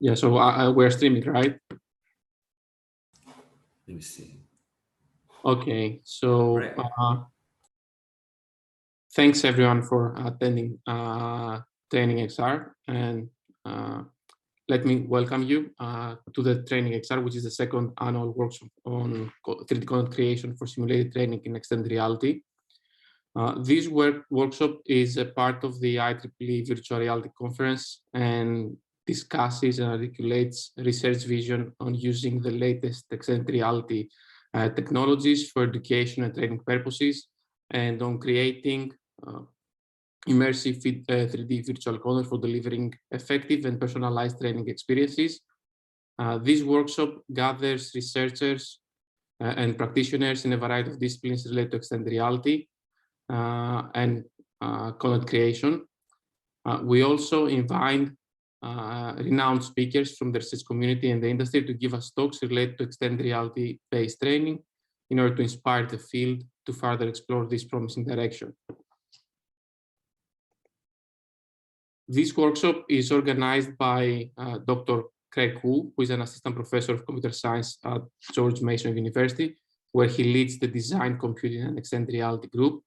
Yeah, so we're streaming, right? Let me see. Okay, so thanks everyone for attending Training XR, and let me welcome you to the Training XR, which is the second annual workshop on 3D content creation for simulated training in extended reality. This workshop is a part of the IEEE Virtual Reality Conference and discusses and articulates research vision on using the latest extended reality technologies for education and training purposes, and on creating immersive 3D virtual content for delivering effective and personalized training experiences. This workshop gathers researchers and practitioners in a variety of disciplines related to extended reality and content creation. We also invite renowned speakers from the research community and the industry to give us talks related to extended reality-based training in order to inspire the field to further explore this promising direction. This workshop is organized by Dr. Craig Hu, who is an assistant professor of computer science at George Mason University, where he leads the design, computing, and extended reality group.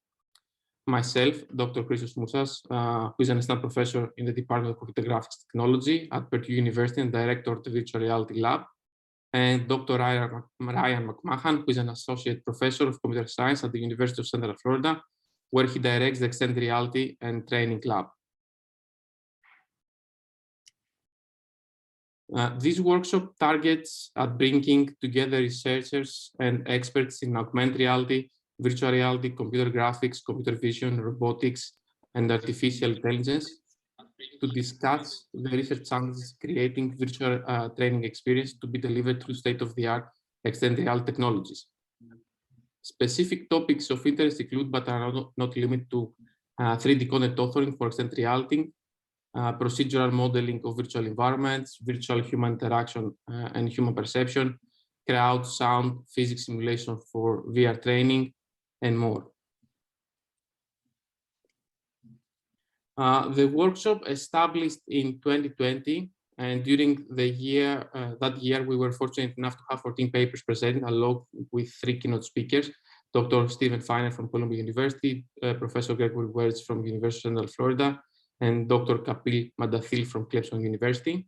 Myself, Dr. Christos Moussas, who is an assistant professor in the Department of Computer Graphics Technology at Purdue University and director of the Virtual Reality Lab, and Dr. Ryan McMahon, who is an associate professor of computer science at the University of Central Florida, where he directs the Extended Reality and Training Lab. This workshop targets at bringing together researchers and experts in augmented reality, virtual reality, computer graphics, computer vision, robotics, and artificial intelligence to discuss the research challenges creating virtual training experience to be delivered through state-of-the-art extended reality technologies. Specific topics of interest include, but are not limited to, 3D content authoring for extended reality, procedural modeling of virtual environments, virtual human interaction and human perception, crowd, sound, physics simulation for VR training, and more. The workshop established in 2020, and during the year, that year, we were fortunate enough to have 14 papers presented along with 3 keynote speakers, Dr. Stephen Feiner from Columbia University, Professor Gregory Wertz from University of Central Florida, and Dr. Kapil Madathil from Clemson University.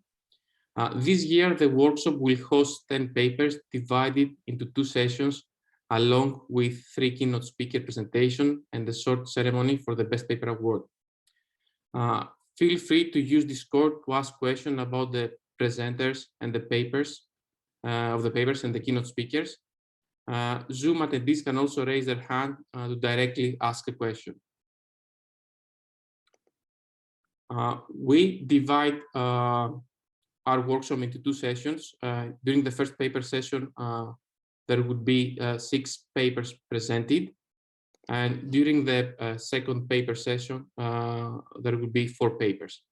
This year, the workshop will host 10 papers divided into 2 sessions, along with 3 keynote speaker presentation and a short ceremony for the Best Paper Award. Feel free to use Discord to ask questions about the presenters and the papers and the keynote speakers. Zoom attendees can also raise their hand to directly ask a question. We divide our workshop into 2 sessions. During the first paper session, there would be 6 papers presented. And during the second paper session, there will be 4 papers.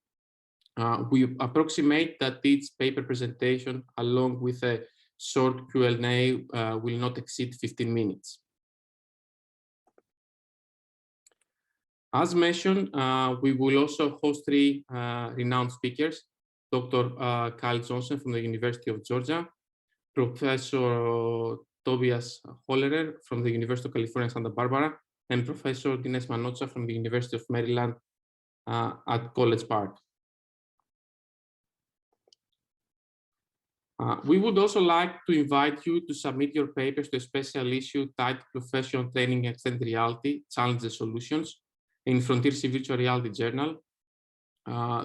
We approximate that each paper presentation, along with a short Q&A, will not exceed 15 minutes. As mentioned, we will also host 3 renowned speakers, Dr. Kyle Johnson from the University of Georgia, Professor Tobias Hollerer from the University of California, Santa Barbara, and Professor Dines Manocha from the University of Maryland at College Park. We would also like to invite you to submit your papers to a special issue titled Professional Training in Extended Reality, Challenges and Solutions in Frontiers in Virtual Reality Journal.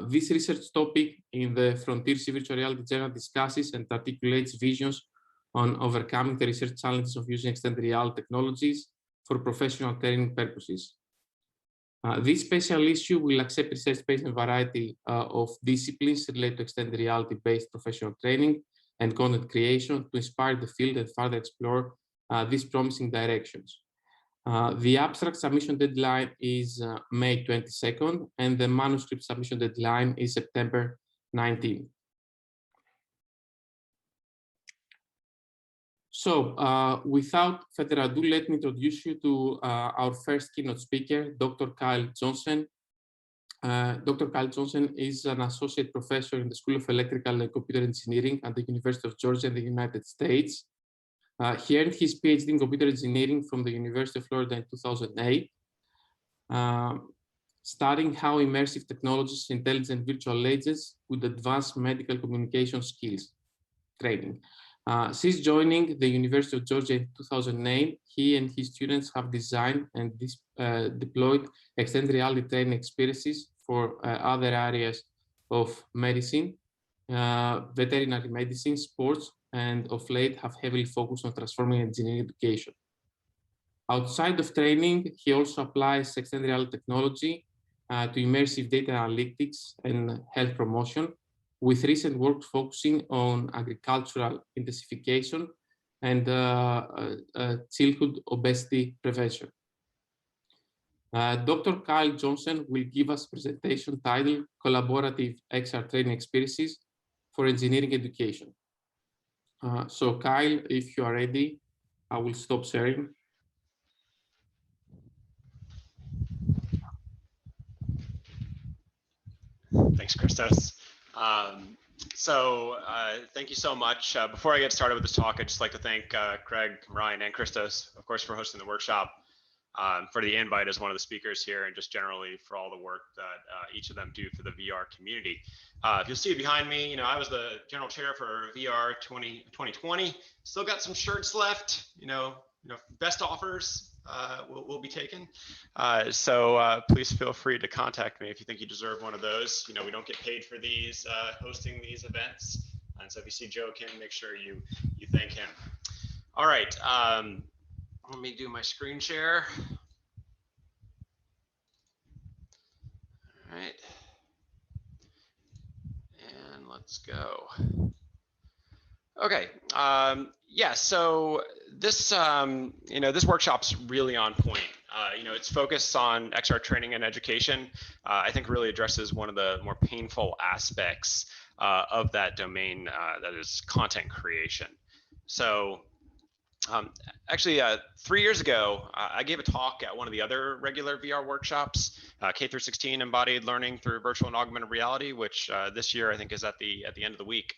This research topic in the Frontiers in Virtual Reality Journal discusses and articulates visions on overcoming the research challenges of using extended reality technologies for professional training purposes. This special issue will accept research based on a variety of disciplines related to extended reality-based professional training and content creation to inspire the field and further explore these promising directions. The abstract submission deadline is May 22nd, and the manuscript submission deadline is September 19th. So without further ado, let me introduce you to our first keynote speaker, Dr. Kyle Johnson, Dr. Kyle Johnson is an associate professor in the School of Electrical and Computer Engineering at the University of Georgia in the United States. He earned his PhD in computer engineering from the University of Florida in 2008, studying how immersive technologies, intelligent virtual agents would advance medical communication skills training. Since joining the University of Georgia in 2008, he and his students have designed and deployed extended reality training experiences for other areas of medicine, veterinary medicine, sports, and of late have heavily focused on transforming engineering education. Outside of training, he also applies extended reality technology to immersive data analytics and health promotion, with recent work focusing on agricultural intensification and childhood obesity prevention. Dr. Kyle Johnson will give us a presentation titled Collaborative XR Training Experiences for Engineering Education. So Kyle, if you are ready, I will stop sharing. Thanks, Christos. Thank you so much. Before I get started with this talk, I'd just like to thank Craig, Ryan, and Christos, of course, for hosting the workshop, for the invite as one of the speakers here, and just generally for all the work that each of them do for the VR community. If you'll see behind me, I was the general chair for VR 2020. Still got some shirts left, best offers will be taken. Please feel free to contact me if you think you deserve one of those. We don't get paid for these, hosting these events. And so if you see Joe Kim, make sure you thank him. All right, let me do my screen share. All right. And let's go. Okay. Yeah. So this, this workshop's really on point. It's focused on XR training and education. I think really addresses one of the more painful aspects of that domain, that is content creation. So actually, 3 years ago, I gave a talk at one of the other regular VR workshops, K through 16 embodied learning through virtual and augmented reality, which this year I think is at the end of the week.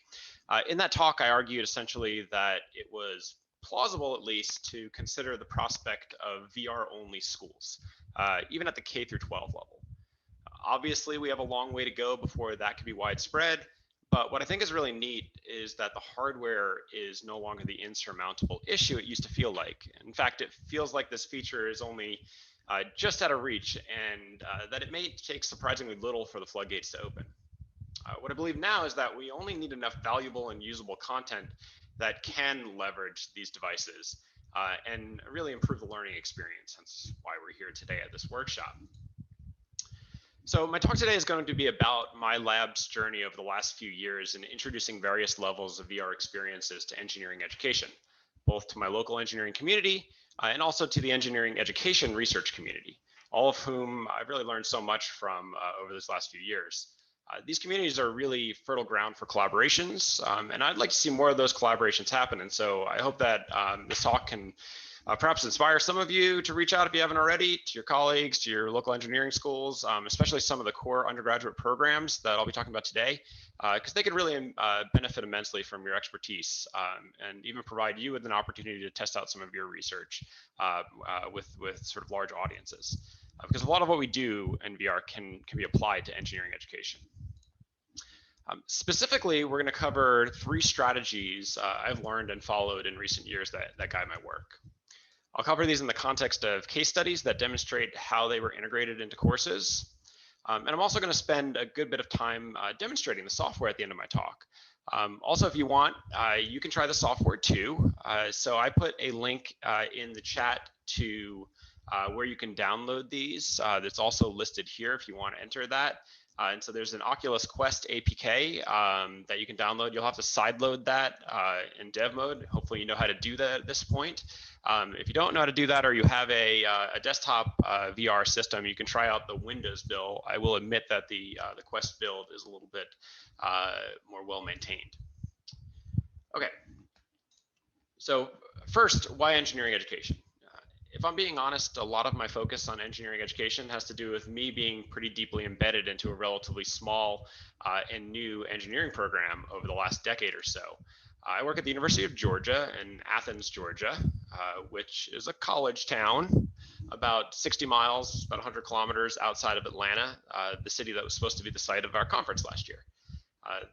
In that talk, I argued essentially that it was plausible, at least, to consider the prospect of VR-only schools, even at the K through 12 level. Obviously, we have a long way to go before that can be widespread. But what I think is really neat is that the hardware is no longer the insurmountable issue it used to feel like. In fact, it feels like this feature is only just out of reach, and that it may take surprisingly little for the floodgates to open. What I believe now is that we only need enough valuable and usable content that can leverage these devices and really improve the learning experience. That's why we're here today at this workshop. So my talk today is going to be about my lab's journey over the last few years in introducing various levels of VR experiences to engineering education, both to my local engineering community and also to the engineering education research community, all of whom I've really learned so much from over this last few years. These communities are really fertile ground for collaborations, and I'd like to see more of those collaborations happen. And so I hope that this talk can perhaps inspire some of you to reach out if you haven't already, to your colleagues, to your local engineering schools, especially some of the core undergraduate programs that I'll be talking about today, because they could really benefit immensely from your expertise, and even provide you with an opportunity to test out some of your research with sort of large audiences. Because a lot of what we do in VR can be applied to engineering education. Specifically, we're going to cover 3 strategies I've learned and followed in recent years that guide my work. I'll cover these in the context of case studies that demonstrate how they were integrated into courses. And I'm also going to spend a good bit of time demonstrating the software at the end of my talk. Also, if you want, you can try the software too. So I put a link in the chat to where you can download these. That's also listed here if you want to enter that. And so there's an Oculus Quest APK that you can download. You'll have to sideload that in dev mode. Hopefully you know how to do that at this point. If you don't know how to do that, or you have a desktop VR system, you can try out the Windows build. I will admit that the Quest build is a little bit more well maintained. Okay. So first, why engineering education? if I'm being honest, a lot of my focus on engineering education has to do with me being pretty deeply embedded into a relatively small and new engineering program over the last decade or so. I work at the University of Georgia in Athens, Georgia, which is a college town about 60 miles, about 100 kilometers outside of Atlanta, the city that was supposed to be the site of our conference last year.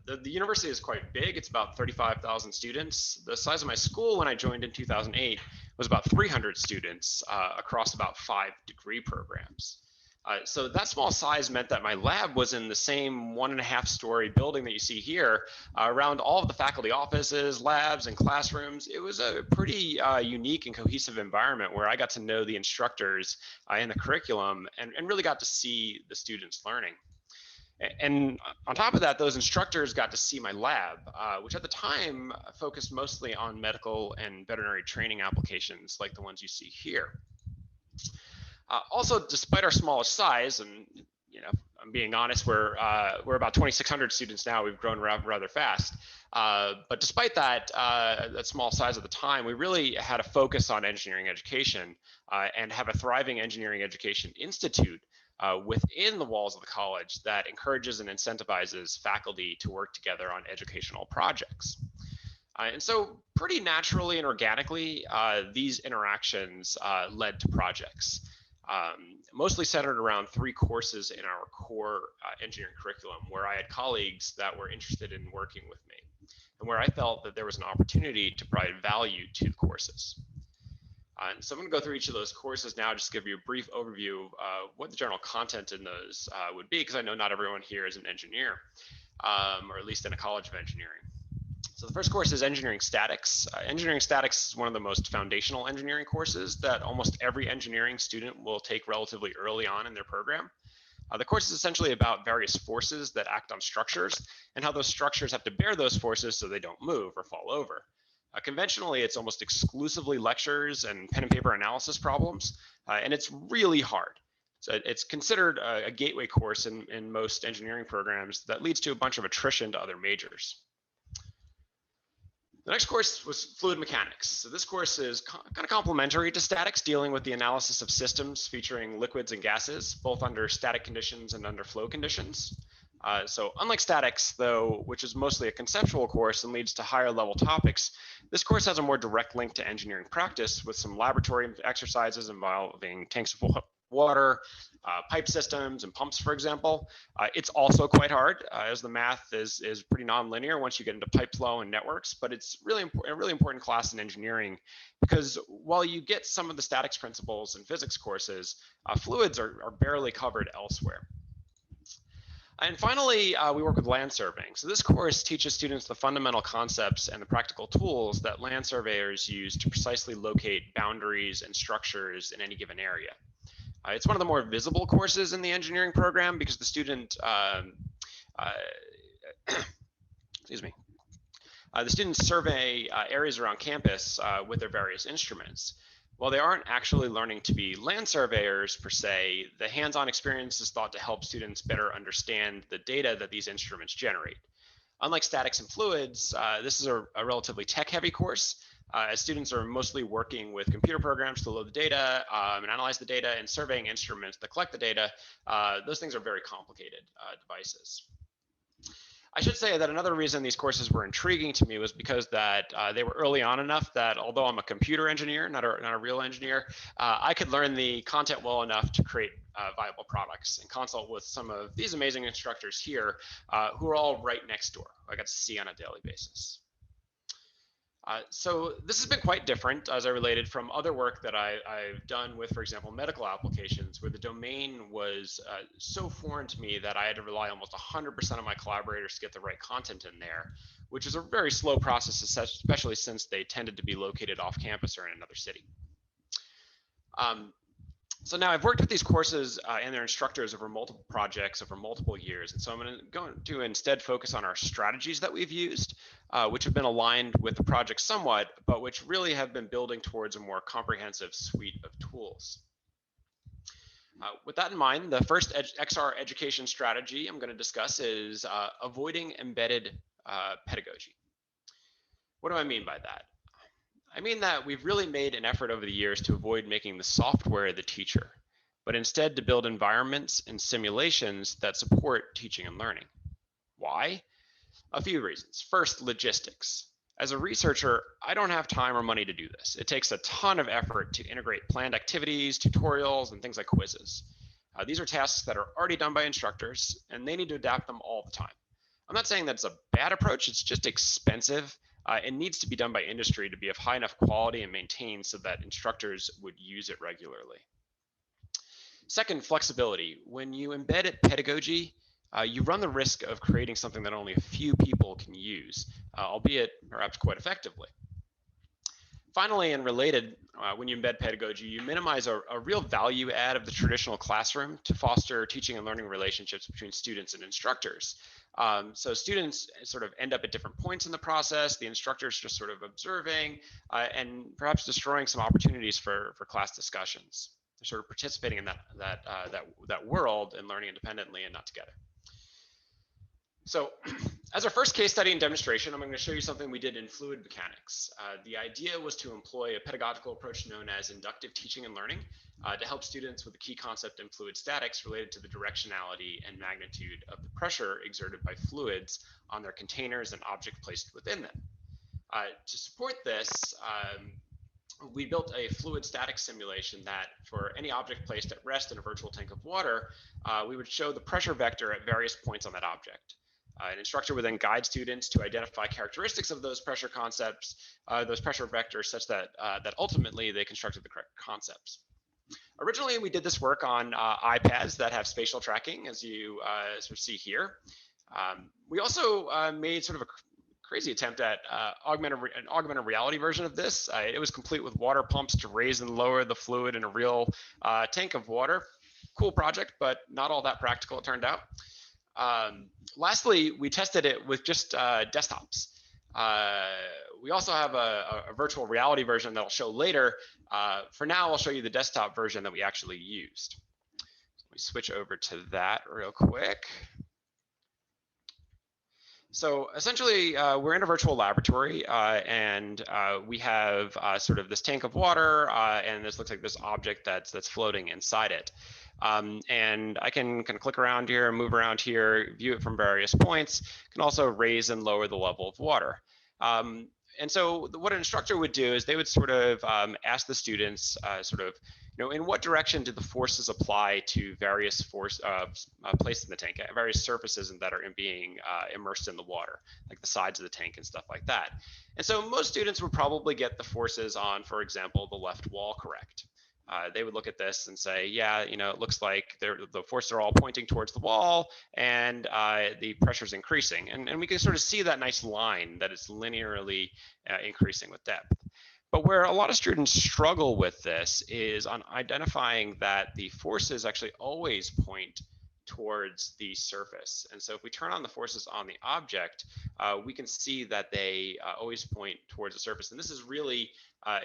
The university is quite big. It's about 35,000 students. The size of my school when I joined in 2008 was about 300 students across about 5 degree programs. So that small size meant that my lab was in the same 1.5-story building that you see here around all of the faculty offices, labs, and classrooms. It was a pretty unique and cohesive environment where I got to know the instructors and the curriculum and really got to see the students learning. And on top of that, those instructors got to see my lab, which at the time focused mostly on medical and veterinary training applications like the ones you see here. Also, despite our smallest size, and I'm being honest, we're about 2,600 students now. We've grown rather fast. But despite that small size at the time, we really had a focus on engineering education and have a thriving engineering education institute within the walls of the college that encourages and incentivizes faculty to work together on educational projects. And so pretty naturally and organically, these interactions led to projects, mostly centered around 3 courses in our core engineering curriculum, where I had colleagues that were interested in working with me, and where I felt that there was an opportunity to provide value to the courses. And so I'm going to go through each of those courses now, just to give you a brief overview of what the general content in those would be, because I know not everyone here is an engineer, or at least in a college of engineering. So the first course is engineering statics. Engineering statics is one of the most foundational engineering courses that almost every engineering student will take relatively early on in their program. The course is essentially about various forces that act on structures and how those structures have to bear those forces so they don't move or fall over. Conventionally, it's almost exclusively lectures and pen and paper analysis problems, and it's really hard. So it's considered a gateway course in most engineering programs that leads to a bunch of attrition to other majors. The next course was fluid mechanics. So this course is kind of complementary to statics, dealing with the analysis of systems featuring liquids and gases, both under static conditions and under flow conditions. So unlike statics, though, which is mostly a conceptual course and leads to higher level topics, this course has a more direct link to engineering practice with some laboratory exercises involving tanks of water, pipe systems, and pumps, for example. It's also quite hard, as the math is pretty nonlinear once you get into pipe flow and networks, but it's really a really important class in engineering because while you get some of the statics principles in physics courses, fluids are barely covered elsewhere. And finally, we work with land surveying. So this course teaches students the fundamental concepts and the practical tools that land surveyors use to precisely locate boundaries and structures in any given area. It's one of the more visible courses in the engineering program because the student, excuse me, the students survey areas around campus with their various instruments. While they aren't actually learning to be land surveyors per se, the hands-on experience is thought to help students better understand the data that these instruments generate. Unlike statics and fluids, this is a relatively tech-heavy course, as students are mostly working with computer programs to load the data and analyze the data, and surveying instruments that collect the data. Those things are very complicated devices. I should say that another reason these courses were intriguing to me was because that they were early on enough that although I'm a computer engineer, not a real engineer, I could learn the content well enough to create viable products and consult with some of these amazing instructors here who are all right next door, who I got to see on a daily basis. So this has been quite different as I related from other work that I've done with, for example, medical applications, where the domain was so foreign to me that I had to rely almost 100% of my collaborators to get the right content in there, which is a very slow process, especially since they tended to be located off campus or in another city. So now I've worked with these courses and their instructors over multiple projects over multiple years. And so I'm going to instead focus on our strategies that we've used, which have been aligned with the project somewhat, but which really have been building towards a more comprehensive suite of tools. With that in mind, the first XR education strategy I'm going to discuss is avoiding embedded pedagogy. What do I mean by that? I mean that we've really made an effort over the years to avoid making the software the teacher, but instead to build environments and simulations that support teaching and learning. Why? A few reasons. First, logistics. As a researcher, I don't have time or money to do this. It takes a ton of effort to integrate planned activities, tutorials, and things like quizzes. These are tasks that are already done by instructors, and they need to adapt them all the time. I'm not saying that's a bad approach, it's just expensive. It needs to be done by industry to be of high enough quality and maintained so that instructors would use it regularly. Second, flexibility. When you embed it pedagogy, you run the risk of creating something that only a few people can use, albeit perhaps quite effectively. Finally, and related, when you embed pedagogy, you minimize a real value add of the traditional classroom to foster teaching and learning relationships between students and instructors. So students sort of end up at different points in the process, the instructors just sort of observing, and perhaps destroying some opportunities for class discussions. They're sort of participating in that world and learning independently and not together. So as our first case study and demonstration, I'm going to show you something we did in fluid mechanics. The idea was to employ a pedagogical approach known as inductive teaching and learning to help students with the key concept in fluid statics related to the directionality and magnitude of the pressure exerted by fluids on their containers and object placed within them. To support this, we built a fluid static simulation that for any object placed at rest in a virtual tank of water, we would show the pressure vector at various points on that object. An instructor would then guide students to identify characteristics of those pressure concepts, those pressure vectors, such that that ultimately they constructed the correct concepts. Originally, we did this work on iPads that have spatial tracking, as you sort of see here. We also made sort of a crazy attempt at an augmented reality version of this. It was complete with water pumps to raise and lower the fluid in a real tank of water. Cool project, but not all that practical, it turned out. Lastly, we tested it with just desktops. We also have a virtual reality version that I'll show later. For now, I'll show you the desktop version that we actually used. So let me switch over to that real quick. So essentially, we're in a virtual laboratory, and we have sort of this tank of water, and this looks like this object that's floating inside it. And I can kind of click around here, move around here, view it from various points. Can also raise and lower the level of water. And so what an instructor would do is they would sort of ask the students sort of, in what direction did the forces apply to various placed in the tank, various surfaces that are being immersed in the water, like the sides of the tank and stuff like that. And so most students would probably get the forces on, for example, the left wall correct. They would look at this and say, yeah, it looks like the forces are all pointing towards the wall and the pressure is increasing. And we can sort of see that nice line that it's linearly increasing with depth. But where a lot of students struggle with this is on identifying that the forces actually always point towards the surface. And so if we turn on the forces on the object, we can see that they always point towards the surface. And this is really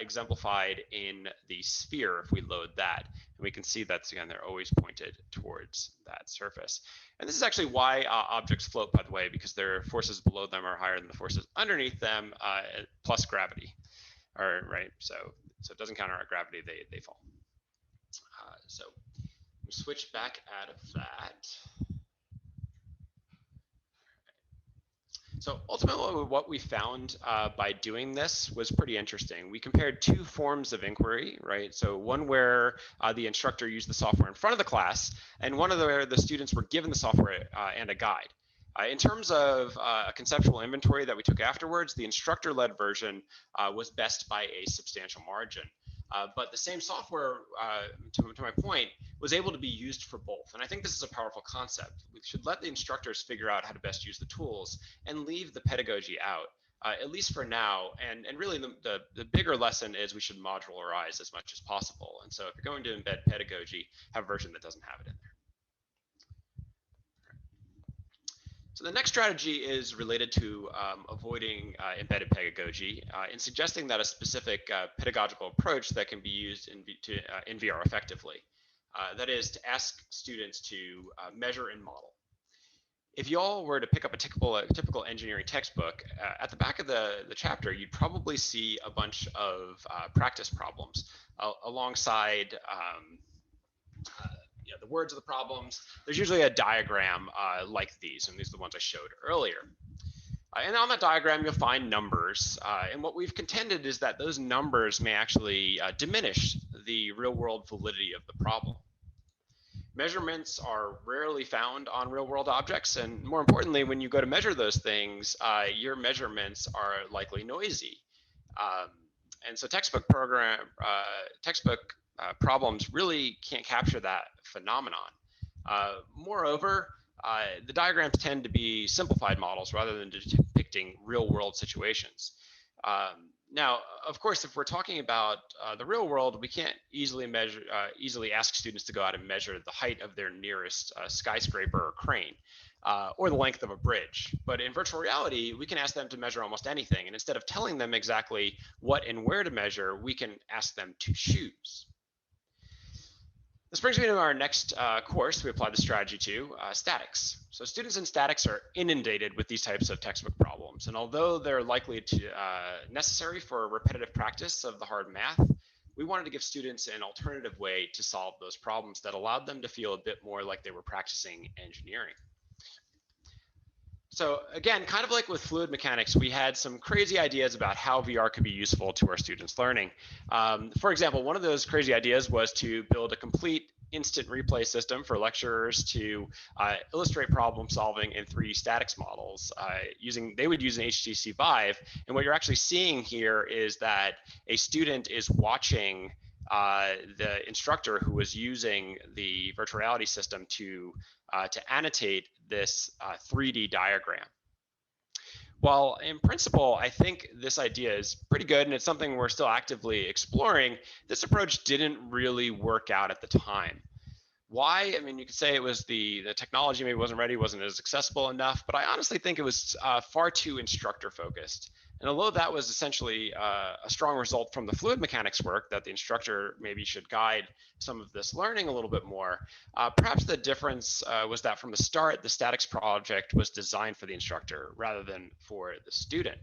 exemplified in the sphere if we load that. And we can see that, again, they're always pointed towards that surface. And this is actually why objects float, by the way, because their forces below them are higher than the forces underneath them, plus gravity. Right, so it doesn't counteract gravity, they fall. So we switch back out of that. So ultimately, what we found by doing this was pretty interesting. We compared two forms of inquiry, right? So one where the instructor used the software in front of the class, and one where the students were given the software and a guide. In terms of a conceptual inventory that we took afterwards, the instructor-led version was best by a substantial margin. But the same software, to my point, was able to be used for both. And I think this is a powerful concept. We should let the instructors figure out how to best use the tools and leave the pedagogy out, at least for now. And really the bigger lesson is we should modularize as much as possible. And so if you're going to embed pedagogy, have a version that doesn't have it in there. So the next strategy is related to avoiding embedded pedagogy in suggesting that a specific pedagogical approach that can be used in VR effectively. That is to ask students to measure and model. if y'all were to pick up a typical engineering textbook, at the back of the chapter, you'd probably see a bunch of practice problems alongside the words of the problems. There's usually a diagram like these, and these are the ones I showed earlier. And on that diagram, you'll find numbers. And what we've contended is that those numbers may actually diminish the real-world validity of the problem. Measurements are rarely found on real-world objects, and more importantly, when you go to measure those things, your measurements are likely noisy. And so textbook problems really can't capture that phenomenon. Moreover, the diagrams tend to be simplified models rather than depicting real-world situations. Now, of course, if we're talking about the real world, we can't easily ask students to go out and measure the height of their nearest skyscraper or crane, or the length of a bridge. But in virtual reality, we can ask them to measure almost anything. And instead of telling them exactly what and where to measure, we can ask them to choose. This brings me to our next course we apply the strategy to, statics. So students in statics are inundated with these types of textbook problems. And although they're likely to necessary for repetitive practice of the hard math, we wanted to give students an alternative way to solve those problems that allowed them to feel a bit more like they were practicing engineering. So again, kind of like with fluid mechanics, we had some crazy ideas about how VR could be useful to our students' learning. For example, one of those crazy ideas was to build a complete instant replay system for lecturers to illustrate problem solving in 3D statics models. They would use an HTC Vive, and what you're actually seeing here is that a student is watching the instructor who was using the virtual reality system to annotate this 3D diagram. While in principle, I think this idea is pretty good and it's something we're still actively exploring, this approach didn't really work out at the time. Why? I mean, you could say it was the technology maybe wasn't ready, wasn't as accessible enough, but I honestly think it was far too instructor focused. And although that was essentially a strong result from the fluid mechanics work, that the instructor maybe should guide some of this learning a little bit more, perhaps the difference was that from the start, the statics project was designed for the instructor rather than for the student.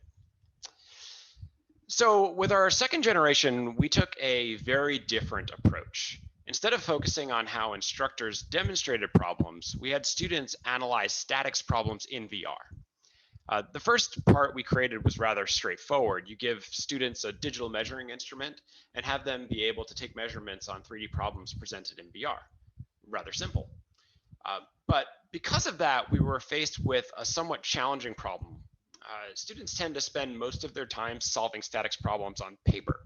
So with our second generation, we took a very different approach. Instead of focusing on how instructors demonstrated problems, we had students analyze statics problems in VR. The first part we created was rather straightforward. You give students a digital measuring instrument and have them be able to take measurements on 3D problems presented in VR. Rather simple. But because of that, we were faced with a somewhat challenging problem. Students tend to spend most of their time solving statics problems on paper,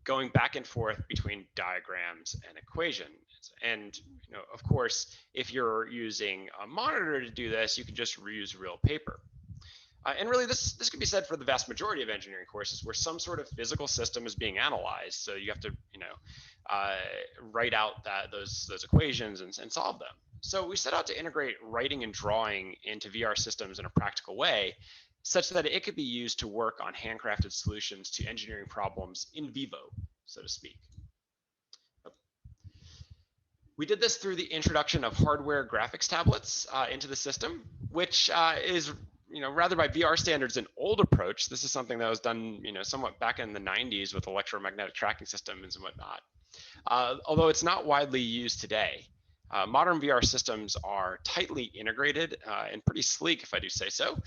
going back and forth between diagrams and equations. And of course, if you're using a monitor to do this, you can just reuse real paper. And really, this can be said for the vast majority of engineering courses where some sort of physical system is being analyzed. So you have to, write out those equations and solve them. So we set out to integrate writing and drawing into VR systems in a practical way, such that it could be used to work on handcrafted solutions to engineering problems in vivo, so to speak. We did this through the introduction of hardware graphics tablets into the system, which is rather by VR standards, an old approach. This is something that was done, somewhat back in the 90s with electromagnetic tracking systems and whatnot. Although it's not widely used today. Modern VR systems are tightly integrated and pretty sleek, if I do say so,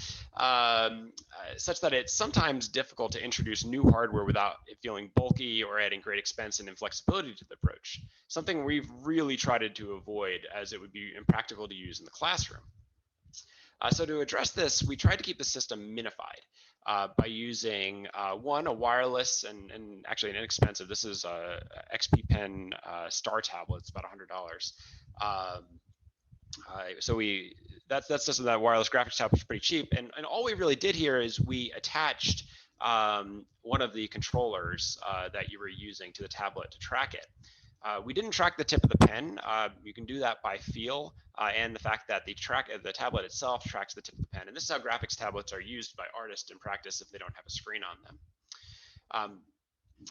such that it's sometimes difficult to introduce new hardware without it feeling bulky or adding great expense and inflexibility to the approach, something we've really tried to avoid as it would be impractical to use in the classroom. So to address this, we tried to keep the system minified by using a wireless and actually an inexpensive. This is a XP Pen Star tablet. It's about $100. So that's just that wireless graphics tablet is pretty cheap. And all we really did here is we attached one of the controllers that you were using to the tablet to track it. We didn't track the tip of the pen. You can do that by feel and the fact that the tablet itself tracks the tip of the pen. And this is how graphics tablets are used by artists in practice if they don't have a screen on them.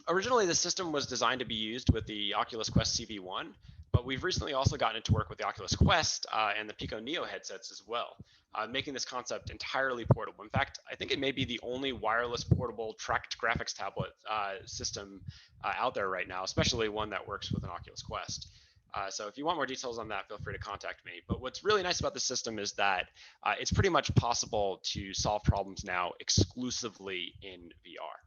Originally, the system was designed to be used with the Oculus Quest CV1, but we've recently also gotten it to work with the Oculus Quest and the Pico Neo headsets as well. making this concept entirely portable. In fact, I think it may be the only wireless portable tracked graphics tablet system out there right now, especially one that works with an Oculus Quest. So if you want more details on that, feel free to contact me. But what's really nice about this system is that it's pretty much possible to solve problems now exclusively in VR.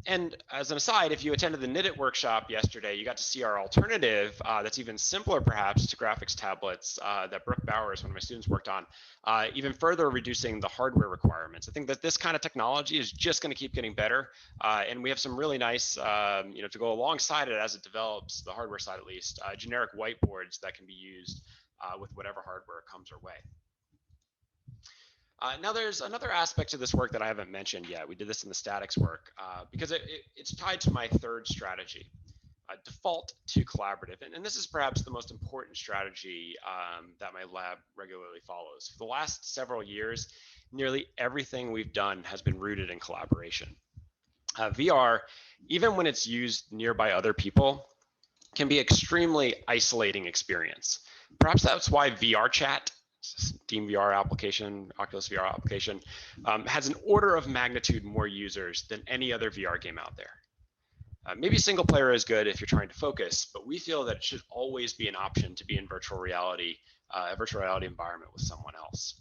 And as an aside, if you attended the Knit It workshop yesterday, you got to see our alternative that's even simpler perhaps to graphics tablets that Brooke Bowers, one of my students, worked on, even further reducing the hardware requirements. I think that this kind of technology is just going to keep getting better. And we have some really nice, to go alongside it as it develops, the hardware side at least, generic whiteboards that can be used with whatever hardware comes our way. Now there's another aspect to this work that I haven't mentioned yet. We did this in the statics work because it's tied to my third strategy, default to collaborative. And this is perhaps the most important strategy that my lab regularly follows. For the last several years, nearly everything we've done has been rooted in collaboration. VR, even when it's used nearby other people, can be extremely isolating experience. Perhaps that's why VR chat, Steam VR application, Oculus VR application, has an order of magnitude more users than any other VR game out there. Maybe single player is good if you're trying to focus, but we feel that it should always be an option to be in virtual reality, a virtual reality environment with someone else.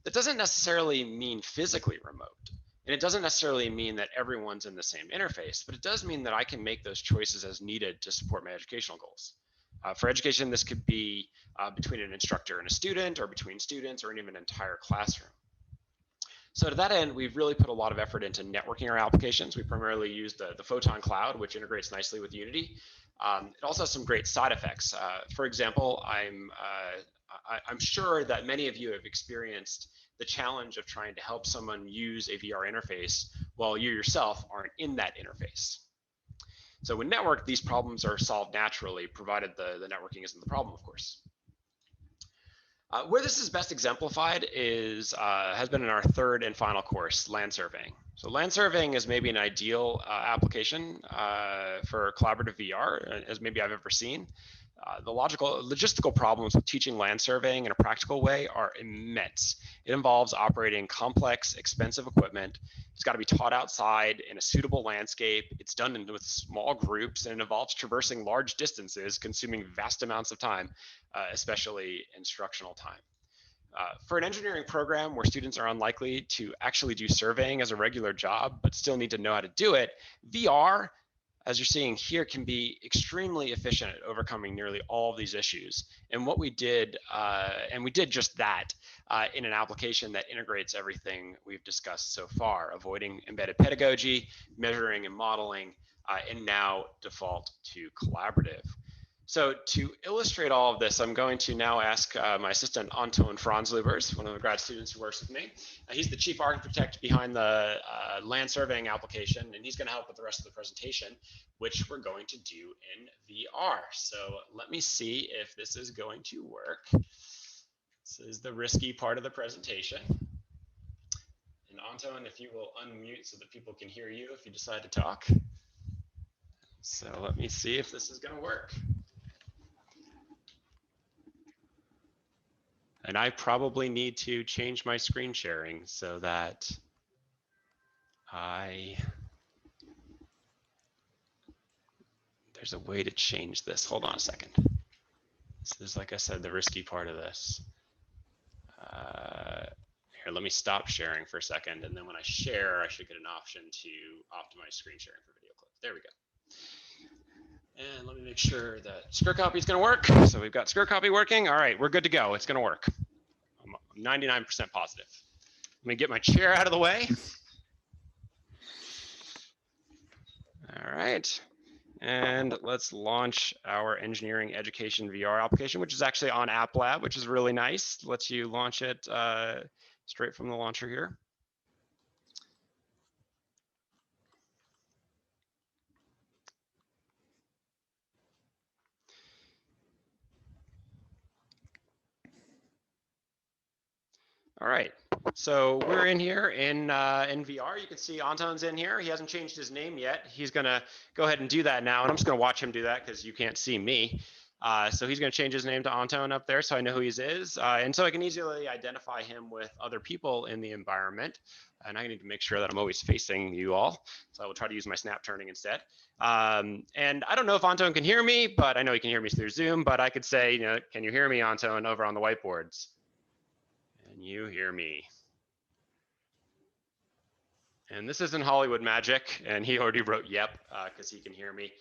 That doesn't necessarily mean physically remote, and it doesn't necessarily mean that everyone's in the same interface, but it does mean that I can make those choices as needed to support my educational goals. For education, this could be between an instructor and a student, or between students, or even an entire classroom. So to that end, we've really put a lot of effort into networking our applications. We primarily use the Photon Cloud, which integrates nicely with Unity. It also has some great side effects. For example, I'm sure that many of you have experienced the challenge of trying to help someone use a VR interface while you yourself aren't in that interface. So when networked, these problems are solved naturally, provided the networking isn't the problem, of course. Where this is best exemplified has been in our third and final course, land surveying. So land surveying is maybe an ideal application for collaborative VR, as maybe I've ever seen. The logistical problems with teaching land surveying in a practical way are immense. It involves operating complex, expensive equipment. It's got to be taught outside in a suitable landscape. It's done with small groups, and it involves traversing large distances, consuming vast amounts of time, especially instructional time. For an engineering program where students are unlikely to actually do surveying as a regular job, but still need to know how to do it, VR, as you're seeing here, can be extremely efficient at overcoming nearly all of these issues. And what we did, and we did just that in an application that integrates everything we've discussed so far, avoiding embedded pedagogy, measuring and modeling, and now default to collaborative. So to illustrate all of this, I'm going to now ask my assistant, Anton Franzlubers, one of the grad students who works with me. He's the chief architect behind the land surveying application, and he's going to help with the rest of the presentation, which we're going to do in VR. So let me see if this is going to work. This is the risky part of the presentation. And Anton, if you will unmute so that people can hear you if you decide to talk. So let me see if this is going to work. And I probably need to change my screen sharing so that there's a way to change this. Hold on a second. This is, like I said, the risky part of this. Here, let me stop sharing for a second. And then when I share, I should get an option to optimize screen sharing for video clips. There we go. And let me make sure that script copy is going to work. So we've got script copy working. All right, we're good to go. It's going to work. I'm 99% positive. Let me get my chair out of the way. All right. And let's launch our engineering education VR application, which is actually on App Lab, which is really nice. Lets you launch it straight from the launcher here. All right, so we're in here in VR. You can see Anton's in here. He hasn't changed his name yet. He's gonna go ahead and do that now, and I'm just gonna watch him do that because you can't see me. So he's going to change his name to Anton up there so I know who he is. And so I can easily identify him with other people in the environment. And I need to make sure that I'm always facing you all. So I will try to use my snap turning instead. And I don't know if Anton can hear me, but I know he can hear me through Zoom. But I could say, you know, can you hear me, Anton, over on the whiteboards? Can you hear me? And this isn't Hollywood magic, and he already wrote yep because he can hear me.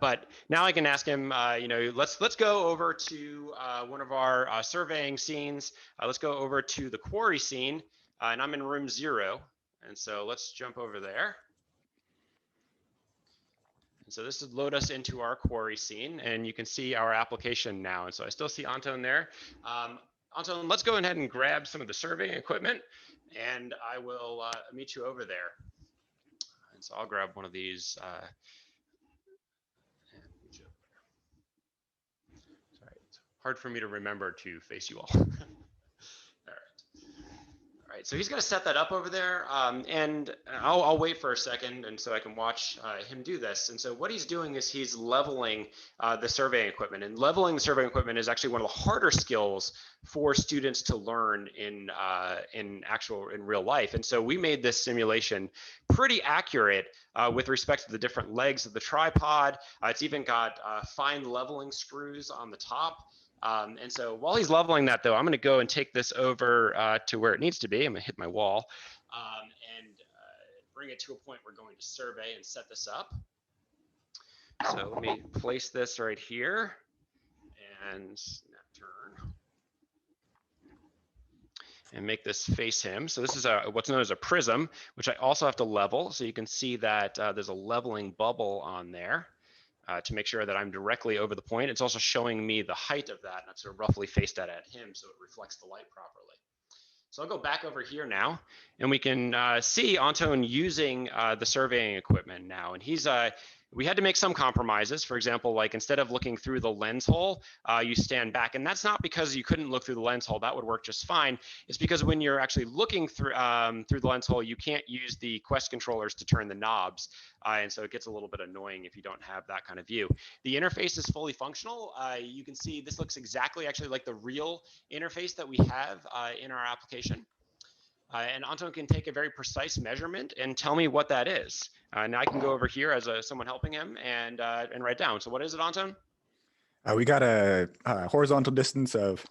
But now I can ask him, you know, let's go over to one of our surveying scenes. Let's go over to the quarry scene, and I'm in room 0. And so let's jump over there. And so this would load us into our quarry scene, and you can see our application now. And so I still see Anton there. Anton, let's go ahead and grab some of the surveying equipment, and I will meet you over there. And so I'll grab one of these. And meet you over there. Sorry, it's hard for me to remember to face you all. All right, so he's going to set that up over there, and I'll wait for a second, and so I can watch him do this. And so what he's doing is he's leveling the surveying equipment, and leveling the surveying equipment is actually one of the harder skills for students to learn in real life. And so we made this simulation pretty accurate with respect to the different legs of the tripod. It's even got fine leveling screws on the top. And so while he's leveling that, though, I'm going to go and take this over to where it needs to be. I'm going to hit my wall and bring it to a point we're going to survey and set this up. So let me place this right here and snap turn and make this face him. So this is what's known as a prism, which I also have to level. So you can see that there's a leveling bubble on there. To make sure that I'm directly over the point. It's also showing me the height of that, and I've sort of roughly faced that at him so it reflects the light properly. So I'll go back over here now, and we can see Anton using the surveying equipment now. And he's we had to make some compromises. For example, like instead of looking through the lens hole, you stand back. And that's not because you couldn't look through the lens hole. That would work just fine. It's because when you're actually looking through through the lens hole, you can't use the Quest controllers to turn the knobs. And so it gets a little bit annoying if you don't have that kind of view. The interface is fully functional. You can see this looks exactly actually like the real interface that we have in our application. And Anton can take a very precise measurement and tell me what that is. And I can go over here as someone helping him and write down. So what is it, Anton? We got a horizontal distance of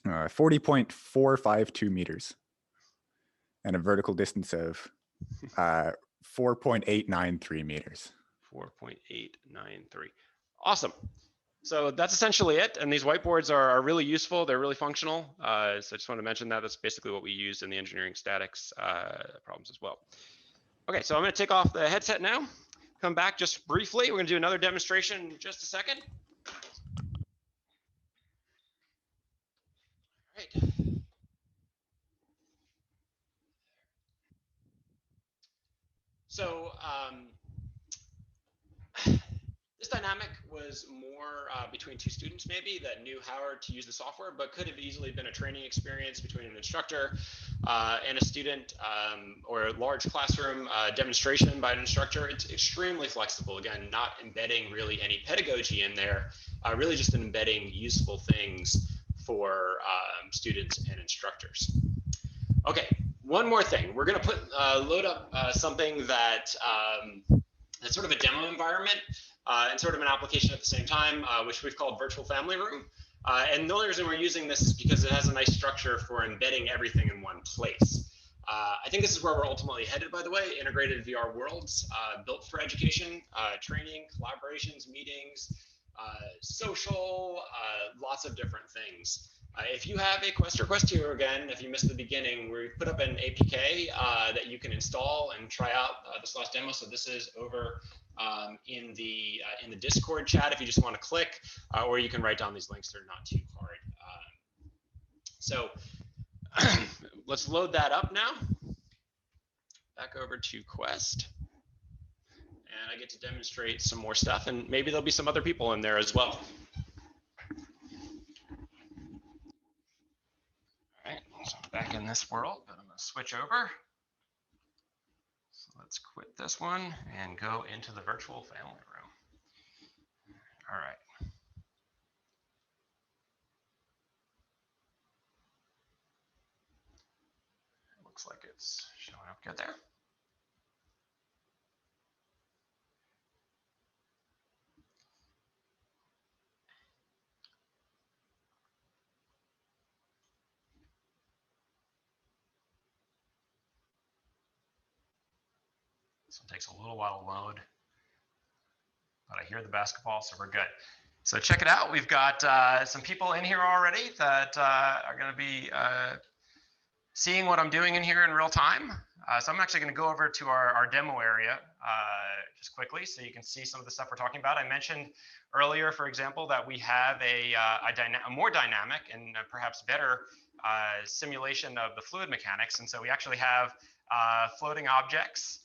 40.452 meters and a vertical distance of 4.893 meters. 4.893. Awesome. So that's essentially it. And these whiteboards are really useful. They're really functional. So I just want to mention that that's basically what we use in the engineering statics problems as well. Okay, so I'm going to take off the headset now. Come back just briefly. We're going to do another demonstration in just a second. All right. So this dynamic was more between two students maybe that knew how to use the software, but could have easily been a training experience between an instructor and a student, or a large classroom demonstration by an instructor. It's extremely flexible. Again, not embedding really any pedagogy in there, really just embedding useful things for students and instructors. Okay, one more thing. We're going to load up something that that's sort of a demo environment and sort of an application at the same time, which we've called Virtual Family Room. And the only reason we're using this is because it has a nice structure for embedding everything in one place. I think this is where we're ultimately headed, by the way, integrated VR worlds, built for education, training, collaborations, meetings, social, lots of different things. If you have a Quest or Quest 2, again, if you missed the beginning, we put up an APK that you can install and try out this last demo. So this is over in the Discord chat if you just want to click, or you can write down these links. They're not too hard. So let's load that up now. Back over to Quest. And I get to demonstrate some more stuff, and maybe there'll be some other people in there as well. All right, so I'm back in this world, but I'm going to switch over. So let's quit this one and go into the virtual family room. All right. looks like it's showing up good there. This one takes a little while to load, but I hear the basketball, so we're good. So check it out. We've got some people in here already that are going to be seeing what I'm doing in here in real time. So I'm actually going to go over to our demo area just quickly so you can see some of the stuff we're talking about. I mentioned earlier, for example, that we have a more dynamic and perhaps better simulation of the fluid mechanics. And so we actually have floating objects.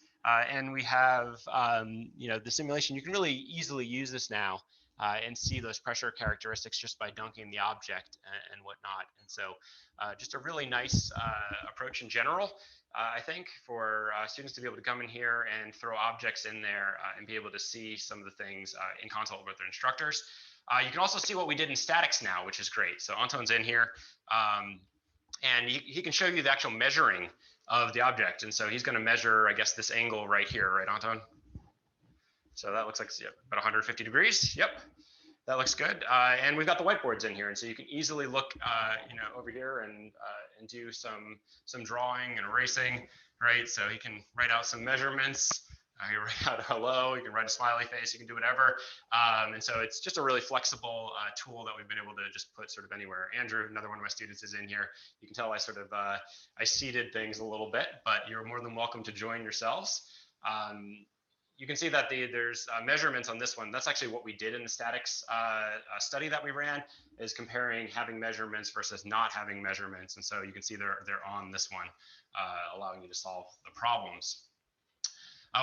And we have, the simulation. You can really easily use this now and see those pressure characteristics just by dunking the object and whatnot. And so just a really nice approach in general, I think, for students to be able to come in here and throw objects in there and be able to see some of the things in consult with their instructors. You can also see what we did in statics now, which is great. So Anton's in here, and he can show you the actual measuring of the object. And so he's going to measure, I guess, this angle right here, right, Anton? So that looks like about 150 degrees. Yep, that looks good. And we've got the whiteboards in here, and so you can easily look, over here and do some drawing and erasing, right? So he can write out some measurements. You can write out a hello. You can write a smiley face. You can do whatever. And so it's just a really flexible tool that we've been able to just put sort of anywhere. Andrew, another one of my students, is in here. You can tell I sort of I seeded things a little bit, but you're more than welcome to join yourselves. You can see that there's measurements on this one. That's actually what we did in the statics study that we ran, is comparing having measurements versus not having measurements. And so you can see they're on this one, allowing you to solve the problems.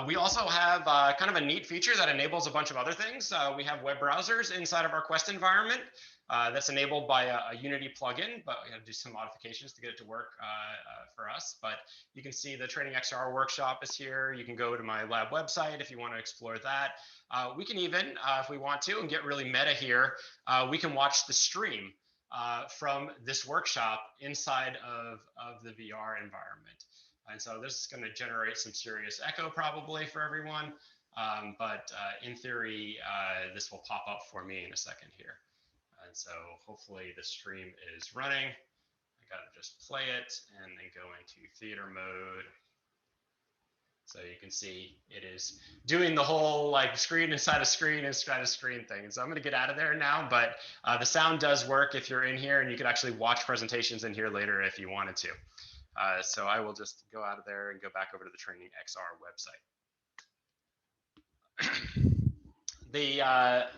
We also have kind of a neat feature that enables a bunch of other things. We have web browsers inside of our Quest environment. That's enabled by a Unity plugin, but we had to do some modifications to get it to work for us. But you can see the Training XR workshop is here. You can go to my lab website if you want to explore that. We can even, if we want to, and get really meta here, we can watch the stream from this workshop inside of the VR environment. And so this is going to generate some serious echo probably for everyone. But in theory, this will pop up for me in a second here. And so hopefully the stream is running. I got to just play it and then go into theater mode. So you can see it is doing the whole like screen inside a screen inside a screen thing. So I'm going to get out of there now, but the sound does work if you're in here, and you can actually watch presentations in here later if you wanted to. So I will just go out of there and go back over to the Training XR website. The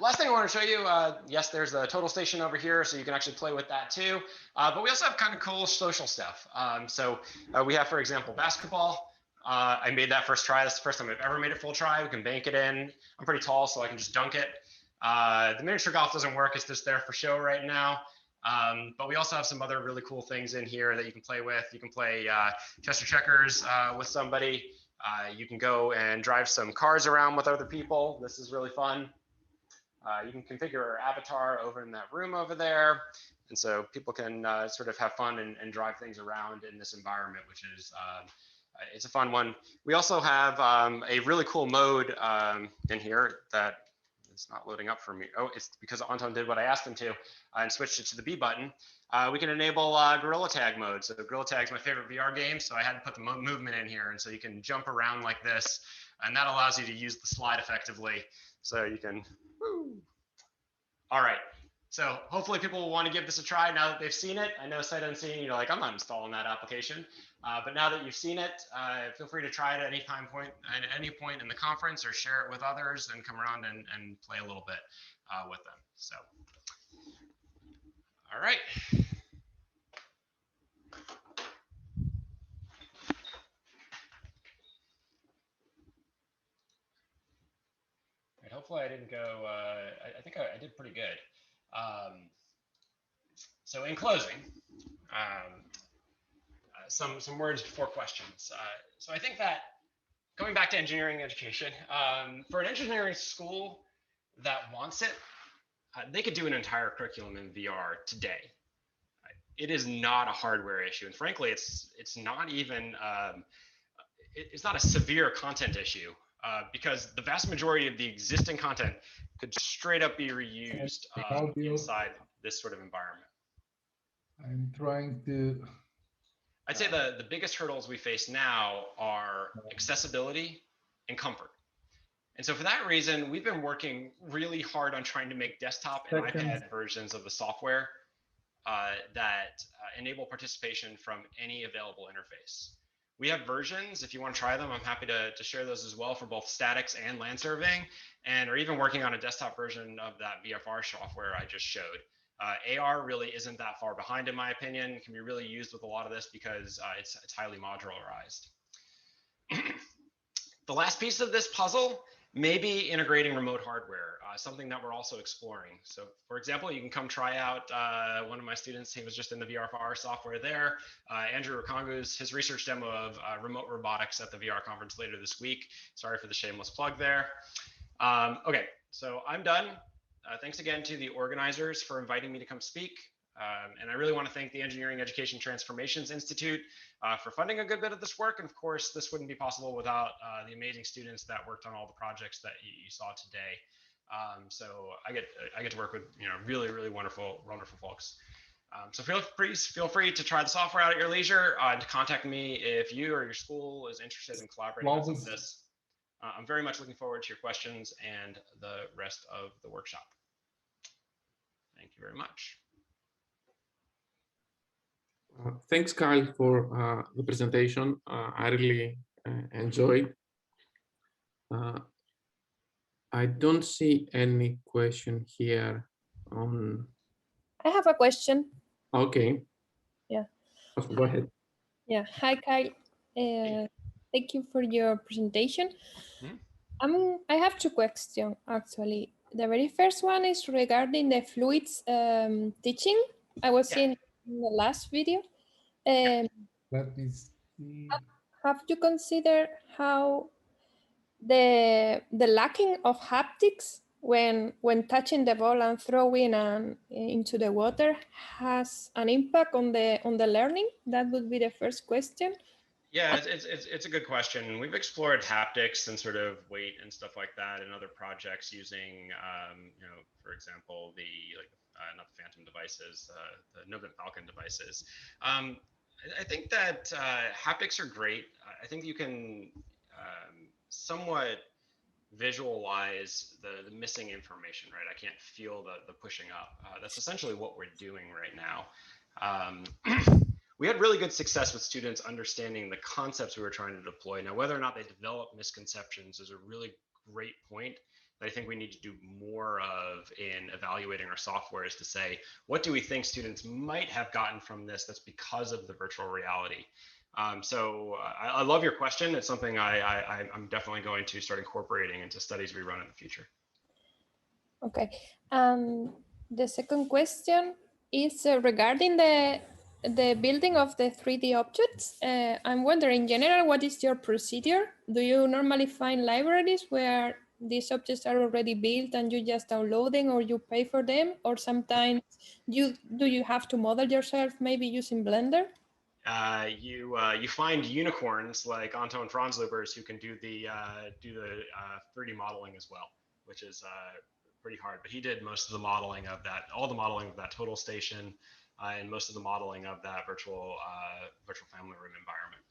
last thing I want to show you, yes, there's a total station over here, so you can actually play with that too. But we also have kind of cool social stuff. So we have, for example, basketball. I made that first try. That's the first time I've ever made it full try. We can bank it in. I'm pretty tall, so I can just dunk it. The miniature golf doesn't work. It's just there for show right now. But we also have some other really cool things in here that you can play with. You can play Chester checkers with somebody. You can go and drive some cars around with other people. This is really fun. You can configure your avatar over in that room over there. And so people can sort of have fun and drive things around in this environment, which is, it's a fun one. We also have a really cool mode in here that it's not loading up for me. Oh, it's because Anton did what I asked him to and switched it to the B button. We can enable Gorilla Tag mode. So Gorilla Tag is my favorite VR game, so I had to put the movement in here. And so you can jump around like this, and that allows you to use the slide effectively. So you can, woo. All right. So hopefully people will want to give this a try now that they've seen it. I know sight unseen, you're like, I'm not installing that application. But now that you've seen it, feel free to try it at any point in the conference, or share it with others and come around and play a little bit with them. So, all right. Right, hopefully I didn't go, I think I did pretty good. So in closing, some words before questions. So I think that going back to engineering education, for an engineering school that wants it, they could do an entire curriculum in VR today. it is not a hardware issue, and frankly, it's not even it's not a severe content issue because the vast majority of the existing content could straight up be reused inside this sort of environment. I'm trying to. I'd say the biggest hurdles we face now are accessibility and comfort. And so for that reason, we've been working really hard on trying to make desktop and iPad versions of the software that enable participation from any available interface. We have versions, if you want to try them, I'm happy to share those as well for both statics and land surveying, and are even working on a desktop version of that VFR software I just showed. AR really isn't that far behind in my opinion. It can be really used with a lot of this because it's highly modularized. The last piece of this puzzle may be integrating remote hardware, something that we're also exploring. So for example, you can come try out one of my students, he was just in the VRFR software there, Andrew Rakongu's, his research demo of remote robotics at the VR conference later this week. Sorry for the shameless plug there. Okay, so I'm done. Thanks again to the organizers for inviting me to come speak. And I really want to thank the Engineering Education Transformations Institute for funding a good bit of this work. And of course, this wouldn't be possible without the amazing students that worked on all the projects that you saw today. So I get to work with really, really wonderful folks. So feel free to try the software out at your leisure and to contact me if you or your school is interested in collaborating on some of this. I'm very much looking forward to your questions and the rest of the workshop. Thank you very much. Thanks, Kyle, for the presentation. I really enjoyed. I don't see any question here on. I have a question. Okay. Yeah. Go ahead. Yeah. Hi, Kyle. Thank you for your presentation. I have two questions, actually. The very first one is regarding the fluids teaching. I was in the last video. Let me see. Have you considered how the lacking of haptics when touching the ball and throwing into the water has an impact on the learning? That would be the first question. Yeah, it's a good question. We've explored haptics and sort of weight and stuff like that in other projects using, for example, not the Phantom devices, the Nova Falcon devices. I think that haptics are great. I think you can somewhat visualize the missing information, right? I can't feel the pushing up. That's essentially what we're doing right now. We had really good success with students understanding the concepts we were trying to deploy. Now, whether or not they develop misconceptions is a really great point that I think we need to do more of in evaluating our software, is to say, what do we think students might have gotten from this that's because of the virtual reality? So I love your question. It's something I'm definitely going to start incorporating into studies we run in the future. Okay. The second question is regarding the building of the 3D objects. I'm wondering, in general, what is your procedure? Do you normally find libraries where these objects are already built and you just download them, or you pay for them? Or sometimes do you have to model yourself, maybe using Blender? You find unicorns like Anton Franzlubers who can do the 3D modeling as well, which is pretty hard. But he did most of the modeling of that, all the modeling of that total station, and most of the modeling of that virtual family room environment.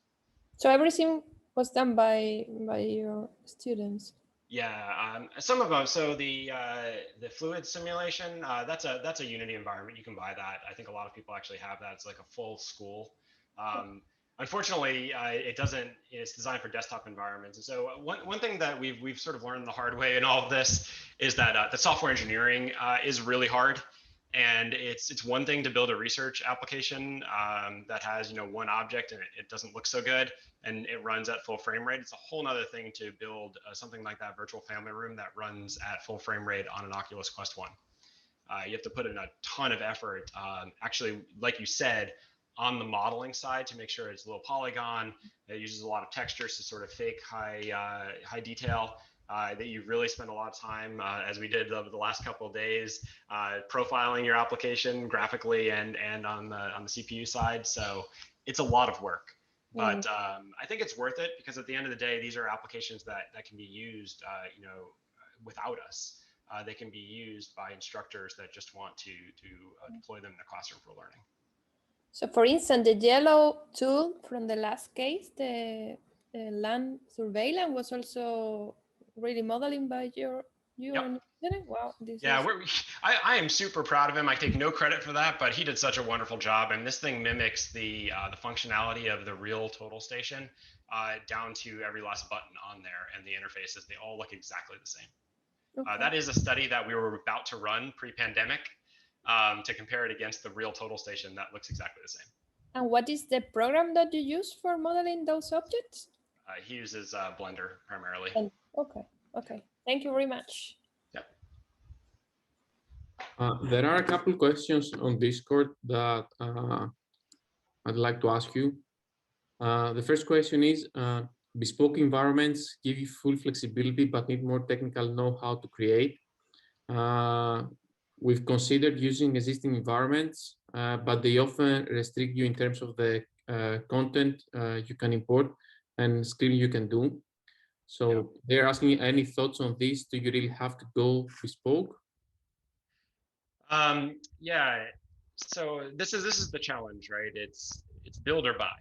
So everything was done by your students. Yeah, some of them. So the fluid simulation, that's a Unity environment. You can buy that. I think a lot of people actually have that. It's like a full school. Unfortunately, it doesn't. It's designed for desktop environments. And so one thing that we've sort of learned the hard way in all of this is that the software engineering is really hard. And it's one thing to build a research application that has one object and it doesn't look so good and it runs at full frame rate. It's a whole nother thing to build something like that virtual family room that runs at full frame rate on an Oculus Quest 1. You have to put in a ton of effort, actually, like you said, on the modeling side to make sure it's low polygon. It uses a lot of textures to sort of fake high detail. that you really spend a lot of time, as we did over the last couple of days, profiling your application graphically and on the CPU side. So it's a lot of work. But I think it's worth it because at the end of the day, these are applications that can be used, without us. They can be used by instructors that just want to deploy them in the classroom for learning. So for instance, the yellow tool from the last case, the land surveillance, was also really modeling by you Yep. and wow, Yeah, I am super proud of him. I take no credit for that, but he did such a wonderful job. And this thing mimics the functionality of the real total station down to every last button on there, and the interfaces, they all look exactly the same. Okay. That is a study that we were about to run pre-pandemic to compare it against the real total station. That looks exactly the same. And what is the program that you use for modeling those objects? He uses Blender primarily. Okay. Thank you very much. Yep. There are a couple questions on Discord that I'd like to ask you. The first question is, bespoke environments give you full flexibility, but need more technical know-how to create. We've considered using existing environments, but they often restrict you in terms of the content you can import and scripting you can do. So they're asking any thoughts on this? Do you really have to go bespoke? Yeah. So this is the challenge, right? It's build or buy.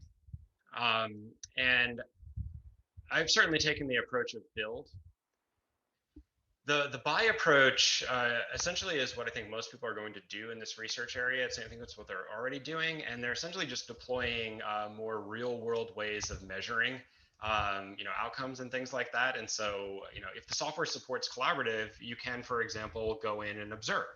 And I've certainly taken the approach of build. The buy approach essentially is what I think most people are going to do in this research area. I think that's what they're already doing, and they're essentially just deploying more real-world ways of measuring, outcomes and things like that. And so, if the software supports collaborative, you can, for example, go in and observe.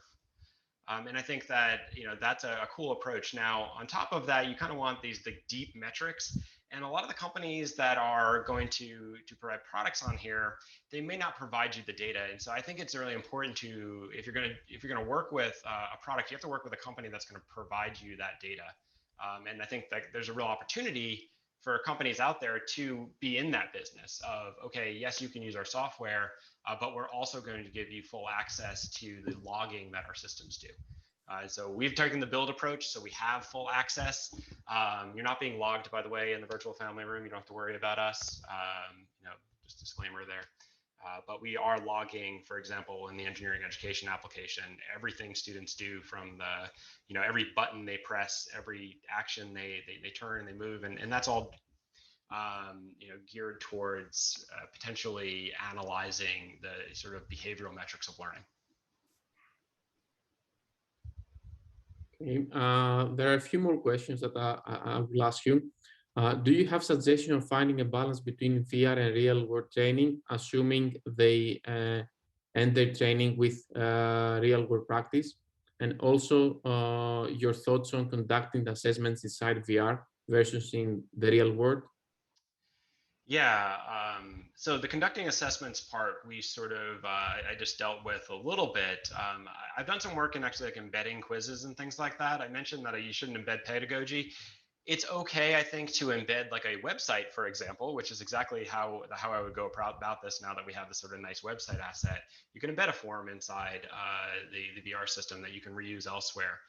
And I think that that's a cool approach. Now, on top of that, you kind of want the deep metrics. And a lot of the companies that are going to provide products on here, they may not provide you the data. And so I think it's really important to, if you're going to work with a product, you have to work with a company that's going to provide you that data. And I think that there's a real opportunity for companies out there to be in that business of, okay, yes, you can use our software, but we're also going to give you full access to the logging that our systems do. So we've taken the build approach, so we have full access. You're not being logged, by the way, in the virtual family room. You don't have to worry about us. Just disclaimer there. But we are logging, for example, in the engineering education application, everything students do from the, every button they press, every action they turn, they move, and that's all geared towards potentially analyzing the sort of behavioral metrics of learning. Okay. There are a few more questions that I will ask you. Do you have suggestion of finding a balance between VR and real world training, assuming they end their training with real world practice? And also your thoughts on conducting the assessments inside VR versus in the real world? Yeah, so the conducting assessments part, we sort of, I just dealt with a little bit. I've done some work in actually like embedding quizzes and things like that. I mentioned that you shouldn't embed pedagogy. It's okay, I think, to embed like a website, for example, which is exactly how I would go about this now that we have this sort of nice website asset. You can embed a form inside the VR system that you can reuse elsewhere.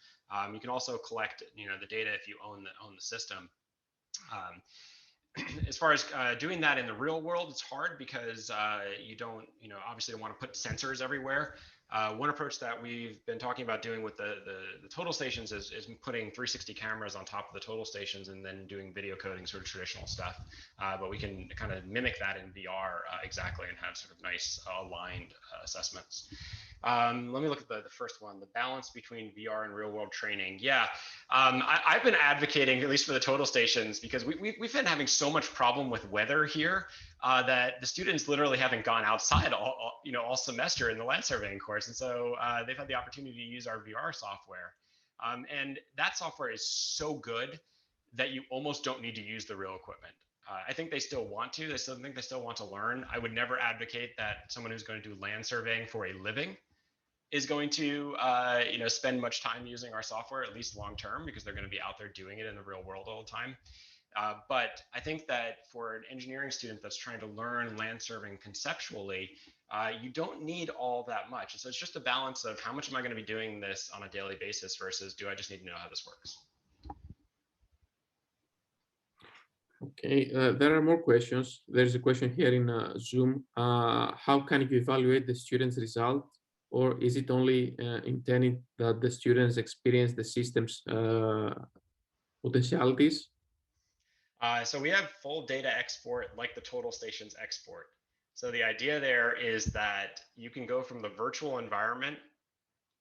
You can also collect, the data if you own the system. As far as doing that in the real world, it's hard because you don't, obviously don't want to put sensors everywhere. One approach that we've been talking about doing with the total stations is putting 360 cameras on top of the total stations and then doing video coding, sort of traditional stuff. But we can kind of mimic that in VR exactly and have sort of nice aligned assessments. Let me look at the first one, the balance between VR and real world training. Yeah, I've been advocating, at least for the total stations, because we've been having so much problem with weather here that the students literally haven't gone outside all semester in the land surveying course. And so they've had the opportunity to use our VR software. And that software is so good that you almost don't need to use the real equipment. I think they still want to, they still want to learn. I would never advocate that someone who's going to do land surveying for a living is going to spend much time using our software, at least long term, because they're going to be out there doing it in the real world all the time. But I think that for an engineering student that's trying to learn land surveying conceptually, you don't need all that much. So it's just a balance of how much am I going to be doing this on a daily basis versus do I just need to know how this works? Okay, there are more questions. There's a question here in Zoom. How can you evaluate the student's result? Or is it only intended that the students experience the system's potentialities? So we have full data export like the total stations export. So the idea there is that you can go from the virtual environment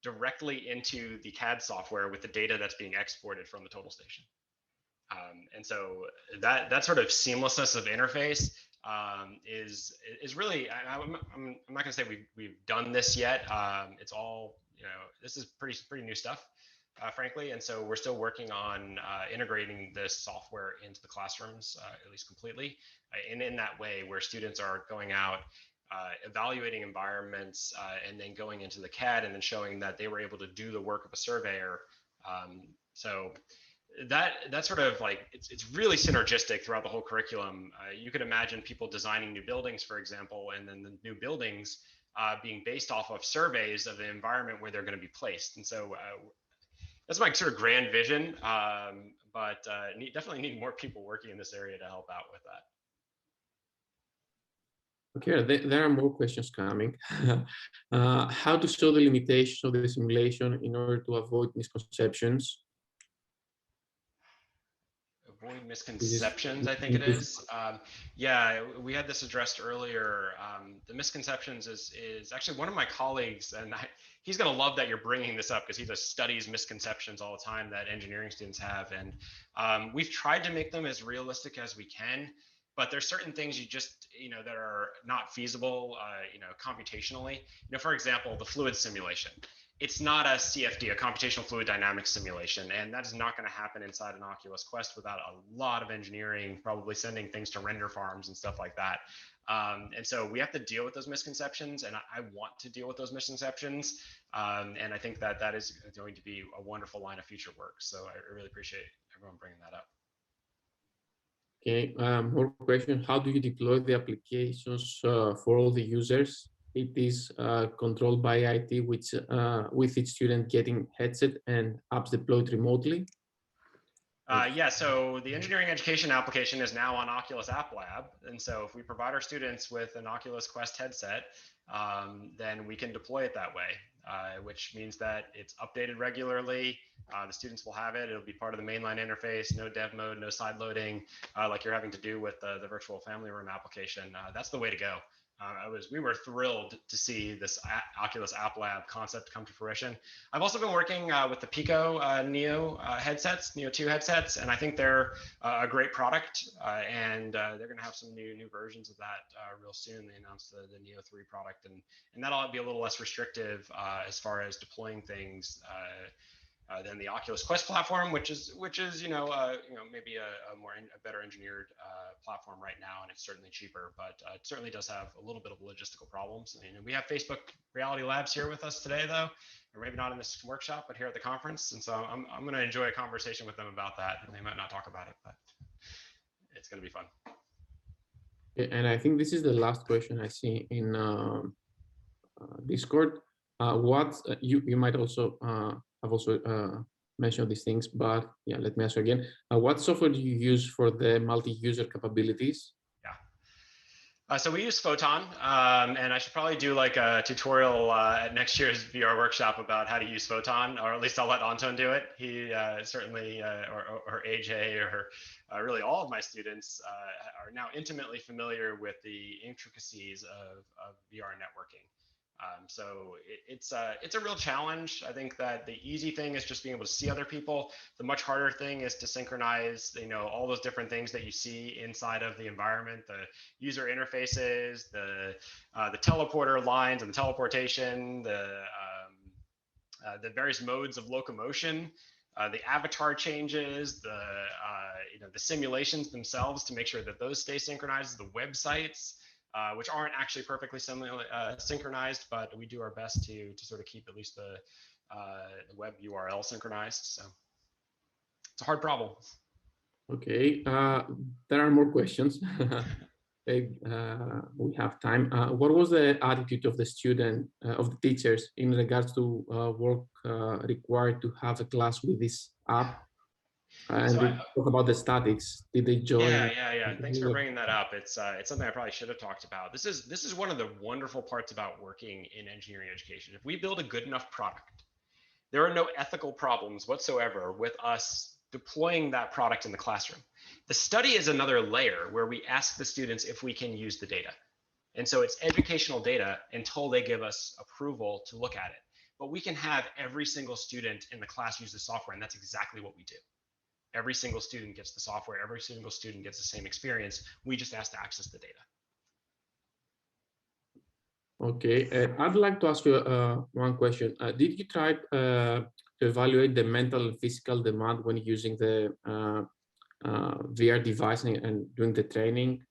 directly into the CAD software with the data that's being exported from the total station. And so that sort of seamlessness of interface is really, I'm not gonna say we've done this yet. It's all, this is pretty new stuff. Frankly, and so we're still working on integrating this software into the classrooms, at least completely, and in that way where students are going out, evaluating environments, and then going into the CAD and then showing that they were able to do the work of a surveyor. So that sort of like, it's really synergistic throughout the whole curriculum. You could imagine people designing new buildings, for example, and then the new buildings being based off of surveys of the environment where they're going to be placed. And so that's my sort of grand vision, but definitely need more people working in this area to help out with that. Okay, there are more questions coming. How to show the limitations of the simulation in order to avoid misconceptions? Avoid misconceptions, I think it is. Yeah, we had this addressed earlier. The misconceptions is actually one of my colleagues, and he's going to love that you're bringing this up because he just studies misconceptions all the time that engineering students have. And we've tried to make them as realistic as we can, but there's certain things you just, that are not feasible, computationally. For example, the fluid simulation. It's not a CFD, a computational fluid dynamics simulation, and that is not going to happen inside an Oculus Quest without a lot of engineering, probably sending things to render farms and stuff like that. And so we have to deal with those misconceptions, and I want to deal with those misconceptions. And I think that is going to be a wonderful line of future work. So I really appreciate everyone bringing that up. Okay, more questions. How do you deploy the applications for all the users? It is controlled by IT, which with each student getting headset and apps deployed remotely. Yeah, so the engineering education application is now on Oculus App Lab. And so if we provide our students with an Oculus Quest headset, then we can deploy it that way, which means that it's updated regularly. The students will have it. It'll be part of the mainline interface, no dev mode, no side loading, like you're having to do with the virtual family room application. That's the way to go. We were thrilled to see this Oculus App Lab concept come to fruition. I've also been working with the Pico Neo headsets, Neo 2 headsets, and I think they're a great product. And they're going to have some new versions of that real soon. They announced the Neo 3 product, and that'll be a little less restrictive as far as deploying things than the Oculus Quest platform, which is maybe a better engineered platform right now, and it's certainly cheaper, but it certainly does have a little bit of logistical problems. And we have Facebook Reality Labs here with us today, though, or maybe not in this workshop, but here at the conference. And so I'm going to enjoy a conversation with them about that. And they might not talk about it, but it's going to be fun. And I think this is the last question I see in Discord. You might also have also mentioned these things, but yeah, let me ask you again. What software do you use for the multi-user capabilities? Yeah. So we use Photon, and I should probably do like a tutorial at next year's VR workshop about how to use Photon, or at least I'll let Anton do it. He certainly, or AJ, or really all of my students are now intimately familiar with the intricacies of VR networking. So it's a real challenge. I think that the easy thing is just being able to see other people. The much harder thing is to synchronize, all those different things that you see inside of the environment, the user interfaces, the teleporter lines and the teleportation, the various modes of locomotion, the avatar changes, the simulations themselves to make sure that those stay synchronized, the websites. Which aren't actually perfectly synchronized, but we do our best to sort of keep at least the web URL synchronized. So it's a hard problem. Okay, there are more questions. Okay, we have time. What was the attitude of the student, of the teachers in regards to work required to have a class with this app? And So we talk about the statics. Did they join? yeah. Thanks for bringing that up. It's something I probably should have talked about. This is one of the wonderful parts about working in engineering education. If we build a good enough product, there are no ethical problems whatsoever with us deploying that product in the classroom. The study is another layer where we ask the students if we can use the data. And so it's educational data until they give us approval to look at it. But we can have every single student in the class use the software, and that's exactly what we do. Every single student gets the software, every single student gets the same experience. We just ask to access the data. Okay, I'd like to ask you one question. Did you try to evaluate the mental and physical demand when using the VR device and doing the training?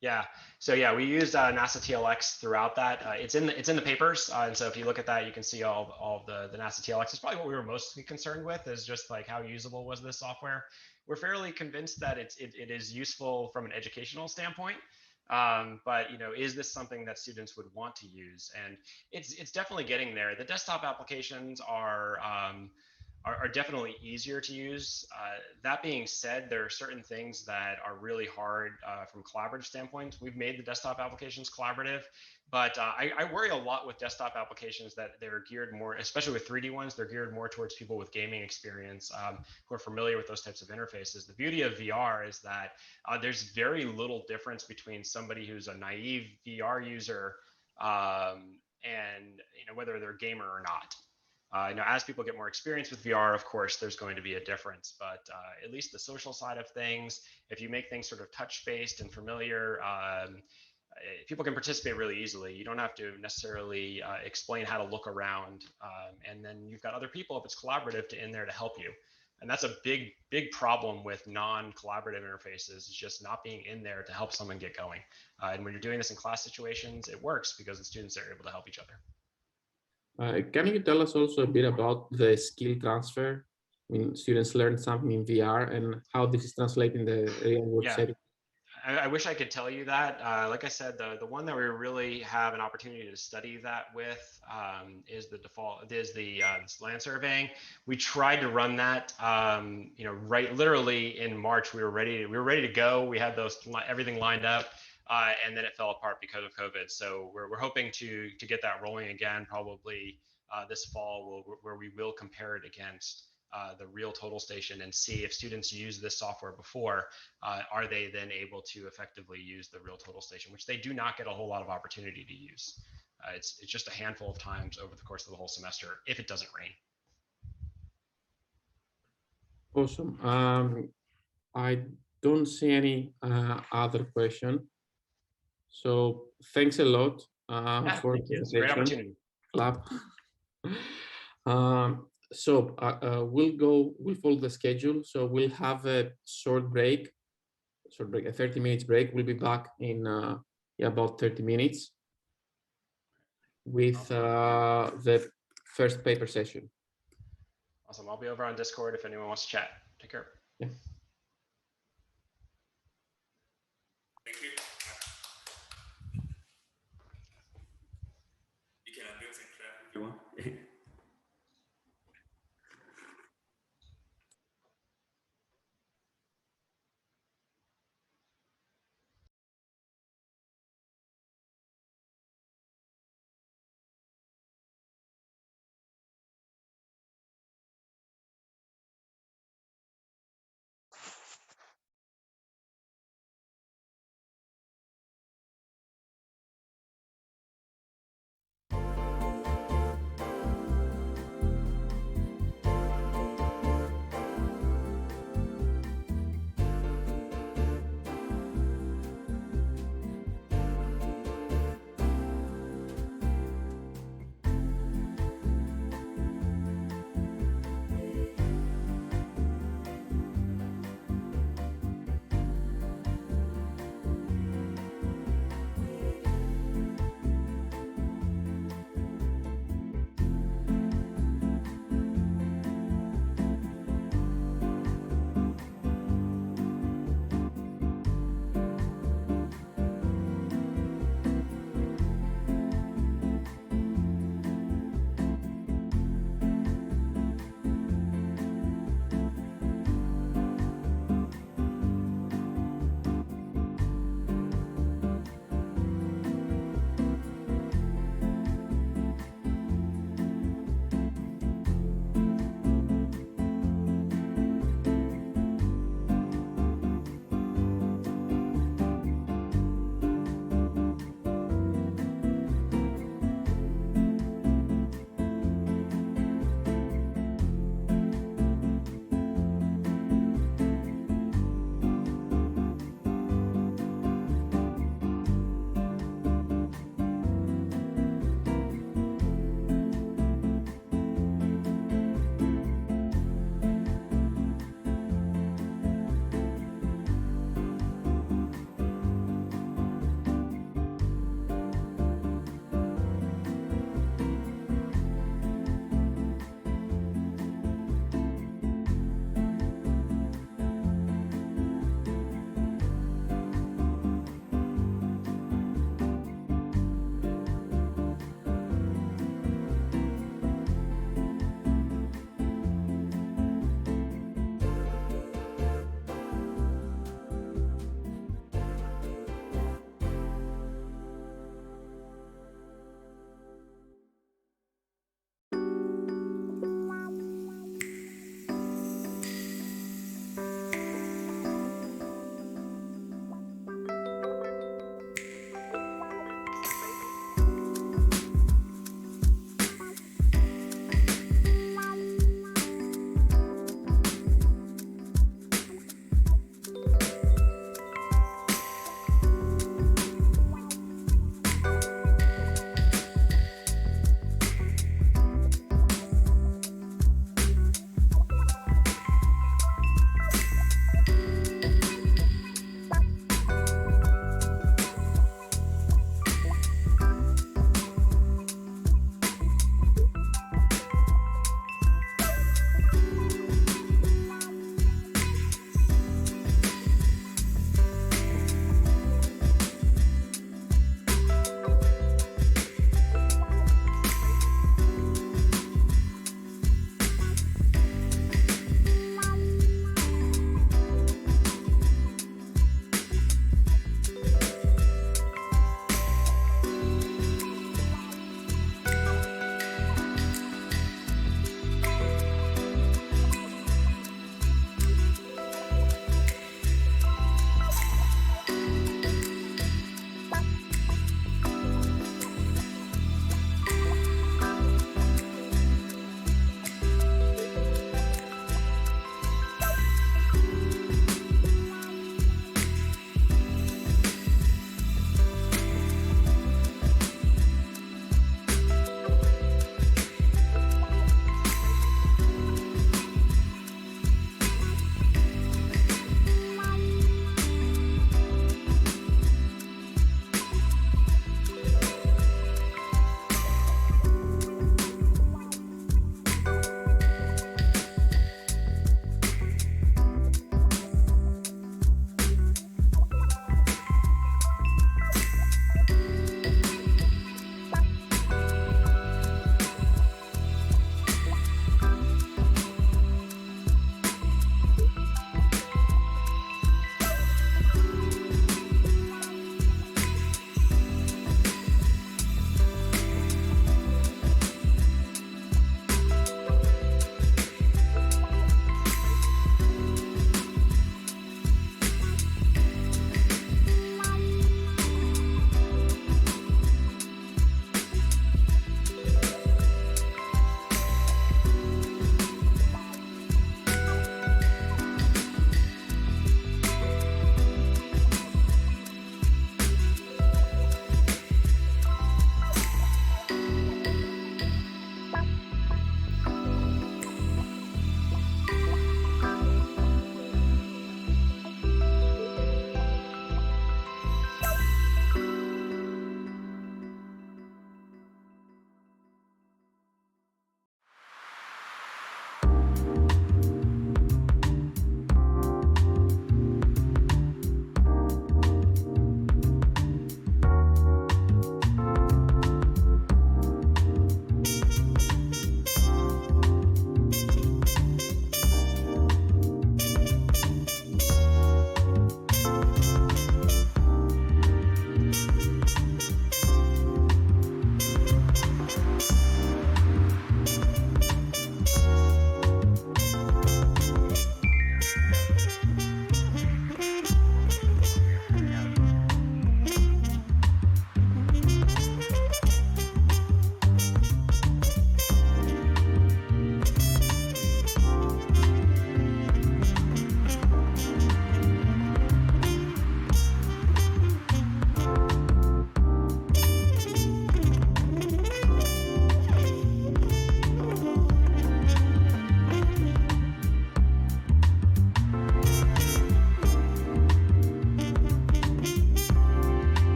Yeah. So yeah, we used NASA TLX throughout that. It's in the papers, and so if you look at that, you can see all of the NASA TLX. It's probably what we were mostly concerned with, is just like how usable was this software. We're fairly convinced that it is useful from an educational standpoint. But is this something that students would want to use? And it's definitely getting there. The desktop applications are definitely easier to use. That being said, there are certain things that are really hard from collaborative standpoint. We've made the desktop applications collaborative, but I worry a lot with desktop applications that they're geared more, especially with 3D ones, they're geared more towards people with gaming experience who are familiar with those types of interfaces. The beauty of VR is that there's very little difference between somebody who's a naive VR user and whether they're a gamer or not. As people get more experience with VR, of course, there's going to be a difference, but at least the social side of things, if you make things sort of touch-based and familiar, people can participate really easily. You don't have to necessarily explain how to look around, and then you've got other people, if it's collaborative, in there to help you. And that's a big problem with non-collaborative interfaces, is just not being in there to help someone get going. And when you're doing this in class situations, it works because the students are able to help each other. Can you tell us also a bit about the skill transfer? I mean, students learn something in VR and how this is translated in the real world setting. I wish I could tell you that. Like I said, the one that we really have an opportunity to study that with is the land surveying. We tried to run that, right literally in March. We were ready to go. We had everything lined up. And then it fell apart because of COVID. So we're hoping to get that rolling again, probably this fall, where we will compare it against the real total station and see if students use this software before, are they then able to effectively use the real total station, which they do not get a whole lot of opportunity to use. It's just a handful of times over the course of the whole semester if it doesn't rain. Awesome. I don't see any other question. So thanks a lot for the Thank you. It's a great opportunity. Clap. We'll follow the schedule. So we'll have a short break, a 30 minutes break. We'll be back in about 30 minutes with the first paper session. Awesome. I'll be over on Discord if anyone wants to chat. Take care. Yeah. Thank you. You can unmute and clap if you want.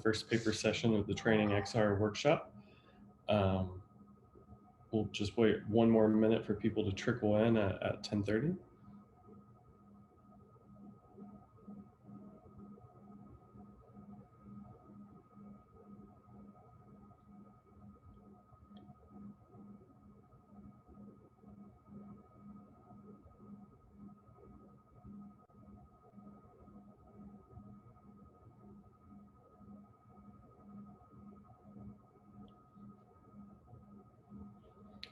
first paper session of the Training XR workshop. We'll just wait one more minute for people to trickle in at 10:30.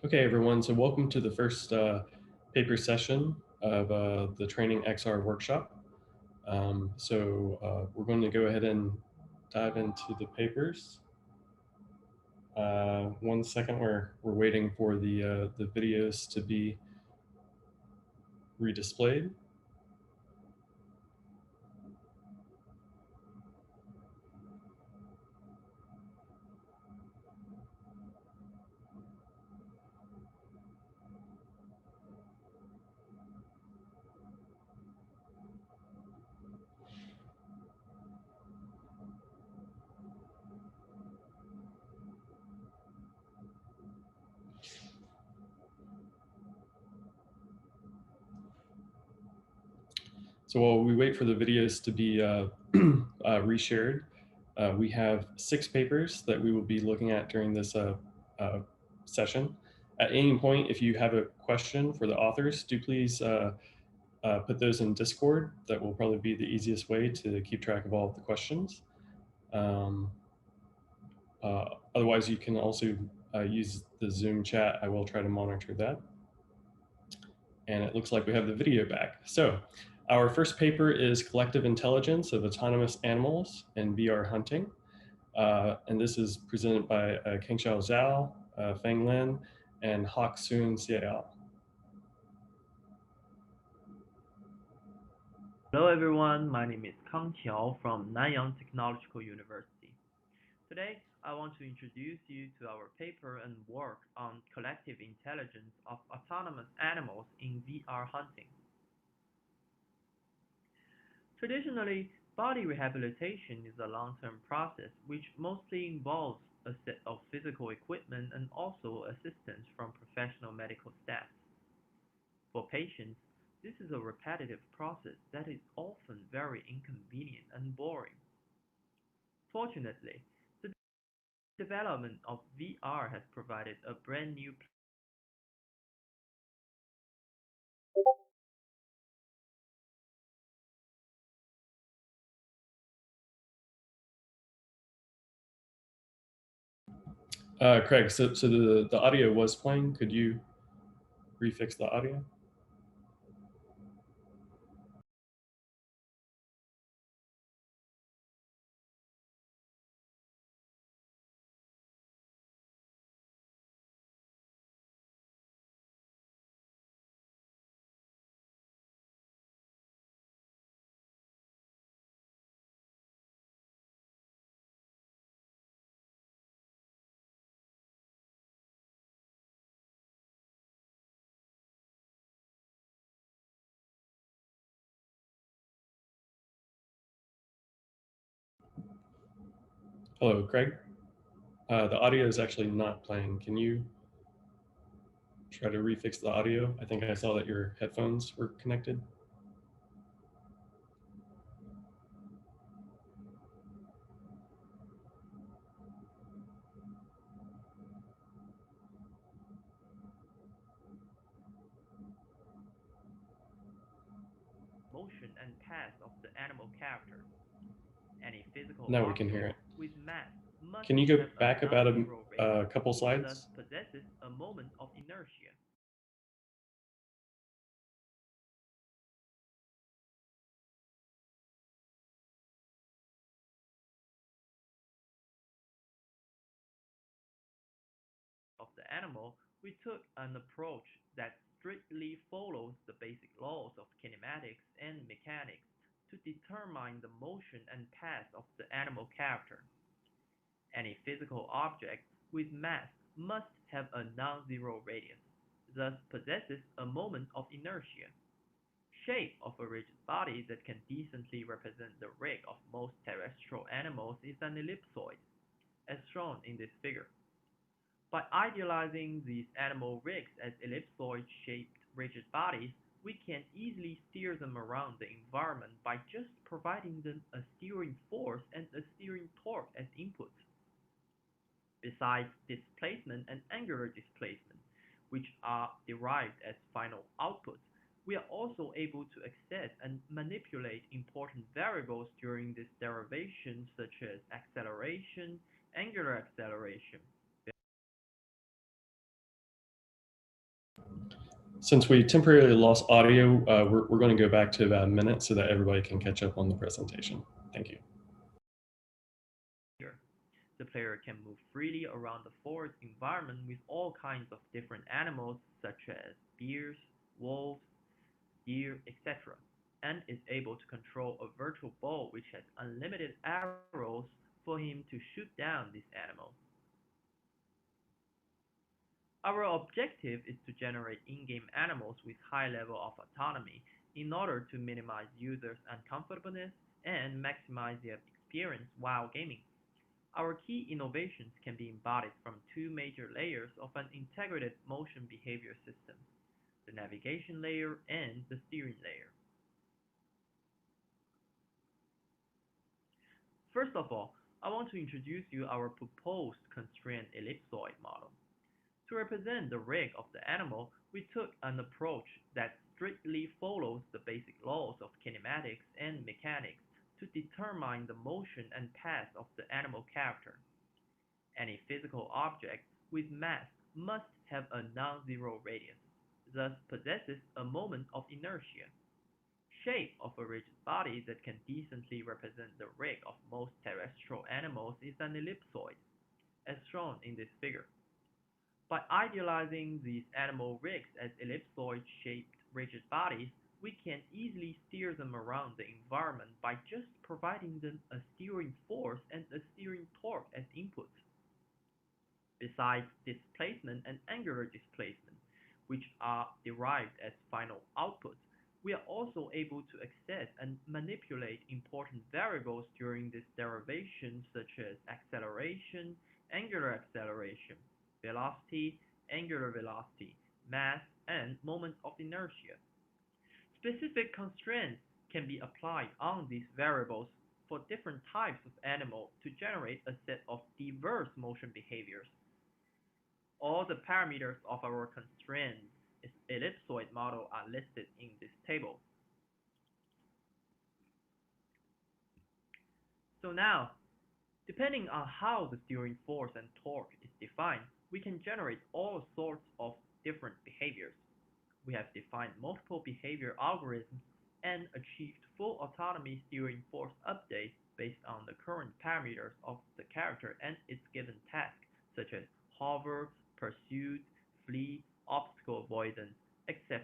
Okay, everyone, so welcome to the first paper session of the Training XR workshop. We're going to go ahead and dive into the papers. 1 second, we're waiting for the videos to be redisplayed. So while we wait for the videos to be reshared, we have 6 papers that we will be looking at during this session. At any point, if you have a question for the authors, do please put those in Discord. That will probably be the easiest way to keep track of all of the questions. Otherwise, you can also use the Zoom chat. I will try to monitor that. And it looks like we have the video back. So our first paper is Collective Intelligence of Autonomous Animals in VR Hunting. And this is presented by Kengxiao Zhao, Feng Lin, and Hak Soon Xiao. Hello everyone, my name is Kang Qiao from Nanyang Technological University. Today, I want to introduce you to our paper and work on collective intelligence of autonomous animals in VR hunting. Traditionally, body rehabilitation is a long-term process which mostly involves a set of physical equipment and also assistance from professional medical staff. For patients, this is a repetitive process that is often very inconvenient and boring. Fortunately, the development of VR has provided a brand new Craig, so the audio was playing. Could you refix the audio? Hello, Craig. The audio is actually not playing. Can you try to refix the audio? I think I saw that your headphones were connected. motion and path of the animal character. Any physical Now we can object hear it. with mass must Can you go have back a about non-zero radius, a couple thus slides? possesses a moment of inertia. Of the animal, we took an approach that strictly follows the basic laws of kinematics and mechanics to determine the motion and path of the animal character. Any physical object with mass must have a non-zero radius, thus possesses a moment of inertia. Shape of a rigid body that can decently represent the rig of most terrestrial animals is an ellipsoid, as shown in this figure. By idealizing these animal rigs as ellipsoid-shaped rigid bodies, we can easily steer them around the environment by just providing them a steering force and a steering torque as inputs. Besides displacement and angular displacement, which are derived as final outputs, we are also able to access and manipulate important variables during this derivation, such as acceleration, angular acceleration. Since we temporarily lost audio, we're going to go back to about a minute so that everybody can catch up on the presentation. Thank you. The player can move freely around the forest environment with all kinds of different animals such as bears, wolves, deer, etc., and is able to control a virtual bow which has unlimited arrows for him to shoot down these animals. Our objective is to generate in-game animals with high level of autonomy in order to minimize users' uncomfortableness and maximize their experience while gaming. Our key innovations can be embodied from two major layers of an integrated motion behavior system: the navigation layer and the steering layer. First of all, I want to introduce you our proposed constraint ellipsoid model. To represent the rig of the animal, we took an approach that strictly follows the basic laws of kinematics and mechanics to determine the motion and path of the animal character. Any physical object with mass must have a non-zero radius, thus possesses a moment of inertia. Shape of a rigid body that can decently represent the rig of most terrestrial animals is an ellipsoid, as shown in this figure. By idealizing these animal rigs as ellipsoid-shaped rigid bodies, we can easily steer them around the environment by just providing them a steering force and a steering torque as inputs. Besides displacement and angular displacement, which are derived as final outputs, we are also able to access and manipulate important variables during this derivation, such as acceleration, angular acceleration, velocity, angular velocity, mass, and moment of inertia. Specific constraints can be applied on these variables for different types of animal to generate a set of diverse motion behaviors. All the parameters of our constraint ellipsoid model are listed in this table. So now, depending on how the steering force and torque is defined, we can generate all sorts of different behaviors. We have defined multiple behavior algorithms and achieved full autonomy steering force updates based on the current parameters of the character and its given task, such as hover, pursuit, flee, obstacle avoidance, etc.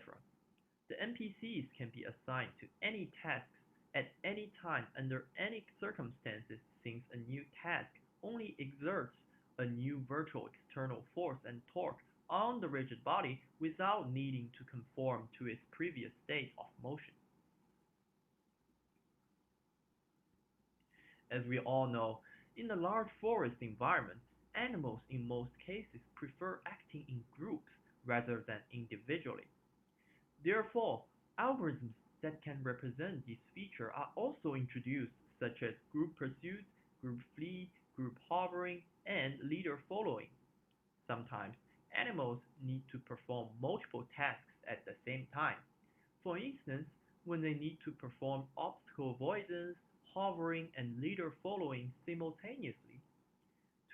The NPCs can be assigned to any tasks at any time under any circumstances, since a new task only exerts a new virtual external force and torque on the rigid body without needing to conform to its previous state of motion. As we all know, in a large forest environment, animals in most cases prefer acting in groups rather than individually. Therefore, algorithms that can represent this feature are also introduced, such as group pursuit, group flee, group hovering, and leader following. Sometimes, animals need to perform multiple tasks at the same time. For instance, when they need to perform obstacle avoidance, hovering, and leader following simultaneously.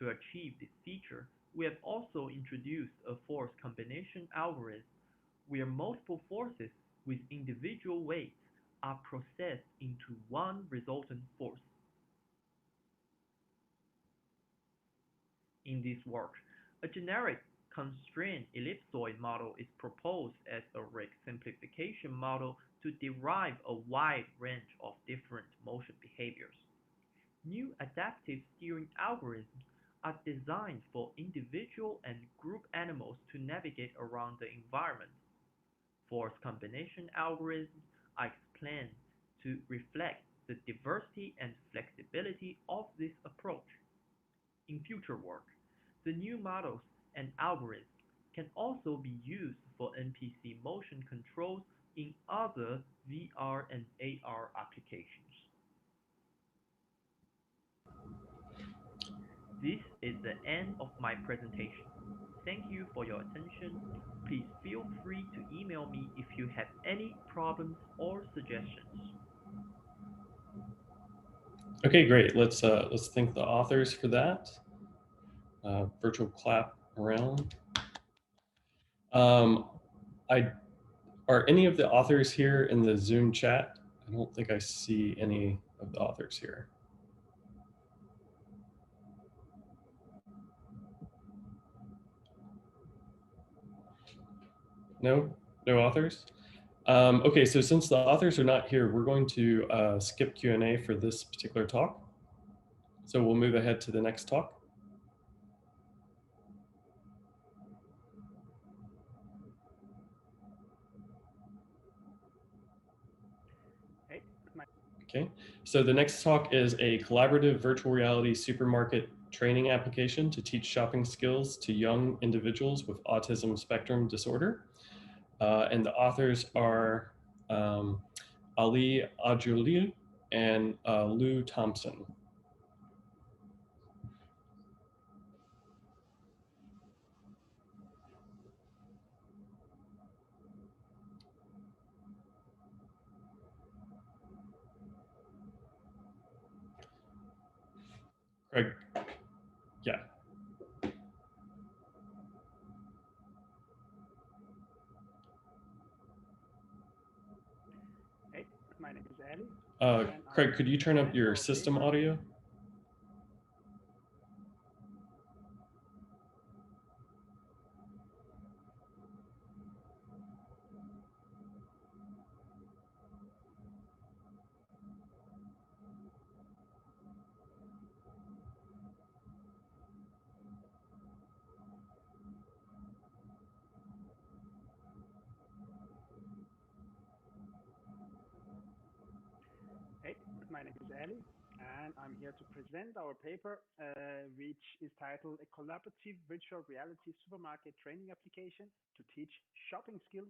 To achieve this feature, we have also introduced a force combination algorithm where multiple forces with individual weights are processed into one resultant force. In this work, a generic constraint ellipsoid model is proposed as a rig simplification model to derive a wide range of different motion behaviors. New adaptive steering algorithms are designed for individual and group animals to navigate around the environment. Force combination algorithms are explained to reflect the diversity and flexibility of this approach. In future work, the new models and algorithms can also be used for NPC motion controls in other VR and AR applications. This is the end of my presentation. Thank you for your attention. Please feel free to email me if you have any problems or suggestions. Okay, great. Let's thank the authors for that. Virtual clap around. Are any of the authors here in the Zoom chat? I don't think I see any of the authors here. No authors? Okay, so since the authors are not here, we're going to skip Q&A for this particular talk. So we'll move ahead to the next talk. Okay, so the next talk is a collaborative virtual reality supermarket training application to teach shopping skills to young individuals with autism spectrum disorder. And the authors are Ali Ajuliu and Lou Thompson. Craig, yeah. Hey, my name is Ali. Craig, could you turn up your system audio? Hey, my name is Ali, and I'm here to present our paper, which is titled A Collaborative Virtual Reality Supermarket Training Application to Teach Shopping Skills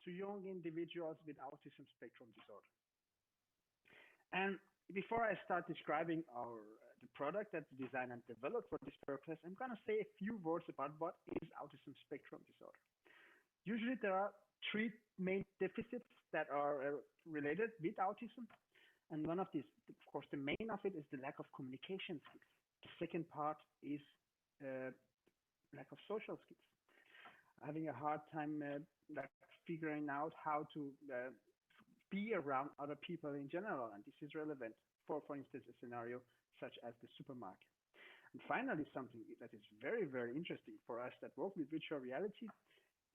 to Young Individuals with Autism Spectrum Disorder. And before I start describing the product that's designed and developed for this purpose, I'm going to say a few words about what is autism spectrum disorder. Usually there are three main deficits that are related with autism. And one of these, of course, the main of it is the lack of communication skills. The second part is lack of social skills. Having a hard time figuring out how to be around other people in general. And this is relevant for instance, a scenario such as the supermarket. And finally, something that is very, very interesting for us that work with virtual reality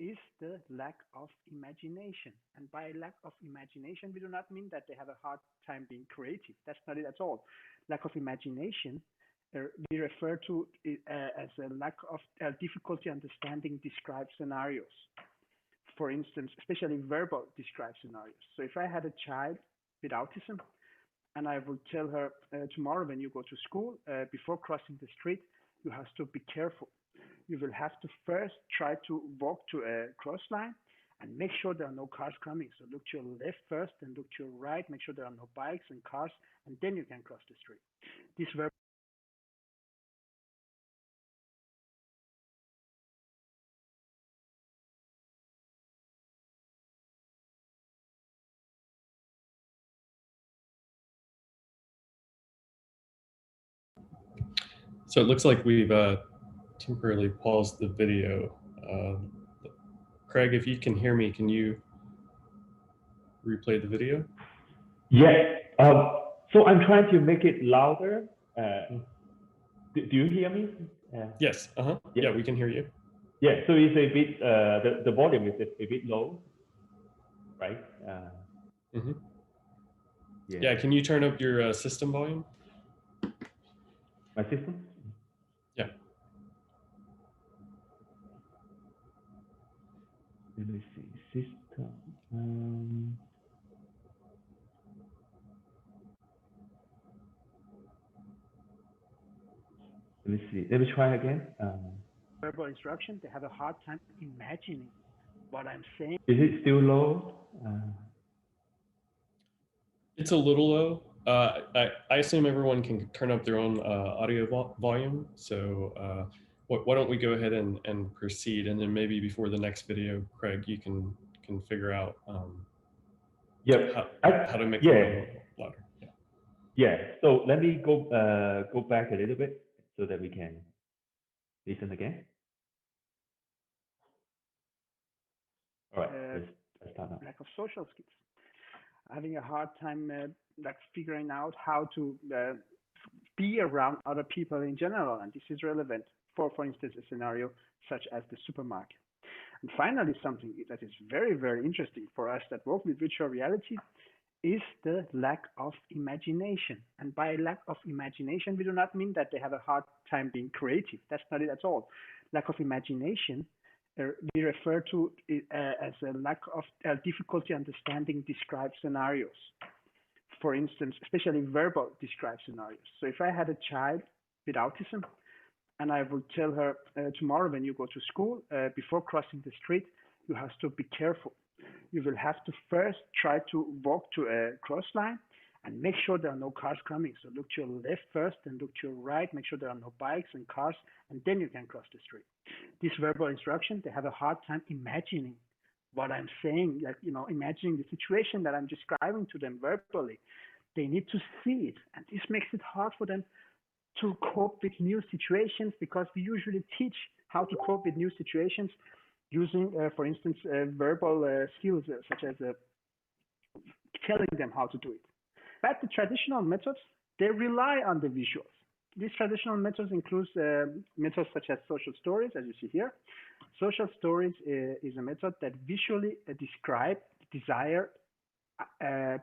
is the lack of imagination. And by lack of imagination, we do not mean that they have a hard time being creative. That's not it at all. Lack of imagination, we refer to it as a lack of difficulty understanding described scenarios. For instance, especially verbal described scenarios. So if I had a child with autism, and I would tell her tomorrow when you go to school, before crossing the street, you have to be careful. You will have to first try to walk to a cross line and make sure there are no cars coming. So look to your left first, and look to your right, make sure there are no bikes and cars, and then you can cross the street. This verb. So it looks like we've temporarily paused the video. Craig, if you can hear me, can you replay the video? Yeah. So I'm trying to make it louder. Do you hear me? Yes. Yeah, we can hear you. Yeah. So it's a bit the volume is a bit low, right? Yeah. Can you turn up your system volume? My system? Yeah. Let me see. System. Let me see. Let me try again. Verbal instruction, they have a hard time imagining what I'm saying. Is it still low? It's a little low. I assume everyone can turn up their own audio volume. So why don't we go ahead and proceed, and then maybe before the next video, Craig, you can figure out Yep. how to make the volume louder. Yeah. Yeah. So let me go back a little bit so that we can listen again. All right. Let's start now. Lack of social skills. Having a hard time like figuring out how to be around other people in general, and this is relevant for instance, a scenario such as the supermarket. And finally, something that is very, very interesting for us that work with virtual reality is the lack of imagination. And by lack of imagination, we do not mean that they have a hard time being creative. That's not it at all. Lack of imagination, we refer to it as a lack of difficulty understanding described scenarios. For instance, especially verbal described scenarios. So if I had a child with autism, and I would tell her, tomorrow when you go to school, before crossing the street, you have to be careful. You will have to first try to walk to a cross line and make sure there are no cars coming. So look to your left first, then look to your right, make sure there are no bikes and cars, and then you can cross the street. This verbal instruction, they have a hard time imagining what I'm saying, like, imagining the situation that I'm describing to them verbally. They need to see it, and this makes it hard for them to cope with new situations, because we usually teach how to cope with new situations using, for instance, verbal skills, such as telling them how to do it. But the traditional methods, they rely on the visuals. These traditional methods include methods such as social stories, as you see here. Social stories is a method that visually describes desired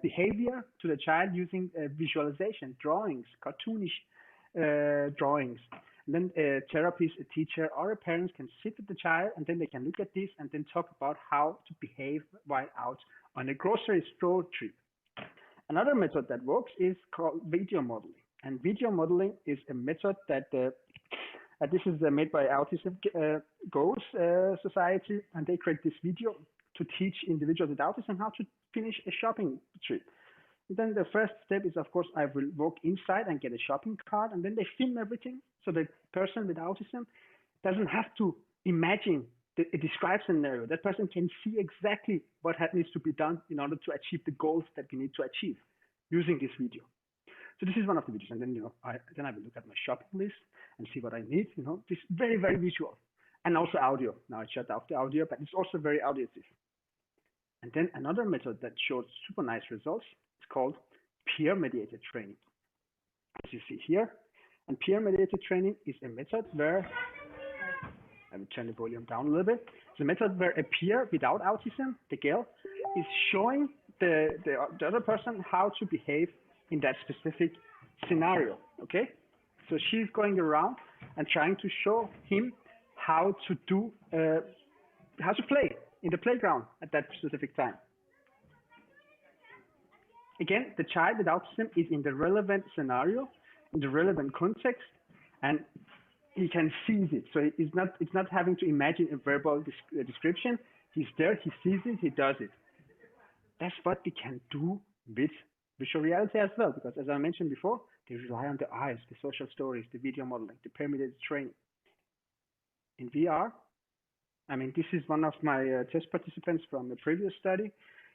behavior to the child using visualization, drawings, cartoonish drawings. And then a therapist, a teacher, or a parent can sit with the child, and then they can look at this and then talk about how to behave while out on a grocery store trip. Another method that works is called video modeling. And video modeling is a method that this is made by Autism Goes Society, and they create this video to teach individuals with autism how to finish a shopping trip. And then the first step is, of course, I will walk inside and get a shopping cart, and then they film everything. So the person with autism doesn't have to imagine a described scenario. That person can see exactly what needs to be done in order to achieve the goals that we need to achieve using this video. So this is one of the videos, and then I will look at my shopping list and see what I need. This very, very visual, and also audio. Now I shut off the audio, but it's also very auditive. And then another method that shows super nice results is called peer-mediated training, as you see here. And peer-mediated training is a method where, I will turn the volume down a little bit. It's a method where a peer without autism, the girl, is showing the other person how to behave in that specific scenario, okay? So she's going around and trying to show him how to do, how to play in the playground at that specific time. Again, the child with autism is in the relevant scenario, in the relevant context, and he can seize it. So it's not having to imagine a verbal description. He's there, he sees it, he does it. That's what we can do with virtual reality as well, because as I mentioned before, they rely on the eyes, the social stories, the video modeling, the peer-mediated training. In VR, I mean, this is one of my test participants from the previous study.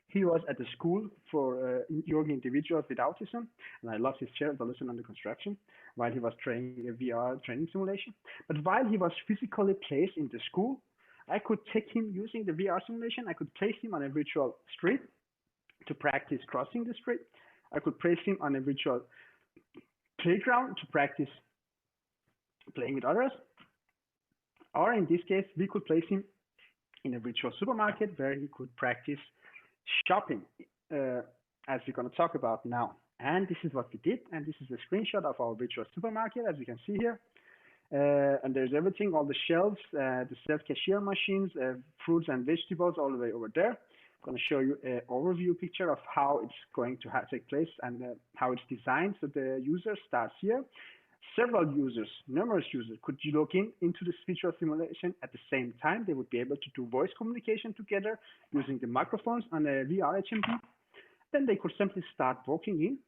He was at the school for young individuals with autism, and I lost his chair to listen under construction while he was training a VR training simulation. But while he was physically placed in the school, I could take him using the VR simulation. I could place him on a virtual street to practice crossing the street. I could place him on a virtual playground to practice playing with others. Or in this case, we could place him in a virtual supermarket where he could practice shopping, as we're going to talk about now. And this is what we did. And this is a screenshot of our virtual supermarket, as you can see here. And there's everything, all the shelves, the self-cashier machines, fruits and vegetables all the way over there. I'm going to show you an overview picture of how it's going to take place and how it's designed. So the user starts here, several users, numerous users, could log into this virtual simulation at the same time. They would be able to do voice communication together using the microphones on a VR HMD. Then they could simply start walking in.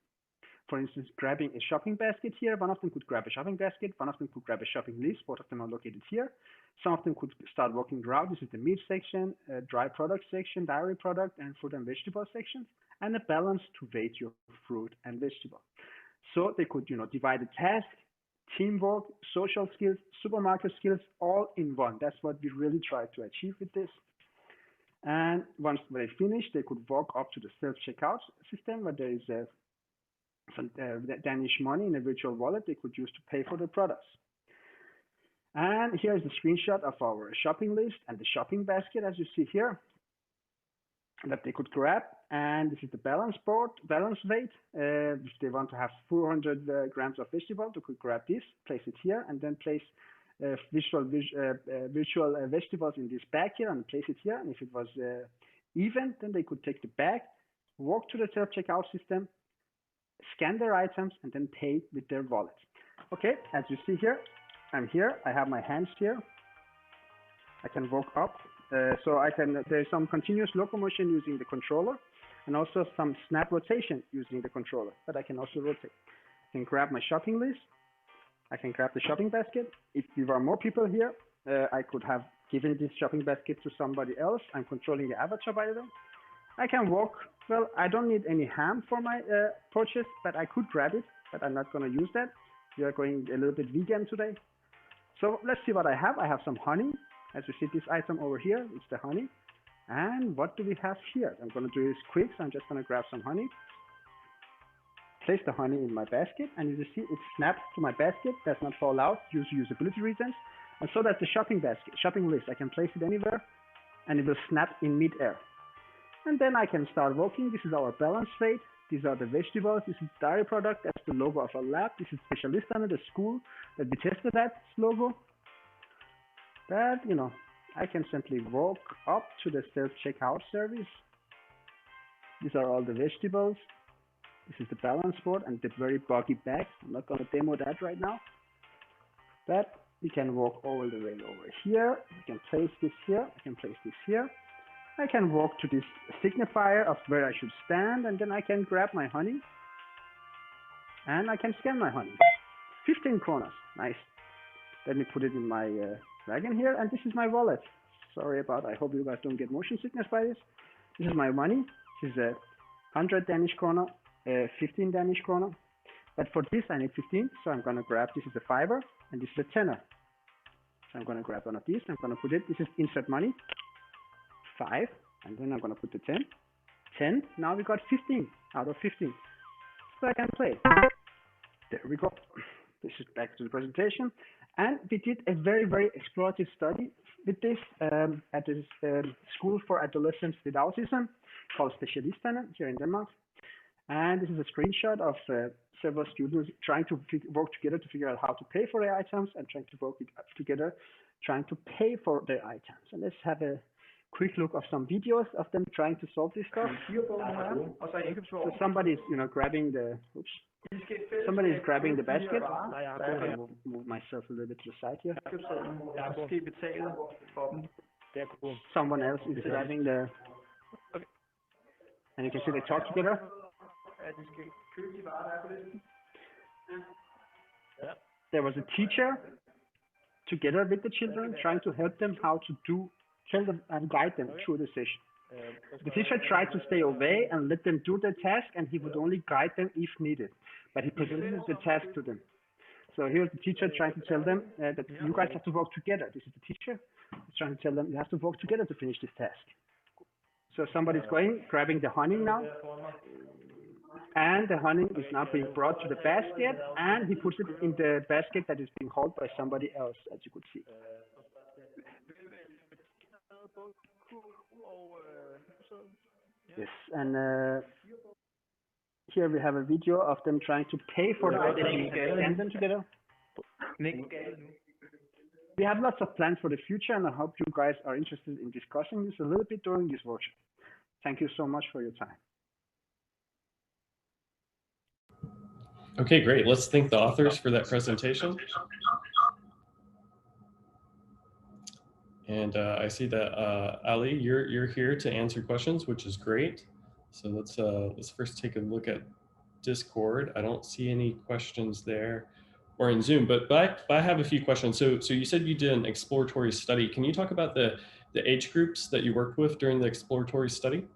For instance, grabbing a shopping basket here. One of them could grab a shopping basket. One of them could grab a shopping list. Both of them are located here. Some of them could start walking around. This is the meat section, dry product section, dairy product, and fruit and vegetable sections, and a balance to weight your fruit and vegetable. So they could, divide the task, teamwork, social skills, supermarket skills, all in one. That's what we really try to achieve with this. And once they finish, they could walk up to the self-checkout system where there is some Danish money in a virtual wallet they could use to pay for the products. And here's the screenshot of our shopping list and the shopping basket, as you see here, that they could grab. And this is the balance board, balance weight. If they want to have 400 grams of vegetable, they could grab this, place it here, and then place virtual vegetables in this bag here and place it here. And if it was even, then they could take the bag, walk to the self-checkout system, scan their items, and then pay with their wallet. Okay, as you see here, I'm here. I have my hands here. I can walk up. So there's some continuous locomotion using the controller and also some snap rotation using the controller, but I can also rotate. I can grab my shopping list. I can grab the shopping basket. If there were more people here, I could have given this shopping basket to somebody else. I'm controlling the avatar, by the way. I can walk. Well, I don't need any ham for my purchase, but I could grab it, but I'm not going to use that. We are going a little bit vegan today. So let's see what I have. I have some honey. As you see this item over here, it's the honey. And what do we have here? I'm going to do this quick, so I'm just going to grab some honey. Place the honey in my basket, and you see it snaps to my basket, does not fall out due to usability reasons. And so that's the shopping basket, shopping list. I can place it anywhere, and it will snap in mid-air. And then I can start walking. This is our balance weight. These are the vegetables. This is dairy product. That's the logo of our lab. This is Specialisterne, the school that we tested that logo. That, I can simply walk up to the self-checkout service. These are all the vegetables. This is the balance board and the very buggy bag. I'm not going to demo that right now. But we can walk all the way over here. We can place this here. I can place this here. I can walk to this signifier of where I should stand, and then I can grab my honey. And I can scan my honey. 15 kronas. Nice. Let me put it in my wagon here, and this is my wallet. Sorry about I hope you guys don't get motion sickness by this. This is my money. This is 100 Danish kroner, 15 Danish kroner. But for this I need 15, so I'm going to grab, this is a 5er, and this is a 10er. So I'm going to grab one of these, I'm going to put it, this is insert money, 5, and then I'm going to put the 10. 10, now we got 15 out of 15. So I can play. There we go. This is back to the presentation. And we did a very, very explorative study with this at this school for adolescents with autism called Specialisterne here in Denmark. And this is a screenshot of several students trying to work together to figure out how to pay for their items and trying to work together, trying to pay for their items. And let's have a quick look of some videos of them trying to solve this stuff. So somebody is, grabbing the, oops. Somebody is grabbing the basket. I'm going to move myself a little bit to the side here. Someone else is grabbing the, and you can see they talk together. There was a teacher together with the children trying to help them how to tell them and guide them through the session. The teacher tried to stay away and let them do the task, and he would only guide them if needed. But he presented the task to them. So here's the teacher trying to tell them that you guys have to work together. This is the teacher. He's trying to tell them you have to work together to finish this task. So somebody's grabbing the honey now. And the honey is now being brought to the basket, and he puts it in the basket that is being held by somebody else, as you could see. Yes, and here we have a video of them trying to pay for the items and them together. We have lots of plans for the future, and I hope you guys are interested in discussing this a little bit during this workshop. Thank you so much for your time. Okay, great. Let's thank the authors for that presentation. And I see that Ali, you're here to answer questions, which is great. So let's first take a look at Discord. I don't see any questions there, or in Zoom, but I have a few questions. So you said you did an exploratory study. Can you talk about the age groups that you worked with during the exploratory study?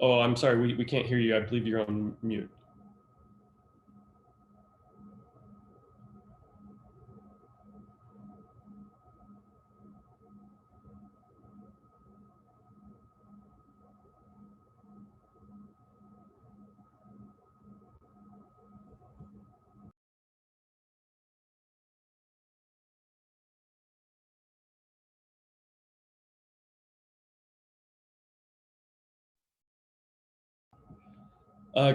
Oh, I'm sorry, we can't hear you. I believe you're on mute.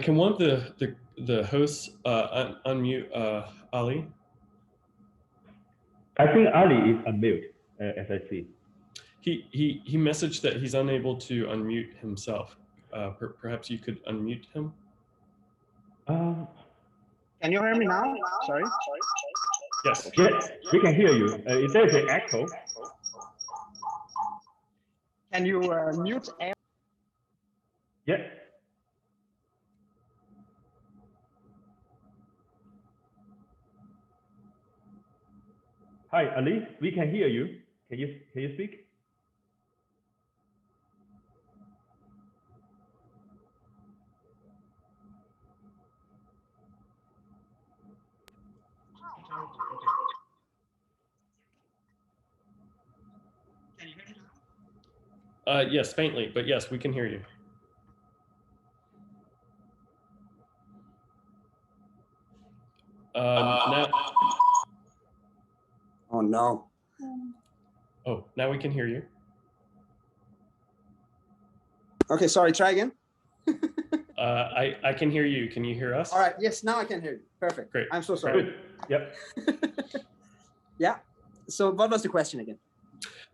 Can one of the hosts unmute Ali? I think Ali is unmute, as I see. He messaged that he's unable to unmute himself. Perhaps you could unmute him. Can you hear me now? Sorry. Yes. Yes, we can hear you. There's an echo. Can you mute? Yes. Hi, Ali. We can hear you. Can you speak? Yes, faintly, but yes, we can hear you. Now, oh no. Oh, now we can hear you. Okay, sorry, try again. I can hear you. Can you hear us? All right, yes, now I can hear you. Perfect. Great. I'm so sorry. Good. Yep. Yeah. So what was the question again?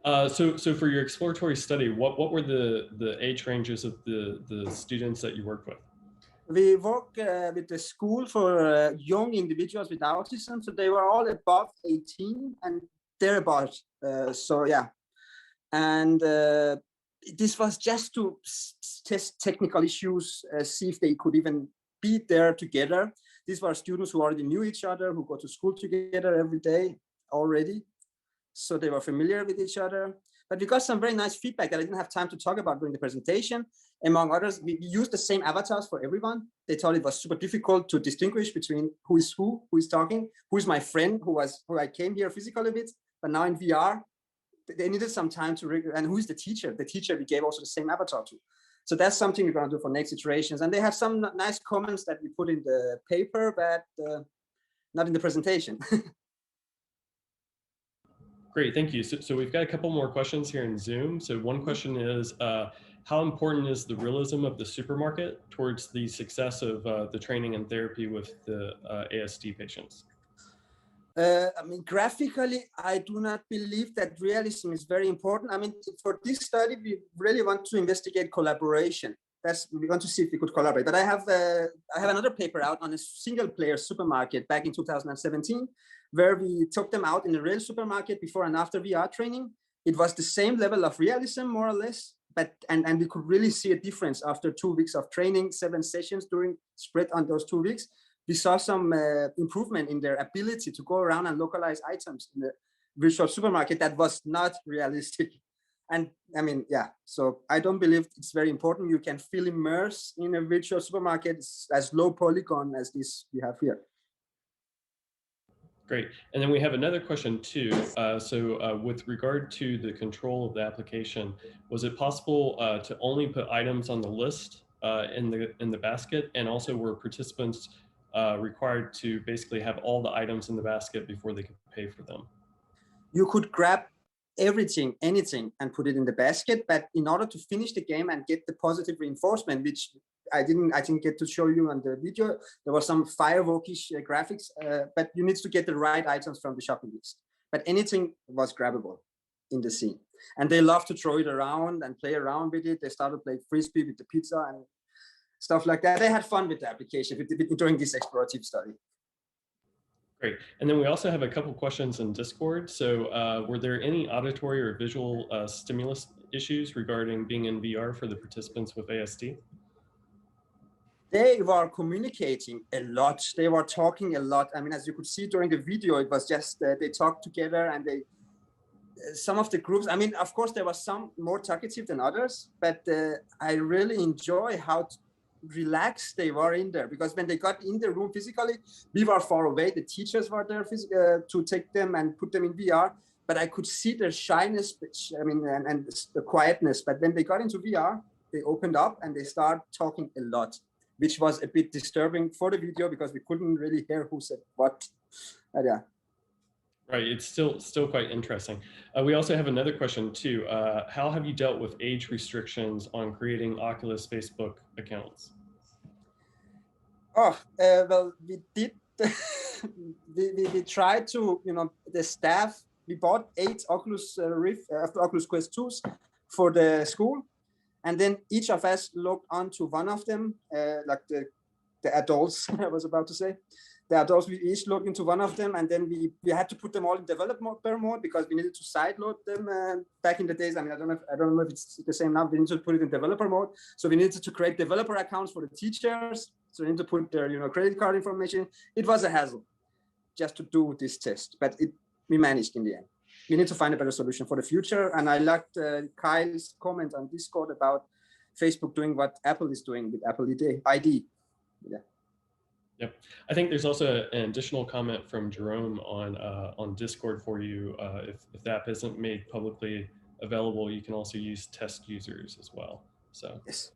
So for your exploratory study, what were the age ranges of the students that you worked with? We work with the school for young individuals with autism. So they were all above 18 and thereabout. So yeah. And this was just to test technical issues, see if they could even be there together. These were students who already knew each other, who go to school together every day already. So they were familiar with each other. But we got some very nice feedback that I didn't have time to talk about during the presentation. Among others, we used the same avatars for everyone. They thought it was super difficult to distinguish between who is talking, who is my friend, who I came here physically with, but now in VR, they needed some time to and who is the teacher? The teacher we gave also the same avatar to. So that's something we're going to do for next iterations. And they have some nice comments that we put in the paper, but not in the presentation. Great, thank you. So we've got a couple more questions here in Zoom. So one question is, how important is the realism of the supermarket towards the success of the training and therapy with the ASD patients? I mean, graphically, I do not believe that realism is very important. I mean, for this study, we really want to investigate collaboration. We want to see if we could collaborate. But I have another paper out on a single-player supermarket back in 2017, where we took them out in a real supermarket before and after VR training. It was the same level of realism, more or less, but and we could really see a difference after 2 weeks of training, 7 sessions spread on those 2 weeks. We saw some improvement in their ability to go around and localize items in the virtual supermarket that was not realistic. And I mean, yeah, so I don't believe it's very important. You can feel immersed in a virtual supermarket as low polygon as this we have here. Great. And then we have another question too. With regard to the control of the application, was it possible to only put items on the list in the basket, and also were participants required to basically have all the items in the basket before they could pay for them? You could grab everything, anything, and put it in the basket, but in order to finish the game and get the positive reinforcement, which I didn't get to show you on the video, there was some fireworkish graphics, but you need to get the right items from the shopping list. But anything was grabbable in the scene, and they love to throw it around and play around with it. They started playing frisbee with the pizza, and stuff like that. They had fun with the application during this explorative study. Great. And then we also have a couple questions in Discord. So were there any auditory or visual stimulus issues regarding being in VR for the participants with ASD? They were communicating a lot. They were talking a lot. I mean, as you could see during the video, it was just they talked together, and some of the groups, I mean, of course, there was some more talkative than others, but I really enjoy how relaxed they were in there, because when they got in the room physically, we were far away. The teachers were there to take them and put them in VR, but I could see their shyness, I mean, and the quietness. But when they got into VR, they opened up and they started talking a lot, which was a bit disturbing for the video because we couldn't really hear who said what. Yeah. Right, it's still quite interesting. We also have another question too. How have you dealt with age restrictions on creating Oculus Facebook accounts? Oh, well, we did. we tried to, you know, the staff. We bought 8 Oculus Rift, Oculus Quest 2s for the school, and then each of us logged onto one of them, like the adults. I was about to say. The adults, we each logged into one of them, and then we had to put them all in developer mode because we needed to sideload them back in the days. I mean, I don't know if it's the same now. We need to put it in developer mode, so we needed to create developer accounts for the teachers. So we need to put their, you know, credit card information. It was a hassle just to do this test, but we managed in the end. We need to find a better solution for the future. And I liked Kyle's comment on Discord about Facebook doing what Apple is doing with Apple ID. Yeah. Yep. I think there's also an additional comment from Jerome on Discord for you. If the app isn't made publicly available, you can also use test users as well. So yes,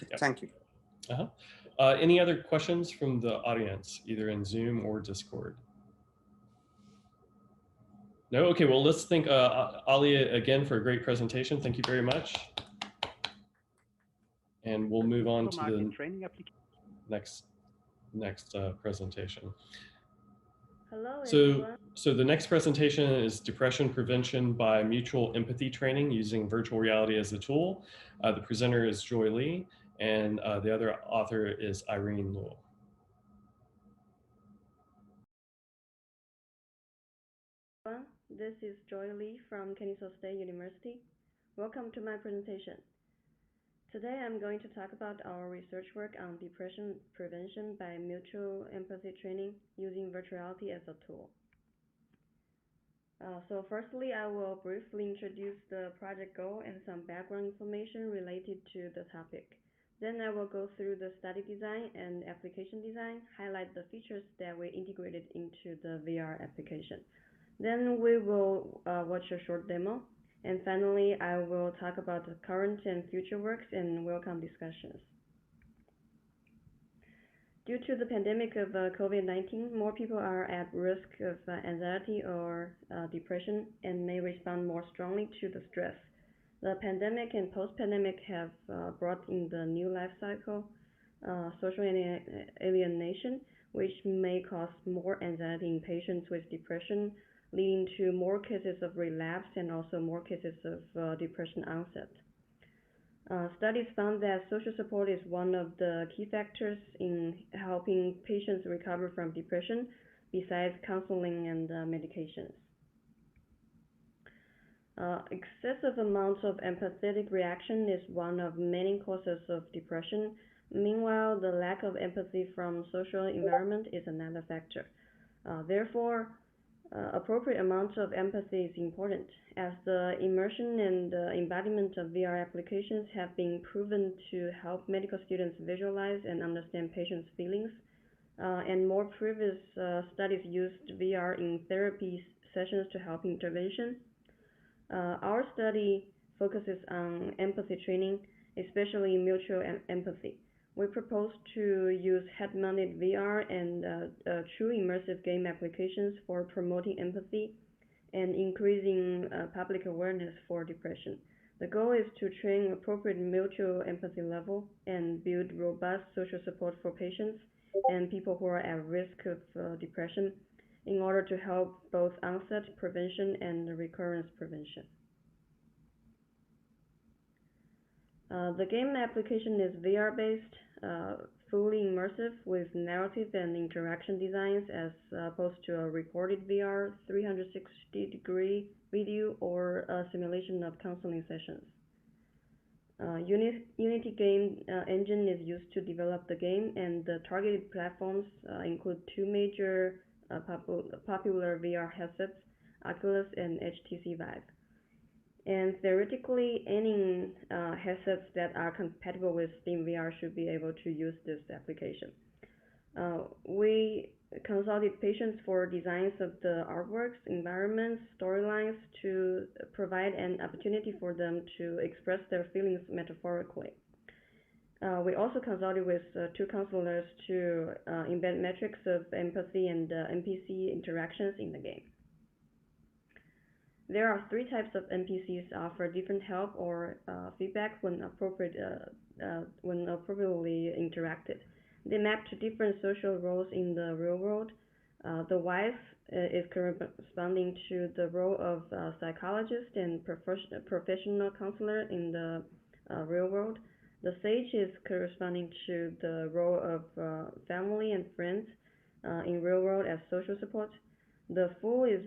yep. Thank you. Any other questions from the audience, either in Zoom or Discord? No? Okay, well, let's thank Ali again for a great presentation. Thank you very much. And we'll move on to the next presentation. Hello, so the next presentation is depression prevention by mutual empathy training using virtual reality as a tool. The presenter is Joy Lee, and the other author is Irene Luo. This is Joy Lee from Kennesaw State University. Welcome to my presentation. Today I'm going to talk about our research work on depression prevention by mutual empathy training using virtual reality as a tool. So firstly, I will briefly introduce the project goal and some background information related to the topic. Then I will go through the study design and application design, highlight the features that we integrated into the VR application. Then we will watch a short demo. And finally, I will talk about the current and future works and welcome discussions. Due to the pandemic of COVID-19, more people are at risk of anxiety or depression and may respond more strongly to the stress. The pandemic and post-pandemic have brought in the new life cycle, social alienation, which may cause more anxiety in patients with depression, leading to more cases of relapse and also more cases of depression onset. Studies found that social support is one of the key factors in helping patients recover from depression, besides counseling and medications. Excessive amounts of empathetic reaction is one of many causes of depression. Meanwhile, the lack of empathy from social environment is another factor. Therefore, appropriate amounts of empathy is important, as the immersion and embodiment of VR applications have been proven to help medical students visualize and understand patients' feelings. And more previous studies used VR in therapy sessions to help intervention. Our study focuses on empathy training, especially mutual empathy. We propose to use head-mounted VR and true immersive game applications for promoting empathy and increasing public awareness for depression. The goal is to train appropriate mutual empathy level and build robust social support for patients and people who are at risk of depression in order to help both onset prevention and recurrence prevention. The game application is VR-based. fully immersive with narrative and interaction designs as opposed to a recorded VR 360-degree video or a simulation of counseling sessions. Unity game engine is used to develop the game, and the targeted platforms include two major popular VR headsets, Oculus and HTC Vive. And theoretically, any headsets that are compatible with Steam VR should be able to use this application. We consulted patients for designs of the artworks, environments, storylines to provide an opportunity for them to express their feelings metaphorically. We also consulted with two counselors to embed metrics of empathy and NPC interactions in the game. There are three types of NPCs offer different help or feedback when appropriately interacted. They map to different social roles in the real world. The wife is corresponding to the role of psychologist and professional counselor in the real world. The sage is corresponding to the role of family and friends in real world as social support. The fool is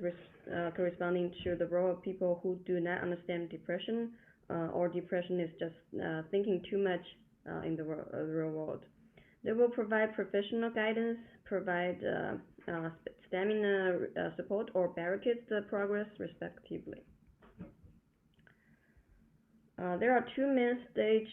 corresponding to the role of people who do not understand depression, or depression is just thinking too much in the real world. They will provide professional guidance, provide stamina support, or barricade the progress, respectively. There are two main stages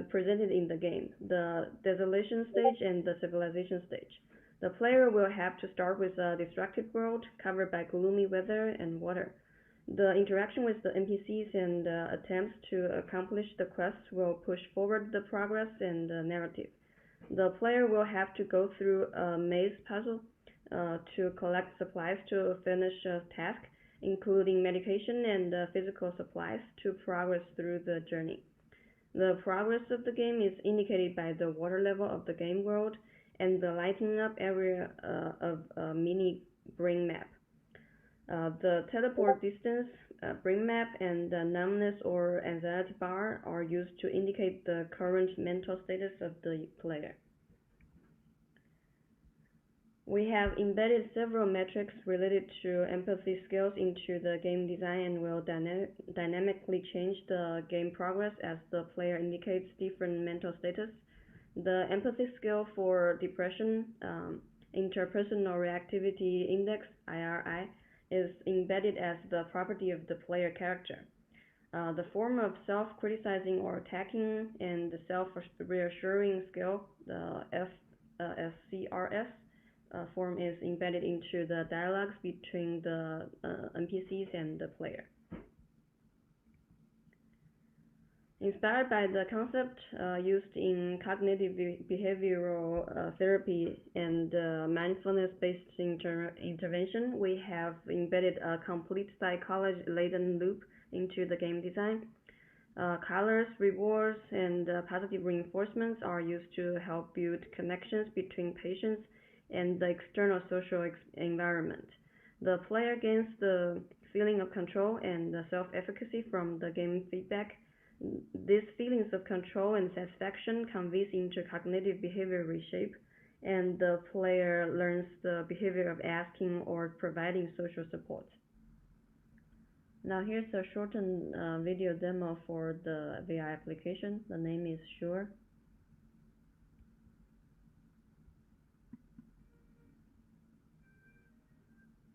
presented in the game, the desolation stage and the civilization stage. The player will have to start with a distracted world covered by gloomy weather and water. The interaction with the NPCs and attempts to accomplish the quest will push forward the progress and the narrative. The player will have to go through a maze puzzle to collect supplies to finish a task, including medication and physical supplies to progress through the journey. The progress of the game is indicated by the water level of the game world and the lighting up area of a mini brain map. The teleport distance, brain map, and the numbness or anxiety bar are used to indicate the current mental status of the player. We have embedded several metrics related to empathy skills into the game design and will dynamically change the game progress as the player indicates different mental status. The empathy skill for depression, interpersonal reactivity index, IRI, is embedded as the property of the player character. The form of self-criticizing or attacking and the self-reassuring skill, the SCRS, form is embedded into the dialogues between the NPCs and the player. Inspired by the concept used in cognitive behavioral therapy and mindfulness-based intervention, we have embedded a complete psychology-laden loop into the game design. Colors, rewards, and positive reinforcements are used to help build connections between patients and the external social environment. The player gains the feeling of control and self-efficacy from the game feedback. These feelings of control and satisfaction conveys into cognitive behavior reshape, and the player learns the behavior of asking or providing social support. Now here's a shortened video demo for the VR application. The name is Sure.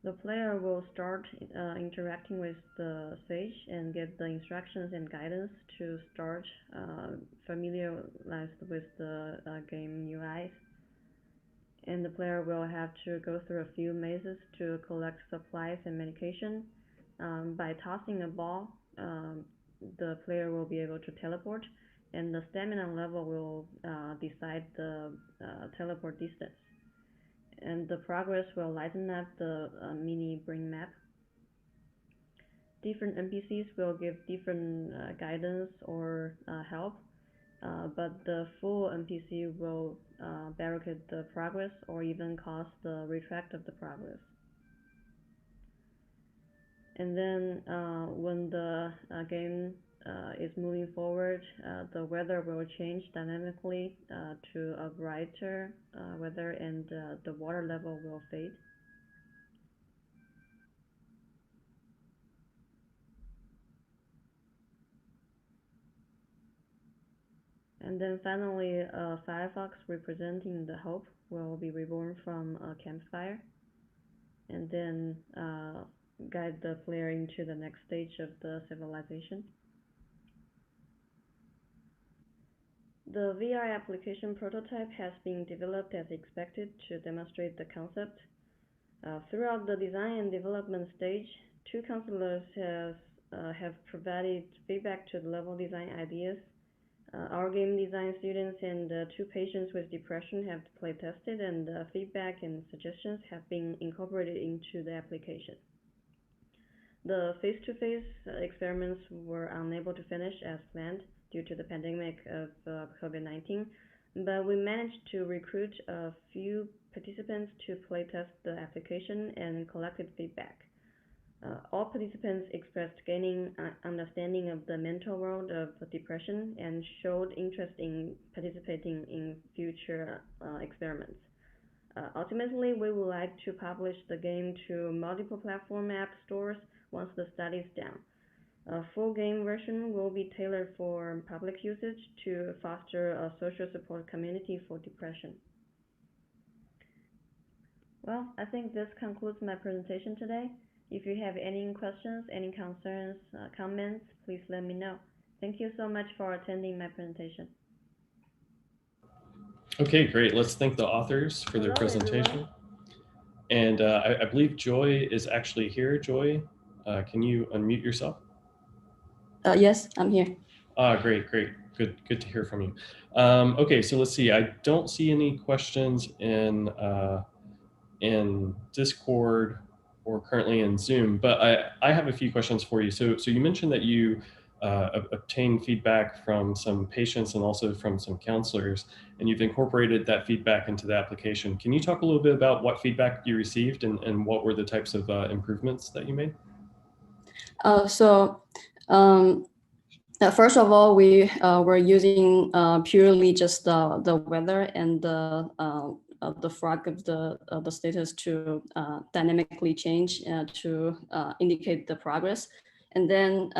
The player will start interacting with the sage and get the instructions and guidance to start familiarized with the game UI. And the player will have to go through a few mazes to collect supplies and medication. By tossing a ball, the player will be able to teleport, and the stamina level will decide the teleport distance. And the progress will lighten up the mini brain map. Different NPCs will give different guidance or help, but the full NPC will barricade the progress or even cause the retract of the progress. And then when the game is moving forward, the weather will change dynamically to a brighter weather, and the water level will fade. And then finally, a firefox representing the hope will be reborn from a campfire, and then guide the player into the next stage of the civilization. The VR application prototype has been developed as expected to demonstrate the concept. Throughout the design and development stage, 2 counselors have provided feedback to the level design ideas. Our game design students and 2 patients with depression have play tested, and feedback and suggestions have been incorporated into the application. The face-to-face experiments were unable to finish as planned due to the pandemic of COVID-19, but we managed to recruit a few participants to play test the application and collected feedback. All participants expressed gaining understanding of the mental world of depression and showed interest in participating in future experiments. Ultimately, we would like to publish the game to multiple platform app stores once the study is done. A full game version will be tailored for public usage to foster a social support community for depression. Well, I think this concludes my presentation today. If you have any questions, any concerns, comments, please let me know. Thank you so much for attending my presentation. Okay, great. Let's thank the authors for their presentation. Everyone. And I believe Joy is actually here. Joy, can you unmute yourself? Yes, I'm here. Great. Good to hear from you. Okay, so let's see. I don't see any questions in Discord or currently in Zoom, but I have a few questions for you. So you mentioned that you obtained feedback from some patients and also from some counselors, and you've incorporated that feedback into the application. Can you talk a little bit about what feedback you received and what were the types of improvements that you made? First of all, we were using purely just the weather and the flag of the status to dynamically change to indicate the progress. And then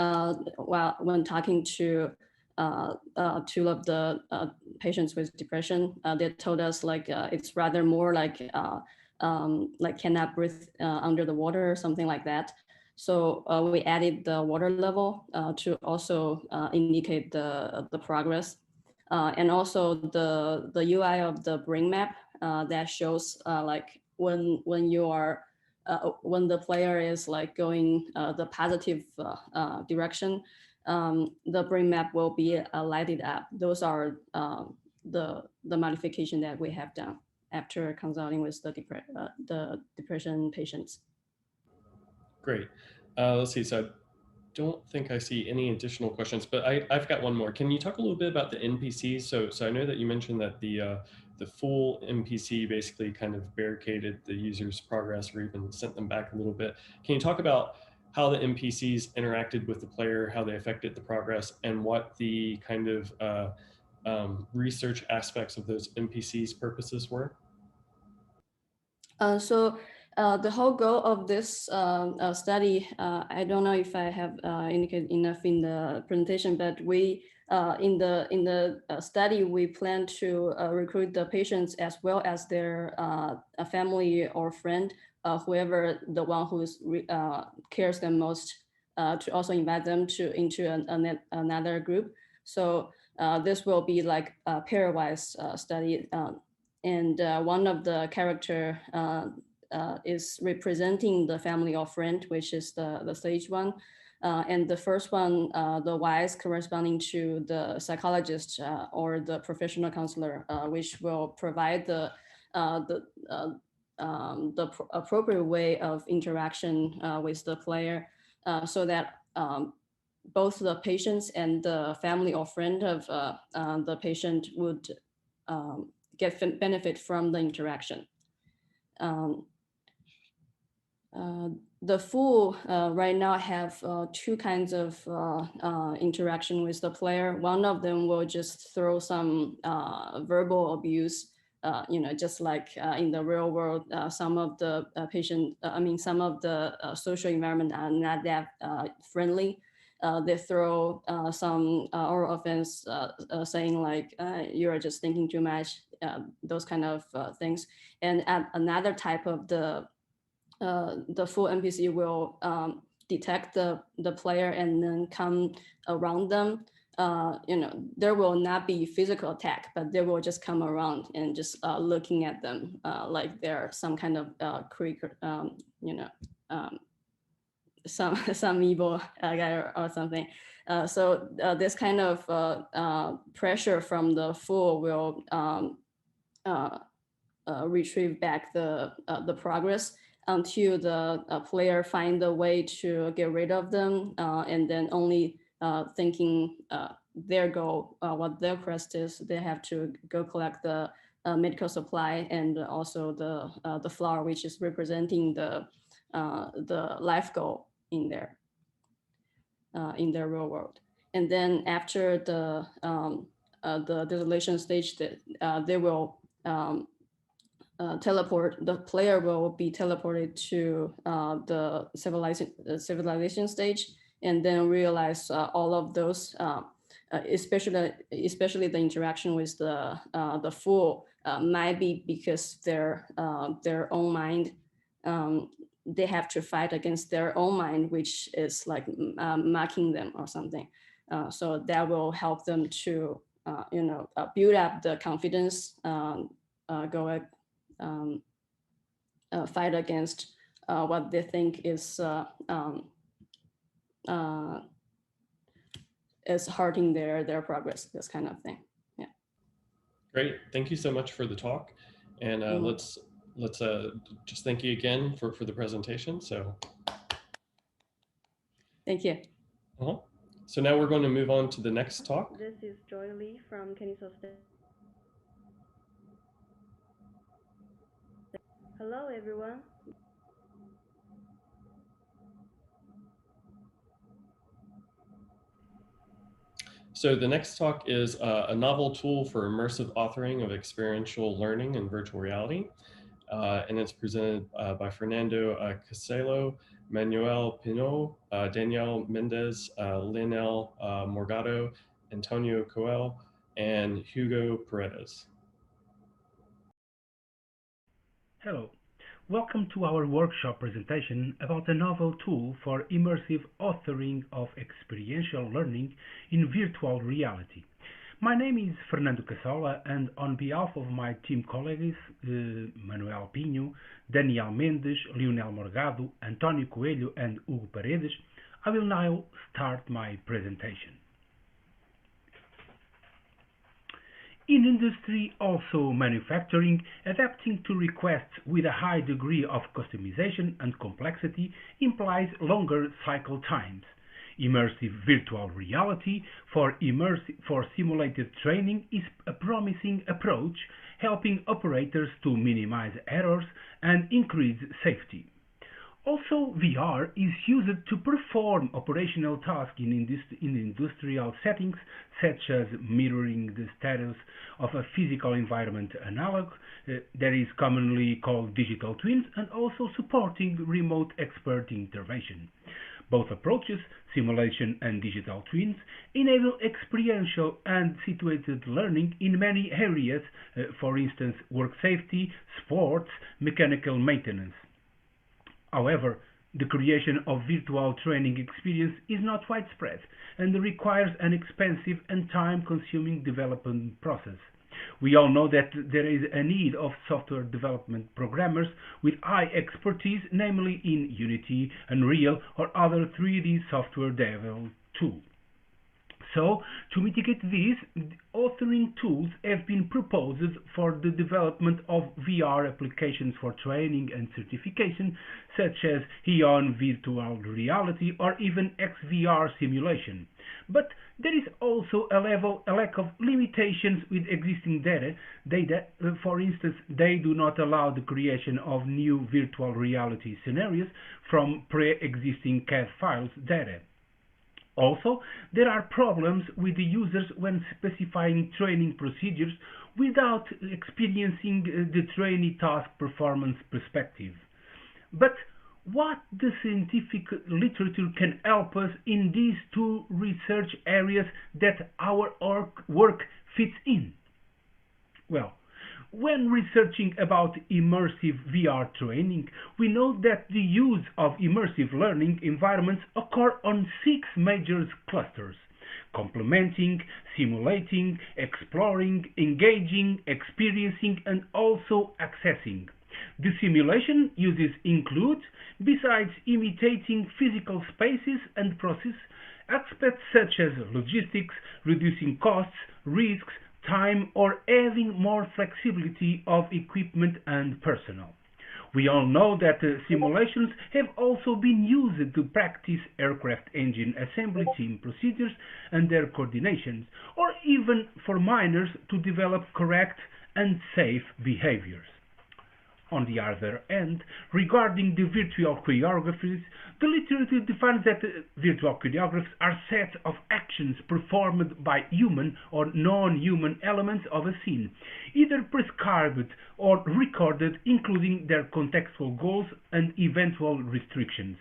when talking to 2 of the patients with depression, they told us it's rather more like cannot breathe under the water or something like that. So we added the water level to also indicate the progress. And also the UI of the brain map that shows when you are when the player is going the positive direction, the brain map will be lighted up. Those are the modification that we have done after consulting with the depression patients. Great. Let's see. So I don't think I see any additional questions, but I've got one more. Can you talk a little bit about the NPCs? So I know that you mentioned that the full NPC basically kind of barricaded the user's progress or even sent them back a little bit. Can you talk about how the NPCs interacted with the player, how they affected the progress, and what the kind of research aspects of those NPCs' purposes were? The whole goal of this study, I don't know if I have indicated enough in the presentation, but we in the study we plan to recruit the patients as well as their family or friend, whoever the one who cares them most, to also invite them into another group. So this will be like a pairwise study, and one of the character is representing the family or friend, which is the stage 1. And the first one, the Y is corresponding to the psychologist or the professional counselor, which will provide the appropriate way of interaction with the player, so that both the patients and the family or friend of the patient would benefit from the interaction. the fool right now have two kinds of interaction with the player. One of them will just throw some verbal abuse, just like in the real world, some of the some of the social environment are not that friendly. They throw some oral offense saying like, you are just thinking too much, those kind of things. And another type of the full NPC will detect the player and then come around them. There will not be physical attack, but they will just come around and just looking at them like they're some kind of creature, some evil guy or something. So this kind of pressure from the fool will retrieve back the progress until the player find a way to get rid of them, and then only thinking their goal, what their quest is, they have to go collect the medical supply and also the flower, which is representing the life goal in their real world. And then after the desolation stage, that they will the player will be teleported to the civilization stage, and then realize all of those, especially the interaction with the fool might be because their own mind, they have to fight against their own mind, which is like mocking them or something. So that will help them to build up the confidence, fight against what they think is hurting their progress, this kind of thing. Yeah. Great, thank you so much for the talk, and let's just thank you again for the presentation. So thank you. So now we're going to move on to the next talk. This is Joy Lee from Kennesaw State. Hello, everyone. So the next talk is a novel tool for immersive authoring of experiential learning in virtual reality. And it's presented by Fernando Caselo, Manuel Pinot, Danielle Mendez, Lionel Morgado, Antonio Coel, and Hugo Paredes. Hello. Welcome to our workshop presentation about a novel tool for immersive authoring of experiential learning in virtual reality. My name is Fernando Cassola, and on behalf of my team colleagues, Manuel Pinho, Daniel Mendes, Lionel Morgado, Antonio Coelho, and Hugo Paredes, I will now start my presentation. In industry, also manufacturing, adapting to requests with a high degree of customization and complexity implies longer cycle times. Immersive virtual reality for simulated training is a promising approach, helping operators to minimize errors and increase safety. Also, VR is used to perform operational tasks in industrial settings, such as mirroring the status of a physical environment analog, that is commonly called digital twins, and also supporting remote expert intervention. Both approaches, simulation and digital twins, enable experiential and situated learning in many areas, for instance, work safety, sports, mechanical maintenance. However, the creation of virtual training experience is not widespread and requires an expensive and time-consuming development process. We all know that there is a need of software development programmers with high expertise, namely in Unity, Unreal, or other 3D software development tools. So, to mitigate this, authoring tools have been proposed for the development of VR applications for training and certification, such as Ion virtual reality or even XVR simulation. But there is also a lack of limitations with existing data. For instance, they do not allow the creation of new virtual reality scenarios from pre-existing CAD files data. Also, there are problems with the users when specifying training procedures without experiencing the trainee task performance perspective. But what the scientific literature can help us in these two research areas that our work fits in? Well, when researching about immersive VR training, we know that the use of immersive learning environments occur on 6 major clusters: complementing, simulating, exploring, engaging, experiencing, and also accessing. The simulation uses include, besides imitating physical spaces and process, aspects such as logistics, reducing costs, risks, time, or having more flexibility of equipment and personnel. We all know that simulations have also been used to practice aircraft engine assembly team procedures and their coordinations, or even for miners to develop correct and safe behaviors. On the other hand, regarding the virtual choreographies, the literature defines that virtual choreographies are sets of actions performed by human or non-human elements of a scene, either prescribed or recorded, including their contextual goals and eventual restrictions.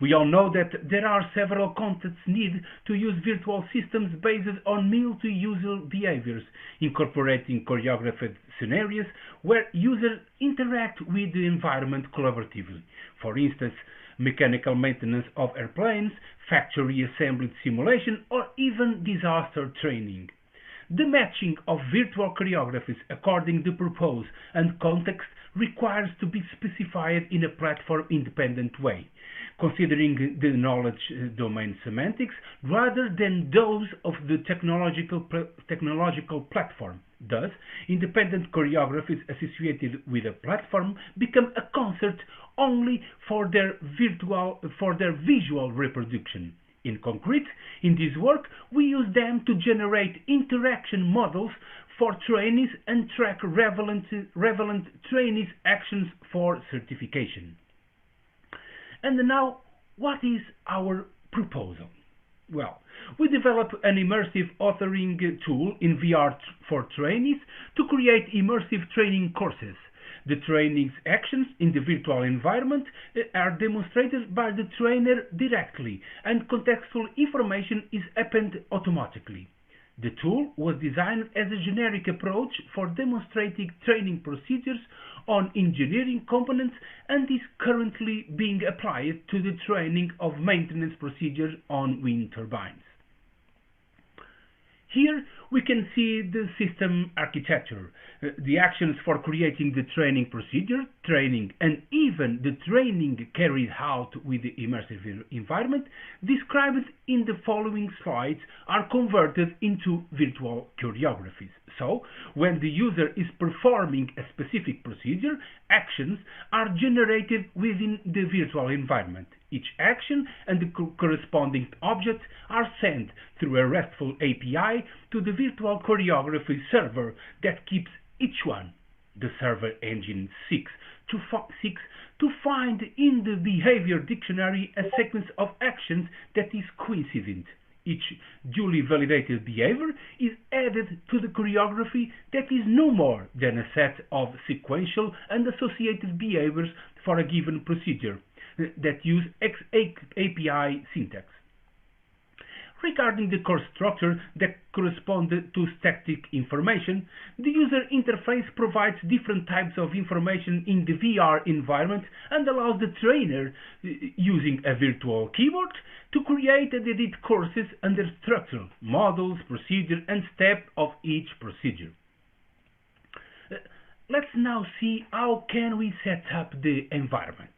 We all know that there are several contexts needed to use virtual systems based on multi-user behaviors, incorporating choreographed scenarios where users interact with the environment collaboratively. For instance, mechanical maintenance of airplanes, factory assembly simulation, or even disaster training. The matching of virtual choreographies according to purpose and context requires to be specified in a platform-independent way, considering the knowledge domain semantics rather than those of the technological platform. Thus, independent choreographies associated with a platform become a concert only for their visual reproduction. In concrete, in this work, we use them to generate interaction models for trainees and track relevant trainees' actions for certification. And now, what is our proposal? Well, we develop an immersive authoring tool in VR for trainees to create immersive training courses. The training's actions in the virtual environment are demonstrated by the trainer directly, and contextual information is appended automatically. The tool was designed as a generic approach for demonstrating training procedures on engineering components and is currently being applied to the training of maintenance procedures on wind turbines. Here we can see the system architecture, the actions for creating the training procedure, training, and even the training carried out with the immersive environment described in the following slides are converted into virtual choreographies. So, when the user is performing a specific procedure, actions are generated within the virtual environment. Each action and the corresponding object are sent through a RESTful API to the virtual choreography server that keeps each one, the server engine 6, to find in the behavior dictionary a sequence of actions that is coincident. Each duly validated behavior is added to the choreography that is no more than a set of sequential and associated behaviors for a given procedure that use API syntax. Regarding the course structure that corresponds to static information, the user interface provides different types of information in the VR environment and allows the trainer, using a virtual keyboard, to create and edit courses under structure, models, procedure, and step of each procedure. Let's now see how can we set up the environment.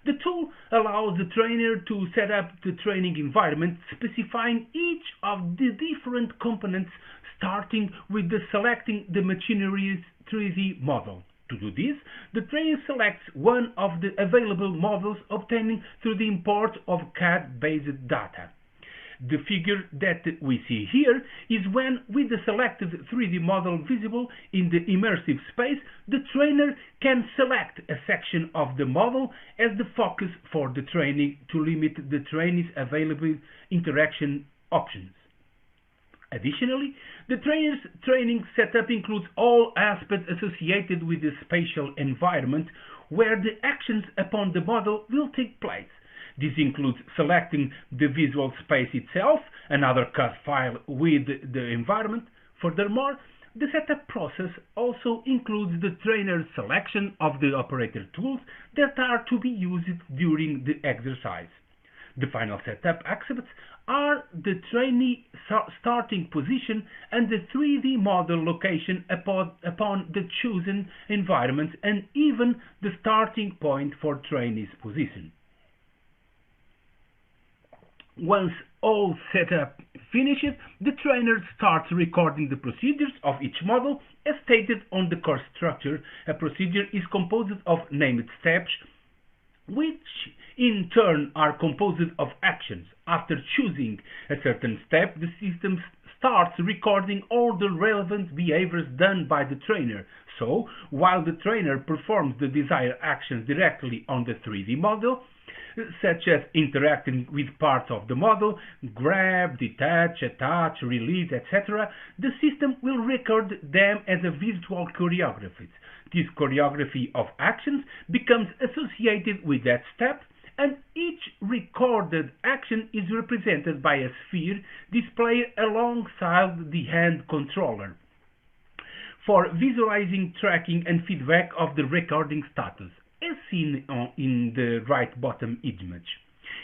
The tool allows the trainer to set up the training environment, specifying each of the different components, starting with selecting the machinery's 3D model. To do this, the trainer selects one of the available models obtained through the import of CAD-based data. The figure that we see here is when, with the selected 3D model visible in the immersive space, the trainer can select a section of the model as the focus for the training to limit the trainee's available interaction options. Additionally, the trainer's training setup includes all aspects associated with the spatial environment where the actions upon the model will take place. This includes selecting the visual space itself, another CAD file with the environment. Furthermore, the setup process also includes the trainer's selection of the operator tools that are to be used during the exercise. The final setup aspects are the trainee starting position and the 3D model location upon the chosen environment, and even the starting point for trainee's position. Once all setup finishes, the trainer starts recording the procedures of each model as stated on the course structure. A procedure is composed of named steps, which in turn are composed of actions. After choosing a certain step, the system starts recording all the relevant behaviors done by the trainer. So, while the trainer performs the desired actions directly on the 3D model, such as interacting with parts of the model, grab, detach, attach, release, etc., the system will record them as a visual choreography. This choreography of actions becomes associated with that step, and each recorded action is represented by a sphere displayed alongside the hand controller for visualizing, tracking, and feedback of the recording status, as seen in the right bottom image.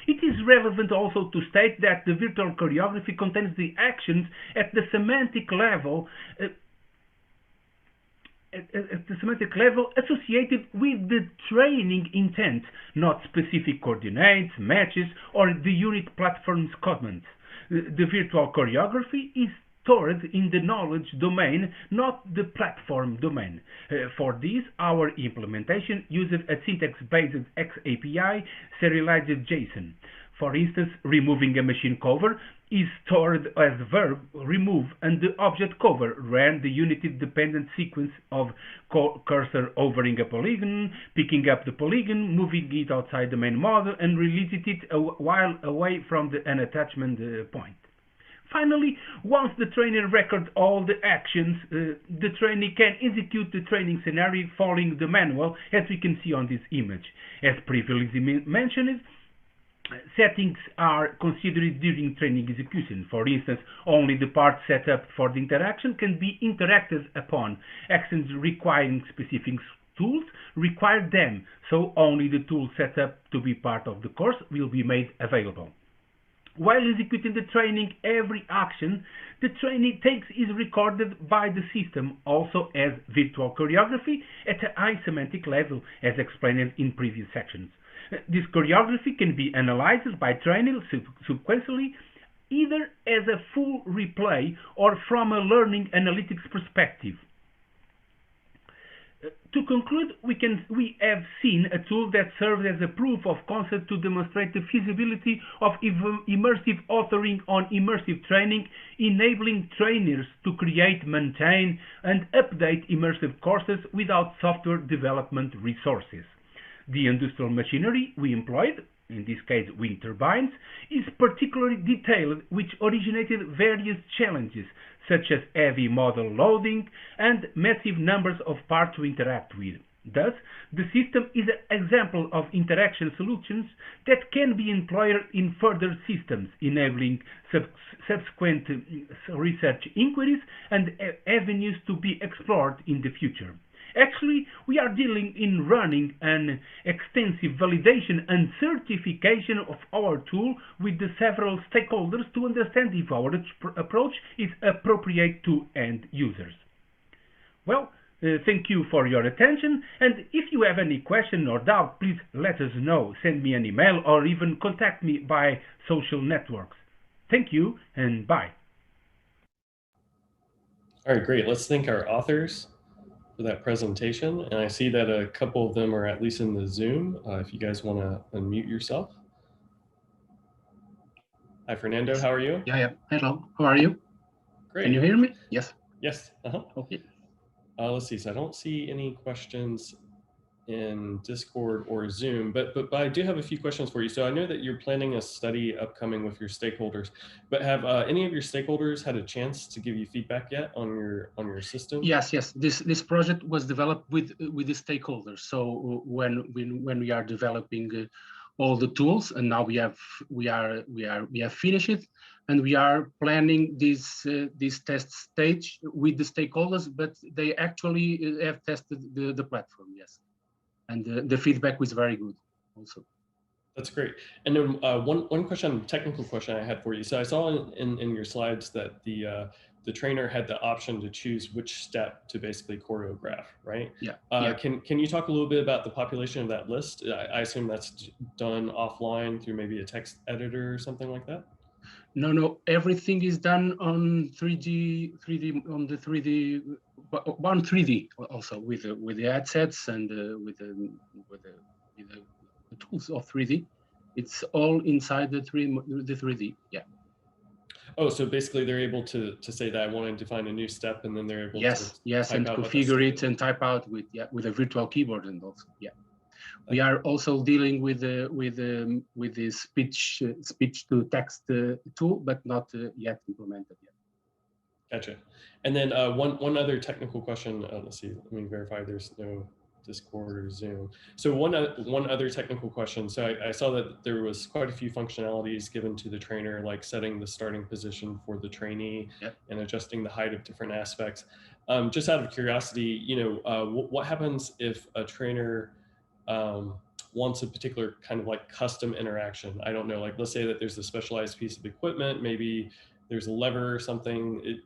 It is relevant also to state that the virtual choreography contains the actions at the semantic level associated with the training intent, not specific coordinates, matches, or the unit platform's comments. The virtual choreography is stored in the knowledge domain, not the platform domain. For this, our implementation uses a syntax-based XAPI serialized JSON. For instance, removing a machine cover is stored as the verb remove, and the object cover ran the unit-dependent sequence of cursor overing a polygon, picking up the polygon, moving it outside the main model, and releasing it while away from an attachment point. Finally, once the trainer records all the actions, the trainee can execute the training scenario following the manual, as we can see on this image. As previously mentioned, settings are considered during training execution. For instance, only the part set up for the interaction can be interacted upon. Actions requiring specific tools require them, so only the tools set up to be part of the course will be made available. While executing the training, every action the trainee takes is recorded by the system, also as virtual choreography at a high semantic level, as explained in previous sections. This choreography can be analyzed by training sequentially, either as a full replay or from a learning analytics perspective. To conclude, we have seen a tool that serves as a proof of concept to demonstrate the feasibility of immersive authoring on immersive training, enabling trainers to create, maintain, and update immersive courses without software development resources. The industrial machinery we employed, in this case wind turbines, is particularly detailed, which originated various challenges, such as heavy model loading and massive numbers of parts to interact with. Thus, the system is an example of interaction solutions that can be employed in further systems, enabling subsequent research inquiries and avenues to be explored in the future. Actually, we are dealing in running an extensive validation and certification of our tool with the several stakeholders to understand if our approach is appropriate to end users. Well, Thank you for your attention, and if you have any question or doubt, please let us know. Send me an email or even contact me by social networks. Thank you and bye. All right, great. Let's thank our authors for that presentation. And I see that a couple of them are at least in the Zoom. If you guys want to unmute yourself. Hi, Fernando. How are you? Yeah. Hello. How are you? Great. Can you hear me? Yes. Yes. Okay. Let's see. So I don't see any questions in Discord or Zoom, but I do have a few questions for you. So I know that you're planning a study upcoming with your stakeholders, but have any of your stakeholders had a chance to give you feedback yet on your system? Yes. This project was developed with the stakeholders. So when we are developing all the tools, and now we have finished it, and we are planning this test stage with the stakeholders, but they actually have tested the platform. Yes. And the feedback was very good also. That's great. And then one question, technical question I had for you. So I saw in your slides that the trainer had the option to choose which step to basically choreograph, right? Yeah. Can you talk a little bit about the population of that list? I assume that's done offline through maybe a text editor or something like that? No, everything is done on 3D on the 3D, on 3D also with the headsets and with the tools of 3D. It's all inside the 3D. Yeah. Oh, so basically they're able to say that I wanted to find a new step, and then they're able to yes, type and out configure it and type out with a virtual keyboard, and also we are also dealing with the speech to text tool, but not yet implemented yet. Gotcha. And then one other technical question. Let's see. Let me verify. There's no Discord or Zoom. So one other technical question. So I saw that there was quite a few functionalities given to the trainer, like setting the starting position for the trainee and adjusting the height of different aspects. Just out of curiosity, what happens if a trainer wants a particular kind of like custom interaction? I don't know, like let's say that there's a specialized piece of equipment, maybe there's a lever or something.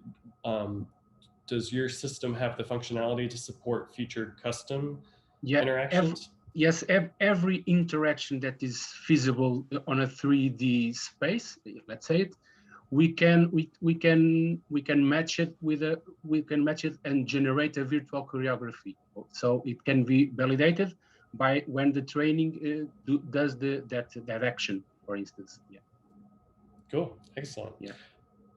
Does your system have the functionality to support future custom interactions? Yes, every interaction that is feasible on a 3D space, let's say it, we can match it and generate a virtual choreography. So it can be validated by when the training does that action, for instance. Yeah. Cool. Excellent. Yeah.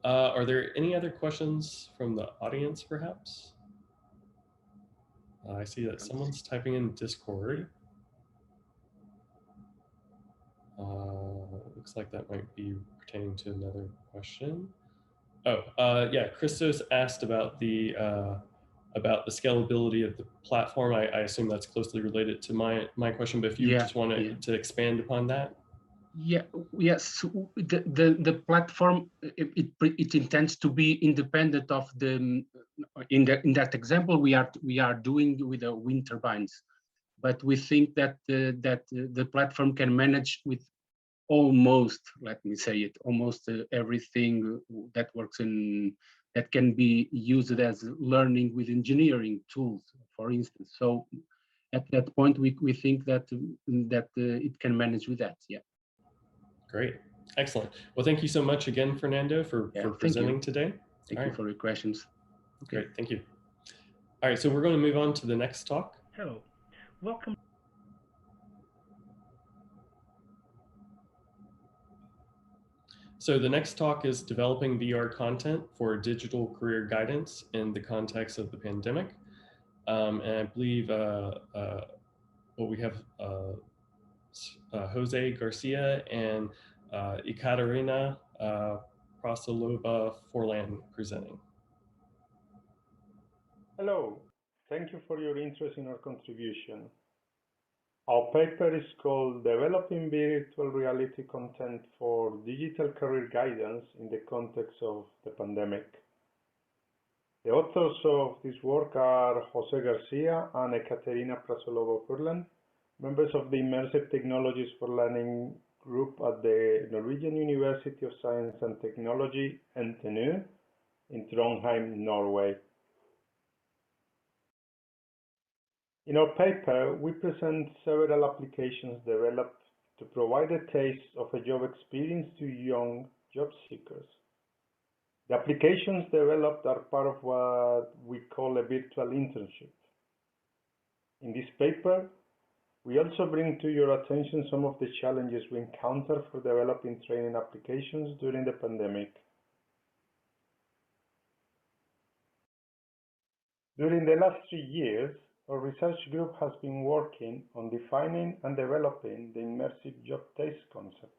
Are there any other questions from the audience, perhaps? I see that someone's typing in Discord. Looks like that might be pertaining to another question. Oh, yeah, Christos asked about the scalability of the platform. I assume that's closely related to my question, but if you just wanted to expand upon that. Yes. The platform it intends to be independent of the. In that example, we are doing with the wind turbines, but we think that the platform can manage with almost, let me say it, almost everything that works that can be used as learning with engineering tools, for instance. So at that point, we think that it can manage with that. Yeah. Great. Excellent. Well, thank you so much again, Fernando, for presenting today. Thank you for your questions. Okay. Great. Thank you. All right. So we're going to move on to the next talk. Hello. Welcome. So the next talk is developing VR content for digital career guidance in the context of the pandemic. And I believe we have Jose Garcia and Ekaterina Prasilova Forlan presenting. Hello, thank you for your interest in our contribution. Our paper is called Developing Virtual Reality Content for Digital Career Guidance in the Context of the Pandemic. The authors of this work are Jose Garcia and Ekaterina Prasilova Forlan, members of the Immersive Technologies for Learning group at the Norwegian University of Science and Technology, NTNU, in Trondheim, Norway. In our paper, we present several applications developed to provide a taste of a job experience to young job seekers. The applications developed are part of what we call a virtual internship. In this paper, we also bring to your attention some of the challenges we encounter for developing training applications during the pandemic. During the last 3 years, our research group has been working on defining and developing the immersive job taste concept.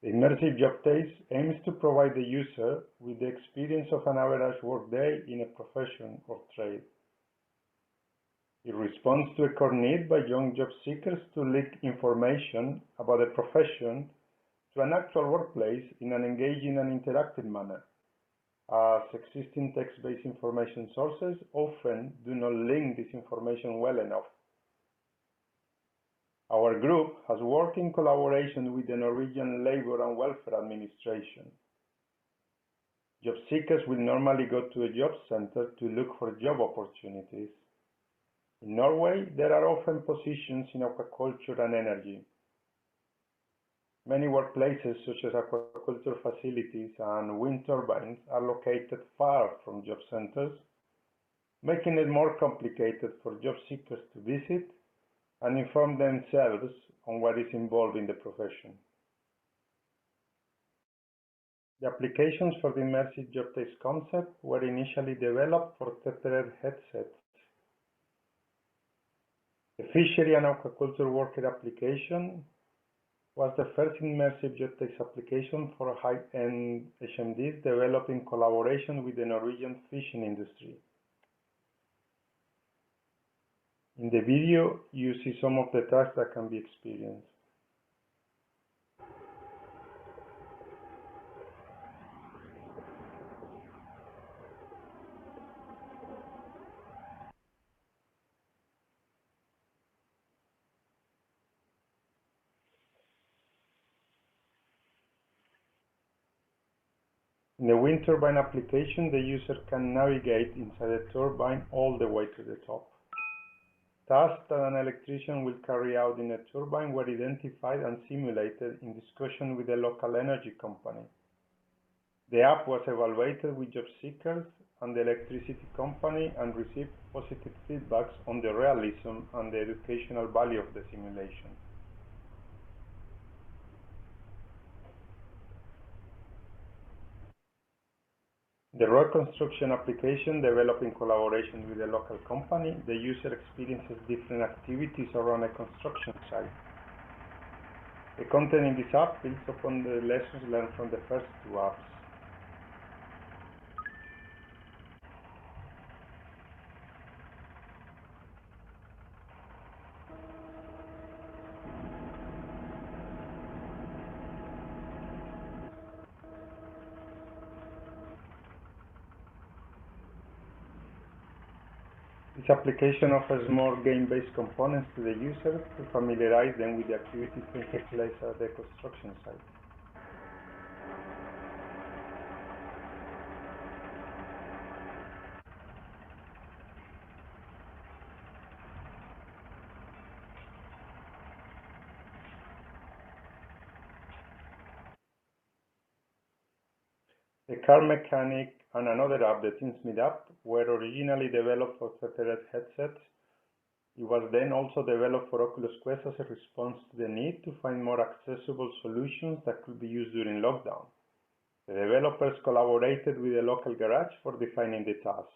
The immersive job taste aims to provide the user with the experience of an average workday in a profession or trade. It responds to a core need by young job seekers to leak information about a profession to an actual workplace in an engaging and interactive manner, as existing text-based information sources often do not link this information well enough. Our group has worked in collaboration with the Norwegian Labour and Welfare Administration. Job seekers will normally go to a job center to look for job opportunities. In Norway, there are often positions in aquaculture and energy. Many workplaces, such as aquaculture facilities and wind turbines, are located far from job centers, making it more complicated for job seekers to visit and inform themselves on what is involved in the profession. The applications for the immersive job taste concept were initially developed for tethered headsets. The fishery and aquaculture worker application was the first immersive job taste application for high-end HMDs developed in collaboration with the Norwegian fishing industry. In the video, you see some of the tasks that can be experienced. In the wind turbine application, the user can navigate inside the turbine all the way to the top. Tasks that an electrician will carry out in a turbine were identified and simulated in discussion with a local energy company. The app was evaluated with job seekers and the electricity company and received positive feedbacks on the realism and the educational value of the simulation. The road construction application, developed in collaboration with a local company, the user experiences different activities around a construction site. The content in this app builds upon the lessons learned from the first two apps. This application offers more game-based components to the user to familiarize them with the activities taking place at the construction site. The car mechanic and another app, the Teamsmeet app, were originally developed for tethered headsets. It was then also developed for Oculus Quest as a response to the need to find more accessible solutions that could be used during lockdown. The developers collaborated with a local garage for defining the tasks.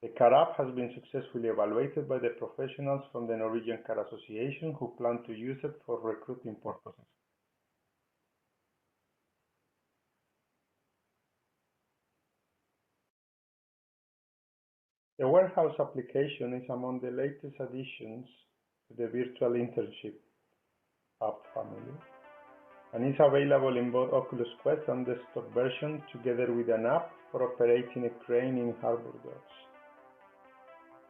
The car app has been successfully evaluated by the professionals from the Norwegian Car Association who plan to use it for recruiting purposes. The warehouse application is among the latest additions to the virtual internship app family and is available in both Oculus Quest and desktop version together with an app for operating a crane in harbor docks.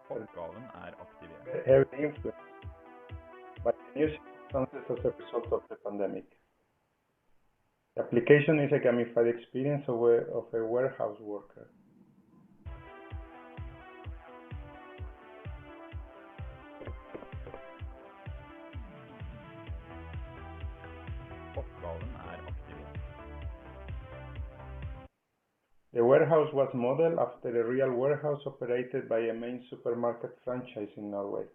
Oppgaven aktivert. Heavily influenced by the new circumstances as a result of the pandemic. The application is a gamified experience of a warehouse worker. The warehouse was modeled after a real warehouse operated by a main supermarket franchise in Norway.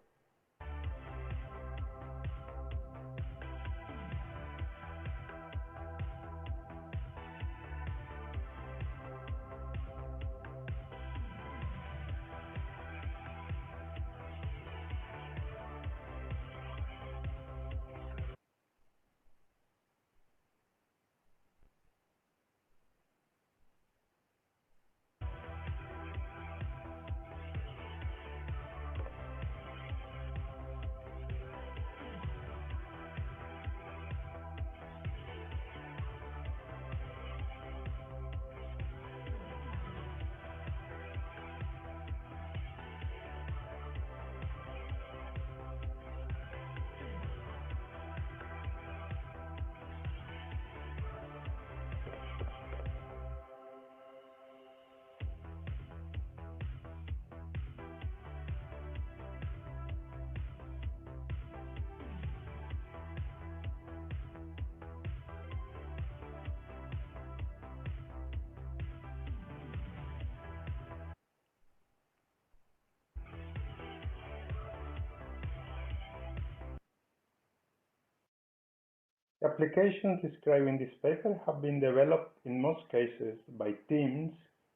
The applications described in this paper have been developed in most cases by teams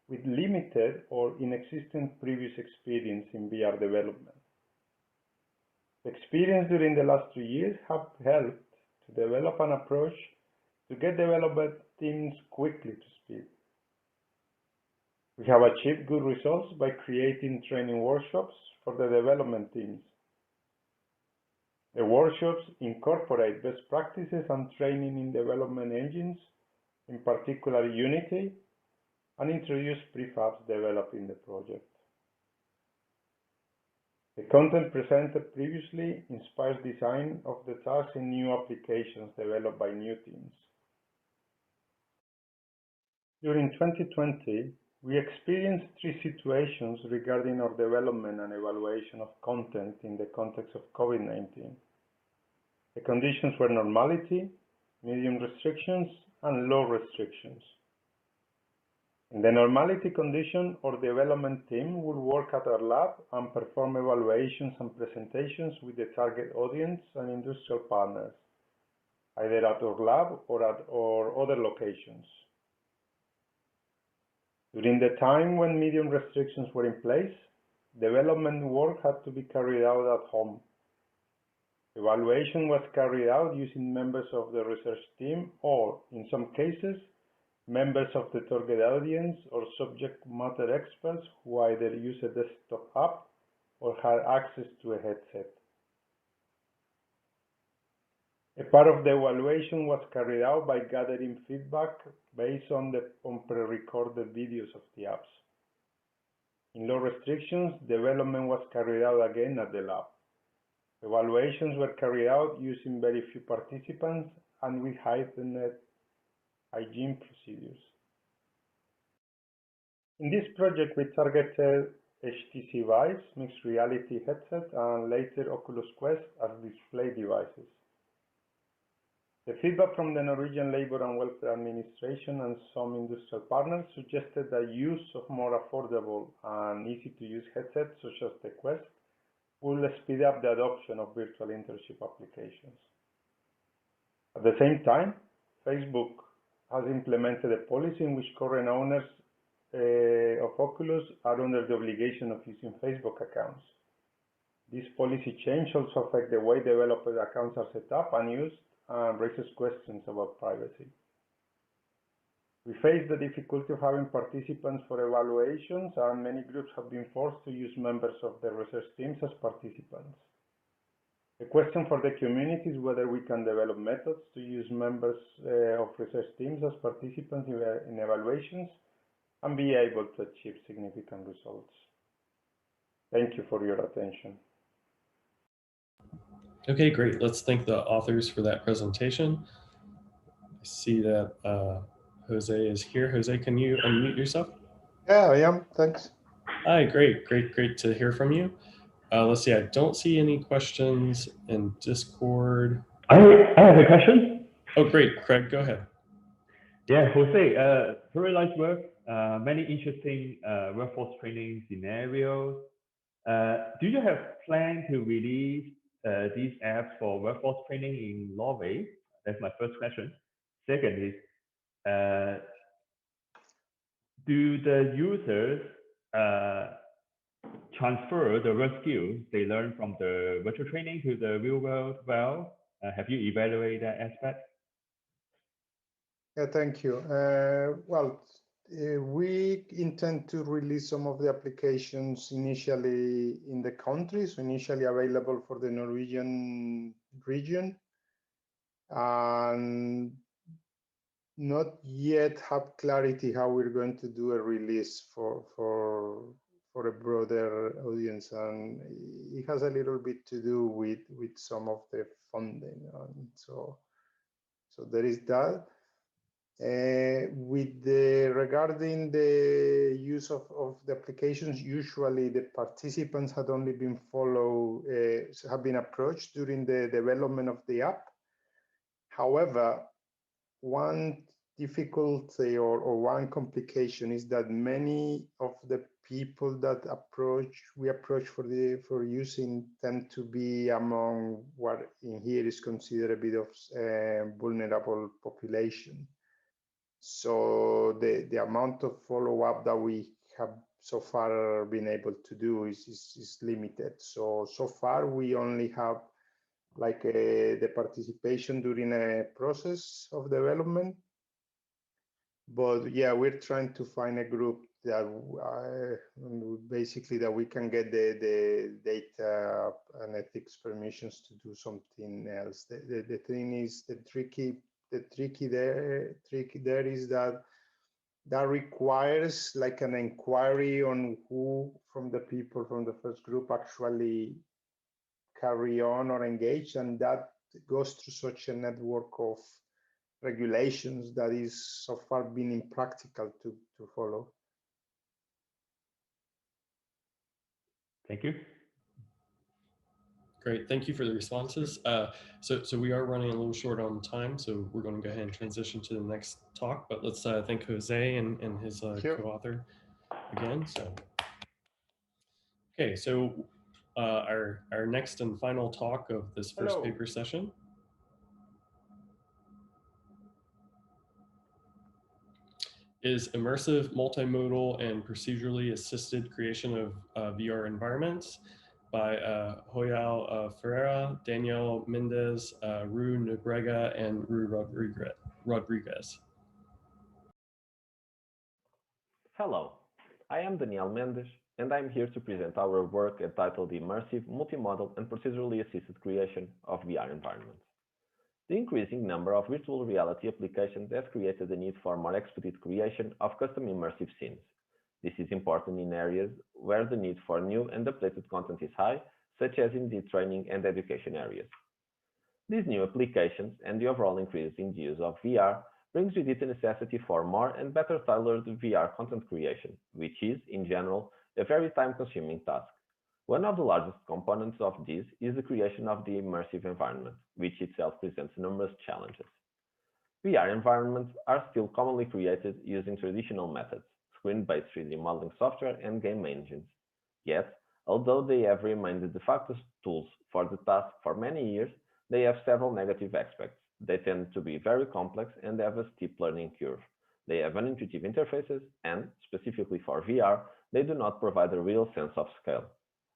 with limited or inexistent previous experience in VR development. The experience during the last 2 years have helped to develop an approach to get development teams quickly to speed. We have achieved good results by creating training workshops for the development teams. The workshops incorporate best practices and training in development engines, in particular Unity, and introduce prefabs developed in the project. The content presented previously inspires design of the tasks in new applications developed by new teams. During 2020, we experienced 3 situations regarding our development and evaluation of content in the context of COVID-19. The conditions were normality, medium restrictions, and low restrictions. In the normality condition, our development team would work at our lab and perform evaluations and presentations with the target audience and industrial partners, either at our lab or at our other locations. During the time when medium restrictions were in place, development work had to be carried out at home. Evaluation was carried out using members of the research team or, in some cases, members of the target audience or subject matter experts who either use a desktop app or had access to a headset. A part of the evaluation was carried out by gathering feedback based on pre-recorded videos of the apps. In low restrictions, development was carried out again at the lab. Evaluations were carried out using very few participants and with heightened hygiene procedures. In this project, we targeted HTC Vive, mixed reality headset, and later Oculus Quest as display devices. The feedback from the Norwegian Labour and Welfare Administration and some industrial partners suggested the use of more affordable and easy-to-use headsets such as the Quest will speed up the adoption of virtual internship applications. At the same time, Facebook has implemented a policy in which current owners of Oculus are under the obligation of using Facebook accounts. This policy change also affects the way developer accounts are set up and used and raises questions about privacy. We face the difficulty of having participants for evaluations, and many groups have been forced to use members of the research teams as participants. The question for the community is whether we can develop methods to use members of research teams as participants in evaluations and be able to achieve significant results. Thank you for your attention. Okay, great. Let's thank the authors for that presentation. I see that Jose is here. Jose, can you unmute yourself? Yeah, I am. Thanks. Hi, great to hear from you. Let's see, I don't see any questions in Discord. I have a question. Oh, great. Craig, go ahead. Yeah, Jose, very nice work. Many interesting workforce training scenarios. Do you have plan to release these apps for workforce training in Norway? That's my first question. Second is, do the users transfer the work skills they learn from the virtual training to the real world well? Have you evaluated that aspect? Yeah, thank you. We intend to release some of the applications initially in the country, so initially available for the Norwegian region, and not yet have clarity how we're going to do a release for a broader audience, and it has a little bit to do with some of the funding, and so there is that. Regarding the use of the applications, usually the participants had only been have been approached during the development of the app. However, one difficulty or one complication is that many of the people that we approach for using tend to be among what in here is considered a bit of vulnerable population. So the amount of follow-up that we have so far been able to do is limited. So far we only have like the participation during a process of development. But yeah, we're trying to find a group that basically that we can get the data and ethics permissions to do something else. The thing is, the tricky there is that requires like an inquiry on who from the people from the first group actually carry on or engage, and that goes through such a network of regulations that is so far been impractical to follow. Thank you. Great, thank you for the responses. So we are running a little short on time, so we're going to go ahead and transition to the next talk, but let's thank Jose and his co-author again. So, okay, so our next and final talk of this first paper session is immersive, multimodal, and procedurally assisted creation of VR environments by Joyal Ferreira, Daniel Mendez, Ru Nebrega, and Ru Rodriguez. Hello, I am Daniel Mendes, and I'm here to present our work entitled Immersive, Multimodal, and Procedurally Assisted Creation of VR Environments. The increasing number of virtual reality applications has created the need for more expedite creation of custom immersive scenes. This is important in areas where the need for new and updated content is high, such as in the training and education areas. These new applications and the overall increase in the use of VR brings with it the necessity for more and better tailored VR content creation, which is, in general, a very time-consuming task. One of the largest components of this is the creation of the immersive environment, which itself presents numerous challenges. VR environments are still commonly created using traditional methods, screen-based 3D modeling software and game engines. Yet, although they have remained the de facto tools for the task for many years, they have several negative aspects. They tend to be very complex and have a steep learning curve. They have unintuitive interfaces and, specifically for VR, they do not provide a real sense of scale.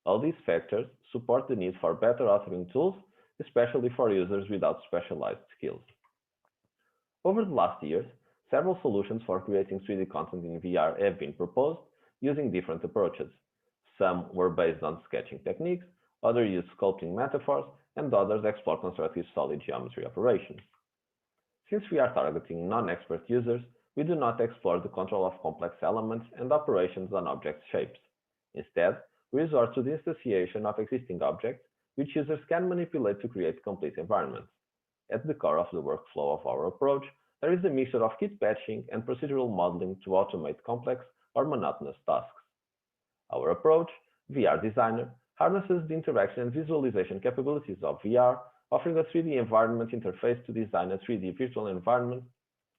All these factors support the need for better authoring tools, especially for users without specialized skills. Over the last years, several solutions for creating 3D content in VR have been proposed using different approaches. Some were based on sketching techniques, others used sculpting metaphors, and others explore constructive solid geometry operations. Since we are targeting non-expert users, we do not explore the control of complex elements and operations on object shapes. Instead, we resort to the instantiation of existing objects, which users can manipulate to create complete environments. At the core of the workflow of our approach, there is a mixture of kit patching and procedural modeling to automate complex or monotonous tasks. Our approach, VR Designer, harnesses the interaction and visualization capabilities of VR, offering a 3D environment interface to design a 3D virtual environment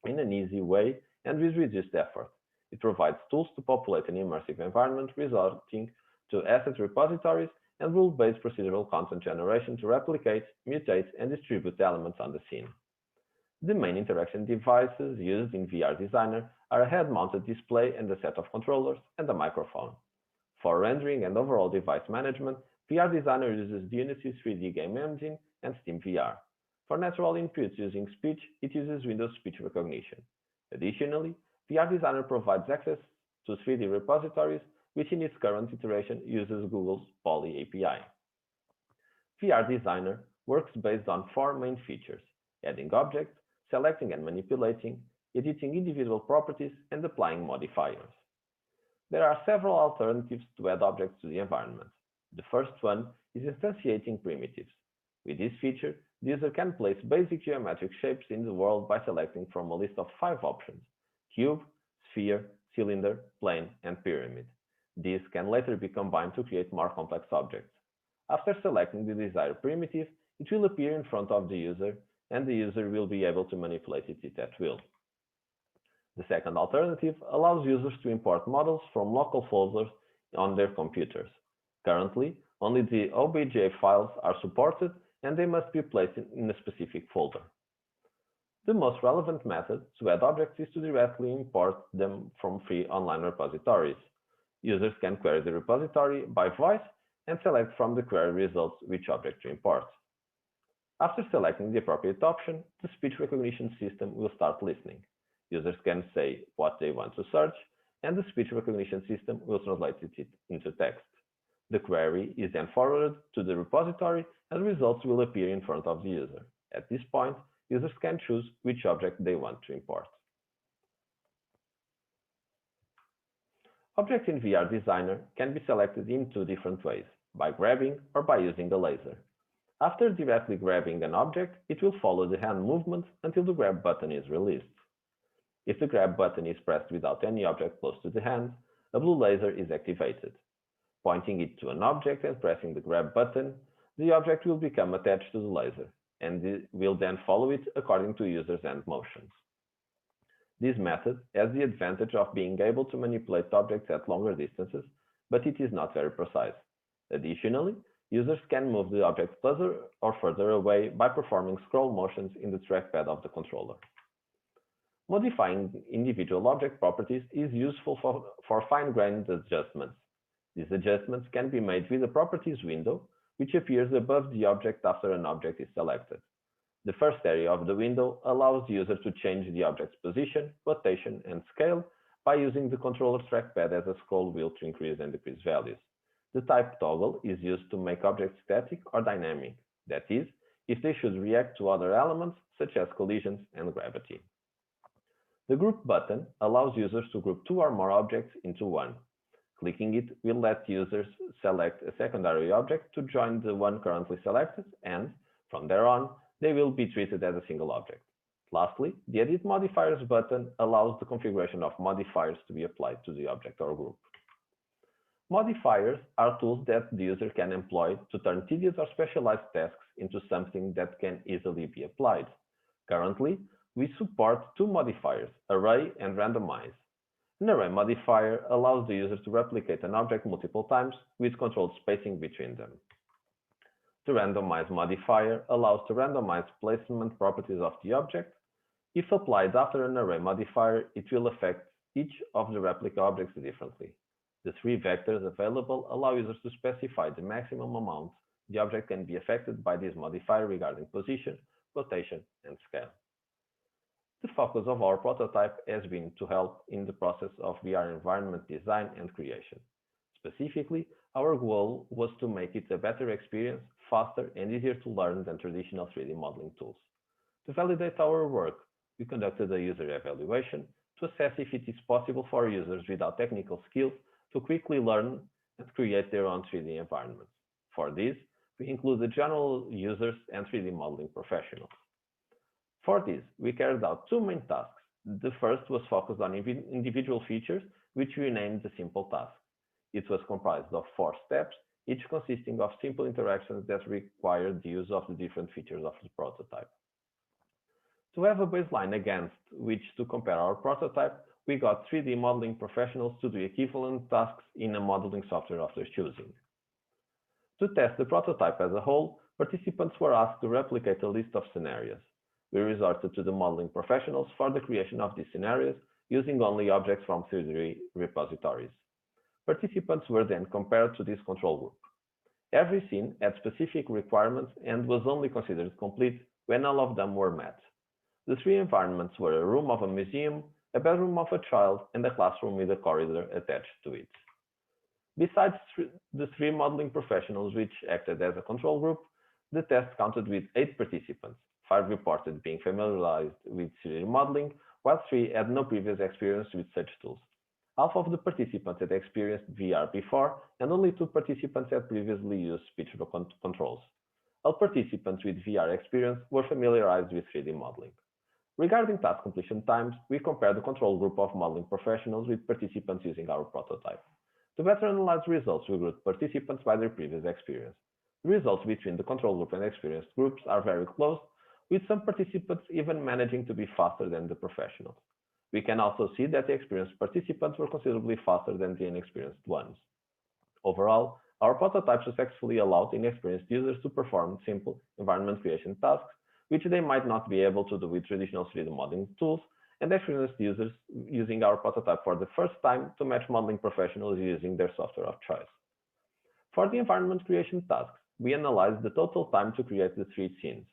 in an easy way and with reduced effort. It provides tools to populate an immersive environment, resulting to asset repositories and rule-based procedural content generation to replicate, mutate, and distribute elements on the scene. The main interaction devices used in VR Designer are a head-mounted display and a set of controllers and a microphone. For rendering and overall device management, VR Designer uses the Unity 3D game engine and SteamVR. For natural inputs using speech, it uses Windows Speech Recognition. Additionally, VR Designer provides access to 3D repositories, which in its current iteration uses Google's Poly API. VR Designer works based on four main features: adding objects, selecting and manipulating, editing individual properties, and applying modifiers. There are several alternatives to add objects to the environment. The first one is instantiating primitives. With this feature, the user can place basic geometric shapes in the world by selecting from a list of 5 options: cube, sphere, cylinder, plane, and pyramid. These can later be combined to create more complex objects. After selecting the desired primitive, it will appear in front of the user, and the user will be able to manipulate it at will. The second alternative allows users to import models from local folders on their computers. Currently, only the OBJ files are supported, and they must be placed in a specific folder. The most relevant method to add objects is to directly import them from free online repositories. Users can query the repository by voice and select from the query results which object to import. After selecting the appropriate option, the speech recognition system will start listening. Users can say what they want to search, and the speech recognition system will translate it into text. The query is then forwarded to the repository, and the results will appear in front of the user. At this point, users can choose which object they want to import. Objects in VR Designer can be selected in 2 different ways: by grabbing or by using a laser. After directly grabbing an object, it will follow the hand movement until the grab button is released. If the grab button is pressed without any object close to the hand, a blue laser is activated. Pointing it to an object and pressing the grab button, the object will become attached to the laser, and will then follow it according to user's hand motions. This method has the advantage of being able to manipulate objects at longer distances, but it is not very precise. Additionally, users can move the object closer or further away by performing scroll motions in the trackpad of the controller. Modifying individual object properties is useful for fine-grained adjustments. These adjustments can be made with the Properties window, which appears above the object after an object is selected. The first area of the window allows the user to change the object's position, rotation, and scale by using the controller's trackpad as a scroll wheel to increase and decrease values. The type toggle is used to make objects static or dynamic, that is, if they should react to other elements such as collisions and gravity. The Group button allows users to group 2 or more objects into one. Clicking it will let users select a secondary object to join the one currently selected, and, from there on, they will be treated as a single object. Lastly, the Edit Modifiers button allows the configuration of modifiers to be applied to the object or group. Modifiers are tools that the user can employ to turn tedious or specialized tasks into something that can easily be applied. Currently, we support 2 modifiers, Array and Randomize. An array modifier allows the user to replicate an object multiple times with controlled spacing between them. The Randomize modifier allows to randomize placement properties of the object. If applied after an array modifier, it will affect each of the replica objects differently. The 3 vectors available allow users to specify the maximum amount the object can be affected by this modifier regarding position, rotation, and scale. The focus of our prototype has been to help in the process of VR environment design and creation. Specifically, our goal was to make it a better experience, faster, and easier to learn than traditional 3D modeling tools. To validate our work, we conducted a user evaluation to assess if it is possible for users without technical skills to quickly learn and create their own 3D environments. For this, we included general users and 3D modeling professionals. For this, we carried out 2 main tasks. The first was focused on individual features, which we named the simple task. It was comprised of 4 steps, each consisting of simple interactions that required the use of the different features of the prototype. To have a baseline against which to compare our prototype, we got 3D modeling professionals to do equivalent tasks in a modeling software of their choosing. To test the prototype as a whole, participants were asked to replicate a list of scenarios. We resorted to the modeling professionals for the creation of these scenarios using only objects from 3D repositories. Participants were then compared to this control group. Every scene had specific requirements and was only considered complete when all of them were met. The three environments were a room of a museum, a bedroom of a child, and a classroom with a corridor attached to it. Besides the three modeling professionals which acted as a control group, the test counted with 8 participants. 5 reported being familiarized with 3D modeling, while 3 had no previous experience with such tools. Half of the participants had experienced VR before, and only 2 participants had previously used speech controls. All participants with VR experience were familiarized with 3D modeling. Regarding task completion times, we compared the control group of modeling professionals with participants using our prototype. To better analyze results, we grouped participants by their previous experience. The results between the control group and experienced groups are very close, with some participants even managing to be faster than the professionals. We can also see that the experienced participants were considerably faster than the inexperienced ones. Overall, our prototype successfully allowed inexperienced users to perform simple environment creation tasks, which they might not be able to do with traditional 3D modeling tools, and experienced users using our prototype for the first time to match modeling professionals using their software of choice. For the environment creation tasks, we analyzed the total time to create the 3 scenes.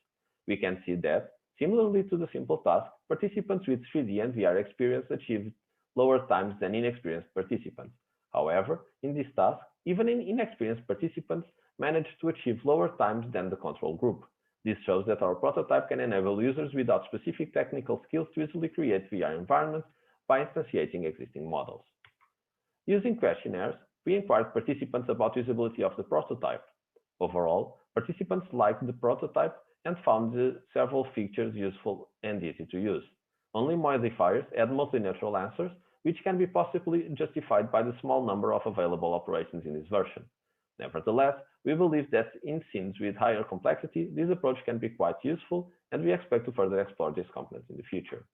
We can see that, similarly to the simple task, participants with 3D and VR experience achieved lower times than inexperienced participants. However, in this task, even inexperienced participants managed to achieve lower times than the control group. This shows that our prototype can enable users without specific technical skills to easily create VR environments by instantiating existing models. Using questionnaires, we inquired participants about usability of the prototype. Overall, participants liked the prototype and found several features useful and easy to use. Only modifiers had mostly neutral answers, which can be possibly justified by the small number of available operations in this version. Nevertheless, we believe that in scenes with higher complexity, this approach can be quite useful, and we expect to further explore this component in the future.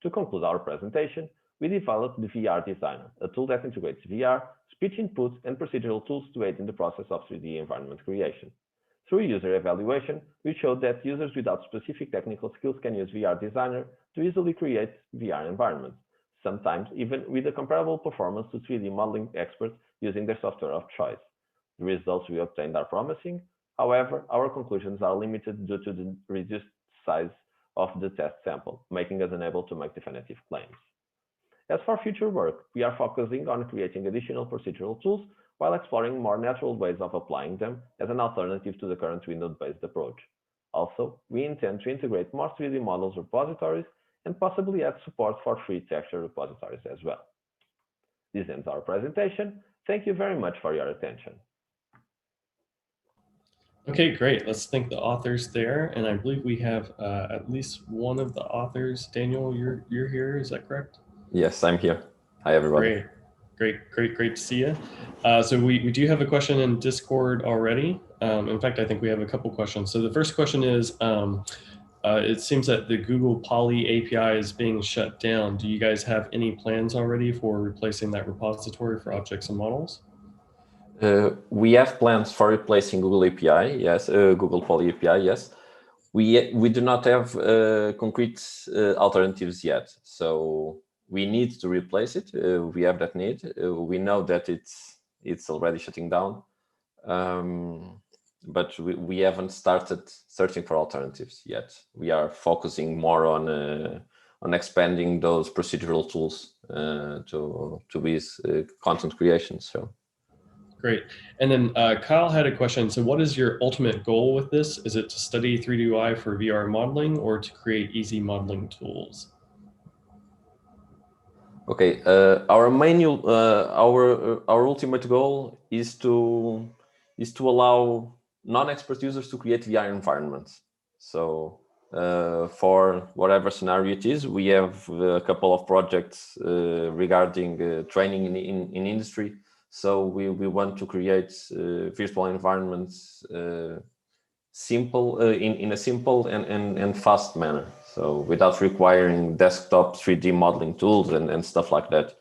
To conclude our presentation, we developed the VR Designer, a tool that integrates VR, speech input, and procedural tools to aid in the process of 3D environment creation. Through user evaluation, we showed that users without specific technical skills can use VR Designer to easily create VR environments, sometimes even with a comparable performance to 3D modeling experts using their software of choice. The results we obtained are promising. However, our conclusions are limited due to the reduced size of the test sample, making us unable to make definitive claims. As for future work, we are focusing on creating additional procedural tools while exploring more natural ways of applying them as an alternative to the current window-based approach. Also, we intend to integrate more 3D models repositories and possibly add support for free texture repositories as well. This ends our presentation. Thank you very much for your attention. Okay, great. Let's thank the authors there. And I believe we have at least one of the authors. Daniel, you're here, is that correct? Yes, I'm here. Hi, everybody. Great to see you. So we do have a question in Discord already. In fact, I think we have a couple questions. So the first question is, it seems that the Google Poly API is being shut down. Do you guys have any plans already for replacing that repository for objects and models? We have plans for replacing Google API, yes, Google Poly API, yes. We do not have concrete alternatives yet, so we need to replace it. We have that need. We know that it's already shutting down, but we haven't started searching for alternatives yet. We are focusing more on expanding those procedural tools to these content creation. So. Great. And then Kyle had a question. So what is your ultimate goal with this? Is it to study 3D UI for VR modeling or to create easy modeling tools? Okay, our main, our ultimate goal is to allow non-expert users to create VR environments. So for whatever scenario it is, we have a couple of projects regarding training in industry. So we want to create virtual environments simple in a simple and fast manner. So without requiring desktop 3D modeling tools and stuff like that.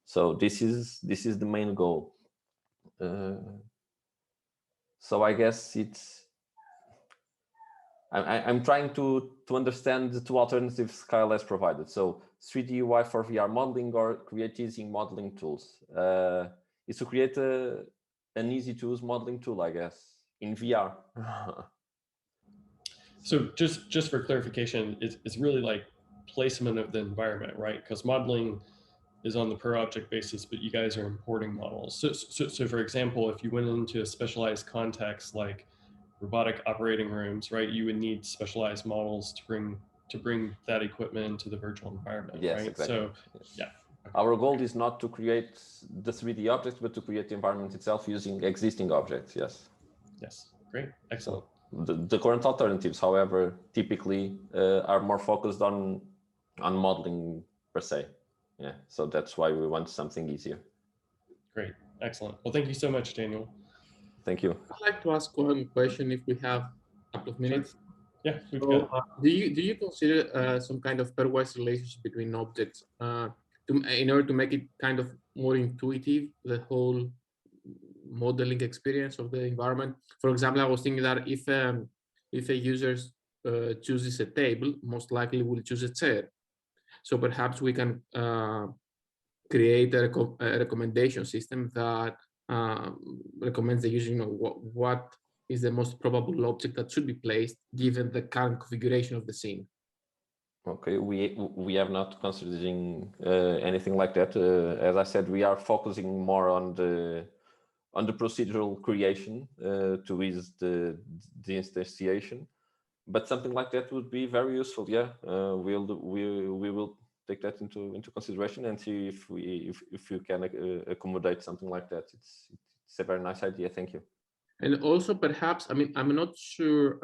So this is the main goal. So I guess I'm trying to understand the two alternatives Skyle has provided. So 3D UI for VR modeling or create using modeling tools. Is to create an easy to use modeling tool, I guess, in VR. So just for clarification, it's really like placement of the environment, right? Because modeling is on the per object basis, but you guys are importing models. So for example, if you went into a specialized context like robotic operating rooms, right, you would need specialized models to bring that equipment into the virtual environment, Yes, right? exactly. So yes. yeah. Our goal is not to create the 3D objects, but to create the environment itself using existing objects, yes. Yes, great, excellent. So the current alternatives, however, typically are more focused on modeling per se. Yeah, so that's why we want something easier. Great, excellent. Well, thank you so much, Daniel. Thank you. I'd like to ask one question if we have a couple of minutes. Sure. Yeah, we've so, got. do you consider some kind of pairwise relationship between objects in order to make it kind of more intuitive, the whole modeling experience of the environment? For example, I was thinking that if a user chooses a table, most likely will choose a chair. So perhaps we can create a recommendation system that recommends the user, what is the most probable object that should be placed given the current configuration of the scene. Okay, we have not considering anything like that. As I said, we are focusing more on the procedural creation to ease the instantiation. But something like that would be very useful. Yeah, we will take that into consideration and see if you can accommodate something like that. It's a very nice idea. Thank you. And also, perhaps, I mean, I'm not sure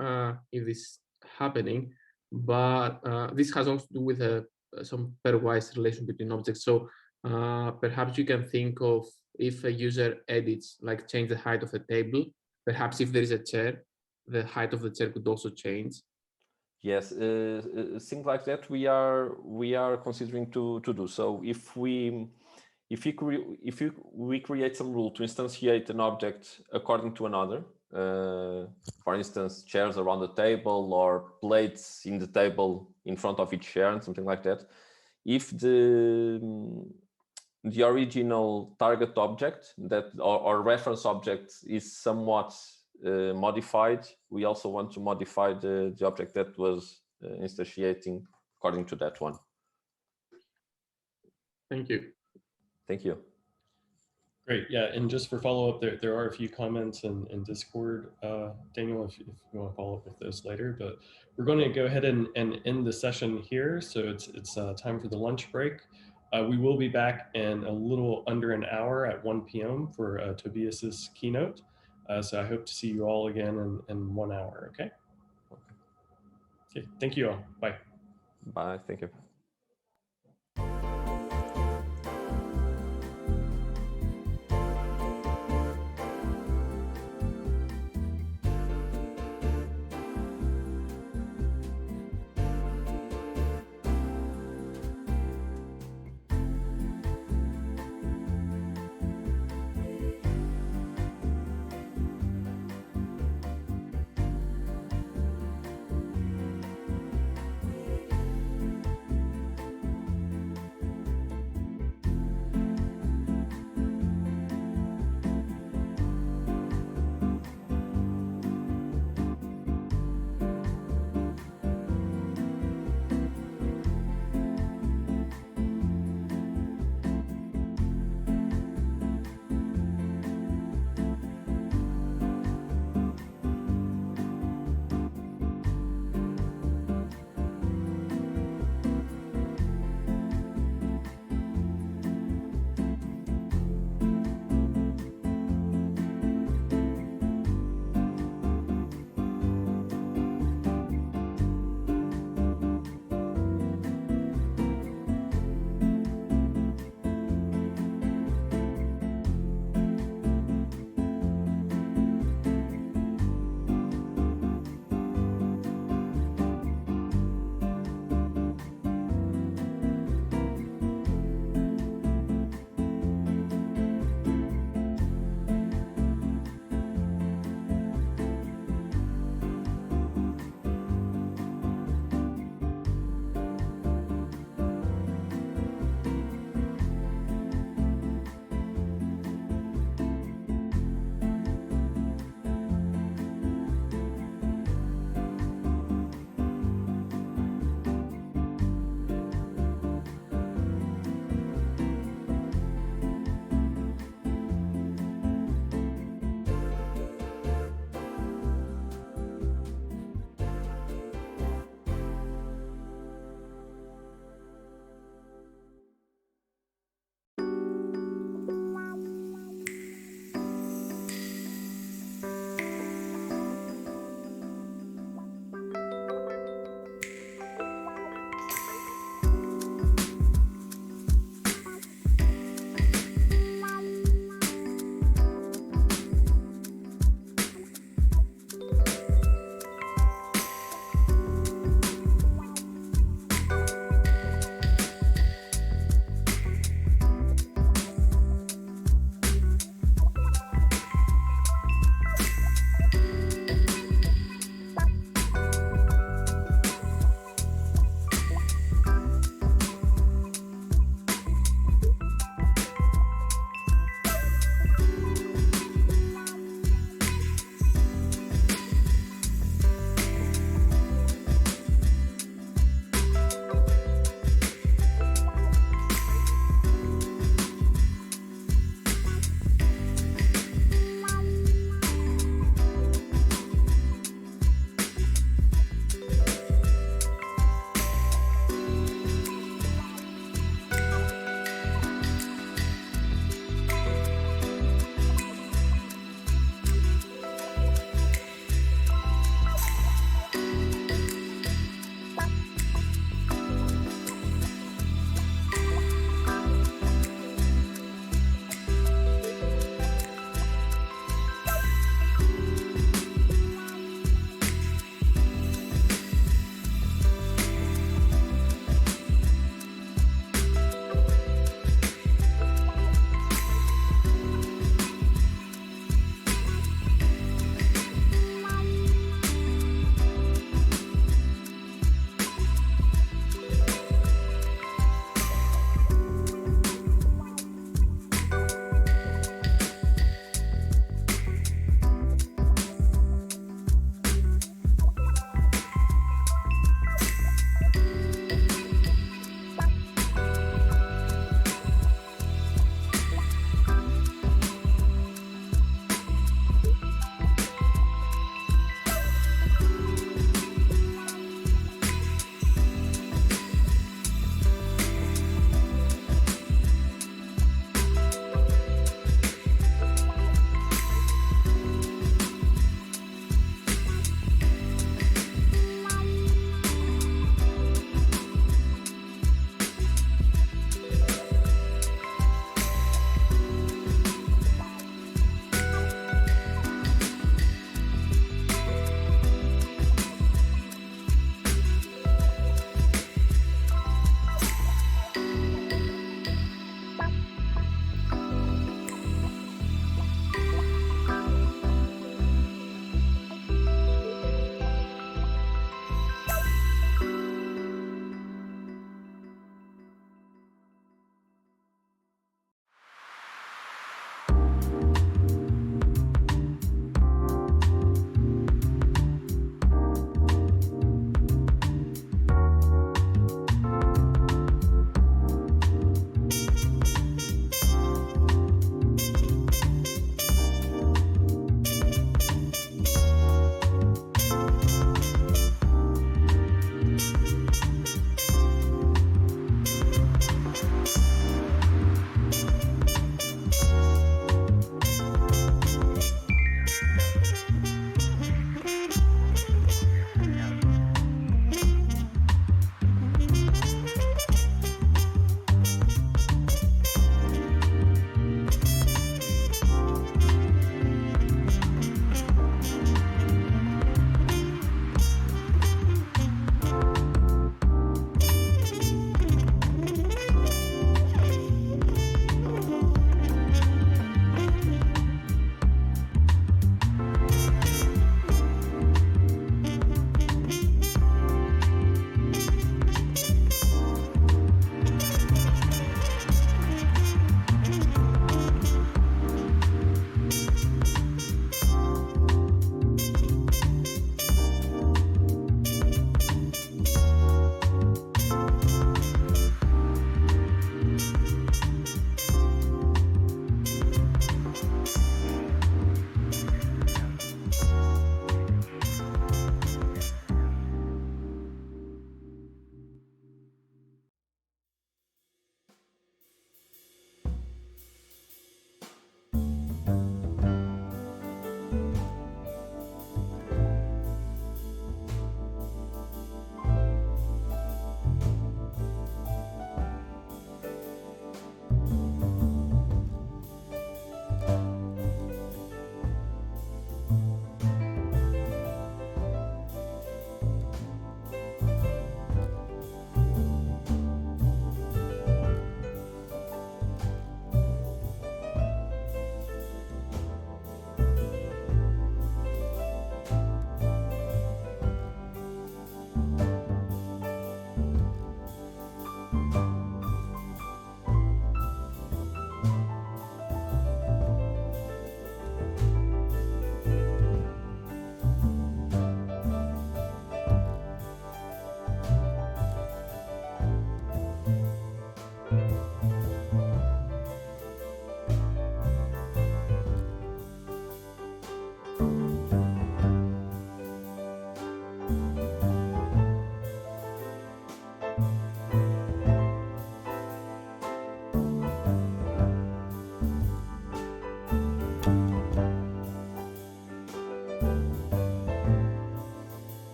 if this is happening, but this has also to do with some pairwise relation between objects. So perhaps you can think of if a user edits, like change the height of a table, perhaps if there is a chair, the height of the chair could also change. Yes, things like that we are considering to do. So if we create some rule to instantiate an object according to another, for instance, chairs around the table or plates in the table in front of each chair and something like that, if the original target object that or reference object is somewhat modified, we also want to modify the object that was instantiating according to that one. Thank you. Thank you. Great, yeah, and just for follow-up, there are a few comments in Discord, Daniel, if you want to follow up with those later, but we're going to go ahead and end the session here, so it's time for the lunch break. We will be back in a little under an hour at 1 p.m. for Tobias's keynote, so I hope to see you all again in 1 hour, okay? Okay, thank you all, bye. Bye, thank you.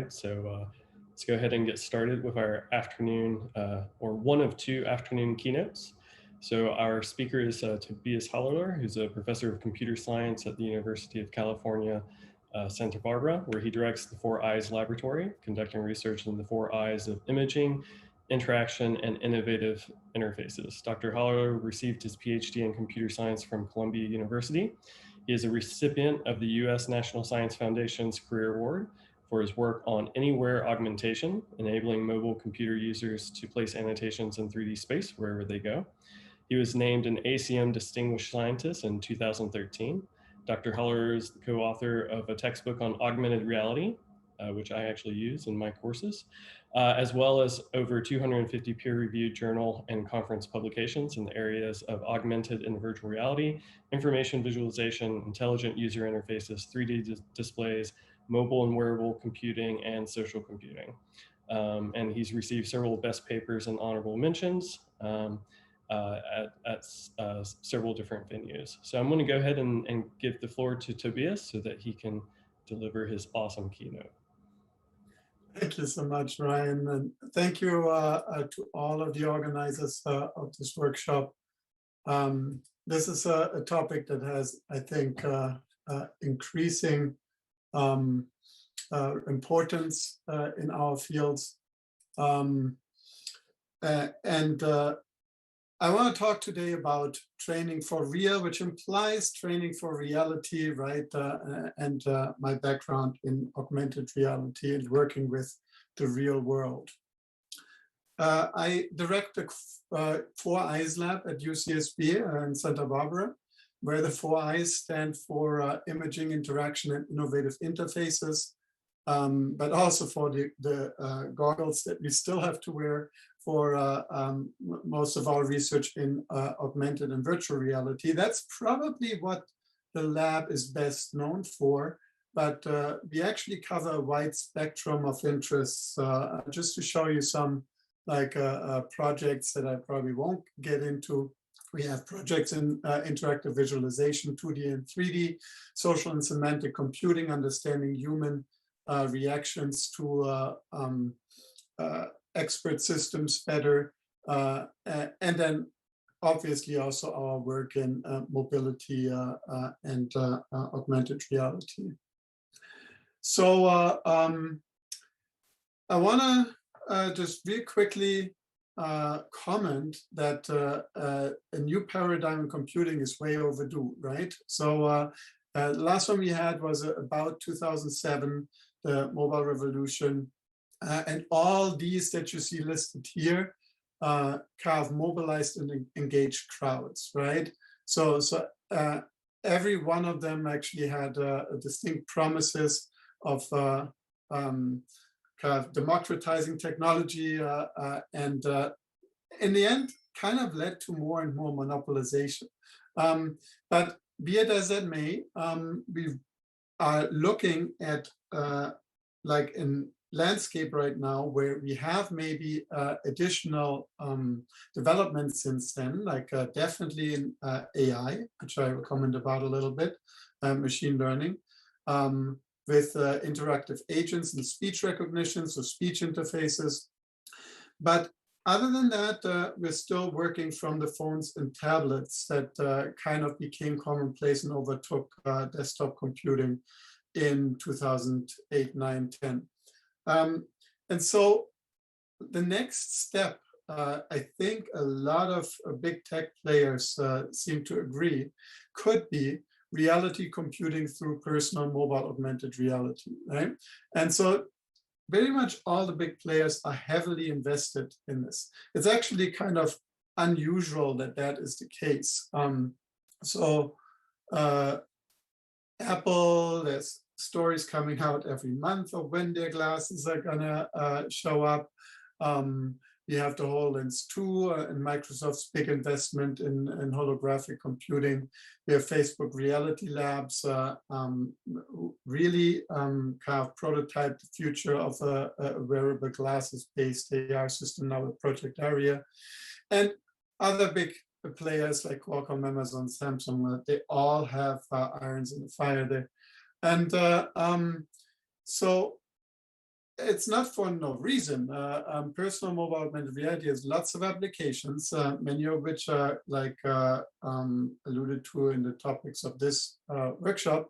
So let's go ahead and get started with our afternoon, or one of two afternoon keynotes. So our speaker is Tobias Hallerler, who's a professor of computer science at the University of California, Santa Barbara, where he directs the 4 Eyes Laboratory, conducting research in the 4 Eyes of imaging, interaction, and innovative interfaces. Dr. Hallerler received his PhD in computer science from Columbia University. He is a recipient of the U.S. National Science Foundation's Career Award for his work on anywhere augmentation, enabling mobile computer users to place annotations in 3D space wherever they go. He was named an ACM Distinguished Scientist in 2013. Dr. Hallerler is the co-author of a textbook on augmented reality, which I actually use in my courses, as well as over 250 peer-reviewed journal and conference publications in the areas of augmented and virtual reality, information visualization, intelligent user interfaces, 3D displays, mobile and wearable computing, and social computing. And he's received several best papers and honorable mentions at several different venues. So I'm going to go ahead and give the floor to Tobias so that he can deliver his awesome keynote. Thank you so much, Ryan, and thank you to all of the organizers of this workshop. This is a topic that has, I think, increasing importance in our fields. I want to talk today about training for real, which implies training for reality, right? And my background in augmented reality and working with the real world. I direct the 4 Eyes Lab at UCSB in Santa Barbara, where the 4 Eyes stand for imaging, interaction, and innovative interfaces, but also for the goggles that we still have to wear for most of our research in augmented and virtual reality. That's probably what the lab is best known for, but we actually cover a wide spectrum of interests. Just to show you some projects that I probably won't get into. We have projects in interactive visualization, 2D and 3D, social and semantic computing, understanding human reactions to expert systems better, and then obviously also our work in mobility and augmented reality. So I want to just real quickly comment that a new paradigm in computing is way overdue, right? So the last one we had was about 2007, the mobile revolution. And all these that you see listed here kind of mobilized and engaged crowds, right? So every one of them actually had distinct promises of kind of democratizing technology and in the end kind of led to more and more monopolization. But be it as it may, we are looking at like in landscape right now where we have maybe additional developments since then, like definitely in AI, which I will comment about a little bit, machine learning, with interactive agents and speech recognition, so speech interfaces. But other than that, we're still working from the phones and tablets that kind of became commonplace and overtook desktop computing in 2008, 9, 10. And so the next step, I think a lot of big tech players seem to agree, could be reality computing through personal mobile augmented reality, right? And so very much all the big players are heavily invested in this. It's actually kind of unusual that that is the case. Apple, there's stories coming out every month of when their glasses are gonna show up. You have the HoloLens 2 and Microsoft's big investment in holographic computing. We have Facebook Reality Labs really kind of prototype the future of a wearable glasses-based AR system now with Project Aria. And other big players like Qualcomm, Amazon, Samsung, they all have irons in the fire there. And so it's not for no reason. Personal mobile augmented reality has lots of applications, many of which are like alluded to in the topics of this workshop.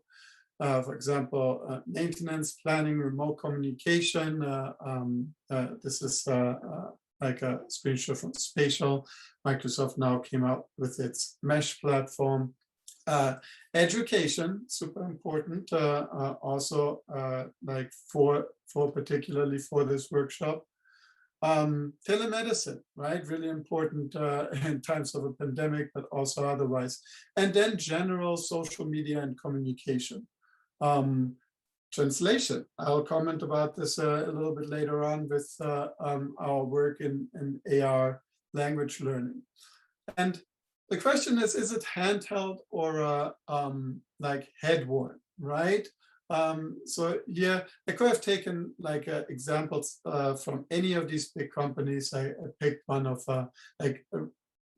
For example, maintenance, planning, remote communication. This is like a screenshot from Spatial. Microsoft now came out with its mesh platform. Education, super important, also like for particularly for this workshop. Telemedicine, right? Really important in times of a pandemic, but also otherwise. And then general social media and communication. Translation, I'll comment about this a little bit later on with our work in AR language learning. And the question is it handheld or like head-worn, right? So yeah, I could have taken like examples from any of these big companies. I picked one of like a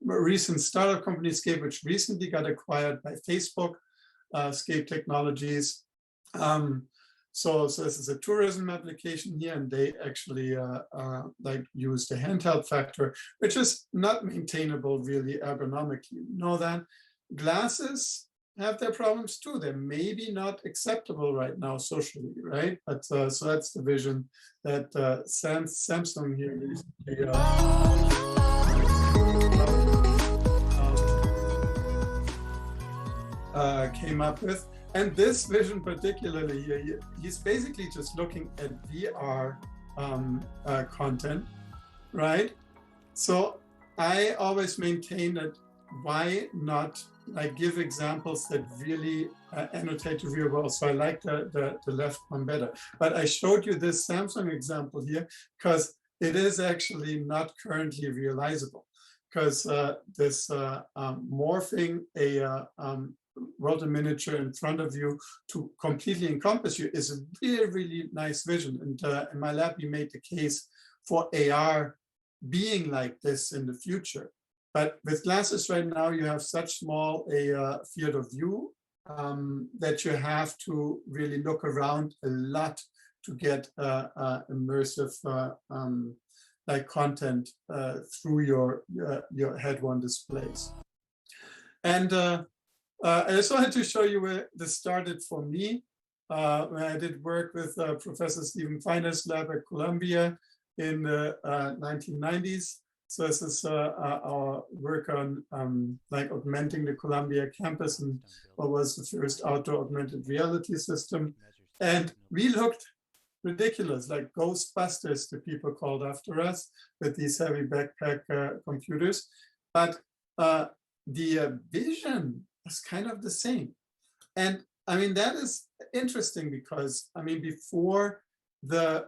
recent startup company, Scape, which recently got acquired by Facebook, Scape Technologies. So this is a tourism application here, and they actually like use the handheld factor, which is not maintainable really ergonomically. You know that glasses have their problems too. They're maybe not acceptable right now socially, right? But so that's the vision that Samsung here recently came up with. And this vision particularly here, he's basically just looking at VR content, right? So I always maintain that why not like give examples that really annotate the real world. So I like the left one better. But I showed you this Samsung example here because it is actually not currently realizable, because this morphing a world in miniature in front of you to completely encompass you is a really, really nice vision. And in my lab, we made the case for AR being like this in the future. But with glasses right now, you have such small a field of view that you have to really look around a lot to get immersive like content through your head-worn displays. And I just wanted to show you where this started for me. When I did work with Professor Stephen Finer's lab at Columbia in the 1990s. So this is our work on like augmenting the Columbia campus and what was the first outdoor augmented reality system. And we looked ridiculous, like Ghostbusters, the people called after us, with these heavy backpack computers. But the vision was kind of the same. And I mean, that is interesting because, I mean, before the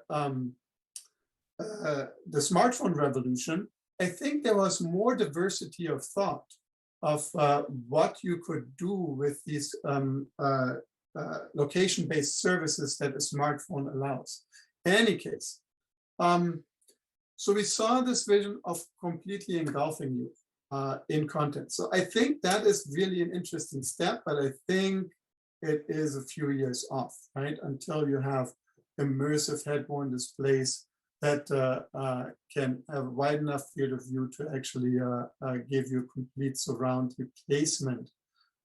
smartphone revolution, I think there was more diversity of thought of what you could do with these location-based services that a smartphone allows. In any case, so we saw this vision of completely engulfing you in content. So I think that is really an interesting step, but I think it is a few years off, right? Until you have immersive head-worn displays that can have a wide enough field of view to actually give you complete surround replacement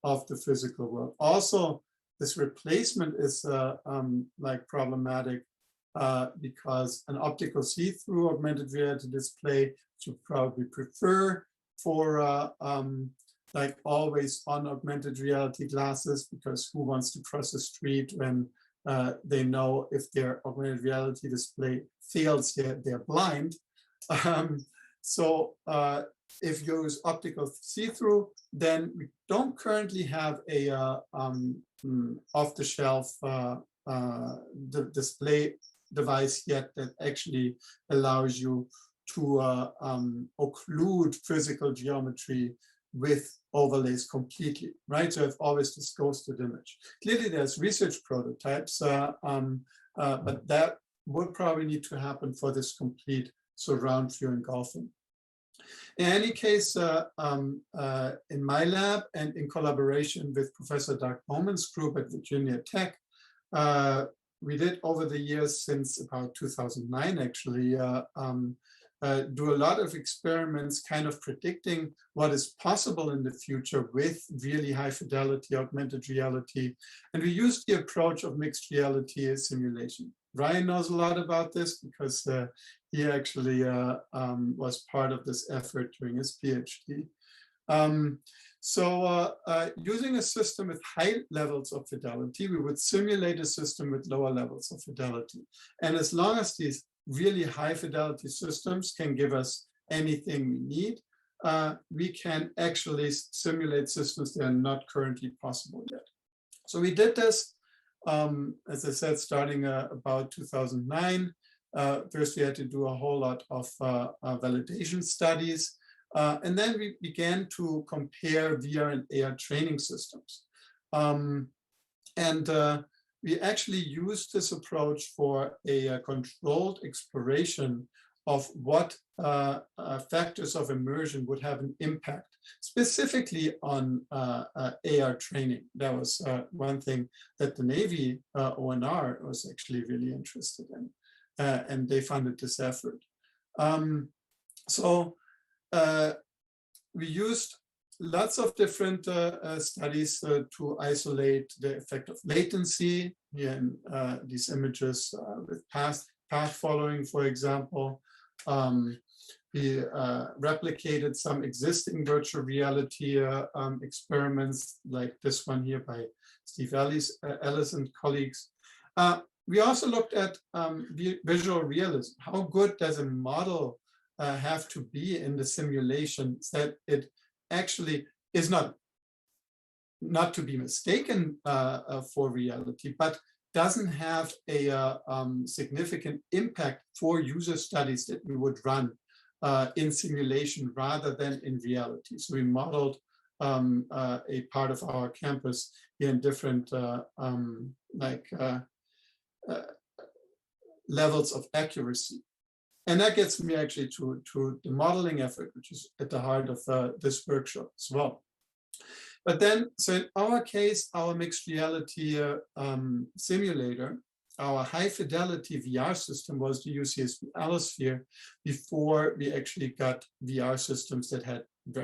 of the physical world. Also, this replacement is like problematic because an optical see-through augmented reality display should probably prefer for like always on augmented reality glasses, because who wants to cross the street when they know if their augmented reality display fails, they're blind. So if you use optical see-through, then we don't currently have a off-the-shelf display device yet that actually allows you to occlude physical geometry with overlays completely, right? So I've always this ghosted image. Clearly there's research prototypes, but that would probably need to happen for this complete surround view engulfing. In any case, in my lab and in collaboration with Professor Doug Bowman's group at Virginia Tech, we did over the years since about 2009, actually, do a lot of experiments kind of predicting what is possible in the future with really high fidelity augmented reality. And we used the approach of mixed reality simulation. Ryan knows a lot about this because he actually was part of this effort during his PhD. Using a system with high levels of fidelity, we would simulate a system with lower levels of fidelity. And as long as these really high fidelity systems can give us anything we need, we can actually simulate systems that are not currently possible yet. So we did this, as I said, starting about 2009. First, we had to do a whole lot of validation studies. And then we began to compare VR and AR training systems. We actually used this approach for a controlled exploration of what factors of immersion would have an impact, specifically on AR training. That was one thing that the Navy ONR was actually really interested in, and they funded this effort. We used lots of different studies to isolate the effect of latency in these images with path following, for example. We replicated some existing virtual reality experiments like this one here by Steve Ellis and colleagues. We also looked at visual realism. How good does a model have to be in the simulation that it actually is not to be mistaken for reality, but doesn't have a significant impact for user studies that we would run in simulation rather than in reality. So we modeled a part of our campus in different levels of accuracy. And that gets me actually to the modeling effort, which is at the heart of this workshop as well. But then, so in our case, our mixed reality simulator, our high fidelity VR system was the UCSB Allosphere before we actually got VR systems that had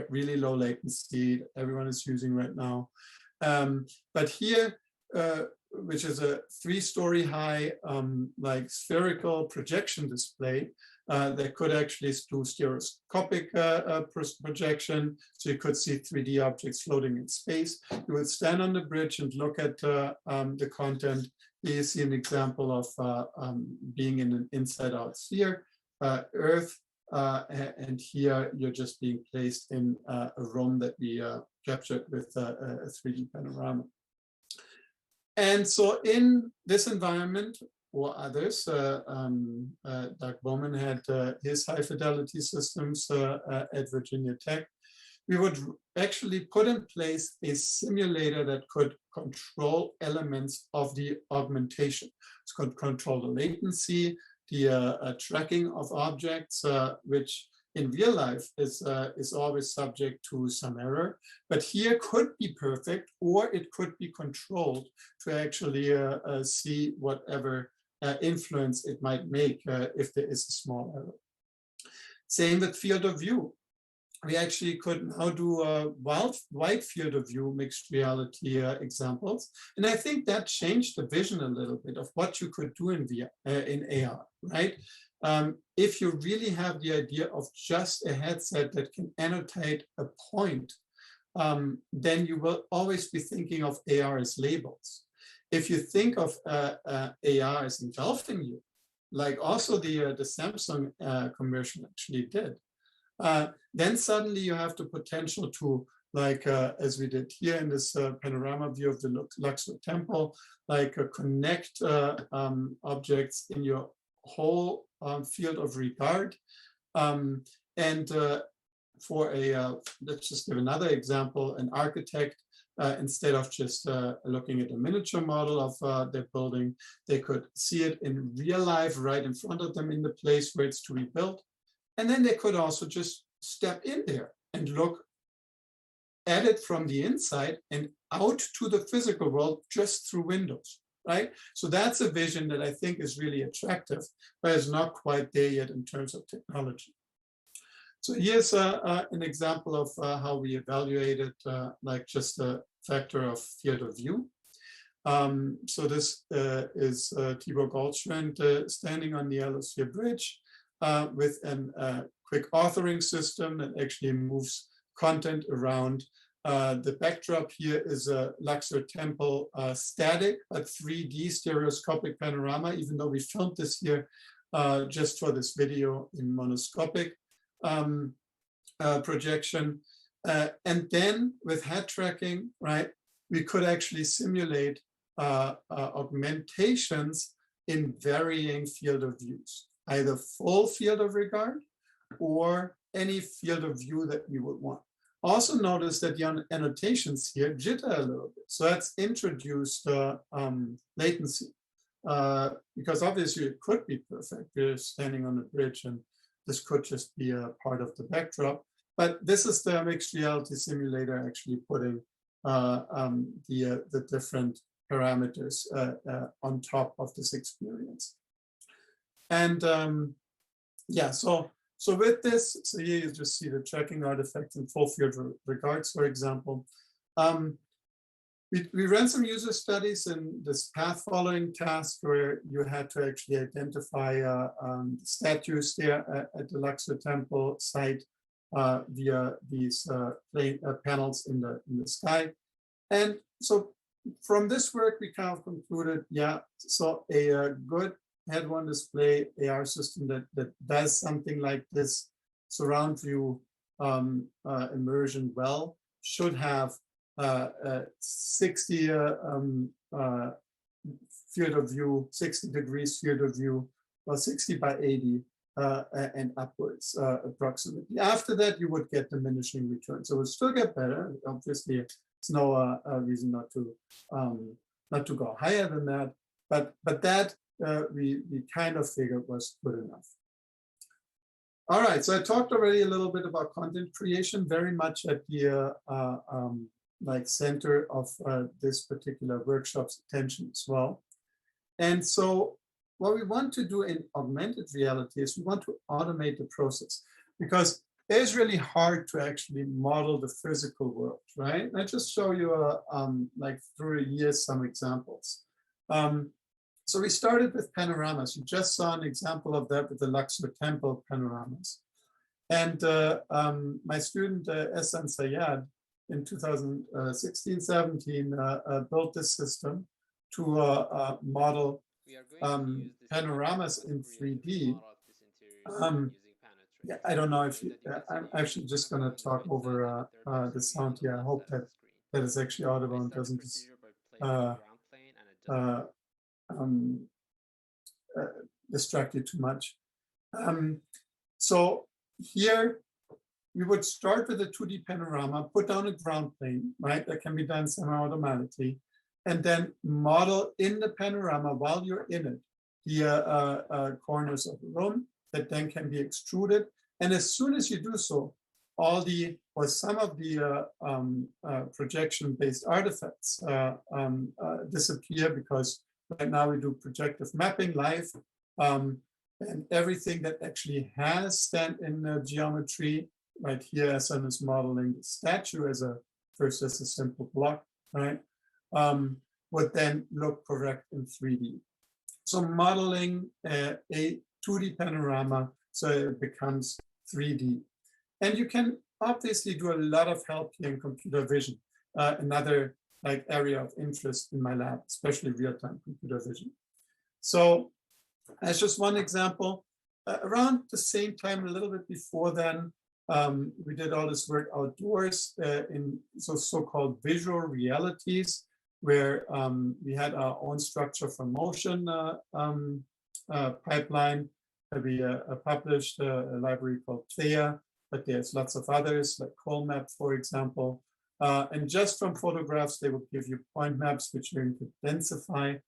really low latency that everyone is using right now. But here, which is a 3-story high, like spherical projection display that could actually do stereoscopic projection. So you could see 3D objects floating in space. You would stand on the bridge and look at the content. Here you see an example of being in an inside-out sphere, Earth, and here you're just being placed in a room that we captured with a 3D panorama. And so in this environment or others, Doug Bowman had his high fidelity systems at Virginia Tech. We would actually put in place a simulator that could control elements of the augmentation. It could control the latency, the tracking of objects, which in real life is always subject to some error, but here could be perfect, or it could be controlled to actually see whatever influence it might make if there is a small error. Same with field of view. We actually could now do a wide field of view mixed reality examples. And I think that changed the vision a little bit of what you could do in AR, right? If you really have the idea of just a headset that can annotate a point, then you will always be thinking of AR as labels. If you think of AR as engulfing you, like also the Samsung commercial actually did, then suddenly you have the potential to, like as we did here in this panorama view of the Luxor Temple, like connect objects in your whole field of regard. For let's just give another example, an architect, instead of just looking at a miniature model of their building, they could see it in real life right in front of them in the place where it's to be built. And then they could also just step in there and look at it from the inside and out to the physical world just through windows. right? So that's a vision that I think is really attractive, but is not quite there yet in terms of technology. So here's an example of how we evaluated like just a factor of field of view. So this is Tibor Goldschwend standing on the Allosphere Bridge with a quick authoring system that actually moves content around. The backdrop here is a Luxor Temple static, but 3D stereoscopic panorama, even though we filmed this here just for this video in monoscopic projection. And then with head tracking, right, we could actually simulate augmentations in varying field of views, either full field of regard or any field of view that we would want. Also notice that the annotations here jitter a little bit. So that's introduced latency because obviously it could be perfect. We're standing on the bridge and this could just be a part of the backdrop. But this is the mixed reality simulator actually putting the different parameters on top of this experience. And yeah, so with this, so here you just see the tracking artifacts in full field regards, for example. We ran some user studies in this path following task where you had to actually identify statues there at the Luxor Temple site via these panels in the sky. And so from this work, we kind of concluded, yeah, so a good head-one display AR system that does something like this surround view immersion well should have 60 field of view, 60 degrees field of view, or 60 by 80 and upwards approximately. After that, you would get diminishing returns. So it would still get better. Obviously, it's no reason not to go higher than that. But that we kind of figured was good enough. All right, so I talked already a little bit about content creation, very much at the like center of this particular workshop's attention as well. And so what we want to do in augmented reality is we want to automate the process because it's really hard to actually model the physical world, right? I just show you like through a year some examples. So we started with panoramas. You just saw an example of that with the Luxor Temple panoramas. And my student, Ehsan Sayad, in 2016-17, built this system to model panoramas in 3D. Yeah, I don't know if you, I'm actually just going to talk over the sound here. I hope that that is actually audible and doesn't just distract you too much. So here we would start with a 2D panorama, put down a ground plane, right? That can be done semi-automatically, and then model in the panorama while you're in it the corners of the room that then can be extruded. And as soon as you do so, all the or some of the projection-based artifacts disappear because right now we do projective mapping live, and everything that actually has stand-in geometry, right here, Ehsan is modeling the statue as a first as a simple block, right, would then look correct in 3D. So modeling a 2D panorama so it becomes 3D. And you can obviously do a lot of help here in computer vision, another like area of interest in my lab, especially real-time computer vision. So as just one example, around the same time, a little bit before then, we did all this work outdoors in so-called visual realities, where we had our own structure for motion pipeline. We published a library called Playa, but there's lots of others like Colmap, for example. And just from photographs, they will give you point maps, which you can densify.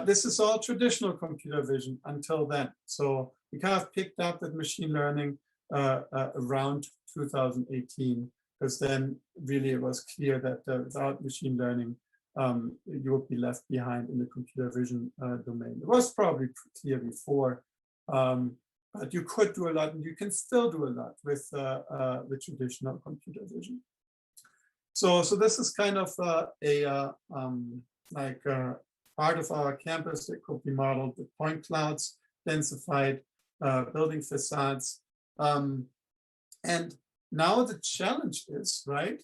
This is all traditional computer vision until then. So we kind of picked up with machine learning around 2018, because then really it was clear that without machine learning, you would be left behind in the computer vision domain. It was probably clear before, but you could do a lot, and you can still do a lot with traditional computer vision. So this is kind of part of our campus that could be modeled with point clouds, densified building facades. And now the challenge is, right,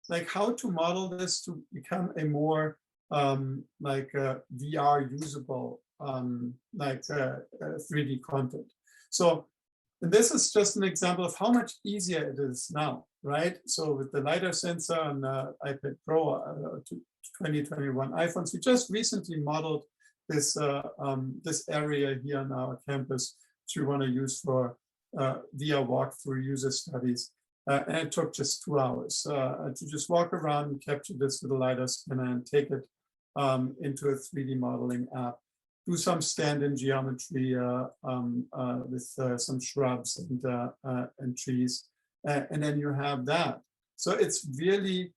like how to model this to become a more VR usable 3D content. So this is just an example of how much easier it is now, right? So with the LiDAR sensor on iPad Pro 2021 iPhones, we just recently modeled this this area here on our campus, which we want to use for VR walkthrough user studies. And it took just 2 hours to just walk around and capture this with a LiDAR scanner and take it into a 3D modeling app. Do some stand-in geometry with some shrubs and trees, and then you have that. So it's really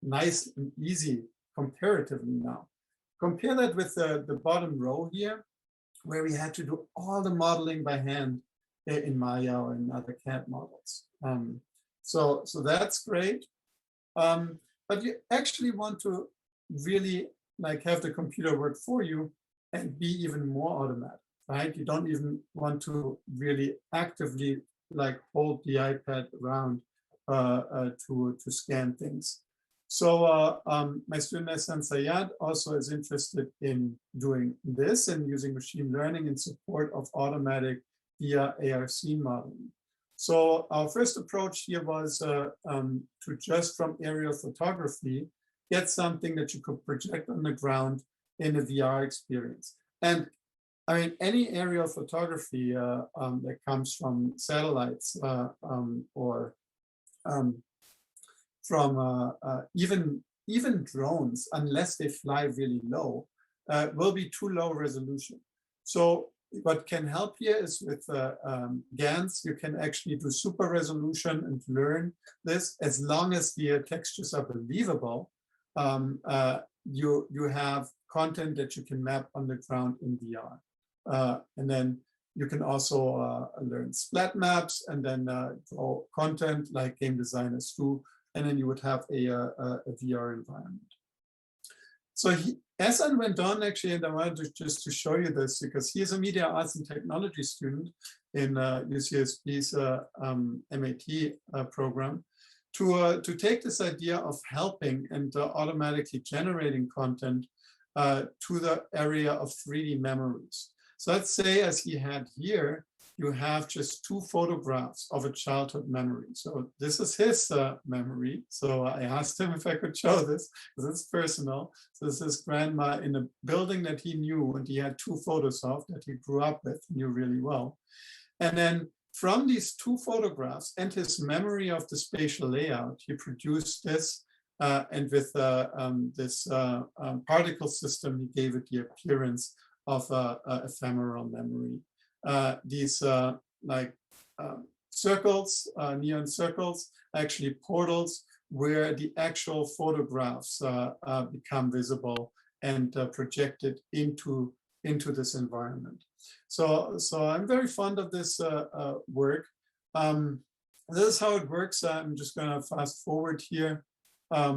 nice and easy comparatively now. Compare that with the bottom row here, where we had to do all the modeling by hand in Maya or in other CAD models. So that's great, but you actually want to really have the computer work for you and be even more automatic, right? You don't even want to really actively hold the iPad around to scan things. So my student Hassan Sayad also is interested in doing this and using machine learning in support of automatic via ARC modeling. So our first approach here was to just from aerial photography, get something that you could project on the ground in a VR experience. And I mean, any aerial photography that comes from satellites or from even drones, unless they fly really low, will be too low resolution. So what can help here is with GANs, you can actually do super resolution and learn this. As long as the textures are believable, you have content that you can map on the ground in VR. And then you can also learn splat maps and then draw content like game designers do. And then you would have a VR environment. So Hassan went on actually, and I wanted just to show you this because he is a media arts and technology student in UCSB's MAT program to take this idea of helping and automatically generating content to the area of 3D memories. So let's say, as he had here, you have just 2 photographs of a childhood memory. So this is his memory. So I asked him if I could show this because it's personal. So this is grandma in a building that he knew and he had 2 photos of that he grew up with, knew really well. And then from these 2 photographs and his memory of the spatial layout, he produced this. And with this particle system, he gave it the appearance of ephemeral memory. These circles, neon circles, actually portals where the actual photographs become visible and projected into this environment. So I'm very fond of this work. This is how it works. I'm just going to fast forward here a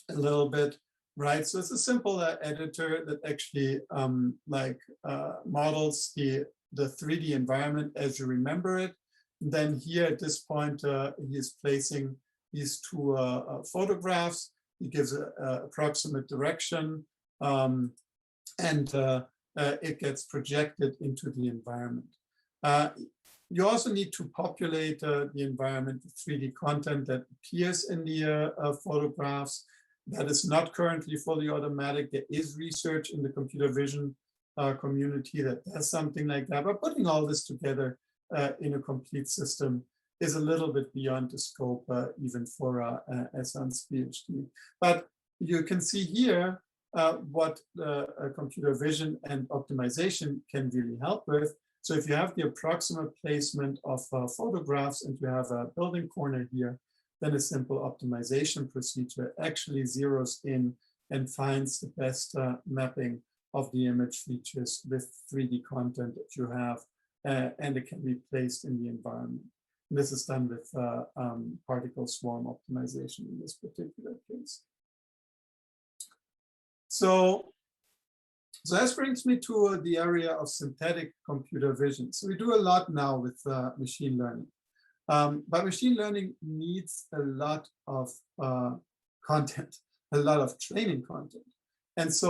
little bit. Right, so it's a simple editor that actually models the 3D environment as you remember it. And then here at this point, he is placing these 2 photographs. He gives an approximate direction, and it gets projected into the environment. You also need to populate the environment with 3D content that appears in the photographs. That is not currently fully automatic. There is research in the computer vision community that does something like that. But putting all this together in a complete system is a little bit beyond the scope even for Hassan's PhD. But you can see here what computer vision and optimization can really help with. So if you have the approximate placement of photographs and you have a building corner here, then a simple optimization procedure actually zeroes in and finds the best mapping of the image features with 3D content that you have, and it can be placed in the environment. And this is done with particle swarm optimization in this particular case. So this brings me to the area of synthetic computer vision. So we do a lot now with machine learning. But machine learning needs a lot of content, a lot of training content. And so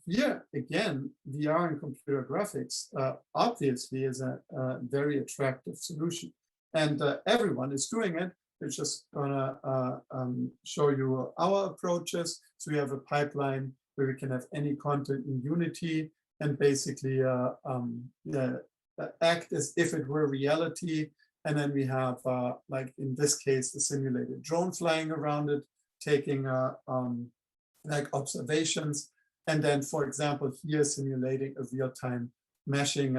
here again, VR and computer graphics obviously is a very attractive solution. And everyone is doing it. We're just gonna show you our approaches. So we have a pipeline where we can have any content in Unity and basically act as if it were reality. And then we have, like in this case, the simulated drone flying around it, taking like observations. And then, for example, here simulating a real-time meshing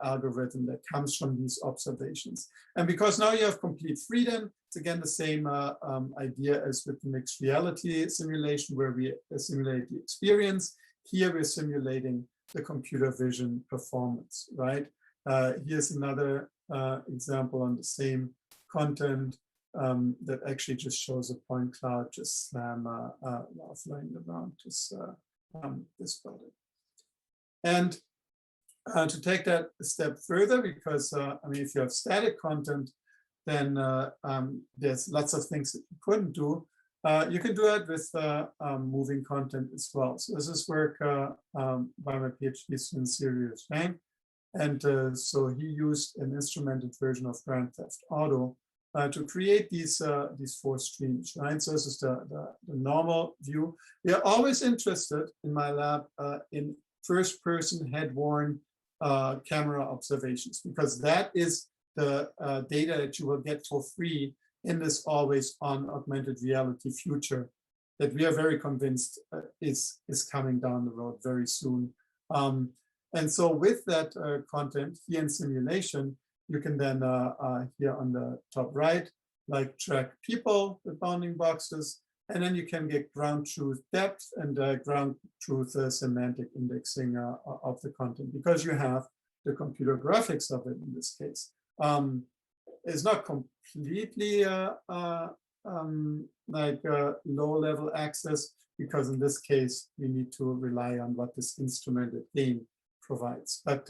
algorithm that comes from these observations. And because now you have complete freedom, it's again the same idea as with the mixed reality simulation where we simulate the experience. Here we're simulating the computer vision performance, right? Here's another example on the same content that actually just shows a point cloud just slam flying around this building. And to take that a step further, because I mean, if you have static content, then there's lots of things that you couldn't do. You can do it with moving content as well. So this is work by my PhD student Sirius Wang. And so he used an instrumented version of Grand Theft Auto to create these 4 streams, right? So this is the normal view. We are always interested in my lab in first-person head-worn camera observations, because that is the data that you will get for free in this always-on augmented reality future that we are very convinced is coming down the road very soon. And so with that content here in simulation, you can then here on the top right, like track people with bounding boxes, and then you can get ground truth depth and ground truth semantic indexing of the content, because you have the computer graphics of it in this case. It's not completely like low-level access, because in this case, we need to rely on what this instrumented game provides. But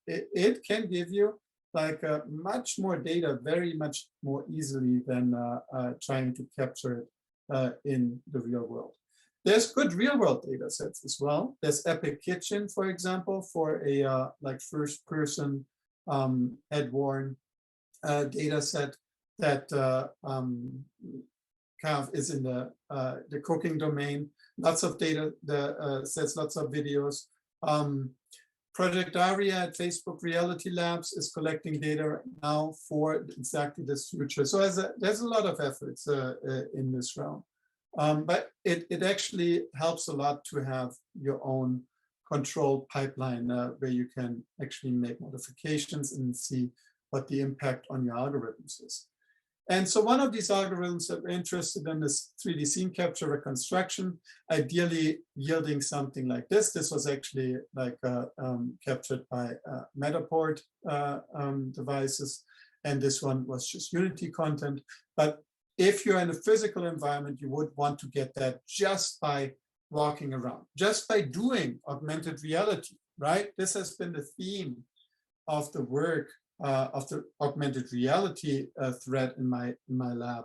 it can give you like much more data very much more easily than trying to capture it in the real world. There's good real world data sets as well. There's Epic Kitchen, for example, for a like first person head-worn data set that kind of is in the cooking domain. Lots of data sets, lots of videos. Project Aria at Facebook Reality Labs is collecting data now for exactly this future. So there's a lot of efforts in this realm. But it actually helps a lot to have your own control pipeline where you can actually make modifications and see what the impact on your algorithms is. And so one of these algorithms that we're interested in is 3D scene capture reconstruction, ideally yielding something like this. This was actually like captured by Matterport devices, and this one was just Unity content. But if you're in a physical environment, you would want to get that just by walking around, just by doing augmented reality, right? This has been the theme of the work of the augmented reality thread in my lab,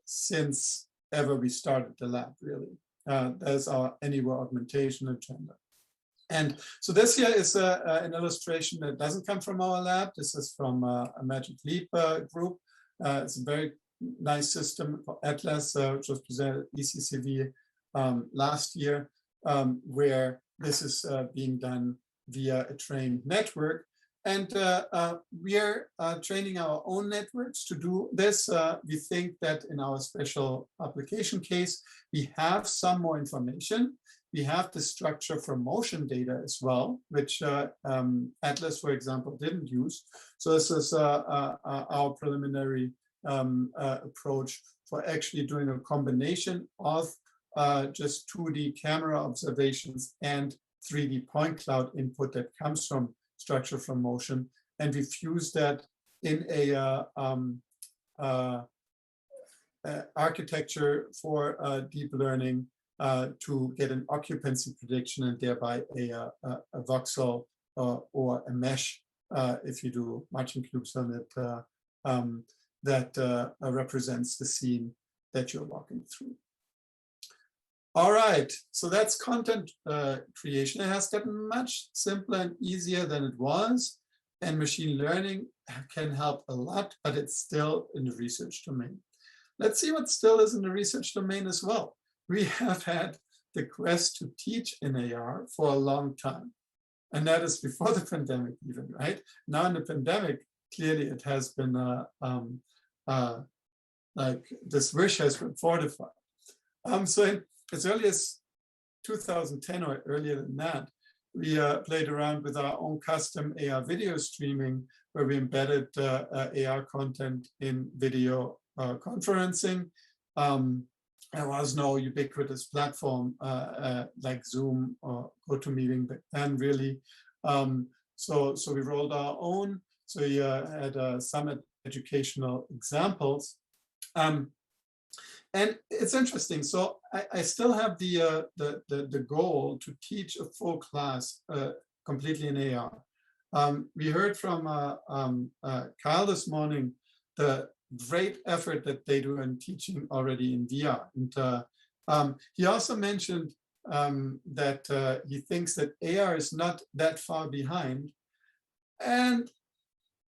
since ever we started the lab, really. That's our anywhere augmentation agenda. And so this here is an illustration that doesn't come from our lab. This is from a Magic Leap group. It's a very nice system for Atlas, which was presented at ECCV last year, where this is being done via a trained network. And we are training our own networks to do this. We think that in our special application case, we have some more information. we have the structure for motion data as well, which Atlas, for example, didn't use. So this is our preliminary approach for actually doing a combination of just 2D camera observations and 3D point cloud input that comes from structure from motion. And we fuse that in a architecture for deep learning to get an occupancy prediction and thereby a voxel or a mesh if you do marching cubes on it that represents the scene that you're walking through. All right, so that's content creation. It has gotten much simpler and easier than it was, and machine learning can help a lot, but it's still in the research domain. Let's see what still is in the research domain as well. We have had the quest to teach in AR for a long time, and that is before the pandemic even, right? Now in the pandemic, clearly it has been like this wish has been fortified. So as early as 2010 or earlier than that, we played around with our own custom AR video streaming, where we embedded AR content in video conferencing. There was no ubiquitous platform like Zoom or GoToMeeting back then, really. So we rolled our own. So we had some educational examples. And it's interesting. So I still have the goal to teach a full class completely in AR. We heard from Kyle this morning the great effort that they do in teaching already in VR. And he also mentioned that he thinks that AR is not that far behind. And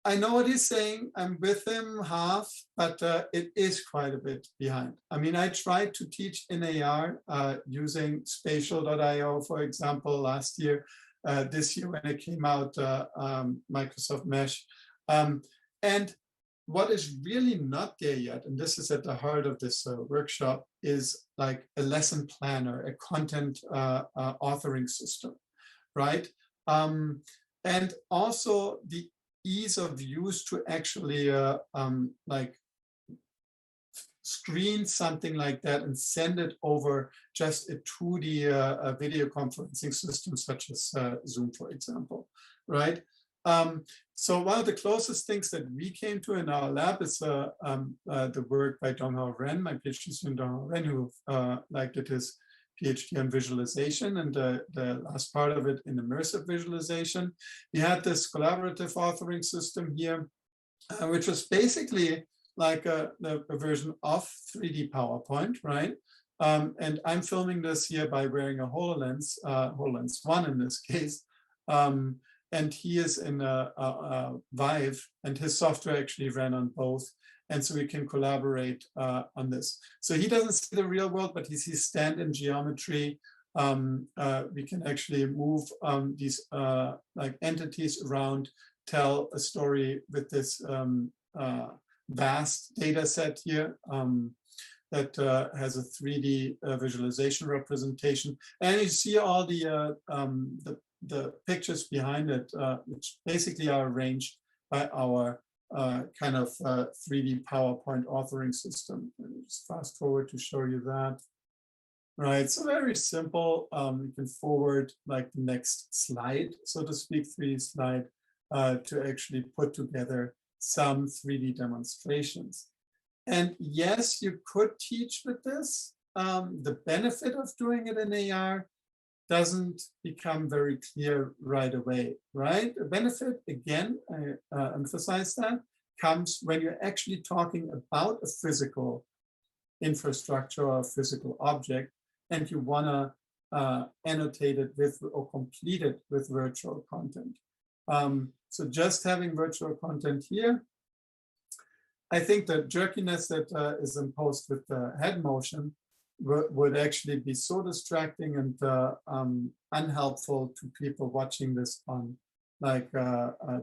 I know what he's saying. I'm with him half, but it is quite a bit behind. I mean, I tried to teach in AR using spatial.io, for example, last year, this year when it came out, Microsoft Mesh. And what is really not there yet, and this is at the heart of this workshop, is like a lesson planner, a content authoring system, right? And also the ease of use to actually like screen something like that and send it over just a 2D video conferencing system such as Zoom, for example, right? So one of the closest things that we came to in our lab is the work by Donghao Ren, my PhD student Donghao Ren, who did his PhD on visualization, and the last part of it in immersive visualization. We had this collaborative authoring system here, which was basically like a version of 3D PowerPoint, right? And I'm filming this here by wearing a HoloLens, HoloLens 1 in this case. And he is in Vive, and his software actually ran on both. And so we can collaborate on this. So he doesn't see the real world, but he sees stand-in geometry. We can actually move these like entities around, tell a story with this vast data set here that has a 3D visualization representation. And you see all the pictures behind it, which basically are arranged by our kind of 3D PowerPoint authoring system. Let me just fast forward to show you that. Right, so very simple. You can forward like the next slide, so to speak, 3D slide, to actually put together some 3D demonstrations. And yes, you could teach with this. The benefit of doing it in AR doesn't become very clear right away, right? The benefit, again, I emphasize that, comes when you're actually talking about a physical infrastructure or a physical object, and you wanna annotate it with or complete it with virtual content. So just having virtual content here, I think the jerkiness that is imposed with the head motion would actually be so distracting and unhelpful to people watching this on like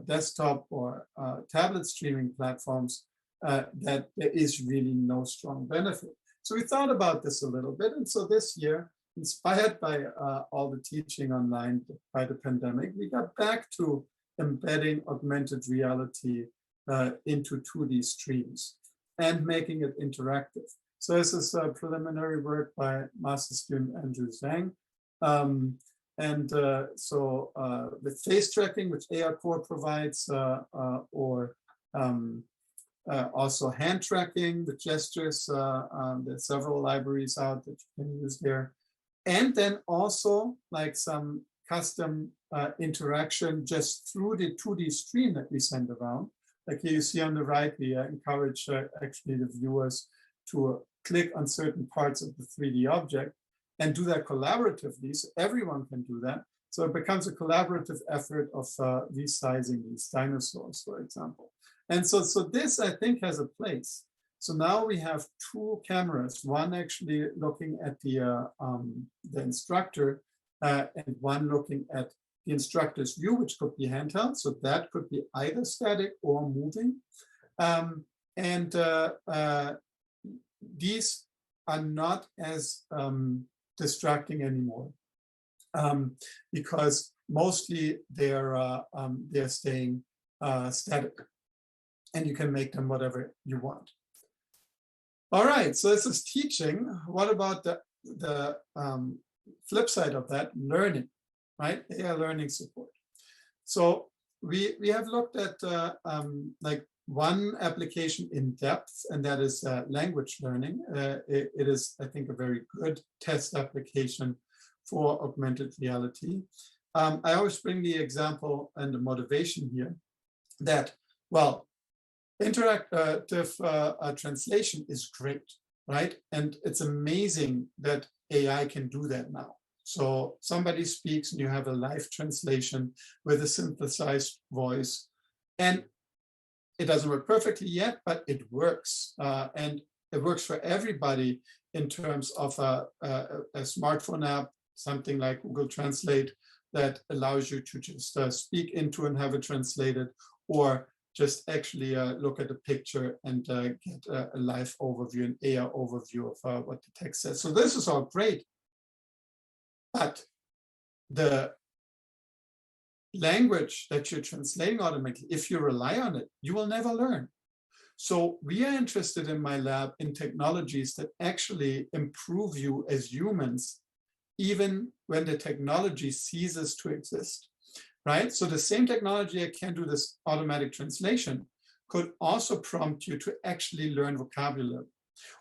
desktop or tablet streaming platforms that there is really no strong benefit. So we thought about this a little bit. And so this year inspired by all the teaching online by the pandemic, we got back to embedding augmented reality into 2D streams and making it interactive. So this is preliminary work by master student Andrew Zhang. With face tracking, which AR Core provides, or also hand tracking with gestures, there's several libraries out that you can use there. And then also like some custom interaction just through the 2D stream that we send around. Like here you see on the right, we encourage actually the viewers to click on certain parts of the 3D object and do that collaboratively, so everyone can do that. So it becomes a collaborative effort of resizing these dinosaurs, for example. And so this, I think, has a place. So now we have two cameras, one actually looking at the instructor and one looking at the instructor's view, which could be handheld. So that could be either static or moving. These are not as distracting anymore because mostly they're staying static, and you can make them whatever you want. All right, so this is teaching. What about the flip side of that? Learning, right? AI learning support. So we have looked at like one application in depth, and that is language learning. It is, I think, a very good test application for augmented reality. I always bring the example and the motivation here that, well, interactive translation is great, right? And it's amazing that AI can do that now. So somebody speaks and you have a live translation with a synthesized voice. And it doesn't work perfectly yet, but it works. And it works for everybody in terms of a smartphone app, something like Google Translate that allows you to just speak into and have it translated, or just actually look at a picture and get a live overview, an AR overview of what the text says. So this is all great, but the language that you're translating automatically, if you rely on it, you will never learn. So we are interested in my lab in technologies that actually improve you as humans, even when the technology ceases to exist. Right? So the same technology that can do this automatic translation could also prompt you to actually learn vocabulary.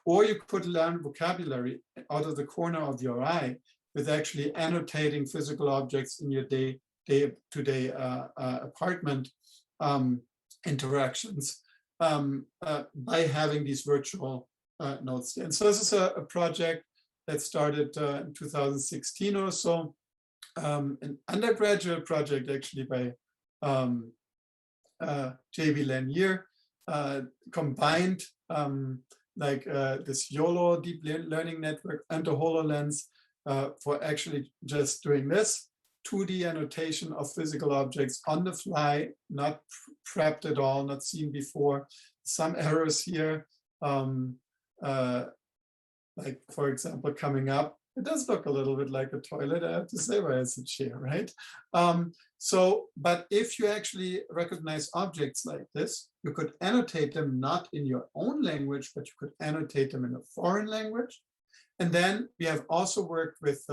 Or you could learn vocabulary out of the corner of your eye with actually annotating physical objects in your day-to-day apartment interactions by having these virtual notes. And so this is a project that started in 2016 or so. An undergraduate project actually by J.B. Lanier combined this YOLO deep learning network and the HoloLens for actually just doing this 2D annotation of physical objects on the fly, not prepped at all, not seen before. Some errors here, like for example, coming up. It does look a little bit like a toilet, I have to say, but it's a chair, right? But if you actually recognize objects like this, you could annotate them not in your own language, but you could annotate them in a foreign language. And then we have also worked with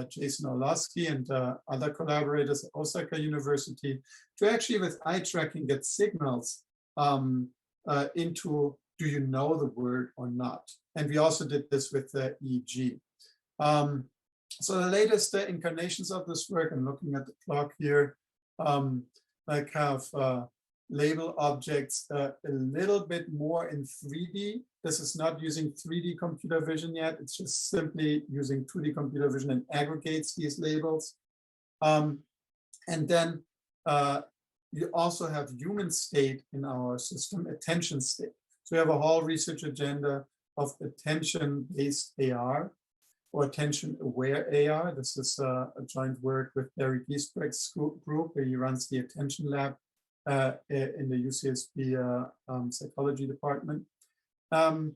Jason Orlowski and other collaborators at Osaka University to actually, with eye tracking, get signals into, do you know the word or not? And we also did this with the EEG. So the latest incarnations of this work, I'm looking at the clock here, like have label objects a little bit more in 3D. This is not using 3D computer vision yet. It's just simply using 2D computer vision and aggregates these labels. And then you also have human state in our system, attention state. So we have a whole research agenda of attention-based AR, or attention-aware AR. This is a joint work with Barry Giesbrecht's group, where he runs the attention lab in the UCSB psychology department. And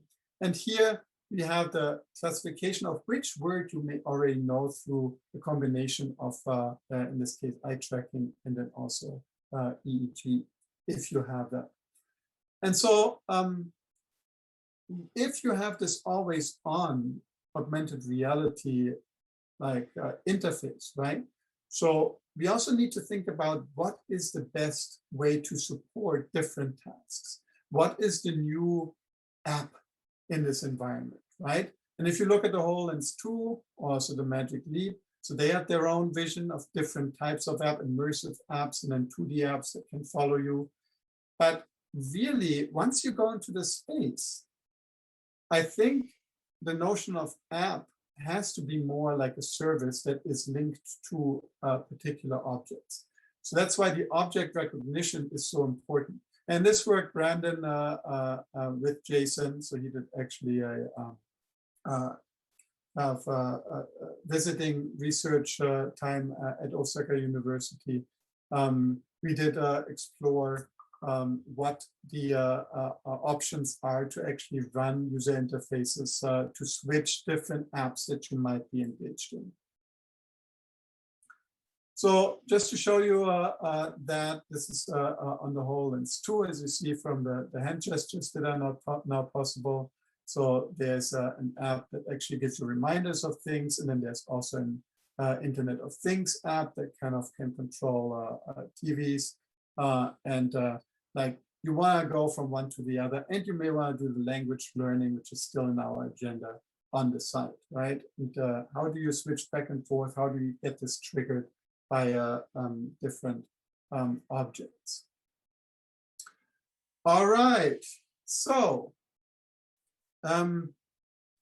here we have the classification of which word you may already know through the combination of, in this case, eye tracking and then also EEG, if you have that. And so if you have this always on augmented reality like interface, right? So we also need to think about what is the best way to support different tasks. What is the new app in this environment, right? And if you look at the HoloLens 2, also the Magic Leap, so they have their own vision of different types of app, immersive apps, and then 2D apps that can follow you. But really, once you go into the space, I think the notion of app has to be more like a service that is linked to particular objects. So that's why the object recognition is so important. And this work, Brandon, with Jason, so he did actually visiting research time at Osaka University. We did explore what the options are to actually run user interfaces to switch different apps that you might be engaged in. So just to show you that this is on the HoloLens 2, as you see from the hand gestures that are now possible. So there's an app that actually gives you reminders of things, and then there's also an Internet of Things app that kind of can control TVs. Like you want to go from one to the other, and you may want to do the language learning, which is still in our agenda on the site, right? And how do you switch back and forth? How do you get this triggered by different objects? All right, so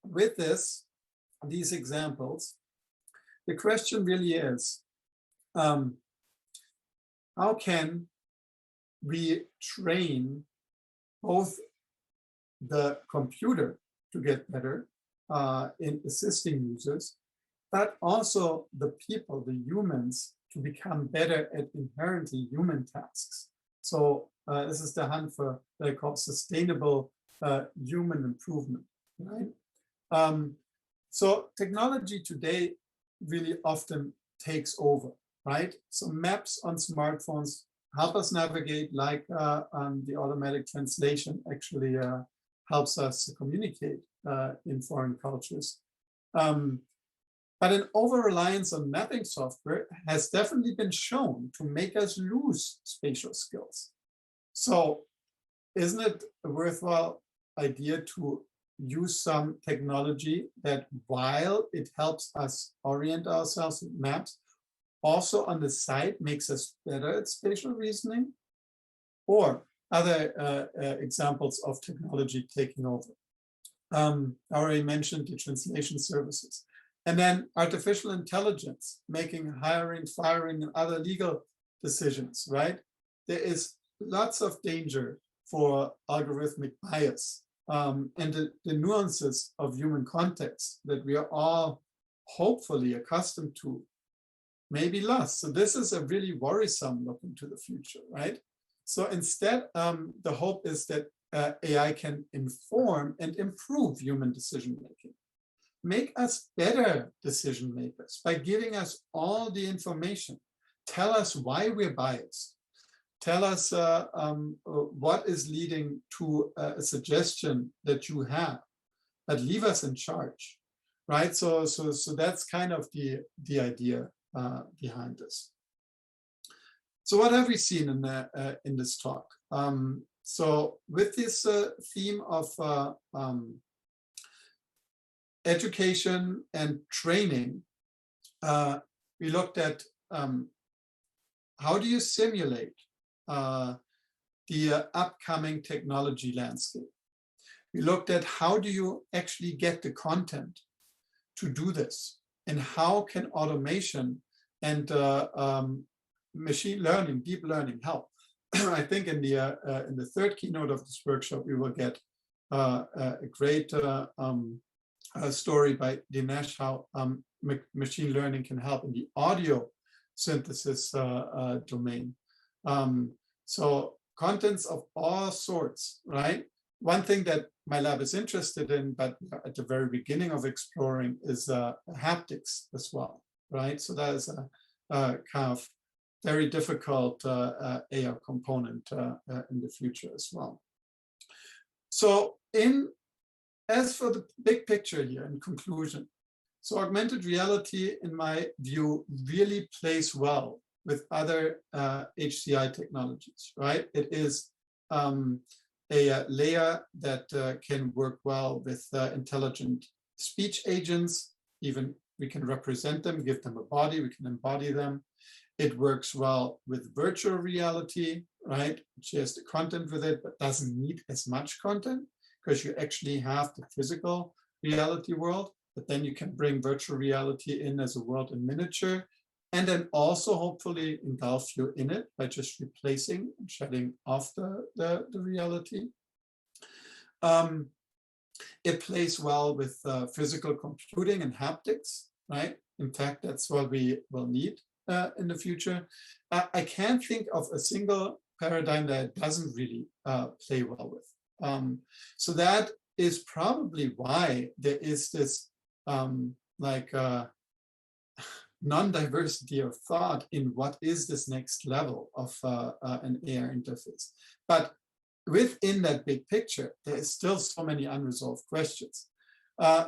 with these examples, the question really is, how can we train both the computer to get better in assisting users, but also the people, the humans, to become better at inherently human tasks. So this is the hunt for what I call sustainable human improvement, right? So technology today really often takes over, right? So maps on smartphones help us navigate, like the automatic translation actually helps us to communicate in foreign cultures. But an over-reliance on mapping software has definitely been shown to make us lose spatial skills. So isn't it a worthwhile idea to use some technology that, while it helps us orient ourselves with maps, also on the side makes us better at spatial reasoning? Or other examples of technology taking over. I already mentioned the translation services. And then artificial intelligence, making hiring, firing, and other legal decisions, right? There is lots of danger for algorithmic bias and the nuances of human context that we are all hopefully accustomed to may be lost. So this is a really worrisome look into the future, right? So instead, the hope is that AI can inform and improve human decision-making, make us better decision makers by giving us all the information, tell us why we're biased, tell us what is leading to a suggestion that you have, but leave us in charge, right? So that's kind of the idea behind this. So what have we seen in this talk? So with this theme of education and training, we looked at how do you simulate the upcoming technology landscape. We looked at how do you actually get the content to do this, and how can automation and machine learning, deep learning help. I think in the third keynote of this workshop, we will get a great story by Dinesh, how machine learning can help in the audio synthesis domain. So contents of all sorts, right? one thing that my lab is interested in, but at the very beginning of exploring, is haptics as well, right? So that is a kind of very difficult AR component in the future as well. So as for the big picture here, in conclusion, so augmented reality, in my view, really plays well with other HCI technologies, right? It is a layer that can work well with intelligent speech agents. Even we can represent them, give them a body, we can embody them. It works well with virtual reality, right? It shares the content with it, but doesn't need as much content because you actually have the physical reality world, but then you can bring virtual reality in as a world in miniature, and then also hopefully engulf you in it by just replacing and shutting off the reality. It plays well with physical computing and haptics, right? In fact, that's what we will need in the future. I can't think of a single paradigm that it doesn't really play well with. So that is probably why there is this non-diversity of thought in what is this next level of an AR interface. But within that big picture, there is still so many unresolved questions.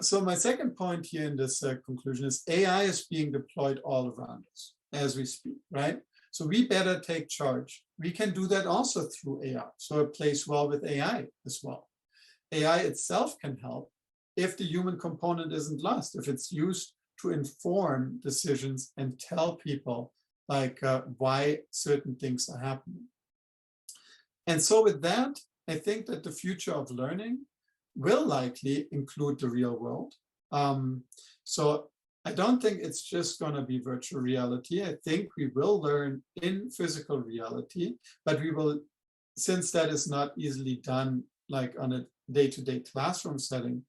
So my second point here in this conclusion is AI is being deployed all around us as we speak, right? So we better take charge. We can do that also through AI. So it plays well with AI as well. AI itself can help if the human component isn't lost, if it's used to inform decisions and tell people like why certain things are happening. And so with that, I think that the future of learning will likely include the real world. So I don't think it's just going to be virtual reality. I think we will learn in physical reality, but we will, since that is not easily done like on a day-to-day classroom setting,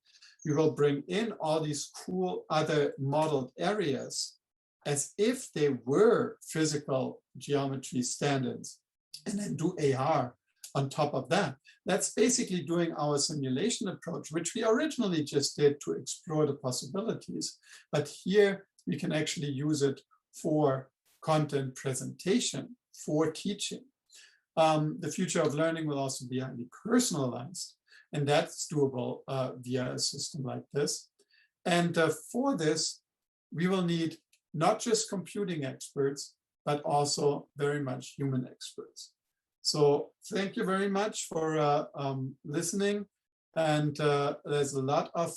we will bring in all these cool other modeled areas as if they were physical geometry stand-ins, and then do AR on top of that. That's basically doing our simulation approach, which we originally just did to explore the possibilities. But here we can actually use it for content presentation, for teaching. The future of learning will also be highly personalized, and that's doable via a system like this. And for this, we will need not just computing experts, but also very much human experts. So thank you very much for listening. And there's a lot of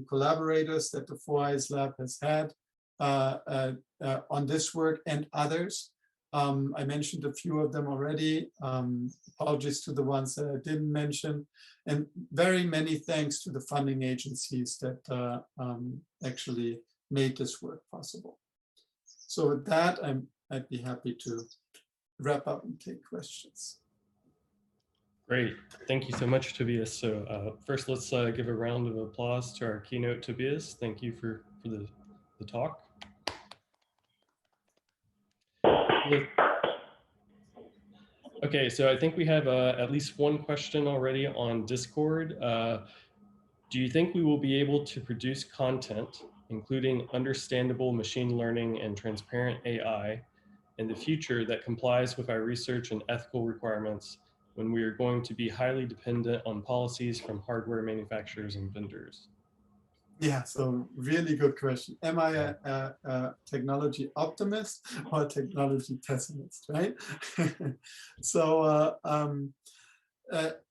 collaborators that the 4eyes Lab has had on this work and others. I mentioned a few of them already. Apologies to the ones that I didn't mention. And very many thanks to the funding agencies that actually made this work possible. So with that, I'd be happy to wrap up and take questions. Great. Thank you so much, Tobias. So first, let's give a round of applause to our keynote, Tobias. Thank you for the talk. Okay, so I think we have at least one question already on Discord. Do you think we will be able to produce content, including understandable machine learning and transparent AI, in the future that complies with our research and ethical requirements when we are going to be highly dependent on policies from hardware manufacturers and vendors? Yeah, so really good question. Am I a technology optimist or a technology pessimist, right? So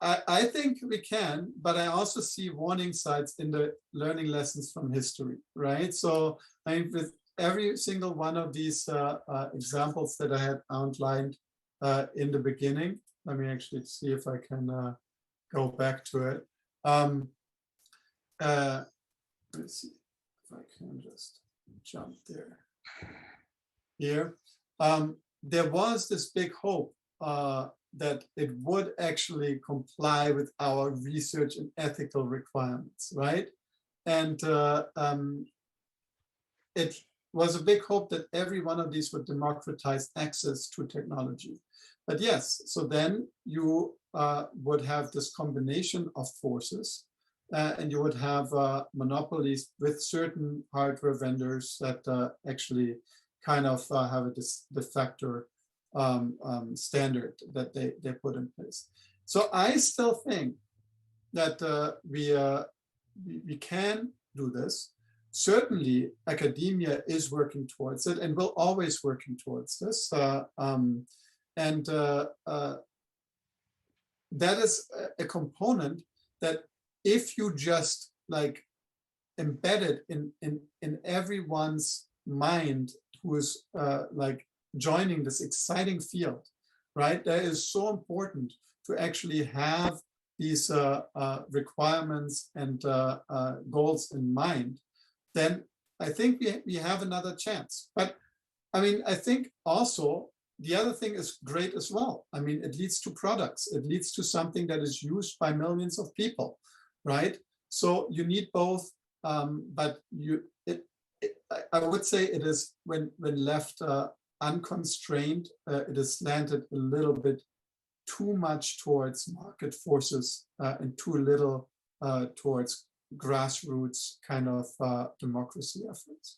I think we can, but I also see warning signs in the learning lessons from history, right? So I mean, with every single one of these examples that I had outlined in the beginning, let me actually see if I can go back to it. Let's see if I can just jump there. Here, there was this big hope that it would actually comply with our research and ethical requirements, right? And it was a big hope that every one of these would democratize access to technology. But yes, so then you would have this combination of forces, and you would have monopolies with certain hardware vendors that actually kind of have a de facto standard that they put in place. So I still think that we can do this. Certainly, academia is working towards it and will always working towards this. That is a component that if you just like embed it in everyone's mind who is like joining this exciting field, right? That is so important to actually have these requirements and goals in mind, then I think we have another chance. But I mean, I think also the other thing is great as well. I mean, it leads to products. It leads to something that is used by millions of people, right? So you need both, but I would say it is when left unconstrained, it is slanted a little bit too much towards market forces and too little towards grassroots kind of democracy efforts.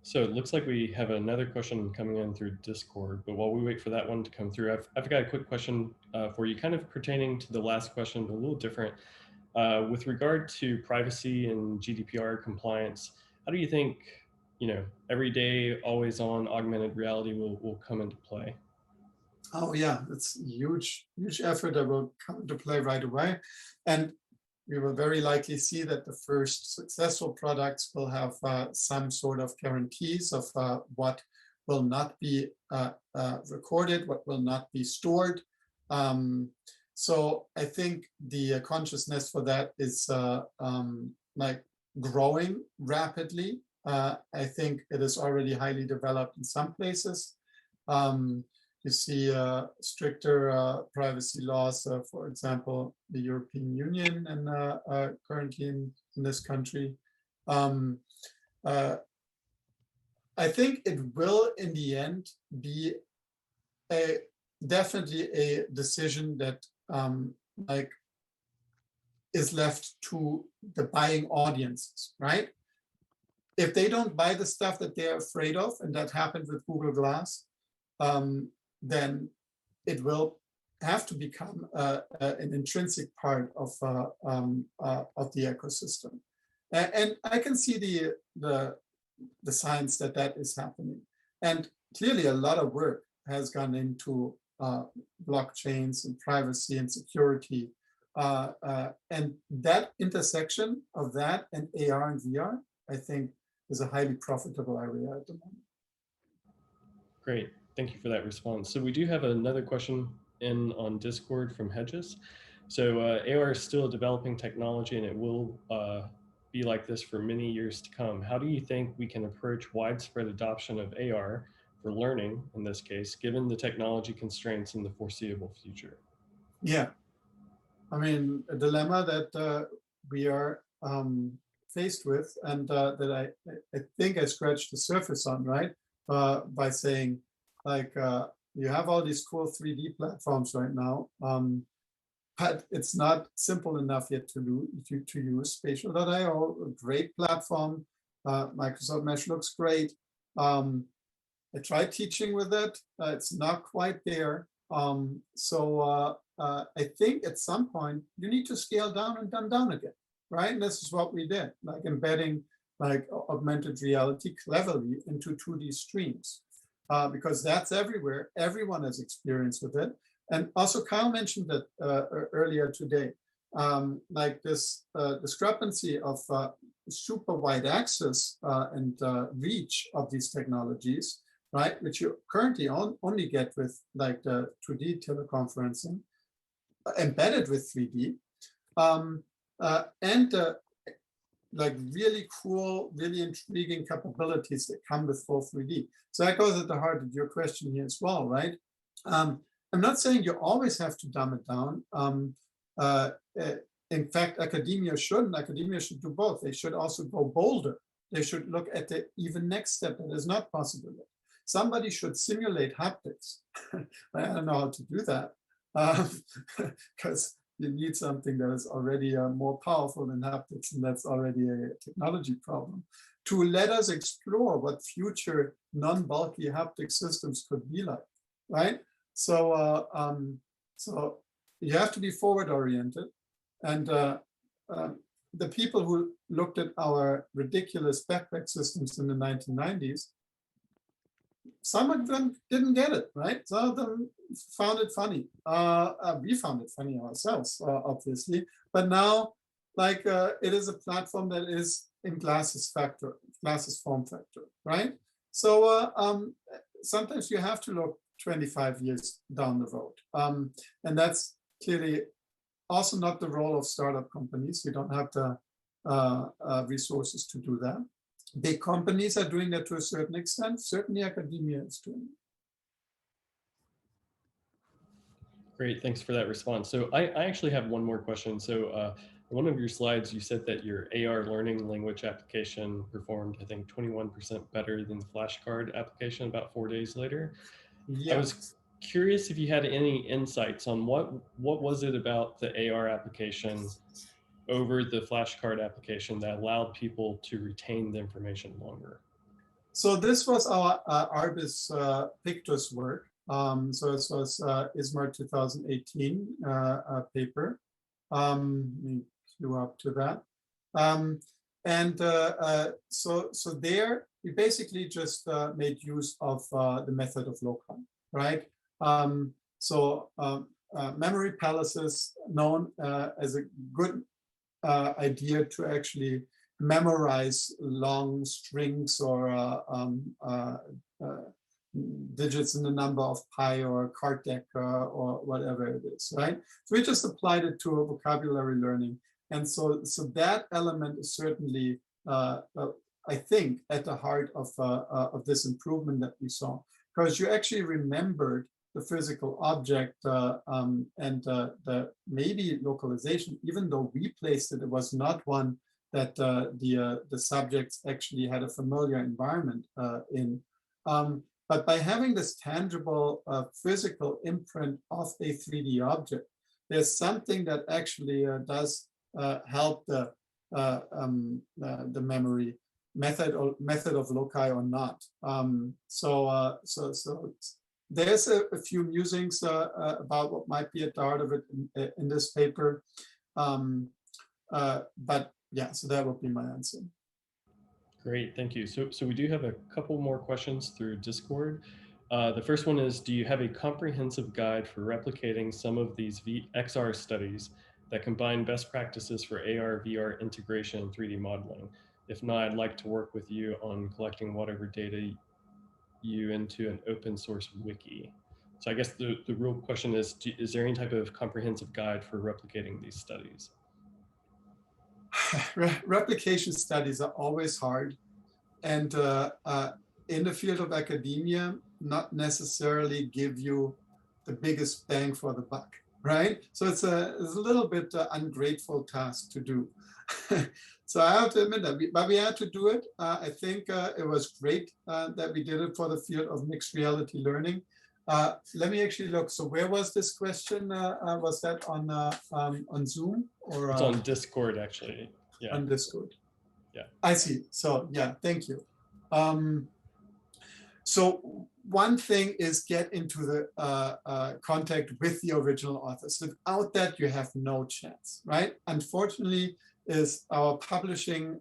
So it looks like we have another question coming in through Discord, but while we wait for that one to come through, I've got a quick question for you, kind of pertaining to the last question, but a little different. With regard to privacy and GDPR compliance, how do you think, everyday, always on augmented reality will come into play? Oh yeah, it's a huge effort that will come into play right away. And we will very likely see that the first successful products will have some sort of guarantees of what will not be recorded, what will not be stored. So I think the consciousness for that is like growing rapidly. I think it is already highly developed in some places. You see stricter privacy laws, for example, the European Union and currently in this country. I think it will, in the end, be definitely a decision that like is left to the buying audiences, right? If they don't buy the stuff that they're afraid of, and that happened with Google Glass, then it will have to become an intrinsic part of the ecosystem. And I can see the signs that is happening. And clearly a lot of work has gone into blockchains and privacy and security. And that intersection of that and AR and VR, I think, is a highly profitable area at the moment. Great. Thank you for that response. So we do have another question in on Discord from Hedges. So AR is still a developing technology and it will be like this for many years to come. How do you think we can approach widespread adoption of AR for learning, in this case, given the technology constraints in the foreseeable future? Yeah, I mean, a dilemma that we are faced with and that I think I scratched the surface on, right? By saying, like, you have all these cool 3D platforms right now, but it's not simple enough yet to use. Spatial.io, a great platform. Microsoft Mesh looks great. I tried teaching with it. It's not quite there. So I think at some point you need to scale down and dumb down again, right? And this is what we did, like embedding like augmented reality cleverly into 2D streams. Because that's everywhere. Everyone has experience with it. And also Kyle mentioned it earlier today, like this discrepancy of super wide access and reach of these technologies, right? Which you currently only get with like the 2D teleconferencing embedded with 3D. And like really cool, really intriguing capabilities that come with full 3D. So that goes at the heart of your question here as well, right? I'm not saying you always have to dumb it down. In fact, academia should do both. They should also go bolder. They should look at the even next step that is not possible yet. somebody should simulate haptics. I don't know how to do that because you need something that is already more powerful than haptics, and that's already a technology problem. To let us explore what future non-bulky haptic systems could be like, right? So, so you have to be forward-oriented, and the people who looked at our ridiculous backpack systems in the 1990s, some of them didn't get it, right? Some of them found it funny. We found it funny ourselves, obviously. But now, like, it is a platform that is in glasses form factor, right? So sometimes you have to look 25 years down the road. And that's clearly also not the role of startup companies. You don't have the resources to do that. Big companies are doing that to a certain extent. Certainly academia is doing it. Great, thanks for that response. So I actually have one more question. So one of your slides, you said that your AR learning language application performed, I think, 21% better than the flashcard application about 4 days later. Yeah. I was curious if you had any insights on what was it about the AR application over the flashcard application that allowed people to retain the information longer? So this was our Arbis Pictus work. So this was ISMAR 2018 paper. Let me cue up to that. So there we basically just made use of the method of loci, right? Memory palaces, known as a good idea to actually memorize long strings or digits in the number of pi or a card deck or whatever it is, right? So we just applied it to a vocabulary learning. And so that element is certainly, I think, at the heart of this improvement that we saw, because you actually remembered the physical object and the maybe localization, even though we placed it, it was not one that the subjects actually had a familiar environment in. But by having this tangible physical imprint of a 3D object, there's something that actually does help the memory method of loci or not. There's a few musings about what might be at the heart of it in this paper. But yeah, so that would be my answer. Great, thank you. So we do have a couple more questions through Discord. The first one is, do you have a comprehensive guide for replicating some of these XR studies that combine best practices for AR, VR integration and 3D modeling? If not, I'd like to work with you on collecting whatever data you into an open source wiki. So I guess the real question is there any type of comprehensive guide for replicating these studies? Replication studies are always hard, and in the field of academia, not necessarily give you the biggest bang for the buck, right? So it's a little bit ungrateful task to do. So I have to admit that, but we had to do it. I think it was great that we did it for the field of mixed reality learning. Let me actually look. So where was this question? Was that on Zoom or? It's on Discord, actually. Yeah. On Discord. Yeah. I see. So yeah, thank you. So one thing is get into the contact with the original authors. Without that, you have no chance, right? Unfortunately, is our publishing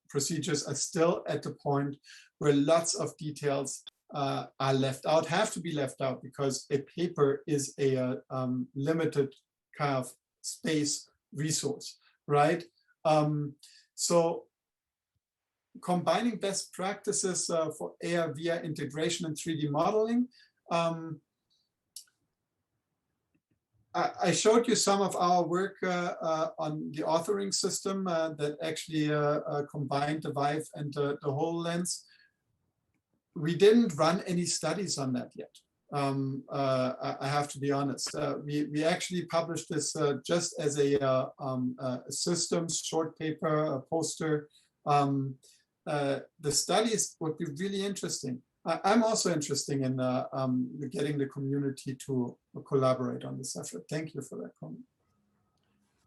procedures are still at the point where lots of details are left out, have to be left out, because a paper is a limited kind of space resource, right? So combining best practices for AR, VR integration and 3D modeling. I showed you some of our work on the authoring system that actually combined the Vive and the HoloLens. We didn't run any studies on that yet. I have to be honest. We actually published this just as a systems short paper, a poster. The studies would be really interesting. I'm also interested in getting the community to collaborate on this effort. Thank you for that comment.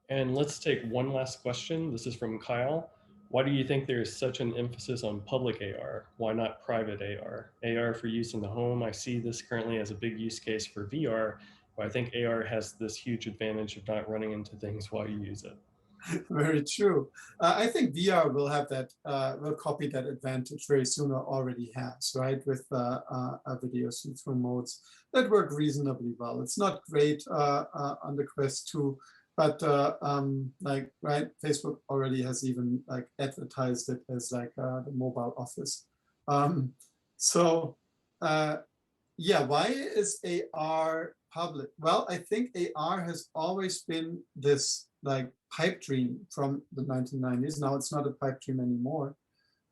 And let's take one last question. This is from Kyle. Why do you think there is such an emphasis on public AR? Why not private AR? AR for use in the home. I see this currently as a big use case for VR, but I think AR has this huge advantage of not running into things while you use it. Very true. I think VR will have that, will copy that advantage very soon, or already has, right? With video see-through modes that work reasonably well. It's not great on the Quest 2, but like, right, Facebook already has even like advertised it as like the mobile office. Yeah, why is AR public? Well, I think AR has always been this like pipe dream from the 1990s. Now it's not a pipe dream anymore,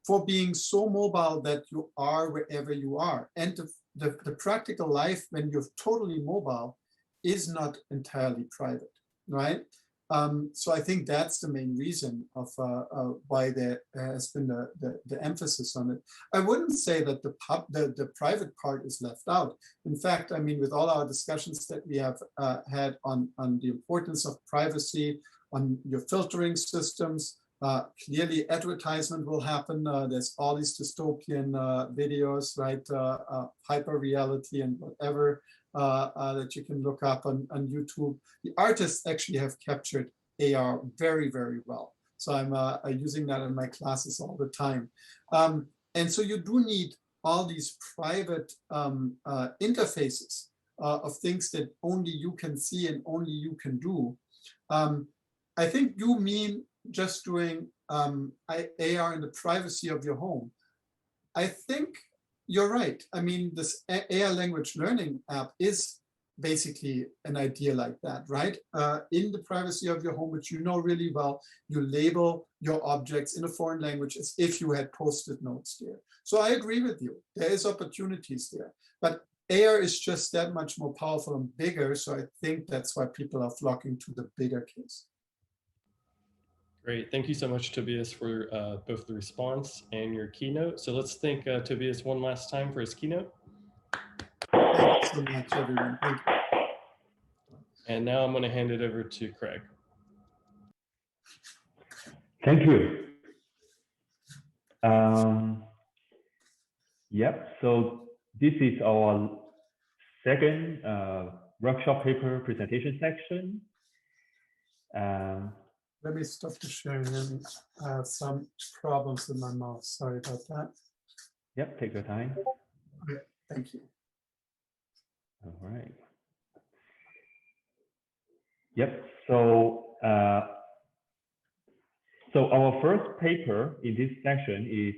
for being so mobile that you are wherever you are. And the practical life when you're totally mobile is not entirely private, right? So I think that's the main reason of why there has been the emphasis on it. I wouldn't say that the private part is left out. In fact, I mean, with all our discussions that we have had on the importance of privacy, on your filtering systems, clearly advertisement will happen. There's all these dystopian videos, right? Hyper reality and whatever that you can look up on YouTube. The artists actually have captured AR very, very well. So I'm using that in my classes all the time. And so you do need all these private interfaces of things that only you can see and only you can do. I think you mean just doing AR in the privacy of your home. I think you're right. I mean, this AR language learning app is basically an idea like that, right? In the privacy of your home, which you know really well, you label your objects in a foreign language as if you had Post-it notes there. So I agree with you. There is opportunities there, but AR is just that much more powerful and bigger. So I think that's why people are flocking to the bigger case. Great. Thank you so much, Tobias, for both the response and your keynote. So let's thank Tobias one last time for his keynote. Thank you so much, everyone. Thank you. And now I'm going to hand it over to Craig. Thank you. Yep, so this is our second workshop paper presentation section. Let me stop the sharing. I have some problems with my mouse. Sorry about that. Yep, take your time. Okay, thank you. All right. Yep, so our first paper in this section is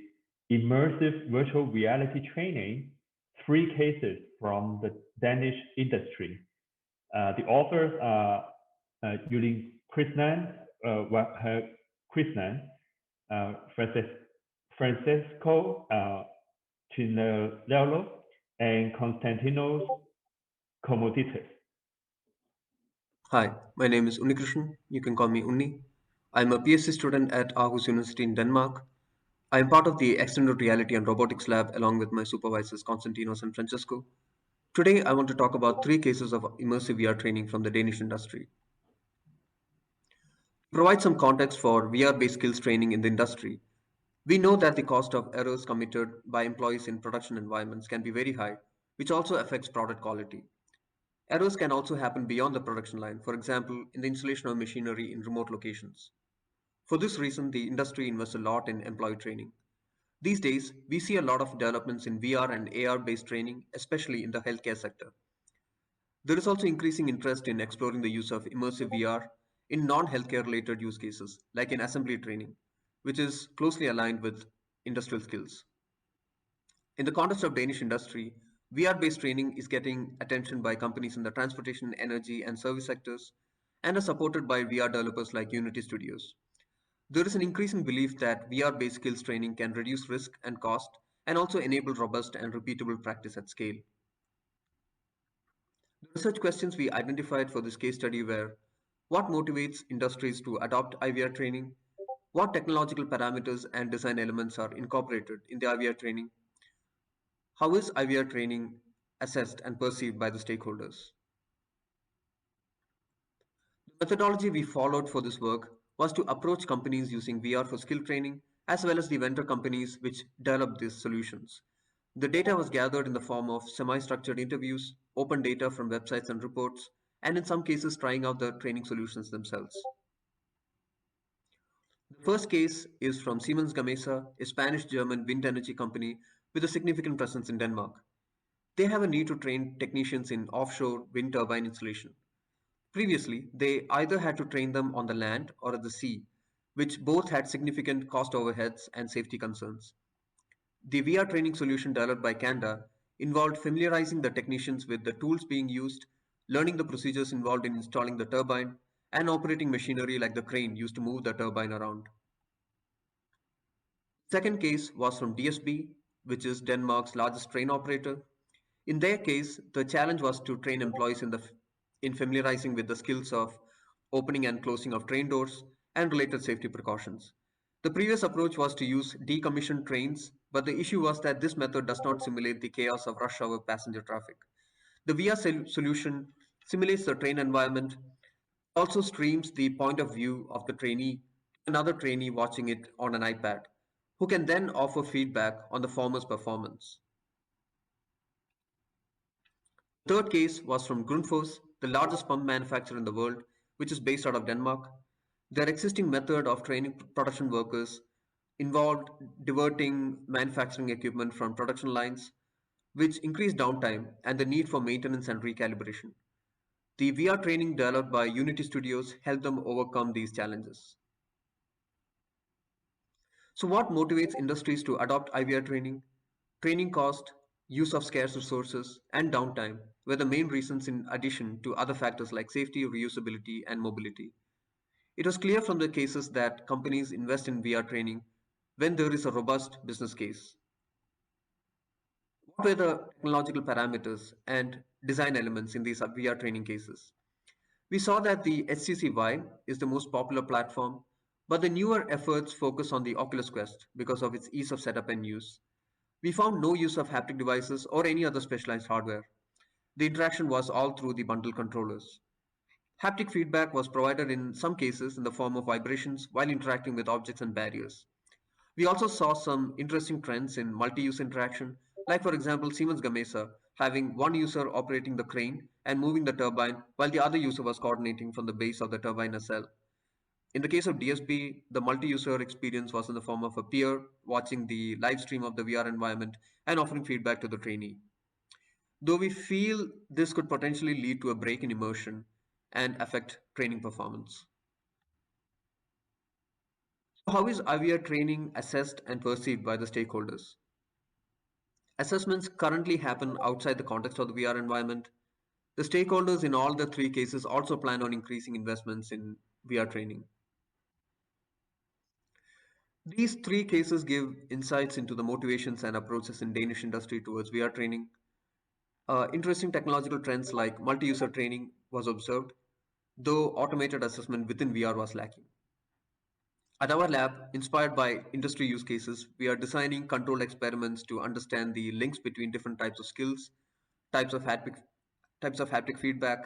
Immersive Virtual Reality Training, 3 cases from the Danish industry. The authors are Yuli Krishnan, Francesco Cinello, and Konstantinos Komoditis. Hi, my name is Unikrishnan. You can call me Unni. I'm a PhD student at Aarhus University in Denmark. I'm part of the Extended Reality and Robotics Lab along with my supervisors Konstantinos and Francesco. Today, I want to talk about 3 cases of immersive VR training from the Danish industry. To provide some context for VR-based skills training in the industry, we know that the cost of errors committed by employees in production environments can be very high, which also affects product quality. Errors can also happen beyond the production line, for example, in the installation of machinery in remote locations. For this reason, the industry invests a lot in employee training. These days, we see a lot of developments in VR and AR-based training, especially in the healthcare sector. There is also increasing interest in exploring the use of immersive VR in non-healthcare related use cases, like in assembly training, which is closely aligned with industrial skills. In the context of Danish industry, VR-based training is getting attention by companies in the transportation, energy, and service sectors, and is supported by VR developers like Unity Studios. There is an increasing belief that VR-based skills training can reduce risk and cost, and also enable robust and repeatable practice at scale. The research questions we identified for this case study were: what motivates industries to adopt IVR training? What technological parameters and design elements are incorporated in the IVR training? How is IVR training assessed and perceived by the stakeholders? The methodology we followed for this work was to approach companies using VR for skill training, as well as the vendor companies which developed these solutions. The data was gathered in the form of semi-structured interviews, open data from websites and reports, and in some cases trying out the training solutions themselves. The first case is from Siemens Gamesa, a Spanish-German wind energy company with a significant presence in Denmark. They have a need to train technicians in offshore wind turbine installation. Previously, they either had to train them on the land or at the sea, which both had significant cost overheads and safety concerns. The VR training solution developed by Canada involved familiarizing the technicians with the tools being used, learning the procedures involved in installing the turbine, and operating machinery like the crane used to move the turbine around. Second case was from DSB, which is Denmark's largest train operator. In their case, the challenge was to train employees in familiarizing with the skills of opening and closing of train doors and related safety precautions. The previous approach was to use decommissioned trains, but the issue was that this method does not simulate the chaos of rush hour passenger traffic. The VR solution simulates the train environment, also streams the point of view of the trainee to another trainee watching it on an iPad, who can then offer feedback on the former's performance. The third case was from Grundfos, the largest pump manufacturer in the world, which is based out of Denmark. Their existing method of training production workers involved diverting manufacturing equipment from production lines, which increased downtime and the need for maintenance and recalibration. The VR training developed by Unity Studios helped them overcome these challenges. So what motivates industries to adopt IVR training? Training cost, use of scarce resources, and downtime were the main reasons in addition to other factors like safety, reusability, and mobility. It was clear from the cases that companies invest in VR training when there is a robust business case. What were the technological parameters and design elements in these VR training cases? We saw that the HTC Vive is the most popular platform, but the newer efforts focus on the Oculus Quest because of its ease of setup and use. We found no use of haptic devices or any other specialized hardware. The interaction was all through the bundle controllers. Haptic feedback was provided in some cases in the form of vibrations while interacting with objects and barriers. We also saw some interesting trends in multi-use interaction, like for example Siemens Gamesa having one user operating the crane and moving the turbine while the other user was coordinating from the base of the turbine nacelle. In the case of DSB, the multi-user experience was in the form of a peer watching the live stream of the VR environment and offering feedback to the trainee. Though we feel this could potentially lead to a break in immersion and affect training performance. So how is IVR training assessed and perceived by the stakeholders? Assessments currently happen outside the context of the VR environment. The stakeholders in all the three cases also plan on increasing investments in VR training. These three cases give insights into the motivations and approaches in Danish industry towards VR training. Interesting technological trends like multi-user training was observed, though automated assessment within VR was lacking. At our lab, inspired by industry use cases, we are designing controlled experiments to understand the links between different types of skills, types of haptic feedback,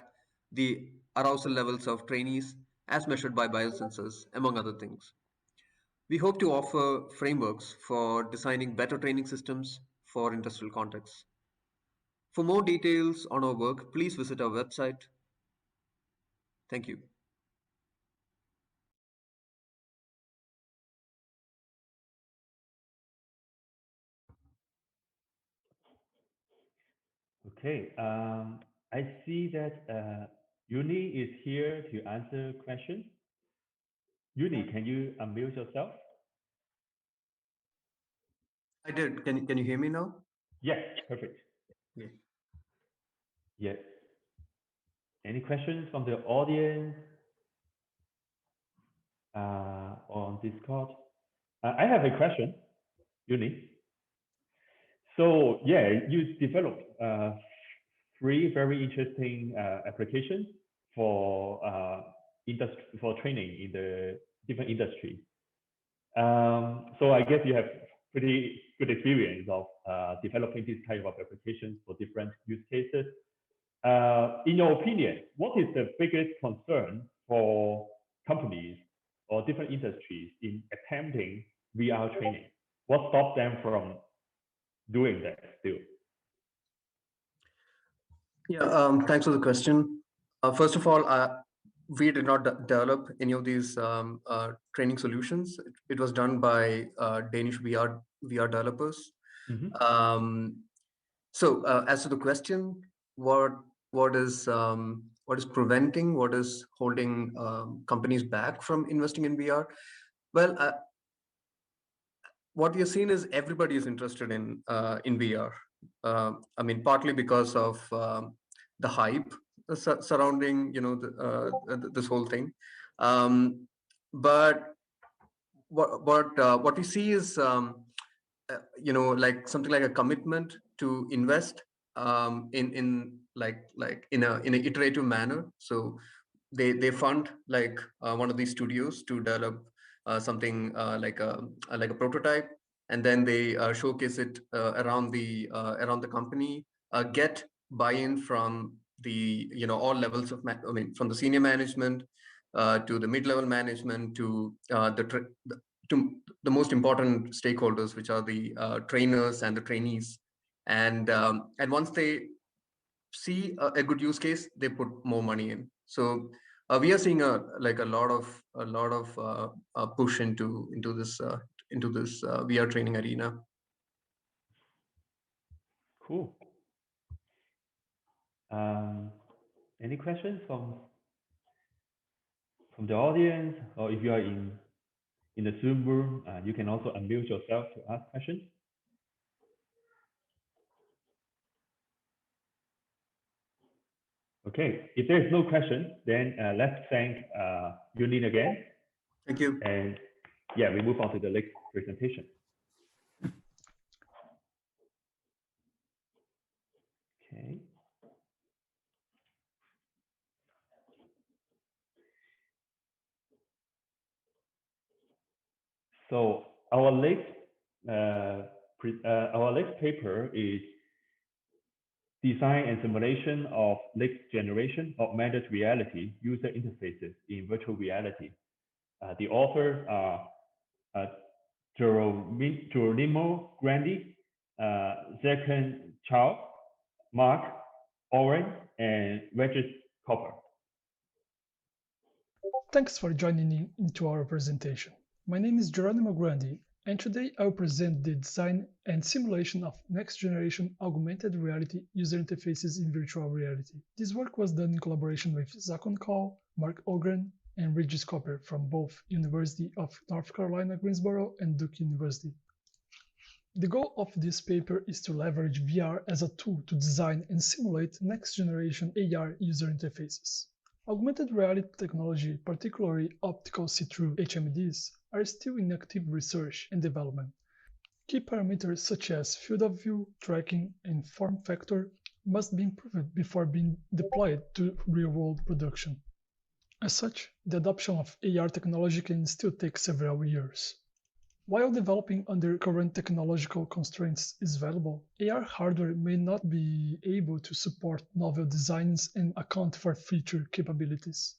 the arousal levels of trainees as measured by biosensors, among other things. We hope to offer frameworks for designing better training systems for industrial contexts. For more details on our work, please visit our website. Thank you. Okay, I see that Uni is here to answer questions. Uni, can you unmute yourself? I did. Can you hear me now? Yes, perfect. Yeah. Yes. Any questions from the audience on Discord? I have a question, Uni. So yeah, you developed three very interesting applications for training in the different industry. So I guess you have pretty good experience of developing this type of applications for different use cases. In your opinion, what is the biggest concern for companies or different industries in attempting VR training? What stops them from doing that still? Yeah, thanks for the question. First of all, we did not develop any of these training solutions. It was done by Danish VR developers. So as to the question, what is preventing, what is holding companies back from investing in VR? Well, what we are seeing is everybody is interested in VR. I mean, partly because of the hype surrounding, this whole thing. But what we see is, like something like a commitment to invest in an iterative manner. So they fund like one of these studios to develop something like a prototype, and then they showcase it around the company, get buy-in from the all levels of from the senior management to the mid-level management to the most important stakeholders, which are the trainers and the trainees, and once they see a good use case, they put more money in. So we are seeing a lot of push into this VR training arena. Cool. Any questions from the audience, or if you are in the Zoom room, you can also unmute yourself to ask questions. Okay, if there's no question, then let's thank Yunin again. Thank you. And yeah, we move on to the next presentation. Okay. So our next paper is Design and Simulation of Next Generation Augmented Reality User Interfaces in Virtual Reality. The authors are Geronimo Grandi, Zekan Chow, Mark Oren, and Regis Copper. Thanks for joining into our presentation. My name is Geronimo Grandi, and today I'll present the design and simulation of next-generation augmented reality user interfaces in virtual reality. This work was done in collaboration with Zakon Call, Mark Ogren, and Regis Copper from both University of North Carolina, Greensboro and Duke University. The goal of this paper is to leverage VR as a tool to design and simulate next-generation AR user interfaces. Augmented reality technology, particularly optical see-through HMDs, are still in active research and development. Key parameters such as field of view, tracking, and form factor must be improved before being deployed to real-world production. As such, the adoption of AR technology can still take several years. While developing under current technological constraints is valuable, AR hardware may not be able to support novel designs and account for future capabilities.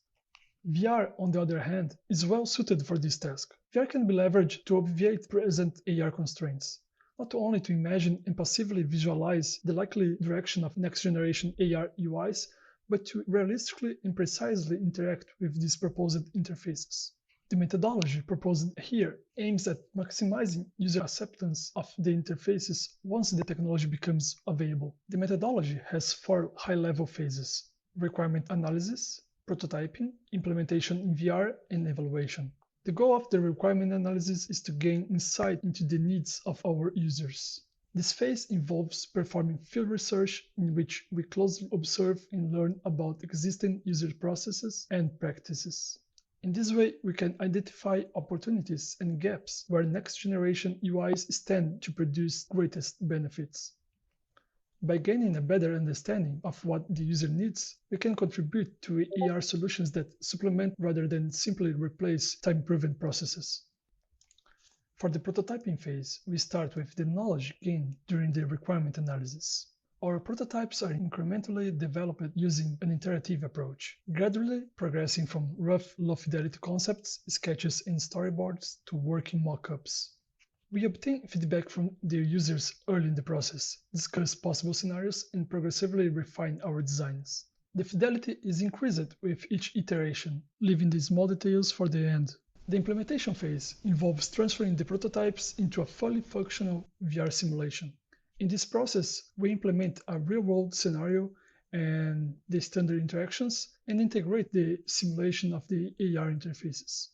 VR, on the other hand, is well suited for this task. VR can be leveraged to obviate present AR constraints, not only to imagine and passively visualize the likely direction of next-generation AR UIs, but to realistically and precisely interact with these proposed interfaces. The methodology proposed here aims at maximizing user acceptance of the interfaces once the technology becomes available. The methodology has 4 high-level phases: requirement analysis, prototyping, implementation in VR, and evaluation. The goal of the requirement analysis is to gain insight into the needs of our users. This phase involves performing field research in which we closely observe and learn about existing user processes and practices. In this way, we can identify opportunities and gaps where next-generation UIs stand to produce greatest benefits. By gaining a better understanding of what the user needs, we can contribute to AR solutions that supplement rather than simply replace time-proven processes. For the prototyping phase, we start with the knowledge gained during the requirement analysis. Our prototypes are incrementally developed using an iterative approach, gradually progressing from rough, low-fidelity concepts, sketches, and storyboards to working mock-ups. We obtain feedback from the users early in the process, discuss possible scenarios, and progressively refine our designs. The fidelity is increased with each iteration, leaving the small details for the end. The implementation phase involves transferring the prototypes into a fully functional VR simulation. In this process, we implement a real-world scenario and the standard interactions and integrate the simulation of the AR interfaces.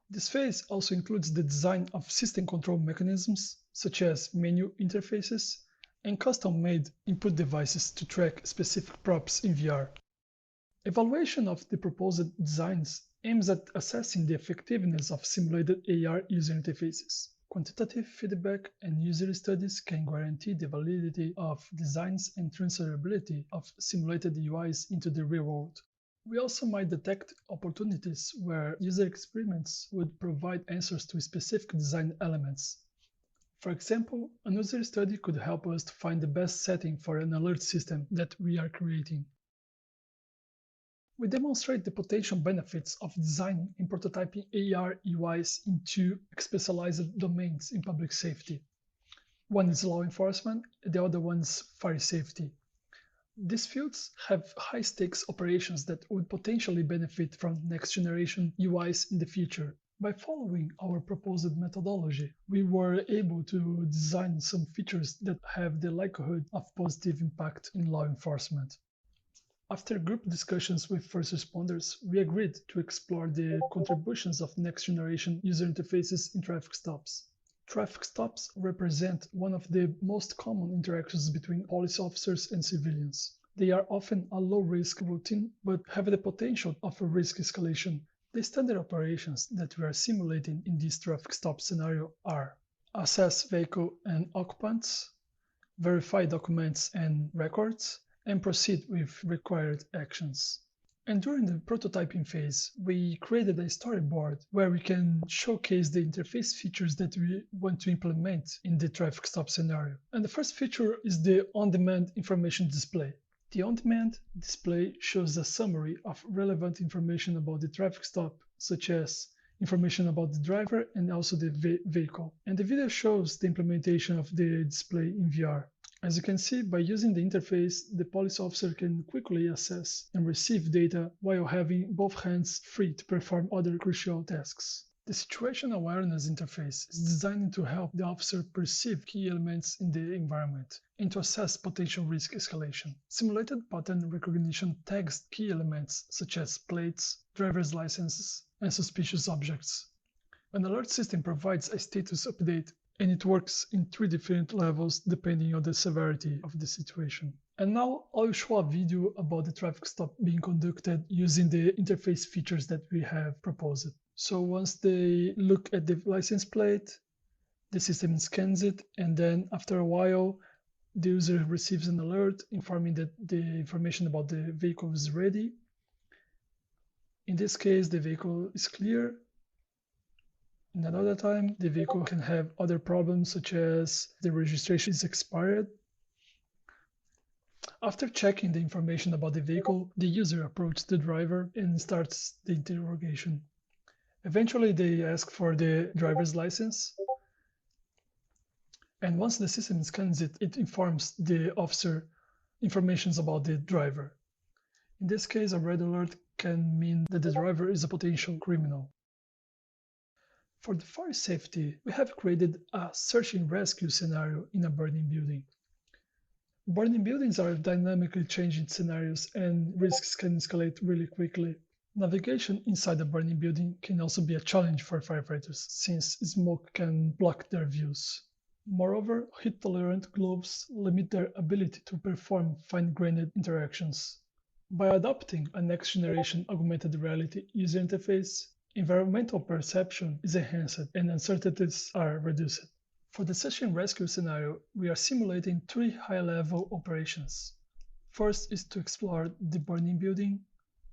This phase also includes the design of system control mechanisms, such as menu interfaces and custom-made input devices to track specific props in VR. Evaluation of the proposed designs aims at assessing the effectiveness of simulated AR user interfaces. Quantitative feedback and user studies can guarantee the validity of designs and transferability of simulated UIs into the real world. We also might detect opportunities where user experiments would provide answers to specific design elements. For example, a user study could help us to find the best setting for an alert system that we are creating. We demonstrate the potential benefits of designing and prototyping AR UIs in two specialized domains in public safety. One is law enforcement, the other one is fire safety. These fields have high-stakes operations that would potentially benefit from next-generation UIs in the future. By following our proposed methodology, we were able to design some features that have the likelihood of positive impact in law enforcement. After group discussions with first responders, we agreed to explore the contributions of next-generation user interfaces in traffic stops. Traffic stops represent one of the most common interactions between police officers and civilians. They are often a low-risk routine, but have the potential of a risk escalation. The standard operations that we are simulating in this traffic stop scenario are assess vehicle and occupants, verify documents and records, and proceed with required actions. And during the prototyping phase, we created a storyboard where we can showcase the interface features that we want to implement in the traffic stop scenario. And the first feature is the on-demand information display. The on-demand display shows a summary of relevant information about the traffic stop, such as information about the driver and also the vehicle. And the video shows the implementation of the display in VR. As you can see, by using the interface, the police officer can quickly access and receive data while having both hands free to perform other crucial tasks. The situation awareness interface is designed to help the officer perceive key elements in the environment and to assess potential risk escalation. Simulated pattern recognition tags key elements such as plates, driver's licenses, and suspicious objects. An alert system provides a status update, and it works in 3 different levels depending on the severity of the situation. And now I'll show a video about the traffic stop being conducted using the interface features that we have proposed. So once they look at the license plate, the system scans it, and then after a while, the user receives an alert informing that the information about the vehicle is ready. In this case, the vehicle is clear. In another time, the vehicle can have other problems such as the registration is expired. After checking the information about the vehicle, the user approaches the driver and starts the interrogation. Eventually, they ask for the driver's license. And once the system scans it, it informs the officer information about the driver. In this case, a red alert can mean that the driver is a potential criminal. For the fire safety, we have created a search and rescue scenario in a burning building. Burning buildings are dynamically changing scenarios and risks can escalate really quickly. Navigation inside a burning building can also be a challenge for firefighters since smoke can block their views. Moreover, heat-tolerant gloves limit their ability to perform fine-grained interactions. By adopting a next-generation augmented reality user interface, environmental perception is enhanced and uncertainties are reduced. For the search and rescue scenario, we are simulating 3 high-level operations. First is to explore the burning building,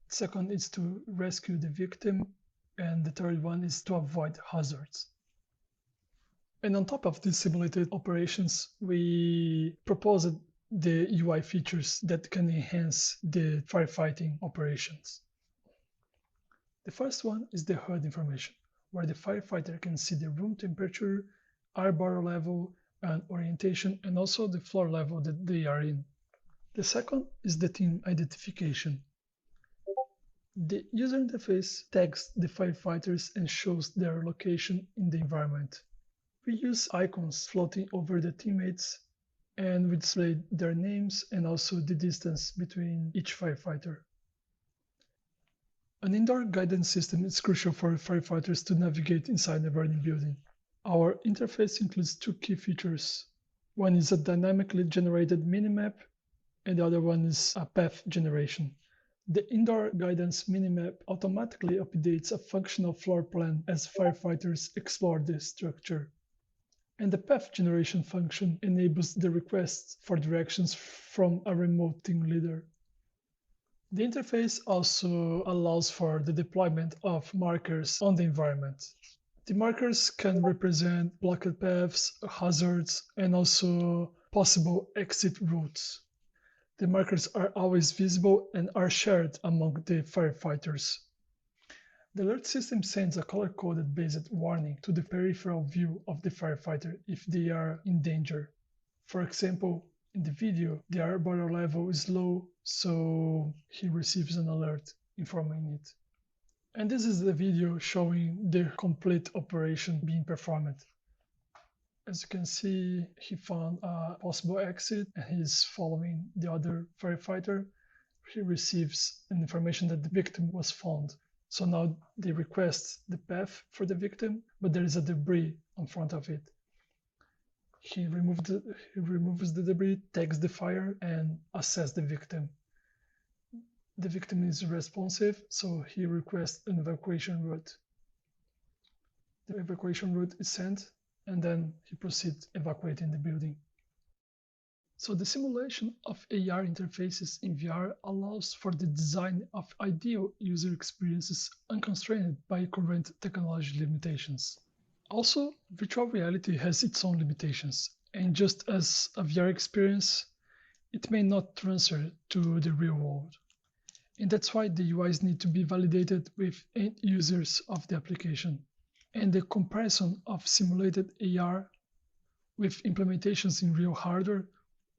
second is to rescue the victim, and the third one is to avoid hazards. And on top of these simulated operations, we proposed the UI features that can enhance the firefighting operations. The first one is the HUD information, where the firefighter can see the room temperature, air bottle level, and orientation, and also the floor level that they are in. The second is the team identification. The user interface tags the firefighters and shows their location in the environment. We use icons floating over the teammates, and we display their names and also the distance between each firefighter. An indoor guidance system is crucial for firefighters to navigate inside a burning building. Our interface includes two key features. One is a dynamically generated minimap, and the other one is a path generation. The indoor guidance minimap automatically updates a functional floor plan as firefighters explore the structure. And the path generation function enables the request for directions from a remote team leader. The interface also allows for the deployment of markers on the environment. The markers can represent blocked paths, hazards, and also possible exit routes. The markers are always visible and are shared among the firefighters. The alert system sends a color-coded based warning to the peripheral view of the firefighter if they are in danger. For example, in the video, the air bottle level is low, so he receives an alert informing it. And this is the video showing the complete operation being performed. As you can see, he found a possible exit and he's following the other firefighter. He receives an information that the victim was found. So now they request the path for the victim, but there is a debris in front of it. He removes the debris, tags the fire, and assesses the victim. The victim is responsive, so he requests an evacuation route. The evacuation route is sent, and then he proceeds evacuating the building. So the simulation of AR interfaces in VR allows for the design of ideal user experiences unconstrained by current technology limitations. Also, virtual reality has its own limitations, and just as a VR experience, it may not transfer to the real world. And that's why the UIs need to be validated with end users of the application. And the comparison of simulated AR with implementations in real hardware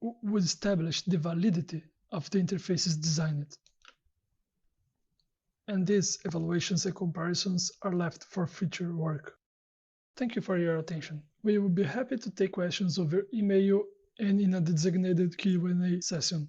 would establish the validity of the interfaces designed. And these evaluations and comparisons are left for future work. Thank you for your attention. We will be happy to take questions over email and in a designated Q&A session.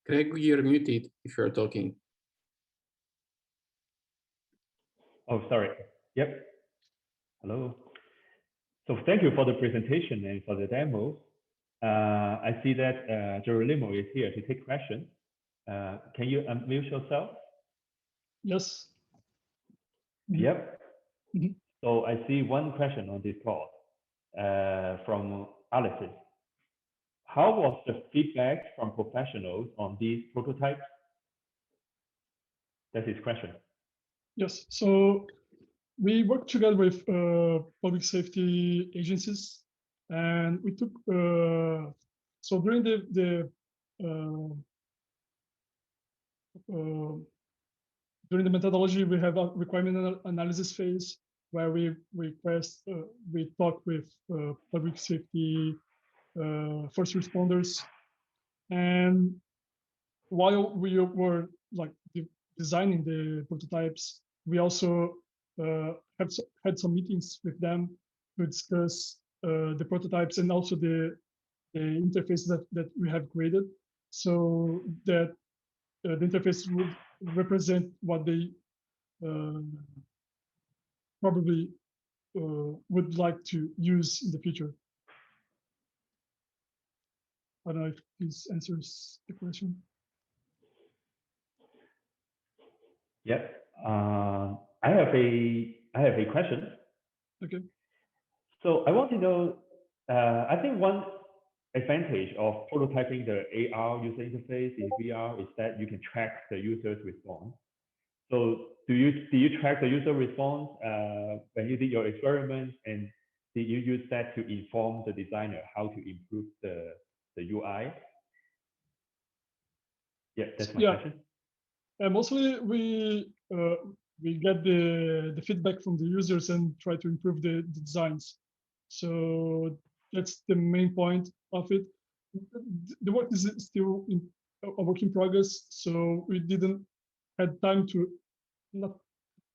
Greg, you're muted if you're talking. Oh, sorry. Yep. Hello. So thank you for the presentation and for the demo. I see that Geronimo is here to take questions. Can you unmute yourself? Yes. Yep. So I see one question on Discord from Alice. How was the feedback from professionals on these prototypes? That's his question. Yes, so we worked together with public safety agencies, and we took, so during during the methodology, we have a requirement analysis phase where we talk with public safety first responders, and while we were like designing the prototypes, we also had some meetings with them to discuss the prototypes and also the interface that we have created, so that the interface would represent what they probably would like to use in the future. I don't know if this answers the question. Yep. I have a question. Okay. So I want to know I think one advantage of prototyping the AR user interface in VR is that you can track the user's response. So do you track the user response when you did your experiment, and did you use that to inform the designer how to improve the UI? Yeah, that's my question. Mostly we get the feedback from the users and try to improve the designs. So that's the main point of it. The work is still a work in progress, so we didn't had time to not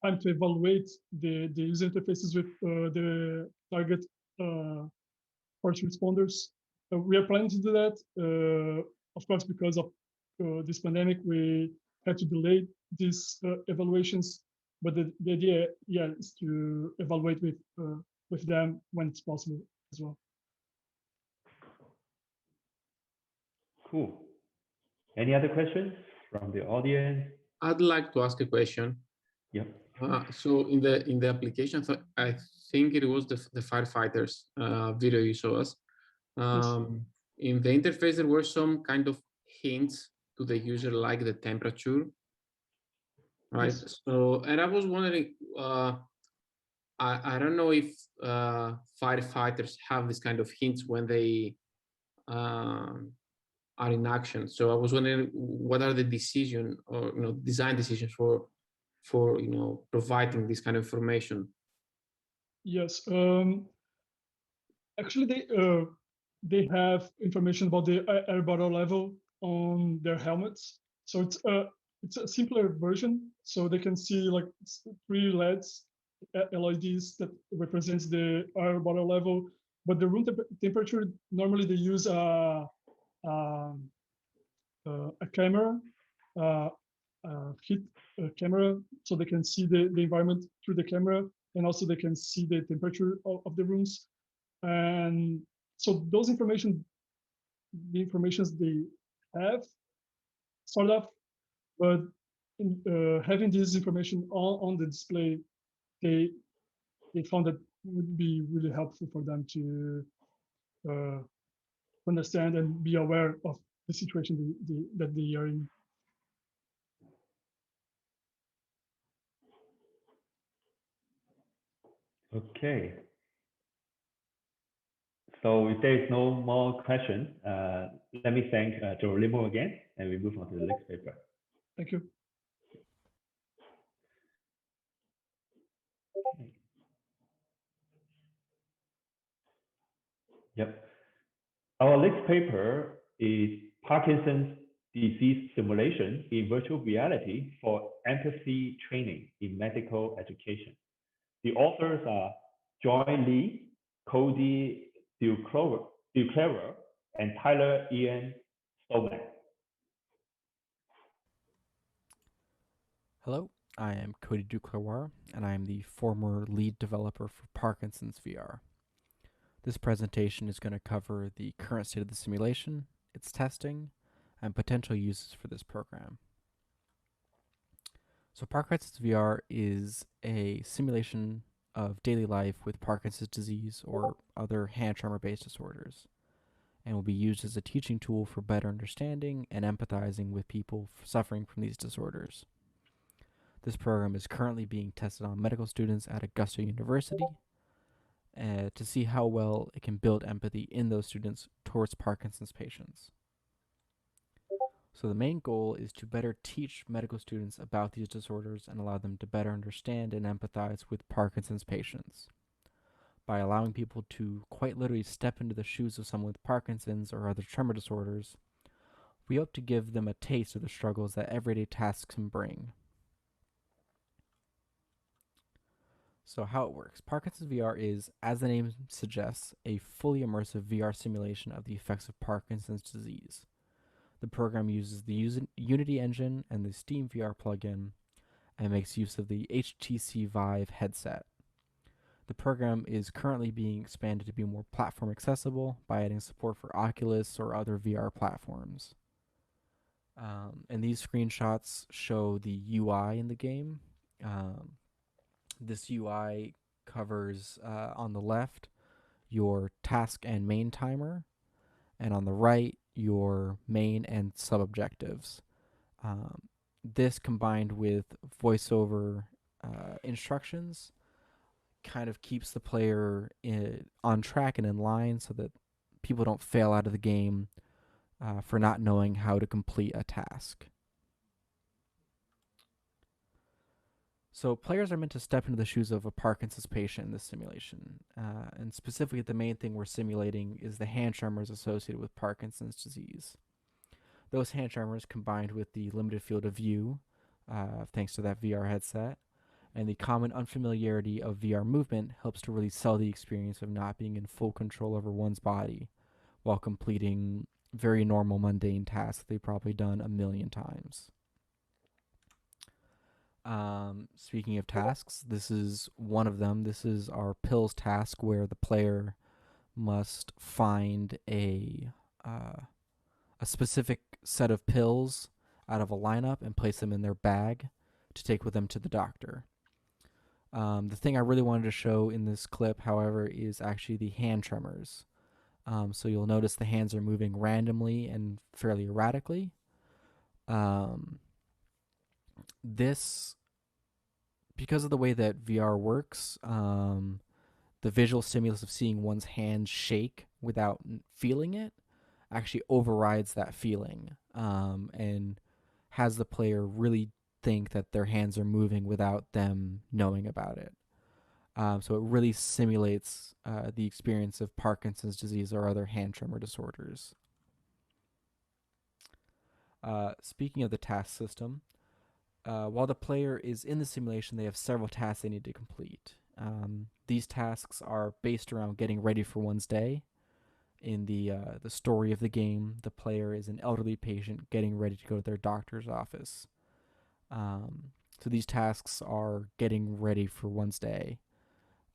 time to evaluate the user interfaces with the target first responders. We are planning to do that. Of course, because of this pandemic, we had to delay these evaluations. But the idea, yeah, is to evaluate with them when it's possible as well. Cool. Any other questions from the audience? I'd like to ask a question. Yeah. So in the application, so I think it was the firefighters video you showed us. In the interface, there were some kind of hints to the user, like the temperature, right? Yes. So, and I was wondering, I don't know if firefighters have this kind of hints when they are in action. So I was wondering, what are the decision or design decisions for providing this kind of information? Yes, actually they have information about the air bottle level on their helmets. So it's a simpler version. So they can see like 3 LEDs, LEDs that represents the air bottle level. But the room temperature, normally they use a camera, heat camera, so they can see the environment through the camera, and also they can see the temperature of the rooms. And so those information, the informations they have, sort of, but having this information on the display, they found that would be really helpful for them to understand and be aware of the situation that they are in. Okay. So if there is no more questions, let me thank Geronimo again, and we move on to the next paper. Thank you. Yep. Our next paper is Parkinson's disease simulation in virtual reality for empathy training in medical education. The authors are Joy Lee, Cody Duclair, and Tyler Ian Stomack. Hello, I am Cody Duclair, and I am the former lead developer for Parkinson's VR. This presentation is going to cover the current state of the simulation, its testing, and potential uses for this program. So Parkinson's VR is a simulation of daily life with Parkinson's disease or other hand tremor-based disorders, and will be used as a teaching tool for better understanding and empathizing with people suffering from these disorders. This program is currently being tested on medical students at Augusta University to see how well it can build empathy in those students towards Parkinson's patients. So the main goal is to better teach medical students about these disorders and allow them to better understand and empathize with Parkinson's patients. By allowing people to quite literally step into the shoes of someone with Parkinson's or other tremor disorders, we hope to give them a taste of the struggles that everyday tasks can bring. So how it works. Parkinson's VR is, as the name suggests, a fully immersive VR simulation of the effects of Parkinson's disease. The program uses the Unity engine and the Steam VR plugin and makes use of the HTC Vive headset. The program is currently being expanded to be more platform accessible by adding support for Oculus or other VR platforms. And these screenshots show the UI in the game. This UI covers, on the left, your task and main timer, and on the right, your main and sub-objectives. This combined with voiceover instructions kind of keeps the player on track and in line so that people don't fail out of the game for not knowing how to complete a task. So players are meant to step into the shoes of a Parkinson's patient in this simulation. And specifically, the main thing we're simulating is the hand tremors associated with Parkinson's disease. Those hand tremors combined with the limited field of view, thanks to that VR headset, and the common unfamiliarity of VR movement helps to really sell the experience of not being in full control over one's body while completing very normal mundane tasks they've probably done a million times. Speaking of tasks, this is one of them. This is our pills task where the player must find a specific set of pills out of a lineup and place them in their bag to take with them to the doctor. The thing I really wanted to show in this clip, however, is actually the hand tremors. So you'll notice the hands are moving randomly and fairly erratically. This, because of the way that VR works, the visual stimulus of seeing one's hand shake without feeling it actually overrides that feeling and has the player really think that their hands are moving without them knowing about it. So it really simulates the experience of Parkinson's disease or other hand tremor disorders. Speaking of the task system, while the player is in the simulation, they have several tasks they need to complete. These tasks are based around getting ready for one's day. In the story of the game, the player is an elderly patient getting ready to go to their doctor's office. So these tasks are getting ready for one's day.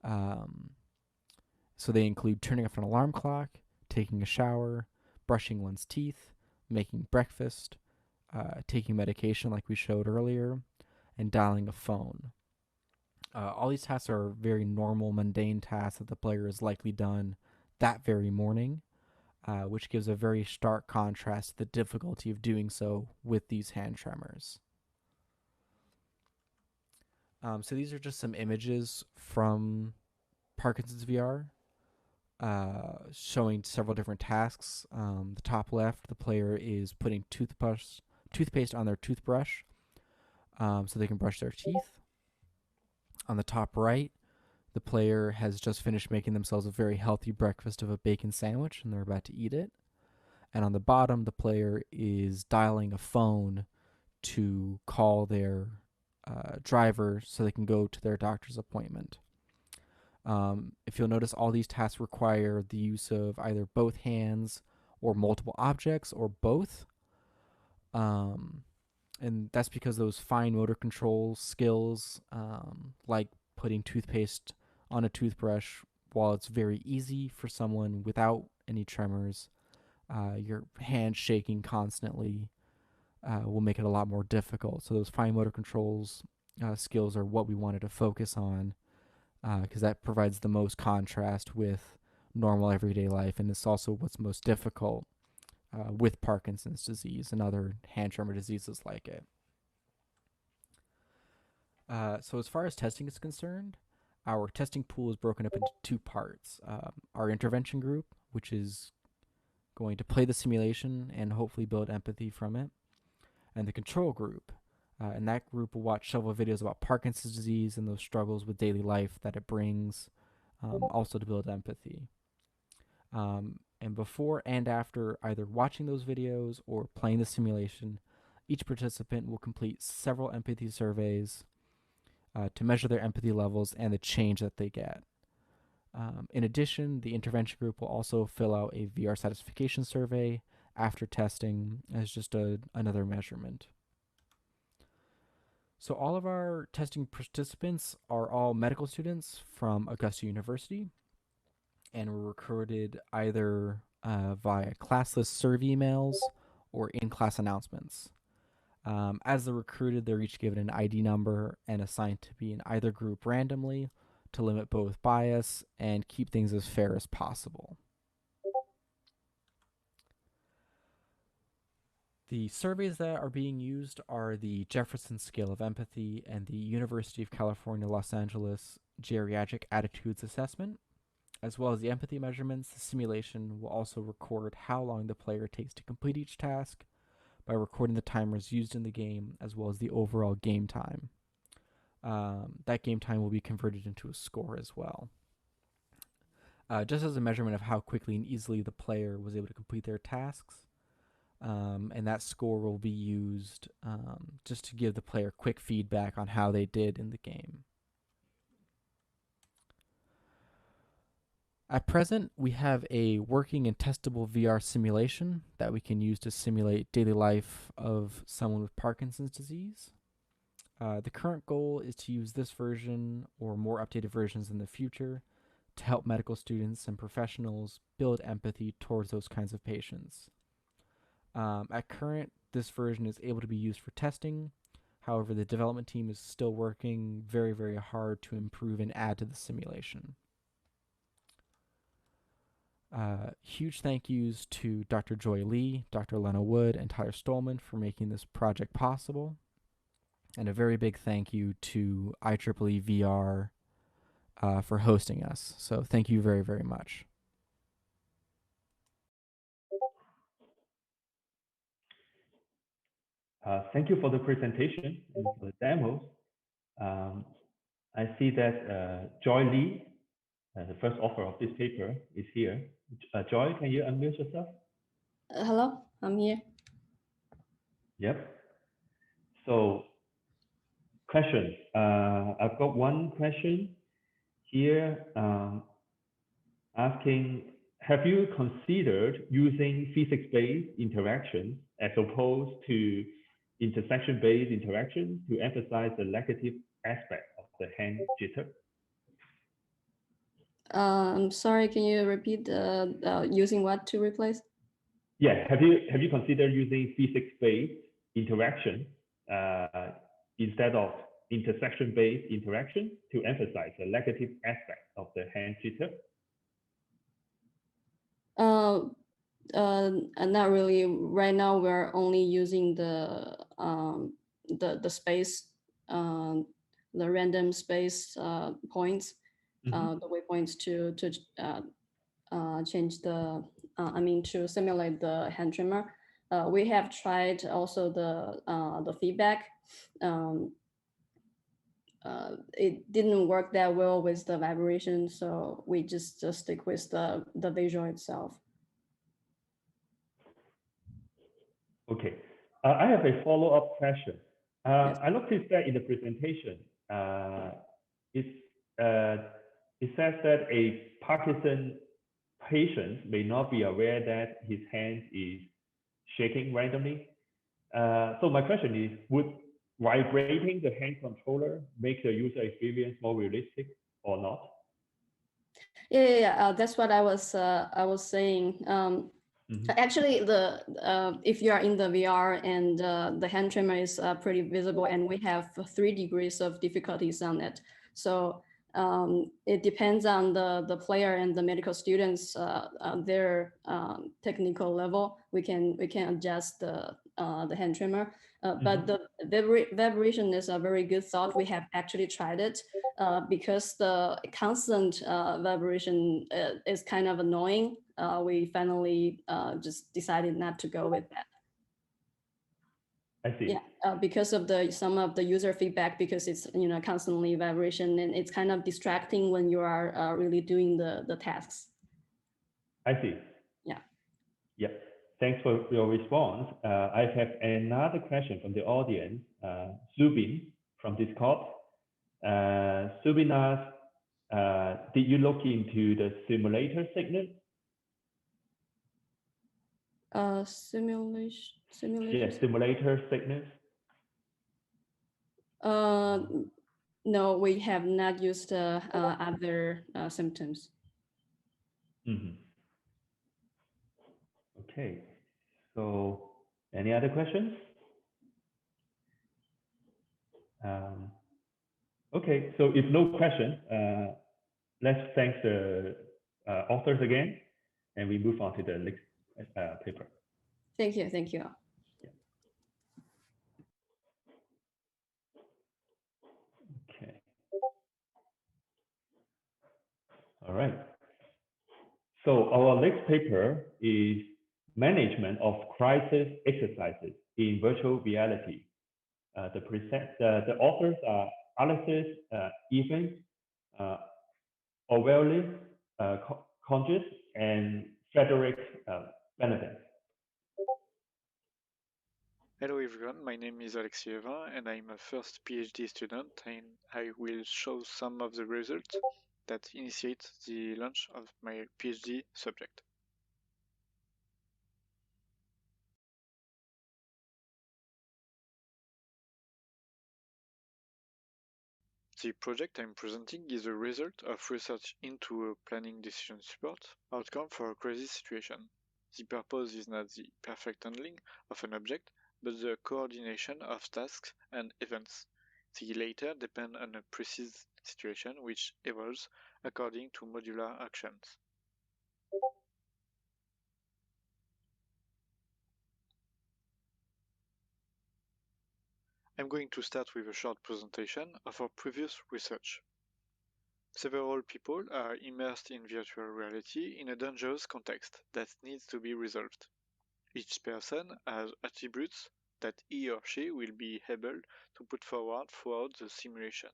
So they include turning off an alarm clock, taking a shower, brushing one's teeth, making breakfast, taking medication like we showed earlier, and dialing a phone. All these tasks are very normal, mundane tasks that the player has likely done that very morning, which gives a very stark contrast to the difficulty of doing so with these hand tremors. So these are just some images from Parkinson's VR, showing several different tasks. The top left, the player is putting toothpaste on their toothbrush so they can brush their teeth. On the top right, the player has just finished making themselves a very healthy breakfast of a bacon sandwich, and they're about to eat it. And on the bottom, the player is dialing a phone to call their driver so they can go to their doctor's appointment. If you'll notice, all these tasks require the use of either both hands or multiple objects or both. And that's because those fine motor control skills, like putting toothpaste on a toothbrush, while it's very easy for someone without any tremors, your hand shaking constantly will make it a lot more difficult. So those fine motor controls skills are what we wanted to focus on, because that provides the most contrast with normal everyday life, and it's also what's most difficult with Parkinson's disease and other hand tremor diseases like it. So as far as testing is concerned, our testing pool is broken up into two parts. Our intervention group, which is going to play the simulation and hopefully build empathy from it, and the control group. And that group will watch several videos about Parkinson's disease and those struggles with daily life that it brings, also to build empathy. And before and after either watching those videos or playing the simulation, each participant will complete several empathy surveys to measure their empathy levels and the change that they get. In addition, the intervention group will also fill out a VR satisfaction survey after testing as just another measurement. So all of our testing participants are all medical students from Augusta University, and were recruited either via classless survey emails or in-class announcements. As they're recruited, they're each given an ID number and assigned to be in either group randomly, to limit both bias and keep things as fair as possible. The surveys that are being used are the Jefferson Scale of Empathy and the University of California, Los Angeles Geriatric Attitudes Assessment. As well as the empathy measurements, the simulation will also record how long the player takes to complete each task by recording the timers used in the game, as well as the overall game time. That game time will be converted into a score as well. Just as a measurement of how quickly and easily the player was able to complete their tasks. And that score will be used just to give the player quick feedback on how they did in the game. At present, we have a working and testable VR simulation that we can use to simulate daily life of someone with Parkinson's disease. The current goal is to use this version or more updated versions in the future to help medical students and professionals build empathy towards those kinds of patients. At current, this version is able to be used for testing. However, the development team is still working very, very hard to improve and add to the simulation. Huge thank yous to Dr. Joy Lee, Dr. Lena Wood, and Tyler Stolman for making this project possible. And a very big thank you to IEEE VR for hosting us. So thank you very, very much. Thank you for the presentation and for the demos. I see that Joy Lee, the first author of this paper, is here. Joy, can you unmute yourself? Hello, I'm here. Yep. So, questions. I've got one question here asking, have you considered using physics-based interaction as opposed to intersection-based interaction to emphasize the negative aspect of the hand jitter? I'm sorry, can you repeat using what to replace? Yeah, have you considered using physics-based interaction instead of intersection-based interaction to emphasize the negative aspect of the hand jitter? Not really. Right now, we're only using the space, the random space points, the waypoints to change the, to simulate the hand tremor. We have tried also the feedback. It didn't work that well with the vibration, so we just stick with the visual itself. Okay, I have a follow-up question. Yes. I noticed that in the presentation, it says that a Parkinson patient may not be aware that his hand is shaking randomly. So my question is, would vibrating the hand controller make the user experience more realistic or not? Yeah, that's what I was saying. Actually, if you are in the VR and the hand tremor is pretty visible, and we have 3 degrees of difficulties on it. So it depends on the player and the medical students, their technical level. We can adjust the hand tremor. But the vibration is a very good thought. We have actually tried it because the constant vibration is kind of annoying. We finally just decided not to go with that. I see. Yeah, because of some of the user feedback, because it's constantly vibration, and it's kind of distracting when you are really doing the tasks. I see. Yeah. Yep. Thanks for your response. I have another question from the audience. Zubin from Discord. Zubin asks, did you look into the simulator signal? Simulation. Yeah, simulator signals. No, we have not used other symptoms. Okay, so any other questions? Okay, so if no question, let's thank the authors again, and we move on to the next paper. Thank you. Thank you. Okay. All right. So our next paper is management of crisis exercises in virtual reality. The authors are Alexis Evans, Aurelis Conges, and Frederick Benedict. Hello everyone, my name is Alexis Evin and I'm a first PhD student and I will show some of the results that initiate the launch of my PhD subject. The project I'm presenting is a result of research into a planning decision support outcome for a crisis situation. The purpose is not the perfect handling of an object, but the coordination of tasks and events. The latter depend on a precise situation which evolves according to modular actions. I'm going to start with a short presentation of our previous research. Several people are immersed in virtual reality in a dangerous context that needs to be resolved. Each person has attributes that he or she will be able to put forward throughout the simulation.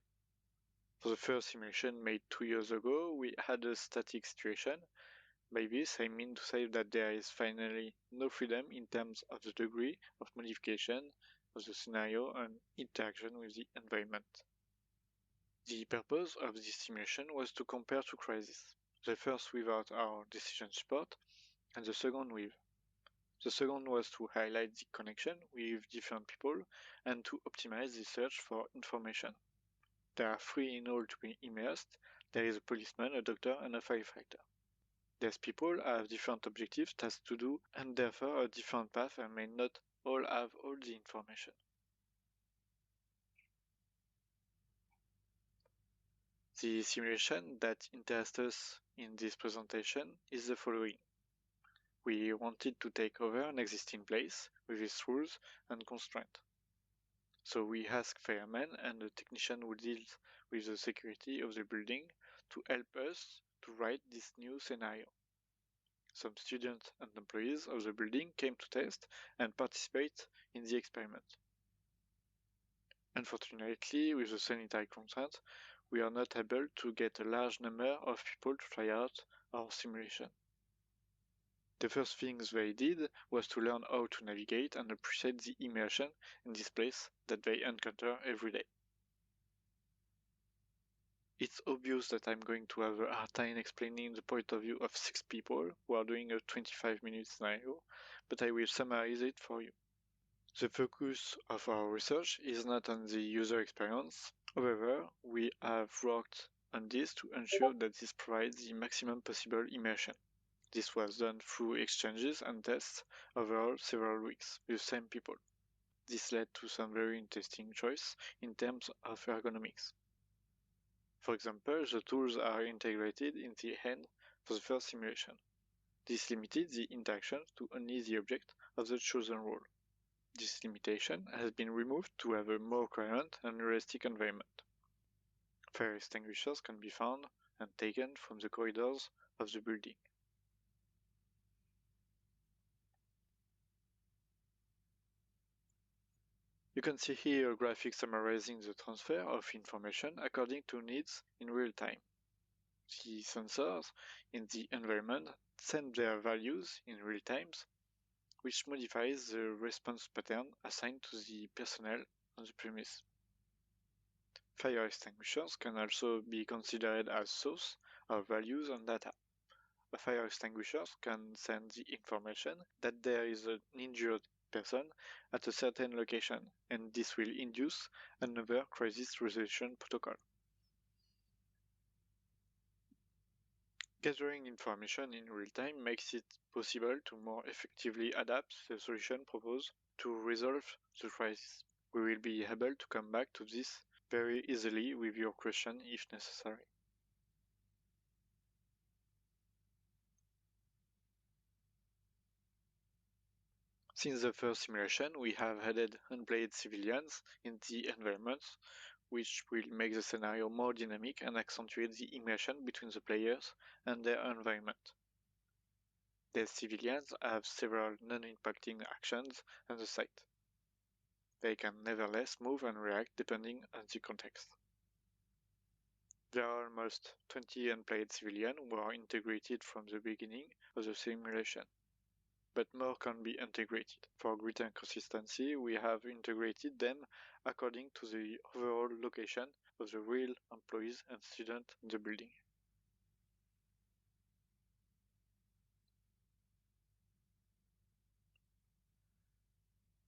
For the first simulation made 2 years ago, we had a static situation. By this, I mean to say that there is finally no freedom in terms of the degree of modification of the scenario and interaction with the environment. The purpose of this simulation was to compare two crises, the first without our decision support and the second with. The second was to highlight the connection with different people and to optimize the search for information. There are 3 in all to be immersed. There is a policeman, a doctor, and a firefighter. These people have different objectives, tasks to do, and therefore a different path and may not all have all the information. The simulation that interests us in this presentation is the following. We wanted to take over an existing place with its rules and constraints. So we asked firemen and the technician who deals with the security of the building to help us to write this new scenario. Some students and employees of the building came to test and participate in the experiment. Unfortunately, with the sanitary concerns, we are not able to get a large number of people to try out our simulation. The first things they did was to learn how to navigate and appreciate the immersion in this place that they encounter every day. It's obvious that I'm going to have a hard time explaining the point of view of 6 people who are doing a 25-minute scenario, but I will summarize it for you. The focus of our research is not on the user experience. However, we have worked on this to ensure that this provides the maximum possible immersion. This was done through exchanges and tests over several weeks with the same people. This led to some very interesting choices in terms of ergonomics. For example, the tools are integrated in the hand for the first simulation. This limited the interaction to only the object of the chosen role. This limitation has been removed to have a more coherent and realistic environment. Fire extinguishers can be found and taken from the corridors of the building. You can see here a graphic summarizing the transfer of information according to needs in real time. The sensors in the environment send their values in real time, which modifies the response pattern assigned to the personnel on the premise. Fire extinguishers can also be considered as source of values and data. A fire extinguisher can send the information that there is an injured person at a certain location, and this will induce another crisis resolution protocol. Gathering information in real time makes it possible to more effectively adapt the solution proposed to resolve the crisis. We will be able to come back to this very easily with your question if necessary. Since the first simulation, we have added unplayed civilians in the environment, which will make the scenario more dynamic and accentuate the immersion between the players and their environment. The civilians have several non-impacting actions on the site. They can nevertheless move and react depending on the context. There are almost 20 unplayed civilians who are integrated from the beginning of the simulation, but more can be integrated. For greater consistency, we have integrated them according to the overall location of the real employees and students in the building.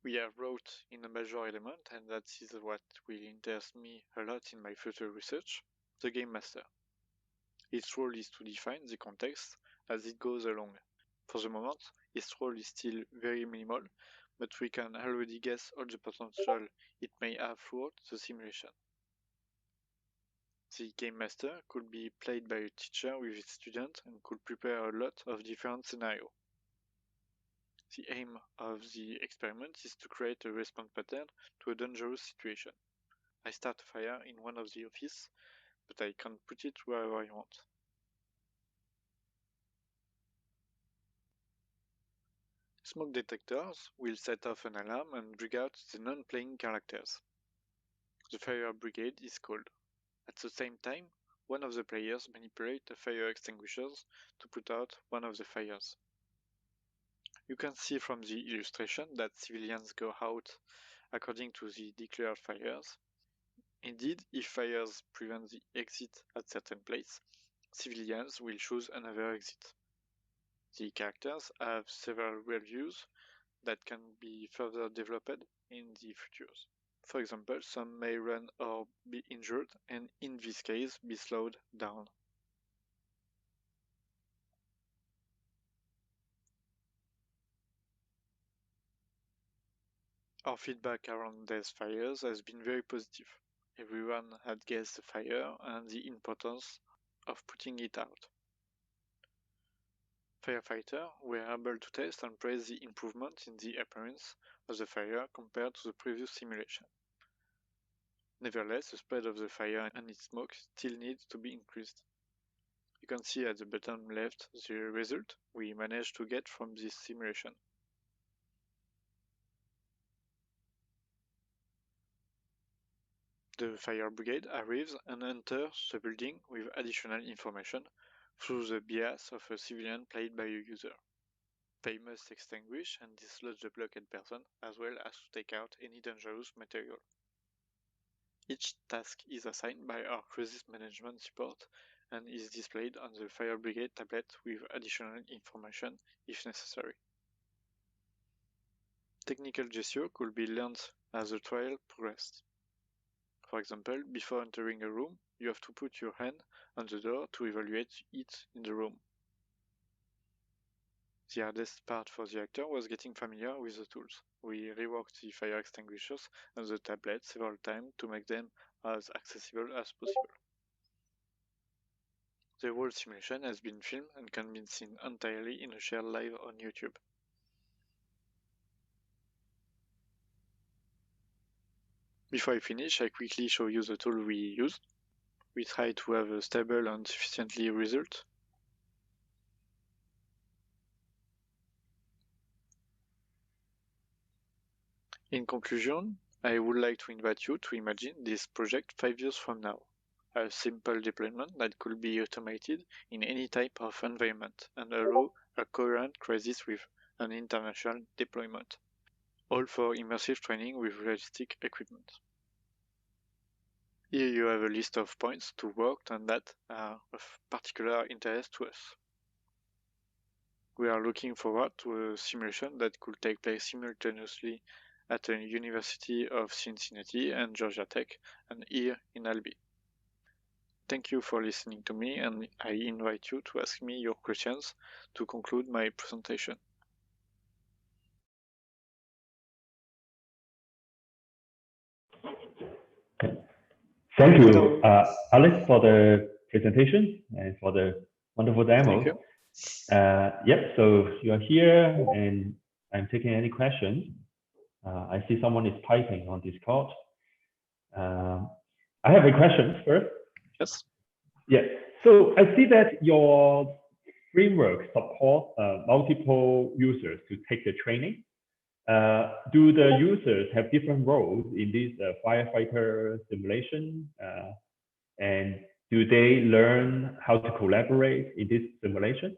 We have wrote in a major element, and that is what will interest me a lot in my future research, the game master. Its role is to define the context as it goes along. For the moment, its role is still very minimal, but we can already guess all the potential it may have throughout the simulation. The game master could be played by a teacher with its student and could prepare a lot of different scenarios. The aim of the experiment is to create a response pattern to a dangerous situation. I start a fire in one of the offices, but I can put it wherever I want. Smoke detectors will set off an alarm and bring out the non-playing characters. The fire brigade is called. At the same time, one of the players manipulates the fire extinguishers to put out one of the fires. You can see from the illustration that civilians go out according to the declared fires. Indeed, if fires prevent the exit at certain place, civilians will choose another exit. The characters have several worldviews that can be further developed in the futures. For example, some may run or be injured, and in this case be slowed down. Our feedback around these fires has been very positive. Everyone had guessed the fire and the importance of putting it out. Firefighters were able to test and praise the improvement in the appearance of the fire compared to the previous simulation. Nevertheless, the spread of the fire and its smoke still needs to be increased. You can see at the bottom left the result we managed to get from this simulation. The fire brigade arrives and enters the building with additional information through the bias of a civilian played by a user. They must extinguish and dislodge the blockade person as well as to take out any dangerous material. Each task is assigned by our crisis management support and is displayed on the fire brigade tablet with additional information if necessary. Technical gesture could be learned as the trial progressed. For example, before entering a room, you have to put your hand on the door to evaluate it in the room. The hardest part for the actor was getting familiar with the tools. We reworked the fire extinguishers and the tablet several times to make them as accessible as possible. The whole simulation has been filmed and can be seen entirely in a share live on YouTube. Before I finish, I quickly show you the tool we used. We try to have a stable and sufficiently result. In conclusion, I would like to invite you to imagine this project 5 years from now. A simple deployment that could be automated in any type of environment and allow a coherent crisis with an international deployment, all for immersive training with realistic equipment. Here you have a list of points to work on that are of particular interest to us. We are looking forward to a simulation that could take place simultaneously at the University of Cincinnati and Georgia Tech, and here in Albi. Thank you for listening to me, and I invite you to ask me your questions to conclude my presentation. Thank you, Alex, for the presentation and for the wonderful demo. Thank you. Yep, so you are here and I'm taking any questions. I see someone is typing on Discord. I have a question first. Yes. Yeah, so I see that your framework supports multiple users to take the training. Do the users have different roles in this firefighter simulation? And do they learn how to collaborate in this simulation?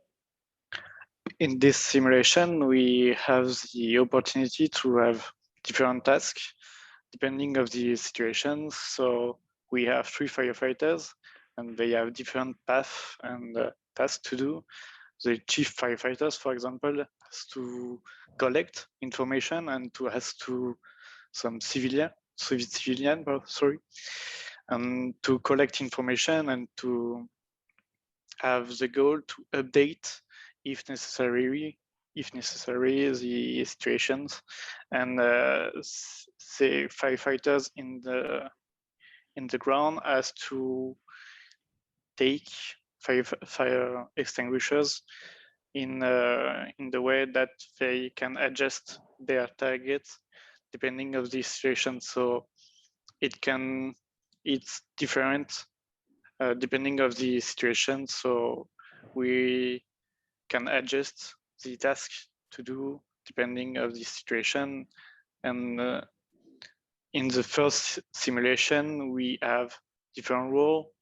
In this simulation, we have the opportunity to have different tasks depending of the situations. So we have 3 firefighters and they have different paths and tasks to do. The chief firefighters, for example, has to collect information and has to some civilian, and to collect information and to have the goal to update if necessary the situations, and the firefighters in the ground has to take fire extinguishers in the way that they can adjust their targets depending of the situation. So it's different depending of the situation. So we can adjust the task to do depending of the situation. And in the first simulation, we have different role,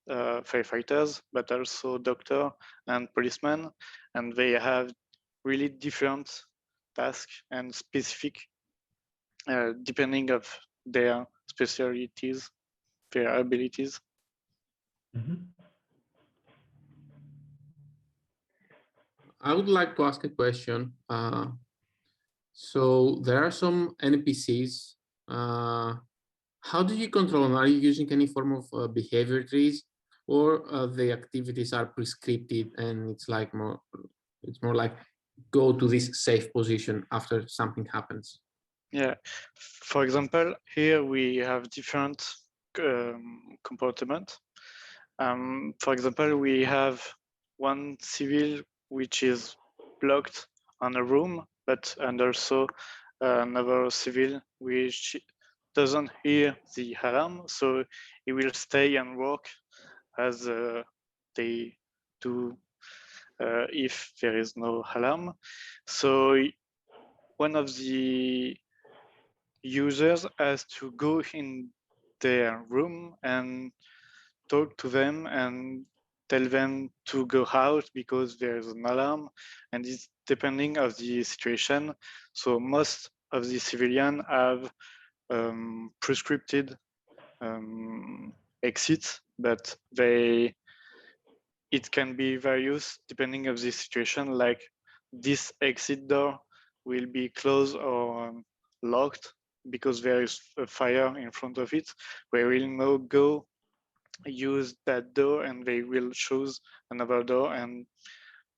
firefighters, but also doctor and policemen, and they have really different tasks and specific depending of their specialties, their abilities. I would like to ask a question. So there are some NPCs. How do you control them? Are you using any form of behavior trees, or the activities are prescripted and it's more like go to this safe position after something happens? Yeah, for example, here we have different comportment. For example, we have one civil which is blocked on a room, and also another civil which doesn't hear the alarm, so he will stay and work as they do if there is no alarm. So one of the users has to go in their room and talk to them and tell them to go out because there's an alarm, and it's depending of the situation. So most of the civilians have prescripted exits, but it can be various depending of the situation, like this exit door will be closed or locked because there is a fire in front of it. We will now go use that door and they will choose another door, and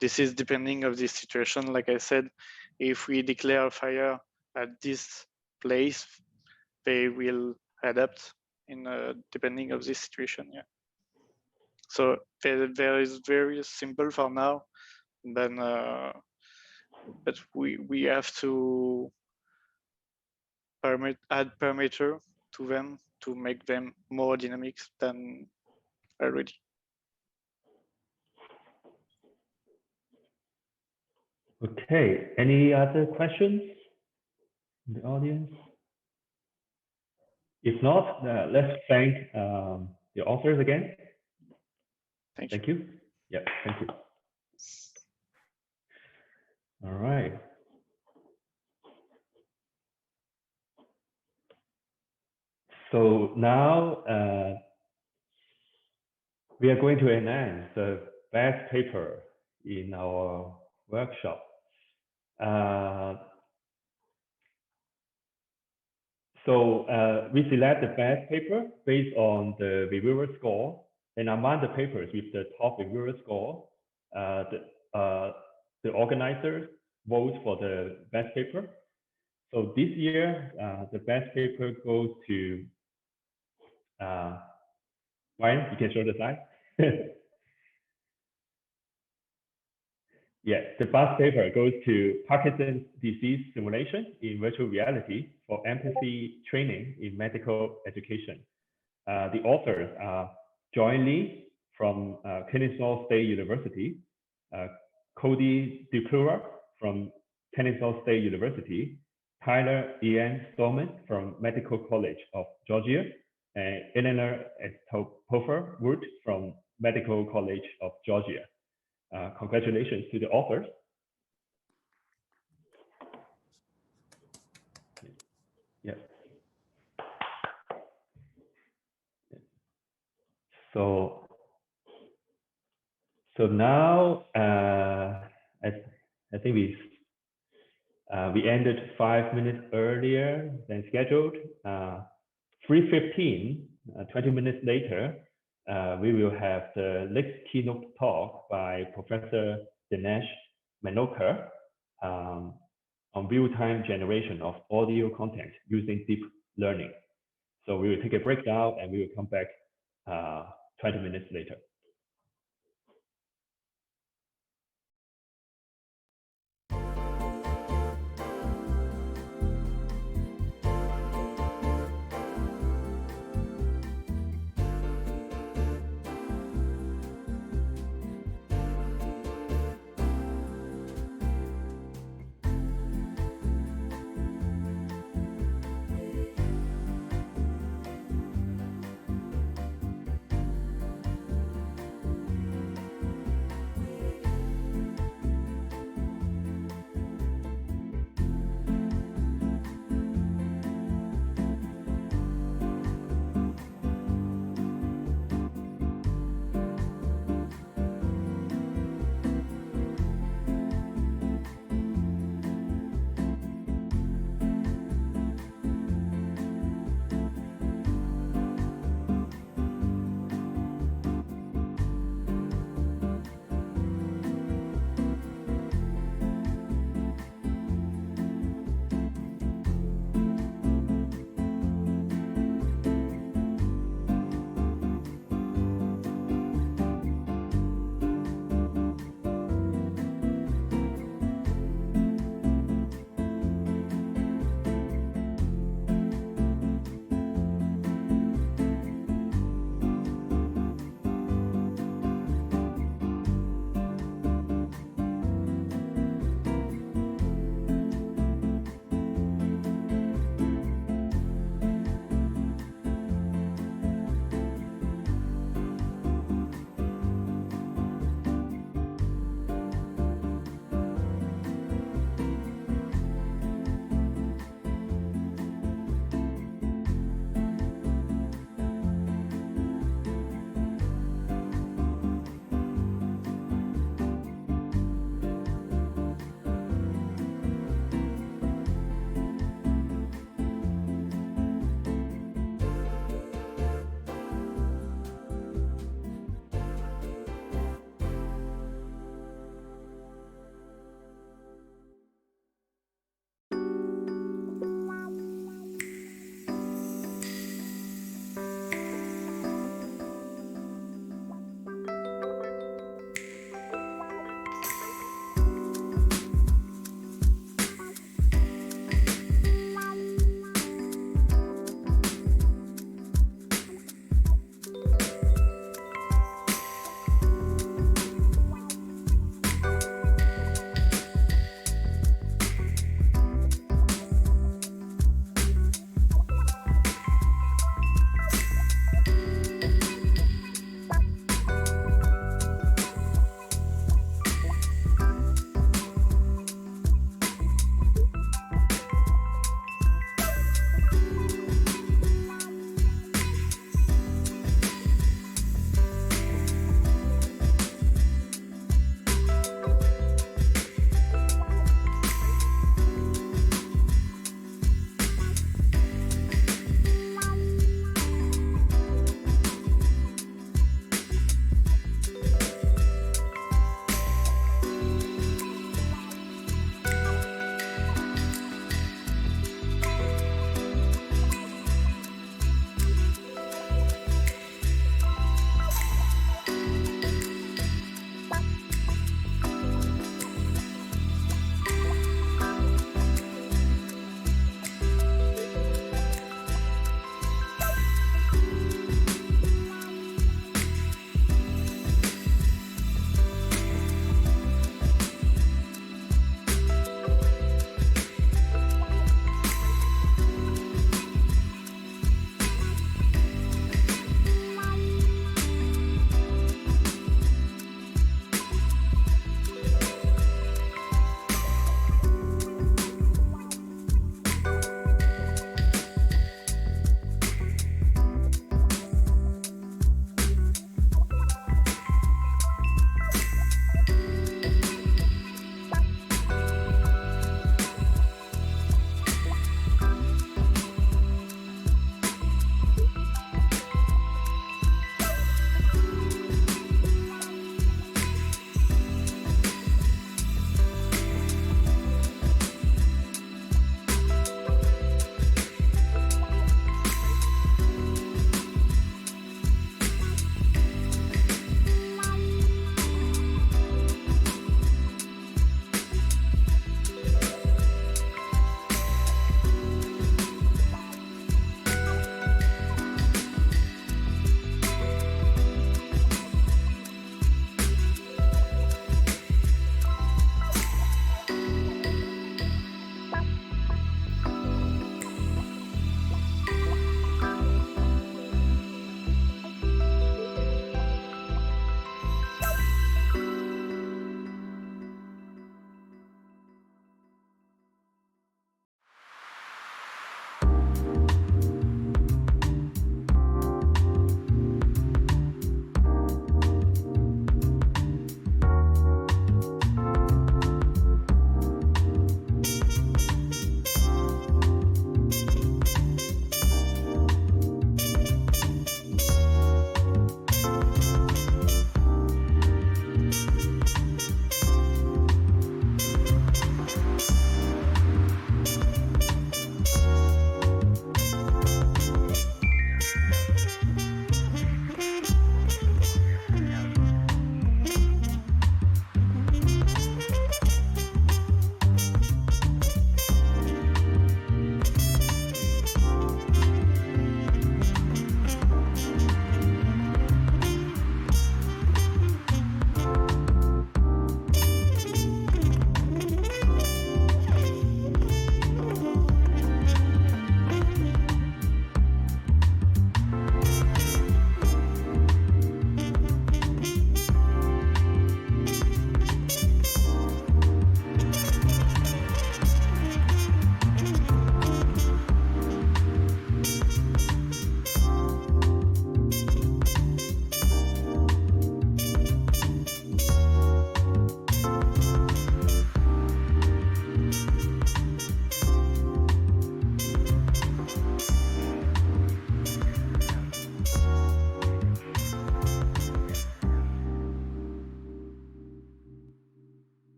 this is depending of the situation. Like I said, if we declare fire at this place, they will adapt in depending of this situation. Yeah, so there is very simple for now, then but we have to add parameter to them to make them more dynamic than already. Okay, any other questions in the audience? If not, let's thank the authors again. Thank you. Yeah, thank you. All right. So now we are going to announce the best paper in our workshop. So we select the best paper based on the reviewer score, and among the papers with the top reviewer score, the organizers vote for the best paper. So this year, the best paper goes to Ryan, you can show the slide. Yes, the past paper goes to Parkinson's disease simulation in virtual reality for empathy training in medical education. The authors are Joy Lee from Kennesaw State University, Cody DeClura from Kennesaw State University, Tyler Ian Stallman from Medical College of Georgia, and Eleanor Estopoffer Wood from Medical College of Georgia. Congratulations to the authors. Yes. So now I think we ended 5 minutes earlier than scheduled. 3:15, 20 minutes later, we will have the next keynote talk by Professor Dinesh Manocha on real-time generation of audio content using deep learning. So we will take a break now and we will come back 20 minutes later.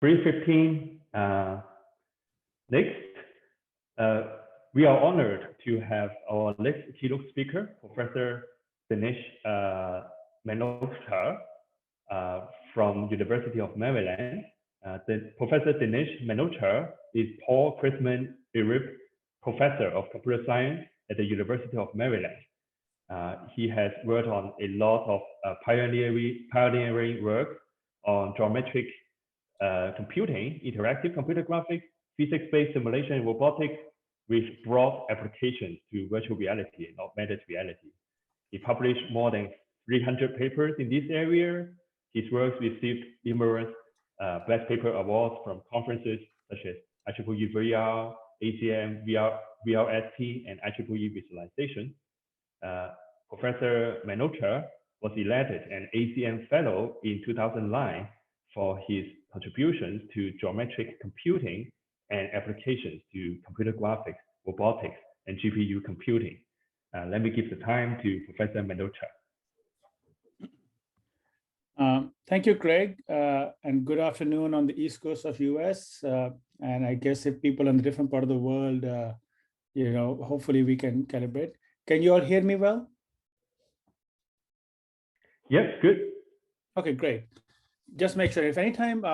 3:15. Next, we are honored to have our next keynote speaker, Professor Dinesh Manocha from University of Maryland. Professor Dinesh Manocha is Paul Chrisman Irip Professor of Computer Science at the University of Maryland. He has worked on a lot of pioneering work on geometric computing, interactive computer graphics, physics-based simulation, and robotics with broad applications to virtual reality and augmented reality. He published more than 300 papers in this area. His works received numerous Best Paper awards from conferences such as IEEE VR, ACM, VRST, and IEEE Visualization. Professor Manocha was elected an ACM Fellow in 2009 for his contributions to geometric computing and applications to computer graphics, robotics, and GPU computing. Let me give the time to Professor Manocha. Thank you, Craig, and good afternoon on the East Coast of US. And I guess if people in a different part of the world, hopefully we can calibrate. Can you all hear me well? Yes, good. Okay, great. Just make sure if anytime,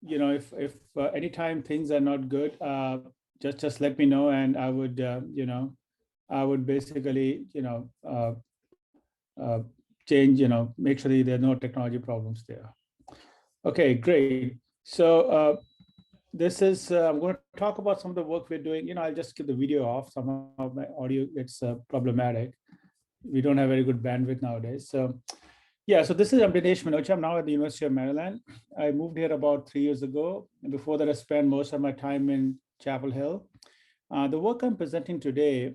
if anytime things are not good, just let me know, and I would, I would basically, change, make sure that there are no technology problems there. Okay, great. So this is, I'm going to talk about some of the work we're doing. I'll just get the video off. Somehow my audio gets problematic. We don't have very good bandwidth nowadays. So yeah, so this is Dinesh Manocha. I'm now at the University of Maryland. I moved here about 3 years ago. And before that, I spent most of my time in Chapel Hill. The work I'm presenting today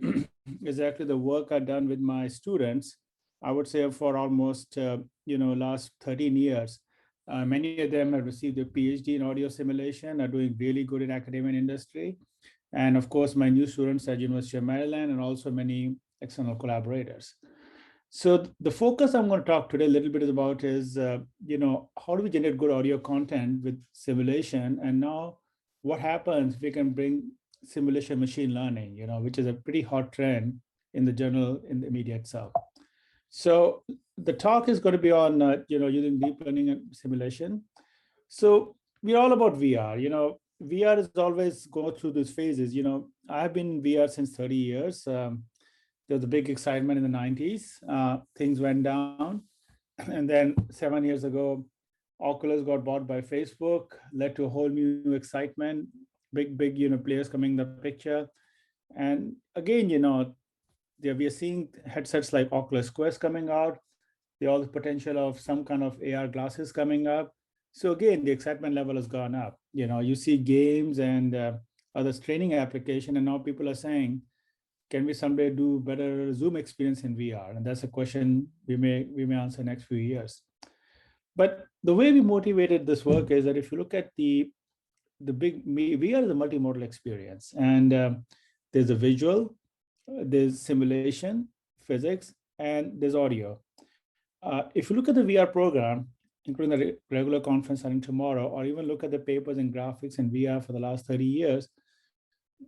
is actually the work I've done with my students, I would say for almost, last 13 years. Many of them have received a PhD in audio simulation, are doing really good in academia and industry. And of course, my new students at University of Maryland, and also many external collaborators. So the focus I'm going to talk today a little bit about is, how do we generate good audio content with simulation? And now what happens if we can bring simulation machine learning, which is a pretty hot trend in the journal, in the media itself. So the talk is going to be on, using deep learning and simulation. So we're all about VR. VR is always going through these phases. I've been in VR since 30 years. There was a big excitement in the 90s. Things went down. And then 7 years ago, Oculus got bought by Facebook, led to a whole new excitement, big, players coming in the picture. And again, we are seeing headsets like Oculus Quest coming out. There all the potential of some kind of AR glasses coming up. So again, the excitement level has gone up. You see games and other training application, and now people are saying, can we someday do better Zoom experience in VR? And that's a question we may answer next few years. But the way we motivated this work is that if you look at the big VR is a multimodal experience, and there's a visual, there's simulation, physics, and there's audio. If you look at the VR program, including the regular conference starting tomorrow, or even look at the papers in graphics and VR for the last 30 years,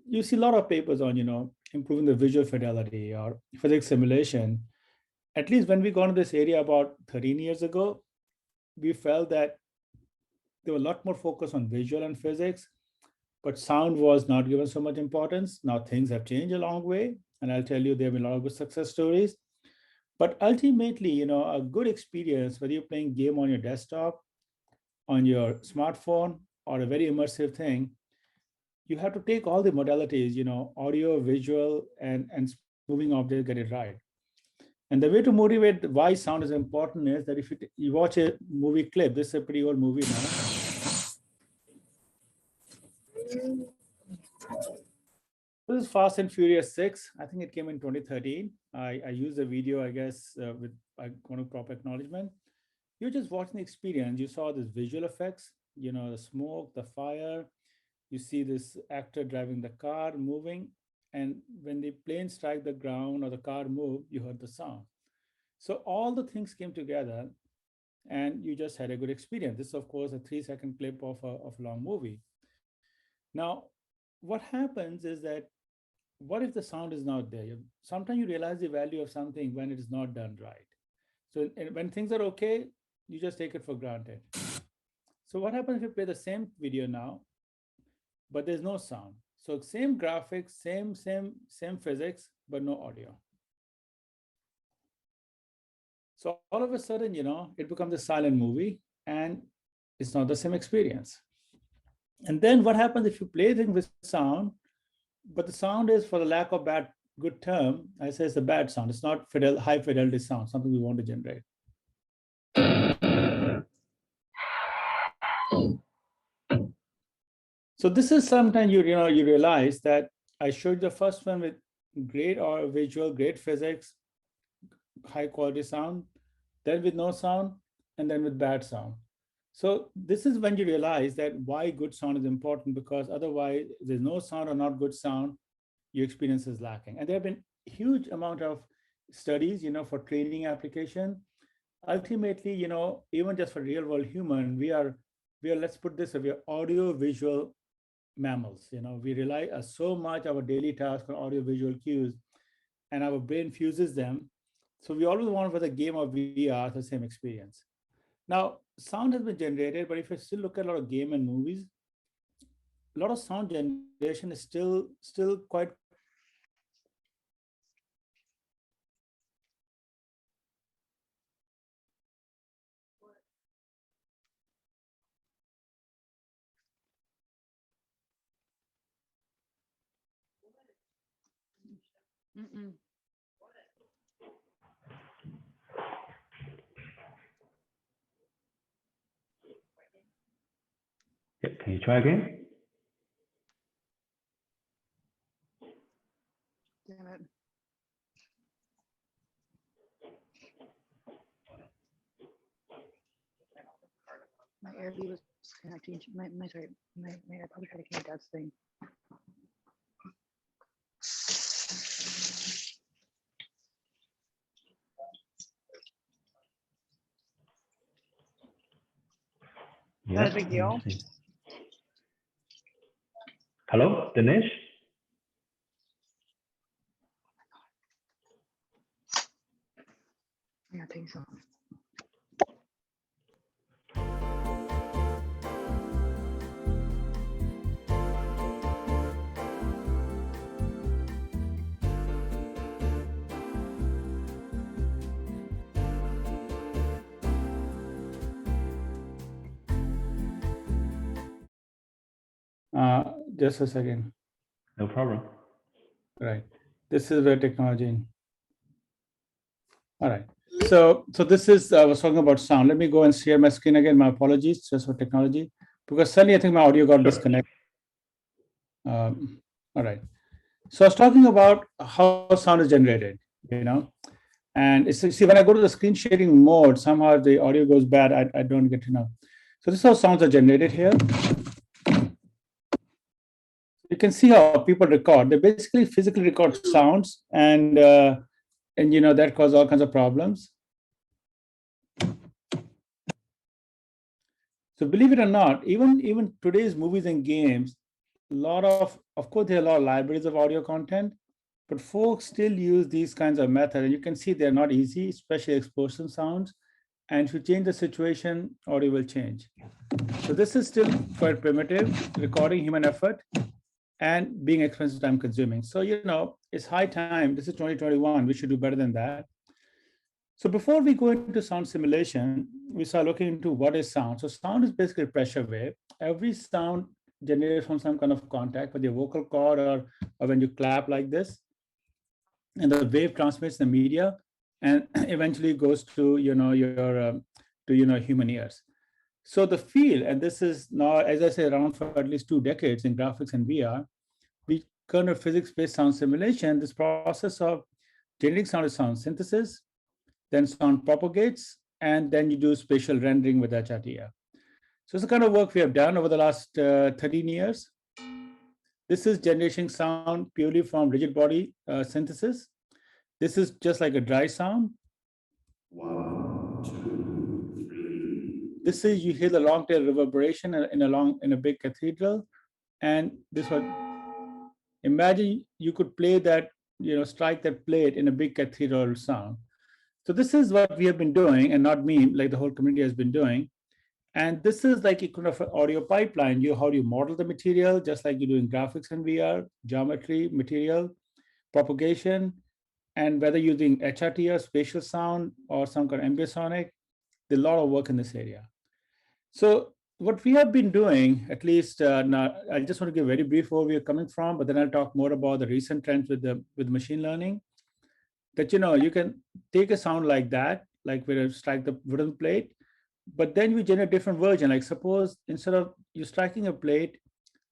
you see a lot of papers on, improving the visual fidelity or physics simulation. At least when we got into this area about 13 years ago, we felt that there was a lot more focus on visual and physics, but sound was not given so much importance. Now things have changed a long way, and I'll tell you there have been a lot of good success stories. But ultimately, a good experience, whether you're playing game on your desktop, on your smartphone, or a very immersive thing, you have to take all the modalities, audio, visual, and moving objects, get it right. And the way to motivate why sound is important is that if you watch a movie clip, this is a pretty old movie now. This is Fast and Furious 6. I think it came in 2013. I used a video, I guess, with proper acknowledgement. You're just watching the experience. You saw this visual effects, the smoke, the fire. You see this actor driving the car, moving. And when the plane strike the ground or the car move, you heard the sound. So all the things came together. and you just had a good experience. This is, of course, a 3-second clip of a long movie. Now, what happens is that, what if the sound is not there? Sometimes you realize the value of something when it is not done right. So when things are okay, you just take it for granted. So what happens if you play the same video now, but there's no sound? So same graphics, same physics, but no audio. So all of a sudden, it becomes a silent movie, and it's not the same experience. And then what happens if you play things with sound, but the sound is, for the lack of good term, I say it's a bad sound. It's not high fidelity sound, something we want to generate. So this is sometimes you realize that I showed the first one with great visual, great physics, high quality sound, then with no sound, and then with bad sound. So this is when you realize that why good sound is important, because otherwise there's no sound or not good sound, your experience is lacking. And there have been huge amount of studies, for training application. Ultimately, even just for real world human, we are, let's put this, we are audio visual mammals. We rely so much our daily task on audio visual cues, and our brain fuses them. So we always want, for the game of VR, the same experience. Now, sound has been generated, but if you still look at a lot of game and movies, a lot of sound generation is still quite. Yeah, can you try again? Damn it. My Airbnb was connecting to my I probably tried to connect that thing. Yes. Not a big deal. Hello, Dinesh? Yeah, I think so. Just a second. No problem. Right. This is where technology. All right. So this is, I was talking about sound. Let me go and share my screen again. My apologies, just for technology, because suddenly I think my audio got disconnected. All right. So I was talking about how sound is generated, and see, when I go to the screen sharing mode, somehow the audio goes bad. I don't get to know. So this is how sounds are generated here. You can see how people record. They basically physically record sounds, and that causes all kinds of problems. So believe it or not, even today's movies and games, a lot of course, there are a lot of libraries of audio content, but folks still use these kinds of methods. And you can see they're not easy, especially explosion sounds. And if you change the situation, audio will change. So this is still quite primitive, recording human effort and being expensive, time consuming. So, it's high time. This is 2021. We should do better than that. So before we go into sound simulation, we start looking into what is sound. So sound is basically a pressure wave. Every sound generated from some kind of contact with your vocal cord, or when you clap like this. And the wave transmits the media and eventually goes to human ears. So the field, and this is now, as I say, around for at least 2 decades in graphics and VR, we kind of physics-based sound simulation. This process of generating sound is sound synthesis, then sound propagates, and then you do spatial rendering with HRTF. So it's the kind of work we have done over the last 13 years. This is generating sound purely from rigid body synthesis. This is just like a dry sound. 1, 2, 3. This is, you hear the long tail reverberation in a big cathedral. And this one, imagine you could play that, strike that plate in a big cathedral sound. So this is what we have been doing, and not me, like the whole community has been doing. And this is like a kind of an audio pipeline. How do you model the material, just like you do in graphics and VR, geometry, material, propagation, and whether using HRT or spatial sound or some kind of ambisonic, there's a lot of work in this area. So what we have been doing, at least now, I just want to give a very brief overview coming from, but then I'll talk more about the recent trends with machine learning. That you can take a sound like that, like where you strike the wooden plate, but then we generate a different version. Like suppose instead of you striking a plate,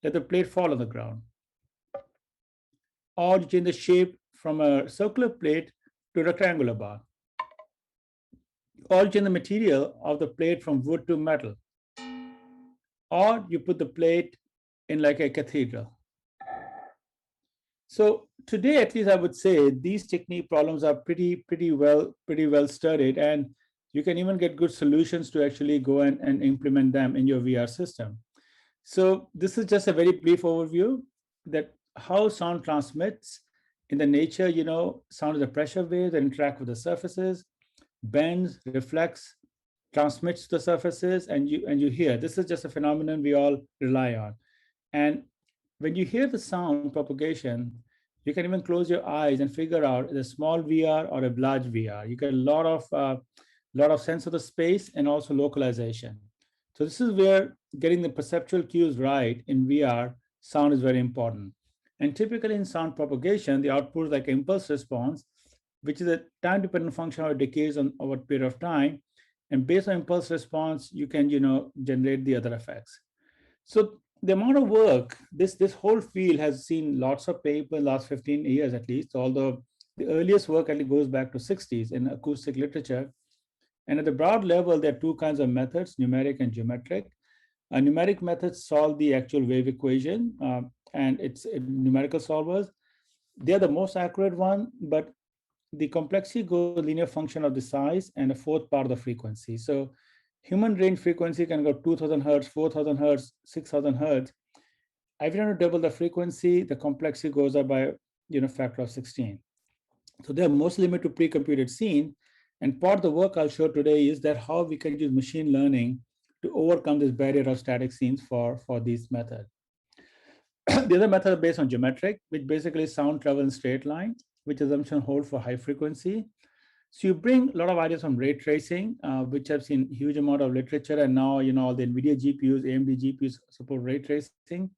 let the plate fall on the ground. Or you change the shape from a circular plate to a rectangular bar. Or you change the material of the plate from wood to metal. Or you put the plate in like a cathedral. So today, at least I would say these technique problems are pretty well studied, and you can even get good solutions to actually go and implement them in your VR system. So this is just a very brief overview that how sound transmits in the nature. Sound is a pressure wave that interact with the surfaces, bends, reflects, transmits to the surfaces, and you hear. This is just a phenomenon we all rely on. And when you hear the sound propagation, you can even close your eyes and figure out the small VR or a large VR. You get a lot of sense of the space and also localization. So this is where getting the perceptual cues right in VR sound is very important. And typically in sound propagation, the output is like impulse response, which is a time-dependent function how it decays over a period of time. And based on impulse response, you can generate the other effects. So the amount of work, this whole field has seen lots of paper in the last 15 years at least, although the earliest work actually goes back to 60s in acoustic literature. And at the broad level, there are two kinds of methods, numeric and geometric. Numeric methods solve the actual wave equation, and it's numerical solvers. They're the most accurate one, but the complexity goes linear function of the size and a fourth part of the frequency. So human range frequency can go 2000 hertz, 4000 hertz, 6000 hertz. Every time you double the frequency, the complexity goes up by factor of 16. So they're most limited to pre-computed scene. And part of the work I'll show today is that how we can use machine learning to overcome this barrier of static scenes for these methods. The other method is based on geometric, which basically sound travel in straight line, which assumption hold for high frequency. So you bring a lot of ideas from ray tracing, which have seen huge amount of literature, and now all the NVIDIA GPUs, AMD GPUs support ray tracing,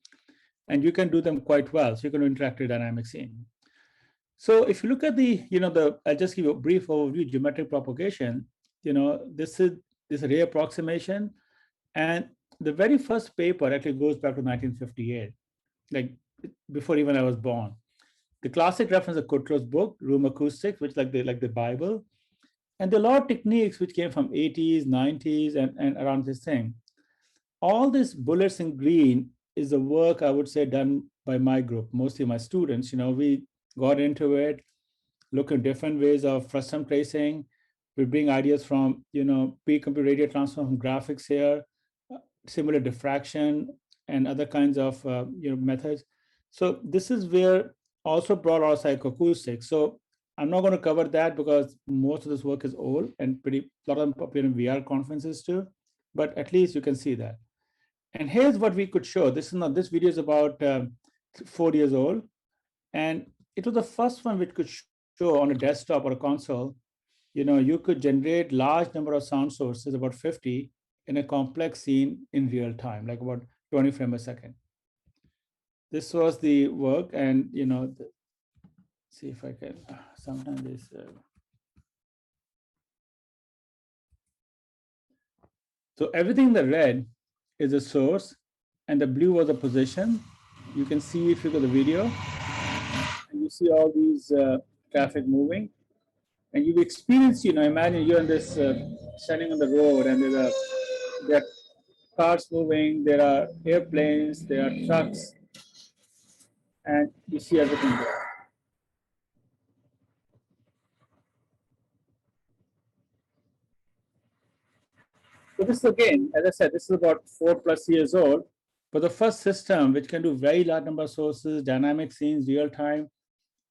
and you can do them quite well. So you can do interactive dynamic scene. So if you look at I'll just give you a brief overview. Geometric propagation, this is a ray approximation, and the very first paper actually goes back to 1958, like before even I was born. The classic reference is Kutro's book, Room Acoustics, which like the Bible. And there are a lot of techniques which came from 80s, 90s, and around this thing. All these bullets in green is the work, I would say, done by my group, mostly my students. We got into it, look at different ways of frustum tracing. We bring ideas from, pre-computer radio transform from graphics here, similar diffraction, and other kinds of, methods. So this is where also brought our psychoacoustics. So I'm not going to cover that because most of this work is old and a lot of them appear in VR conferences too, but at least you can see that. And here's what we could show. This video is about 4 years old, and it was the first one which could show on a desktop or a console, you could generate large number of sound sources, about 50, in a complex scene in real time, like about 20 frames a second. This was the work, and see if I can. Sometimes this. So everything in the red is a source, and the blue was a position. You can see if you go to the video, and you see all these traffic moving, and you experience. Imagine you're in this standing on the road, and there are cars moving, there are airplanes, there are trucks, and you see everything there. So this is again, as I said, this is about 4+ years old. But the first system which can do very large number of sources, dynamic scenes, real time,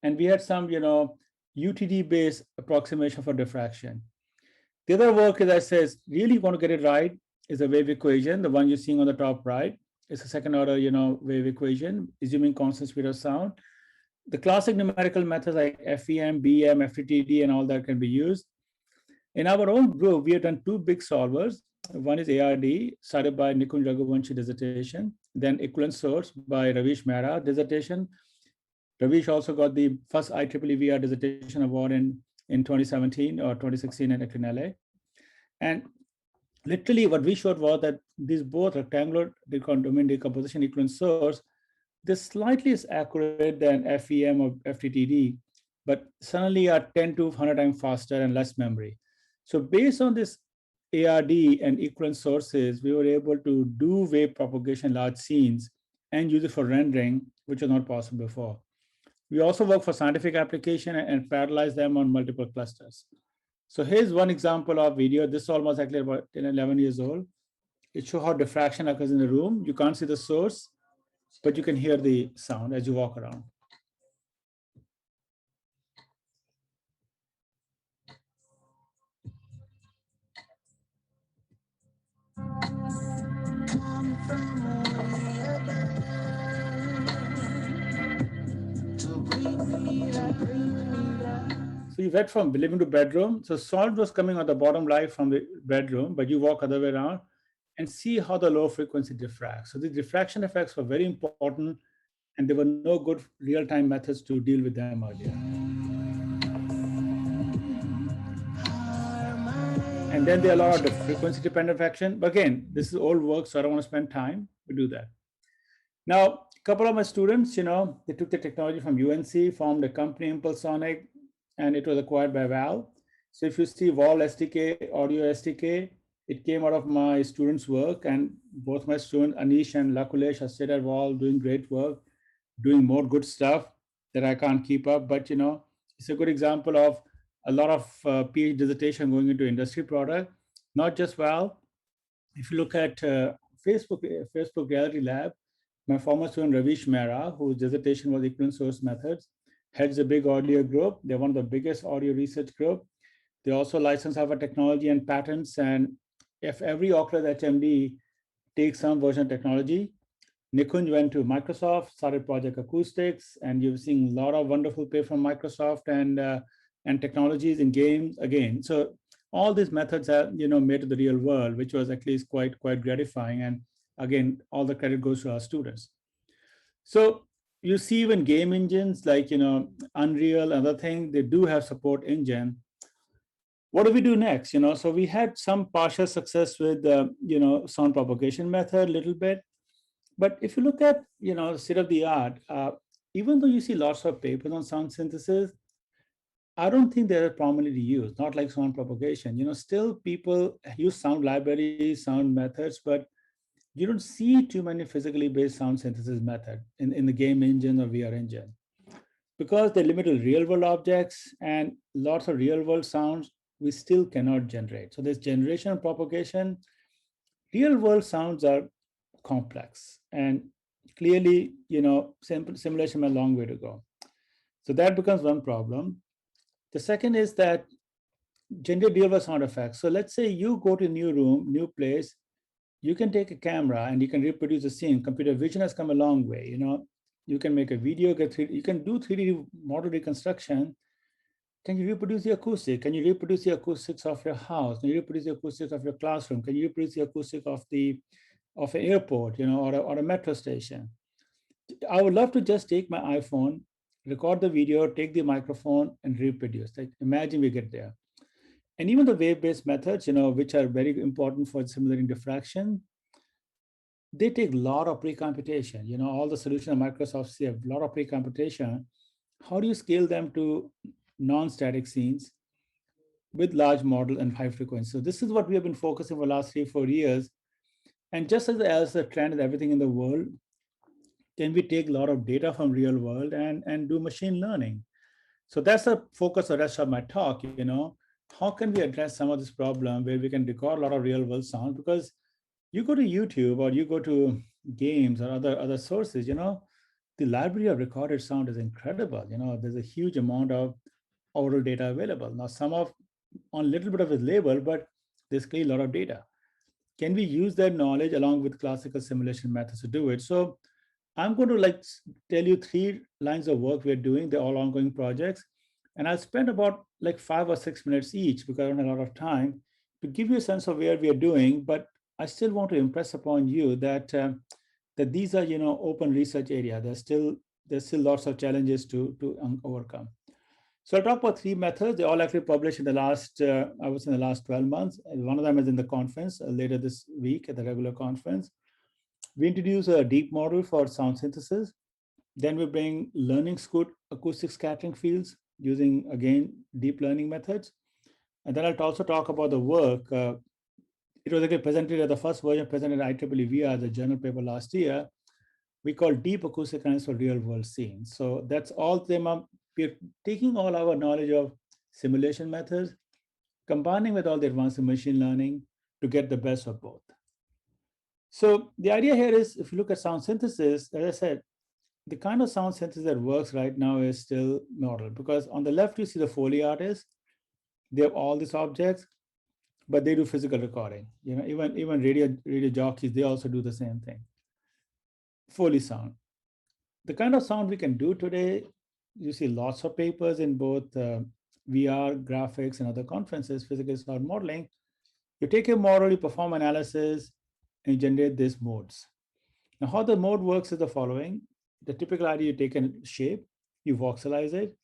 and we had some, UTD-based approximation for diffraction. The other work, as I said, really want to get it right is a wave equation, the one you're seeing on the top right. It's a second order, wave equation, assuming constant speed of sound. The classic numerical methods like FEM, BM, FTTD, and all that can be used. In our own group, we have done two big solvers. One is ARD, started by Nikunj Raghuvanshi dissertation, then equivalent source by Ravish Mehra dissertation. Ravish also got the first IEEE VR dissertation award in 2017 or 2016 in LA. And literally what we showed was that these both rectangular domain decomposition equivalent source, they're slightly as accurate than FEM or FTTD, but suddenly are 10 to 100 times faster and less memory. So based on this ARD and equivalent sources, we were able to do wave propagation large scenes and use it for rendering, which was not possible before. We also work for scientific application and parallelize them on multiple clusters. So here's one example of video. This is almost actually about 10, 11 years old. It shows how diffraction occurs in the room. You can't see the source, but you can hear the sound as you walk around. So you went from living to bedroom. So sound was coming on the bottom right from the bedroom, but you walk other way around and see how the low frequency diffracts. So the diffraction effects were very important, and there were no good real-time methods to deal with them earlier. And then there are a lot of frequency dependent diffraction. But again, this is old work, so I don't want to spend time to do that. Now, a couple of my students, they took the technology from UNC, formed a company, Impulsonic, and it was acquired by Valve. So if you see Wall SDK, Audio SDK, it came out of my students' work, and both my students, Anish and Lakulesh, are still at Wall doing great work, doing more good stuff that I can't keep up. But, it's a good example of a lot of PhD dissertation going into industry product, not just Valve. If you look at Facebook Gallery Lab, my former student Ravish Mehra, whose dissertation was equivalent source methods, heads a big audio group. They're one of the biggest audio research group. They also license our technology and patents. And if every Oculus HMD takes some version of technology, Nikunj went to Microsoft, started Project Acoustics, and you've seen a lot of wonderful play from Microsoft and technologies in games again. So all these methods are made to the real world, which was at least quite gratifying. And again, all the credit goes to our students. So you see even game engines like Unreal, other thing, they do have support engine. What do we do next? So we had some partial success with sound propagation method a little bit. But if you look at state of the art, even though you see lots of papers on sound synthesis, I don't think they're prominently used, not like sound propagation. Still people use sound libraries, sound methods, but you don't see too many physically based sound synthesis method in the game engine or VR engine, because they're limited to real world objects and lots of real world sounds we still cannot generate. So there's generation and propagation. Real world sounds are complex, and clearly, simulation has a long way to go. So that becomes one problem. The second is that generate real world sound effects. So let's say you go to a new room, new place, you can take a camera and you can reproduce a scene. Computer vision has come a long way. You can make a video, you can do 3D model reconstruction. Can you reproduce the acoustic? Can you reproduce the acoustics of your house? Can you reproduce the acoustics of your classroom? Can you reproduce the acoustic of an airport, or a metro station? I would love to just take my iPhone, record the video, take the microphone, and reproduce. Like, imagine we get there. And even the wave-based methods, which are very important for simulating diffraction, they take a lot of pre-computation. All the solutions at Microsoft see a lot of pre-computation. How do you scale them to non-static scenes with large model and high frequency? So this is what we have been focusing for the last 3-4 years. And just as the trend is everything in the world, can we take a lot of data from real world and do machine learning? So that's the focus of the rest of my talk. how can we address some of this problem where we can record a lot of real world sound? Because you go to YouTube or you go to games or other sources, the library of recorded sound is incredible. There's a huge amount of oral data available. Now, some of on a little bit of is labeled, but there's clearly a lot of data. Can we use that knowledge along with classical simulation methods to do it? So I'm going to tell you 3 lines of work we're doing. They're all ongoing projects. And I'll spend about 5 or 6 minutes each because I don't have a lot of time to give you a sense of where we are doing. But I still want to impress upon you that that these are open research area. There's still lots of challenges to overcome. So I'll talk about 3 methods. They all actually published in the last, I was in the last 12 months. And one of them is in the conference later this week at the regular conference. We introduce a deep model for sound synthesis. Then we bring learning scoot acoustic scattering fields using, again, deep learning methods. And then I'll also talk about the work. It was actually presented at the first version presented at IEEE VR, the journal paper last year. We call deep acoustic analysis for real world scenes. So that's all them up. We're taking all our knowledge of simulation methods, combining with all the advanced machine learning to get the best of both. So the idea here is, if you look at sound synthesis, as I said, the kind of sound synthesis that works right now is still model, because on the left, you see the Foley artists. They have all these objects, but they do physical recording. Even radio jockeys, they also do the same thing. Foley sound. The kind of sound we can do today, you see lots of papers in both VR, graphics, and other conferences, physical sound modeling. You take a model, you perform analysis, and you generate these modes. Now, how the mode works is the following. The typical idea, you take a shape, you voxelize it,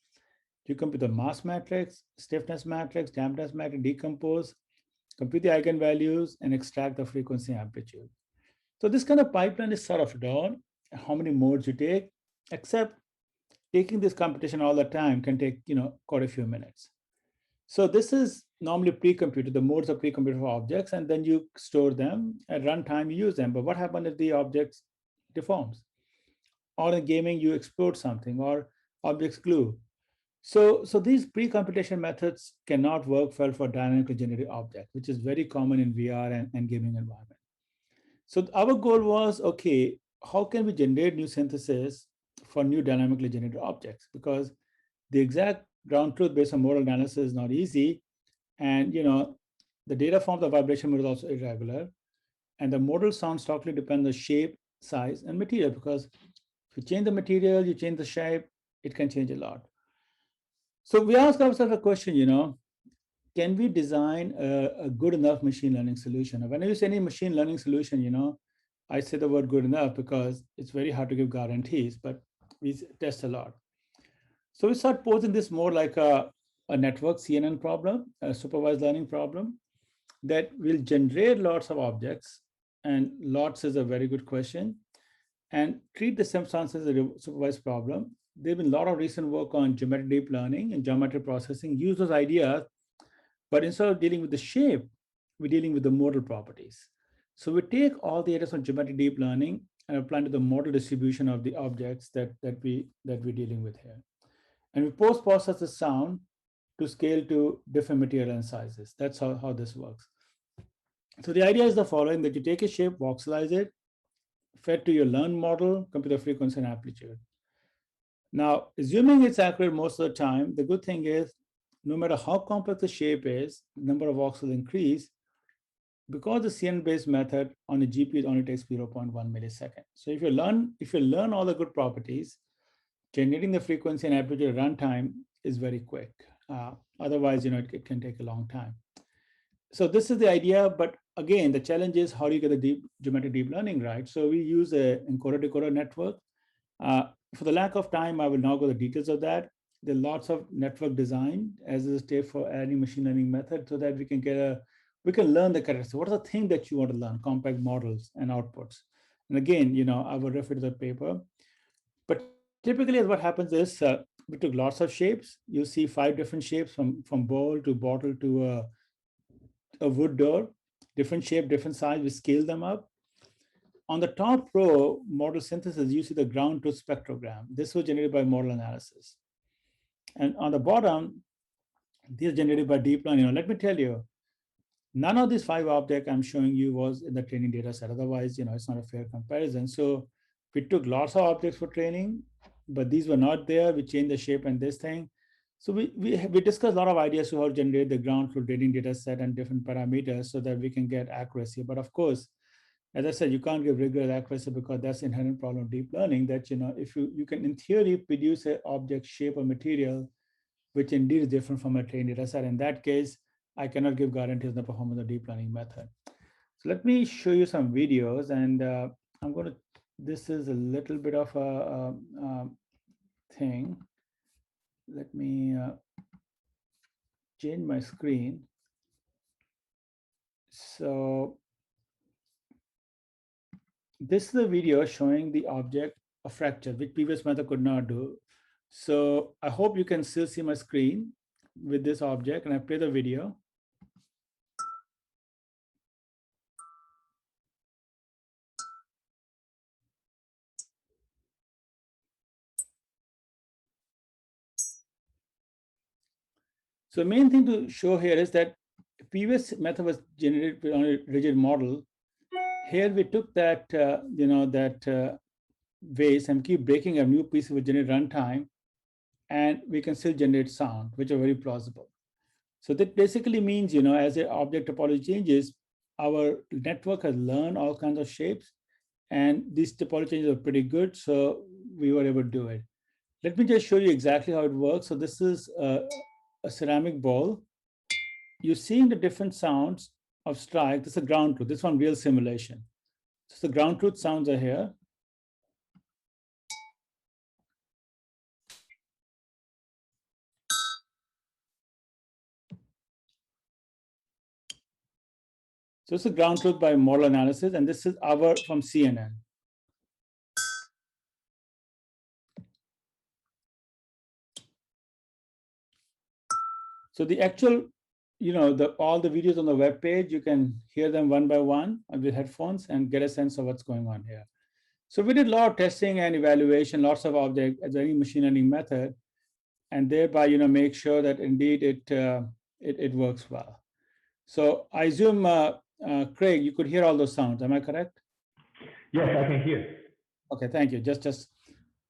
you compute the mass matrix, stiffness matrix, dampness matrix, decompose, compute the eigenvalues, and extract the frequency amplitude. So this kind of pipeline is sort of done, how many modes you take, except taking this computation all the time can take quite a few minutes. So this is normally pre-computed. The modes are pre-computed for objects, and then you store them. At runtime, you use them. But what happens if the objects deforms? Or in gaming, you explode something, or objects glue. So these pre-computation methods cannot work well for dynamically generated objects, which is very common in VR and gaming environment. So our goal was, okay, how can we generate new synthesis for new dynamically generated objects? Because the exact ground truth based on modal analysis is not easy. And the data form of the vibration mode is also irregular. And the modal sound strongly depends on the shape, size, and material, because if you change the material, you change the shape, it can change a lot. So we ask ourselves a question, can we design a good enough machine learning solution? When I use any machine learning solution, I say the word good enough because it's very hard to give guarantees, but we test a lot. So we start posing this more like a network CNN problem, a supervised learning problem that will generate lots of objects, and lots is a very good question, and treat the circumstances as a supervised problem. There's been a lot of recent work on geometric deep learning and geometric processing, use those ideas, but instead of dealing with the shape, we're dealing with the modal properties. So we take all the ideas on geometric deep learning and apply to the modal distribution of the objects that we're dealing with here. And we post-process the sound to scale to different material and sizes. That's how this works. So the idea is the following, that you take a shape, voxelize it, fed to your learned model, compute the frequency and amplitude. Now, assuming it's accurate most of the time, the good thing is, no matter how complex the shape is, the number of voxels increase, because the CNN-based method on a GPU only takes 0.1 millisecond. So if you learn all the good properties, generating the frequency and amplitude at runtime is very quick. Otherwise, it can take a long time. So this is the idea, but again, the challenge is how do you get the geometric deep learning right? So we use a encoder-decoder network. For the lack of time, I will not go to the details of that. There are lots of network design as a step for any machine learning method, so that we can learn the characteristics. What are the things that you want to learn? Compact models and outputs. And again, I will refer to the paper. But typically, what happens is we took lots of shapes. You see 5 different shapes from bowl to bottle to a wood door, different shape, different size. We scale them up. On the top row, model synthesis, you see the ground truth spectrogram. This was generated by model analysis. And on the bottom, These are generated by deep learning. Let me tell you, none of these 5 objects I'm showing you was in the training data set. Otherwise, it's not a fair comparison. So we took lots of objects for training, but these were not there. We changed the shape and this thing. So we discussed a lot of ideas to how to generate the ground truth training data set and different parameters so that we can get accuracy. But of course, as I said, you can't give rigorous accuracy because that's the inherent problem of deep learning, that if you can in theory produce an object shape or material which indeed is different from a trained data set. In that case, I cannot give guarantees on the performance of deep learning method. So let me show you some videos, and I'm going to, this is a little bit of a thing. Let me change my screen. So this is a video showing the object of fracture, which previous method could not do. So I hope you can still see my screen with this object, and I play the video. So the main thing to show here is that previous method was generated on a rigid model. Here we took that vase and keep breaking a new piece with generate runtime, and we can still generate sound, which are very plausible. So that basically means, as the object topology changes, our network has learned all kinds of shapes, and these topology changes are pretty good, so we were able to do it. Let me just show you exactly how it works. So this is a ceramic bowl. You're seeing the different sounds of strike. This is a ground truth. This one real simulation. So the ground truth sounds are here. So this is ground truth by model analysis, and this is our from CNN. So the actual, all the videos on the web page, you can hear them one by one with headphones and get a sense of what's going on here. So we did a lot of testing and evaluation, lots of objects as any machine learning method, and thereby, make sure that indeed it works well. So I assume, Craig, you could hear all those sounds. Am I correct? Yes, I can hear. Okay, thank you. Just this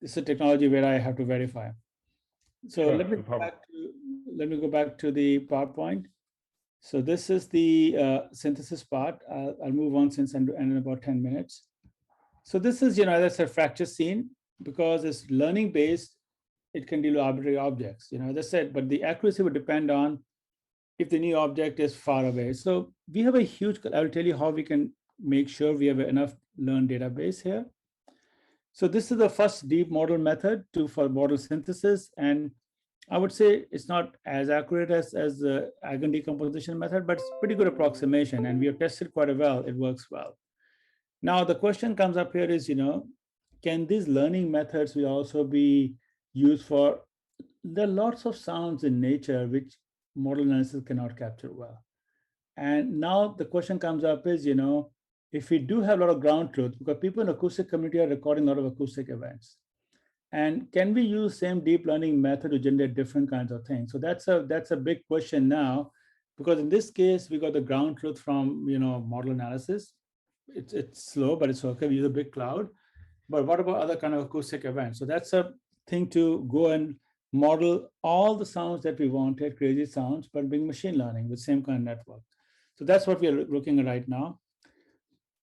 is a technology where I have to verify. So Sure, let me go back to the PowerPoint. So this is the synthesis part. I'll move on since I'm in about 10 minutes. So this is, as I said, fracture scene, because it's learning based, it can deal with arbitrary objects, as I said, but the accuracy would depend on if the new object is far away. So we have a huge, I'll tell you how we can make sure we have enough learned database here. So this is the first deep model method for model synthesis. And I would say it's not as accurate as the eigen decomposition method, but it's pretty good approximation. And we have tested quite well. It works well. Now, the question comes up here is, can these learning methods will also be used for, there are lots of sounds in nature which model analysis cannot capture well. And now the question comes up is, if we do have a lot of ground truth, because people in the acoustic community are recording a lot of acoustic events, and can we use same deep learning method to generate different kinds of things? So that's a big question now, because in this case, we got the ground truth from, model analysis. It's slow, but it's okay. We use a big cloud. But what about other kind of acoustic events? So that's a thing to go and model all the sounds that we wanted, crazy sounds, but bring machine learning with same kind of network. So that's what we are looking at right now.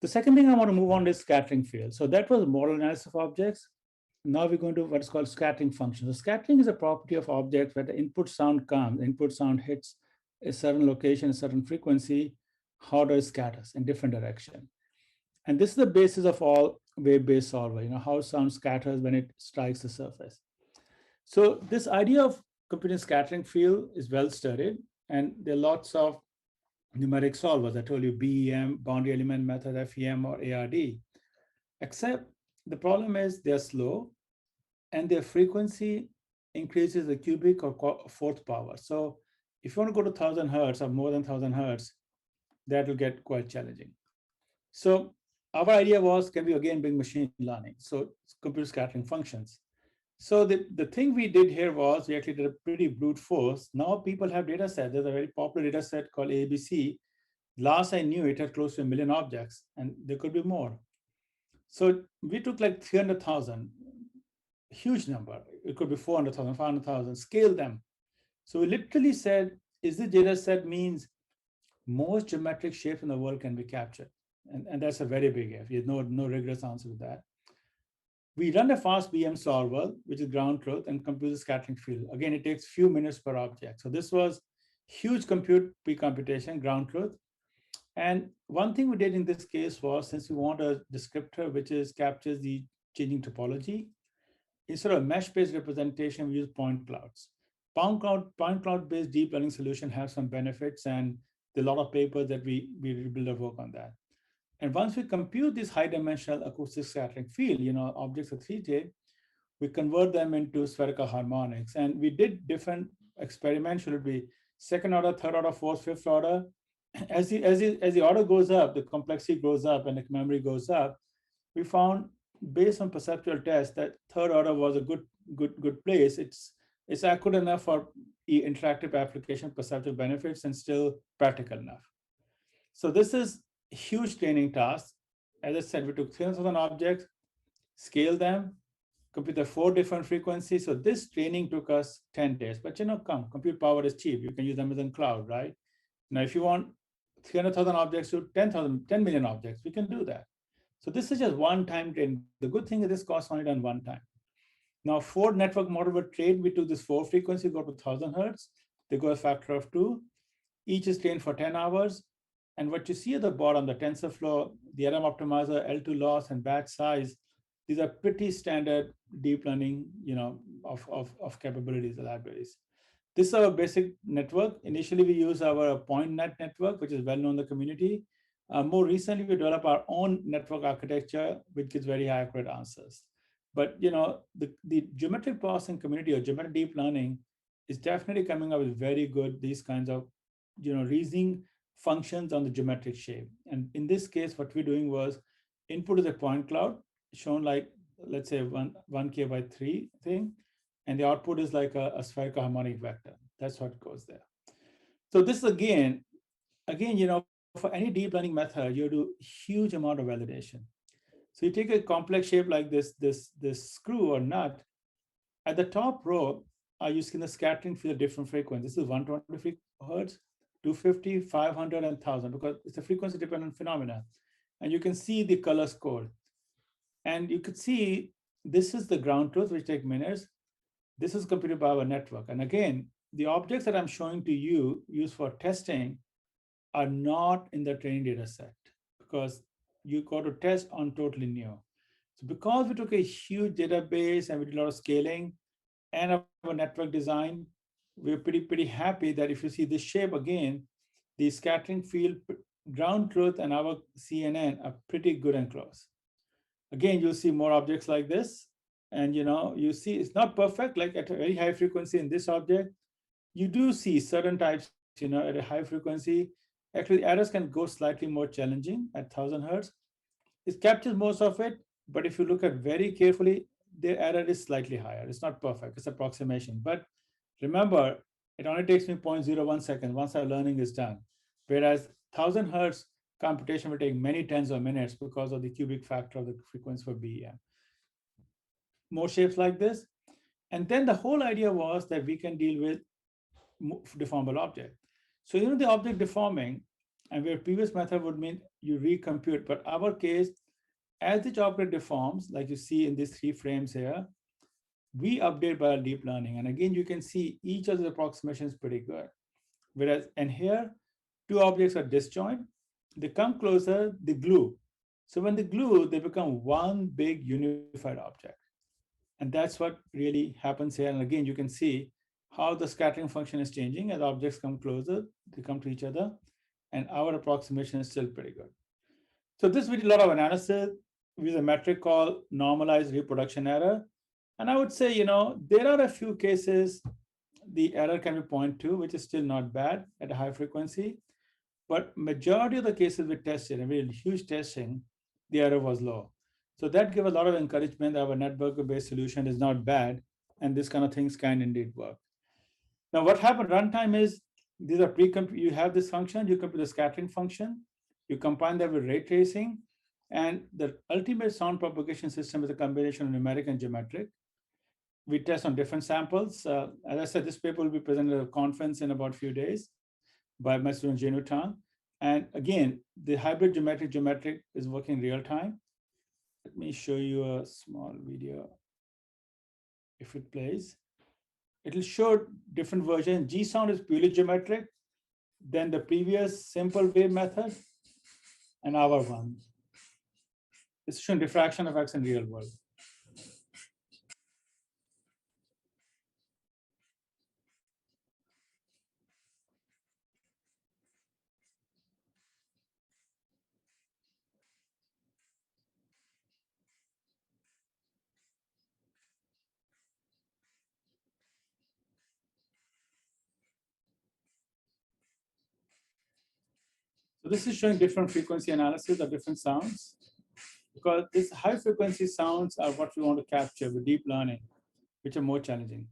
The second thing I want to move on is scattering field. So that was model analysis of objects. Now we're going to what's called scattering function. So scattering is a property of objects where the input sound comes, input sound hits a certain location, a certain frequency, how does it scatters in different direction. And this is the basis of all wave-based solver, how sound scatters when it strikes the surface. So this idea of computing scattering field is well studied, and there are lots of numeric solvers. I told you BEM, boundary element method, FEM, or ARD, except the problem is they're slow and their frequency increases the cubic or fourth power. So if you want to go to 1000 hertz or more than 1000 hertz, that will get quite challenging. So our idea was, can we again bring machine learning? So compute scattering functions. So the thing we did here was we actually did a pretty brute force. Now people have data set. There's a very popular data set called ABC. Last I knew, it had close to 1 million objects, and there could be more. So we took like 300,000, huge number. It could be 400,000, 500,000, scale them. So we literally said, is this data set means most geometric shapes in the world can be captured? And that's a very big if. There's no rigorous answer to that. We run a fast BM solver, which is ground truth, and compute the scattering field. Again, it takes few minutes per object. So this was huge compute pre-computation, ground truth. And one thing we did in this case was, since we want a descriptor which captures the changing topology, instead of mesh-based representation, we use point clouds. Point cloud-based deep learning solution have some benefits, and there are a lot of papers that we build our work on that. And once we compute this high-dimensional acoustic scattering field, objects are 3D, we convert them into spherical harmonics. And we did different experiments. Should it be second order, third order, fourth, fifth order? As the order goes up, the complexity goes up, and the memory goes up. We found, based on perceptual tests, that third order was a good place. It's good enough for interactive application, perceptual benefits, and still practical enough. So this is a huge training task. As I said, we took 300,000 objects, scaled them, compute the 4 different frequencies. So this training took us 10 days. But compute power is cheap. You can use Amazon Cloud, right? Now, if you want 300,000 objects to 10 million objects, we can do that. So this is just one-time training. The good thing is this costs only done one time. Now, 4 network model were trained. We took this 4 frequency, go to 1,000 hertz. They go a factor of 2. Each is trained for 10 hours. And what you see at the bottom, the TensorFlow, the RM optimizer, L2 loss, and batch size, these are pretty standard deep learning, of capabilities, the libraries. This is our basic network. Initially, we use our PointNet network, which is well known in the community. More recently, we developed our own network architecture, which gives very high accurate answers. But the geometric processing community or geometric deep learning is definitely coming up with very good, these kinds of reasoning functions on the geometric shape. And in this case, what we're doing was input is a point cloud shown like, let's say 1K by 3 thing. And the output is like a spherical harmonic vector. That's what goes there. So this again, for any deep learning method, you do huge amount of validation. So you take a complex shape like this screw or nut. At the top row, you see the scattering field at different frequencies. This is 120 hertz, 250, 500, and 1,000, because it's a frequency-dependent phenomena. And you can see the colors code. And you could see this is the ground truth, which take minutes. This is computed by our network. And again, the objects that I'm showing to you used for testing are not in the training data set, because you got to test on totally new. So because we took a huge database and we did a lot of scaling and our network design, we're pretty happy that if you see this shape again, the scattering field, ground truth, and our CNN are pretty good and close. Again, you'll see more objects like this. And you see it's not perfect, like at a very high frequency in this object. You do see certain types, at a high frequency. Actually, errors can go slightly more challenging at 1,000 hertz. It captures most of it, but if you look at very carefully, the error is slightly higher. It's not perfect, it's approximation. But remember, it only takes me 0.01 seconds once our learning is done. Whereas 1,000 hertz computation will take many tens of minutes because of the cubic factor of the frequency for BEM. More shapes like this. And then the whole idea was that we can deal with deformable object. So the object deforming, and where previous method would mean you recompute, but our case, as the object deforms, like you see in these 3 frames here, we update by deep learning. And again, you can see each of the approximations pretty good. Whereas, and here, 2 objects are disjoint. They come closer, they glue. So when they glue, they become one big unified object. And that's what really happens here. And again, you can see how the scattering function is changing as objects come closer, they come to each other, and our approximation is still pretty good. So this we did a lot of analysis with a metric called normalized reproduction error. And I would say, there are a few cases the error can be 0.2, which is still not bad at a high frequency. But majority of the cases we tested, and we did huge testing, the error was low. So that gave a lot of encouragement that our network-based solution is not bad. and this kind of things can indeed work. Now, what happened runtime is these are you have this function, you compute the scattering function, you combine that with ray tracing, and the ultimate sound propagation system is a combination of numeric and geometric. We test on different samples. As I said, this paper will be presented at a conference in about a few days by my student Jenu Tang. And again, the hybrid geometric is working real time. Let me show you a small video. If it plays, it'll show different versions. G sound is purely geometric, then the previous simple wave method, and our one. It's showing diffraction effects in real world. So this is showing different frequency analysis of different sounds, because these high frequency sounds are what we want to capture with deep learning, which are more challenging.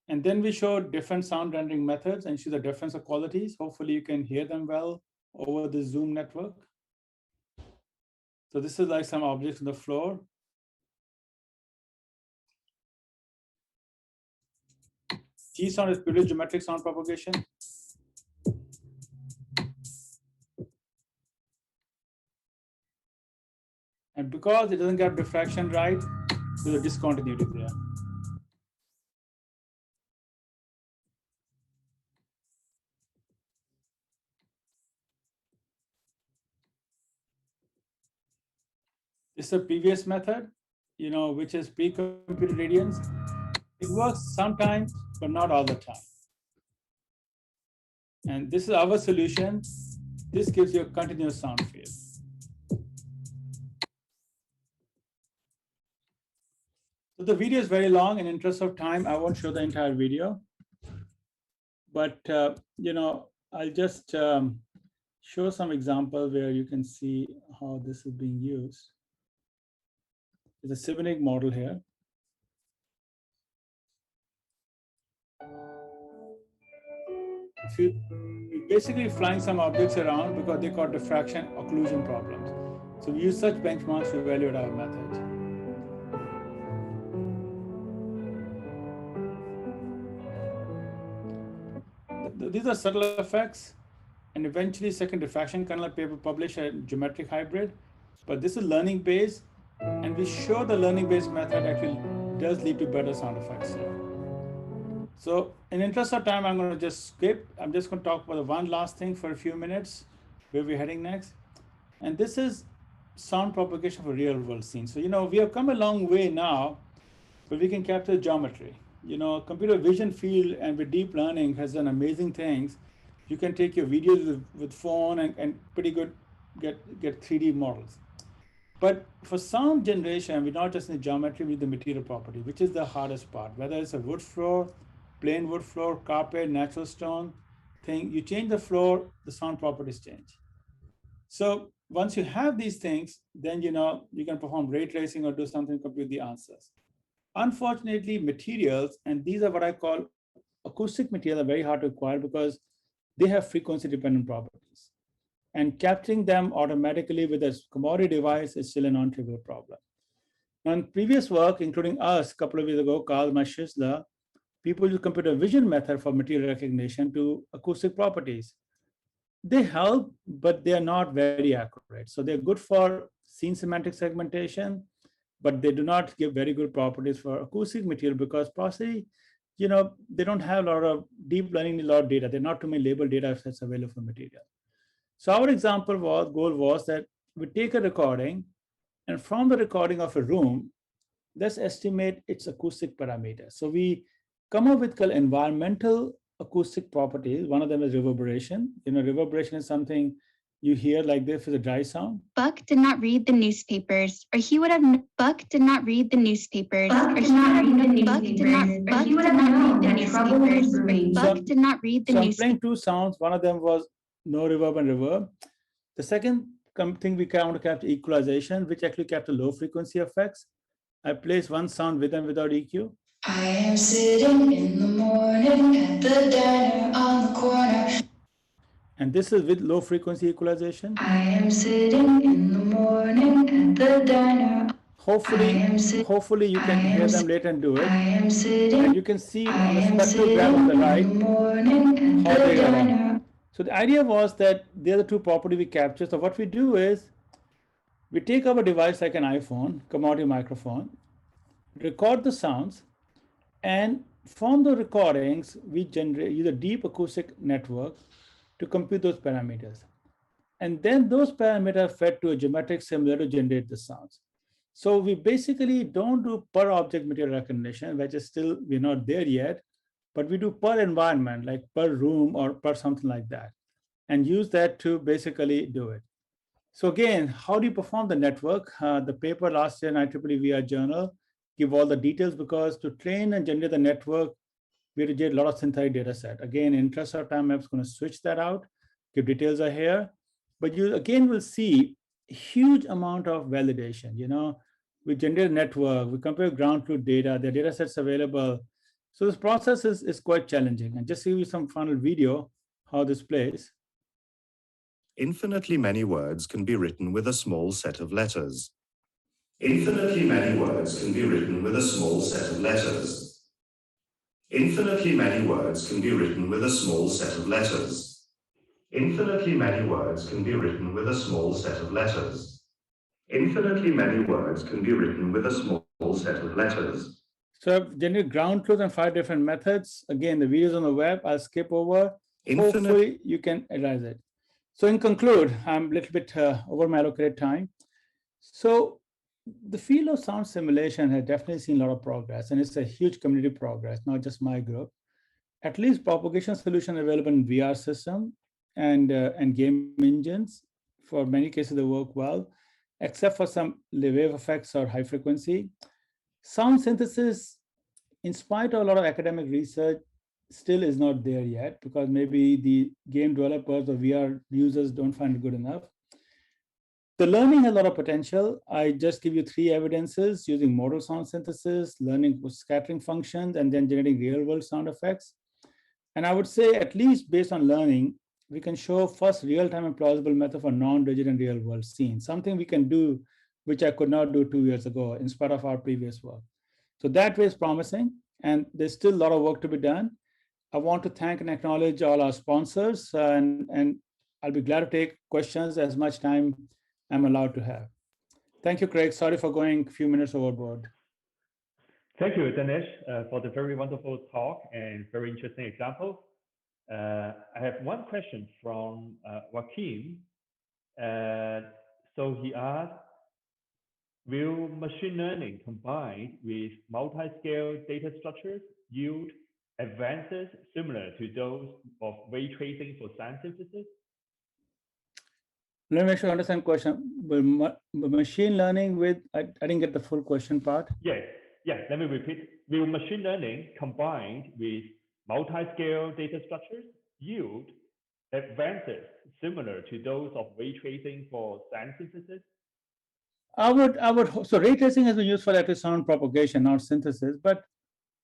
And then we show different sound rendering methods and show the difference of qualities. Hopefully you can hear them well over the Zoom network. So this is like some objects on the floor. G sound is purely geometric sound propagation. And because it doesn't get diffraction right, there's a discontinuity there. This is a previous method, which is pre-computed radians. It works sometimes, but not all the time. And this is our solution. This gives you a continuous sound field. So the video is very long. In interest of time, I won't show the entire video. But I'll just show some example where you can see how this is being used. There's a Simonic model here. You're basically flying some objects around because they cause diffraction occlusion problems. So we use such benchmarks to evaluate our methods. These are subtle effects, and eventually second diffraction kernel paper published a geometric hybrid, but this is learning based, and we show the learning based method actually does lead to better sound effects here. So in interest of time, I'm going to just skip. I'm just going to talk about the one last thing for a few minutes, where we're heading next. And this is sound propagation for real world scenes. So, we have come a long way now, but we can capture geometry. Computer vision field and with deep learning has done amazing things. You can take your videos with phone and pretty good get 3D models. But for sound generation, we're not just in the geometry, with the material property, which is the hardest part. Whether it's a wood floor, plain wood floor, carpet, natural stone thing, you change the floor, the sound properties change. So once you have these things, then you can perform ray tracing or do something to compute the answers. Unfortunately, materials, and these are what I call acoustic materials, are very hard to acquire because they have frequency dependent properties. And capturing them automatically with a commodity device is still a non-trivial problem. Now, in previous work, including us a couple of years ago, Carl Maschisler, people use computer vision method for material recognition to acoustic properties. They help, but they are not very accurate. So they're good for scene semantic segmentation, but they do not give very good properties for acoustic material because possibly, they don't have a lot of deep learning, a lot of data. There are not too many labeled data sets available for material. So our goal was that we take a recording, and from the recording of a room, let's estimate its acoustic parameters. So we come up with called environmental acoustic properties. One of them is reverberation. Reverberation is something you hear like this is a dry sound. Buck did not read the newspapers, or he would have. Buck did not read the newspapers, or he would have. Buck did not read the newspapers. Buck did not read the newspapers. So I'm playing two sounds. One of them was no reverb and reverb. The second thing we want to capture equalization, which actually capture low frequency effects. I place one sound with and without EQ. I am sitting in the morning at the diner on the corner. And this is with low frequency equalization. I am sitting in the morning at the diner. Hopefully you can hear them later and do it. I am sitting. And you can see on the spectral graph on the right how they get on. So the idea was that they're the two properties we capture. So what we do is we take our device like an iPhone, commodity microphone, record the sounds, and from the recordings, we use a deep acoustic network to compute those parameters. And then those parameters are fed to a geometric simulator to generate the sounds. So we basically don't do per object material recognition, which is still, we're not there yet, but we do per environment, like per room or per something like that, and use that to basically do it. So again, how do you perform the network? The paper last year in IEEE VR journal give all the details, because to train and generate the network, we had to get a lot of synthetic data set. Again, in interest of time, I'm going to switch that out. Give details are here, but you again will see a huge amount of validation. We generate a network, we compare ground truth data, the data sets available. So this process is quite challenging. And just to give you some final video, how this plays. Infinitely many words can be written with a small set of letters. Infinitely many words can be written with a small set of letters. Infinitely many words can be written with a small set of letters. Infinitely many words can be written with a small set of letters. Infinitely many words can be written with a small set of letters. So I've generated ground truth and 5 different methods. Again, the videos on the web, I'll skip over. Hopefully you can analyze it. So in conclude, I'm a little bit over my allocated time. So the field of sound simulation has definitely seen a lot of progress, and it's a huge community progress, not just my group. At least propagation solution available in VR system and game engines. For many cases, they work well, except for some wave effects or high frequency. Sound synthesis, in spite of a lot of academic research, still is not there yet, because maybe the game developers or VR users don't find it good enough. The learning has a lot of potential. I just give you 3 evidences using modal sound synthesis, learning scattering functions, and then generating real world sound effects. And I would say, at least based on learning, we can show first real-time and plausible method for non-rigid and real world scenes, something we can do, which I could not do 2 years ago in spite of our previous work. So that way is promising, and there's still a lot of work to be done. I want to thank and acknowledge all our sponsors, and I'll be glad to take questions as much time I'm allowed to have. Thank you, Craig. Sorry for going a few minutes overboard. Thank you, Dinesh, for the very wonderful talk and very interesting example. I have one question from Joaquin. So he asked, will machine learning combined with multi-scale data structures yield advances similar to those of ray tracing for sound synthesis? Let me make sure I understand the question. Will machine learning with, I didn't get the full question part. Yes, let me repeat. Will machine learning combined with multi-scale data structures yield advances similar to those of ray tracing for sound synthesis? So ray tracing has been used for active sound propagation, not synthesis, but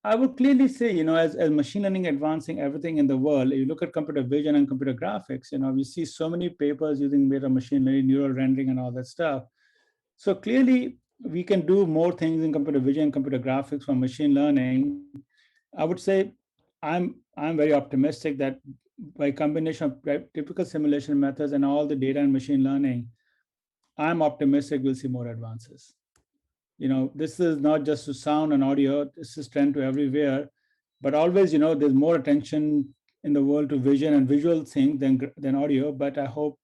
I would clearly say, as machine learning advancing everything in the world, you look at computer vision and computer graphics, we see so many papers using beta machine learning, neural rendering and all that stuff. So clearly we can do more things in computer vision and computer graphics from machine learning. I would say I'm very optimistic that by combination of typical simulation methods and all the data and machine learning, I'm optimistic we'll see more advances. This is not just to sound and audio, this is trend to everywhere, but always, there's more attention in the world to vision and visual things than audio, but I hope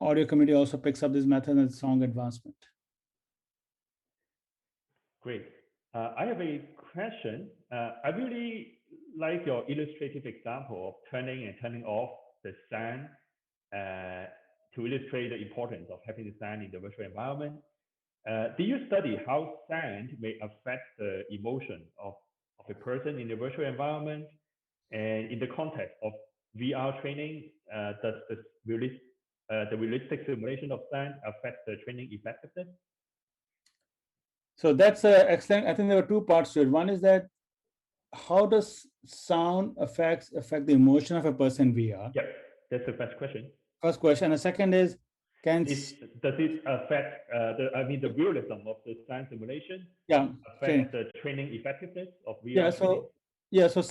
audio community also picks up this method and strong advancement. Great. I have a question. I really like your illustrative example of turning and turning off the sound to illustrate the importance of having the sound in the virtual environment. Do you study how sound may affect the emotion of a person in the virtual environment? And in the context of VR training, does the realistic simulation of sound affect the training effectiveness? So that's excellent. I think there were two parts to it. One is that how does sound effects affect the emotion of a person in VR? Yep, that's the first question. First question. The second is, does it affect the realism of the sound simulation? Yeah, affect the training effectiveness of VR yeah. training? So second.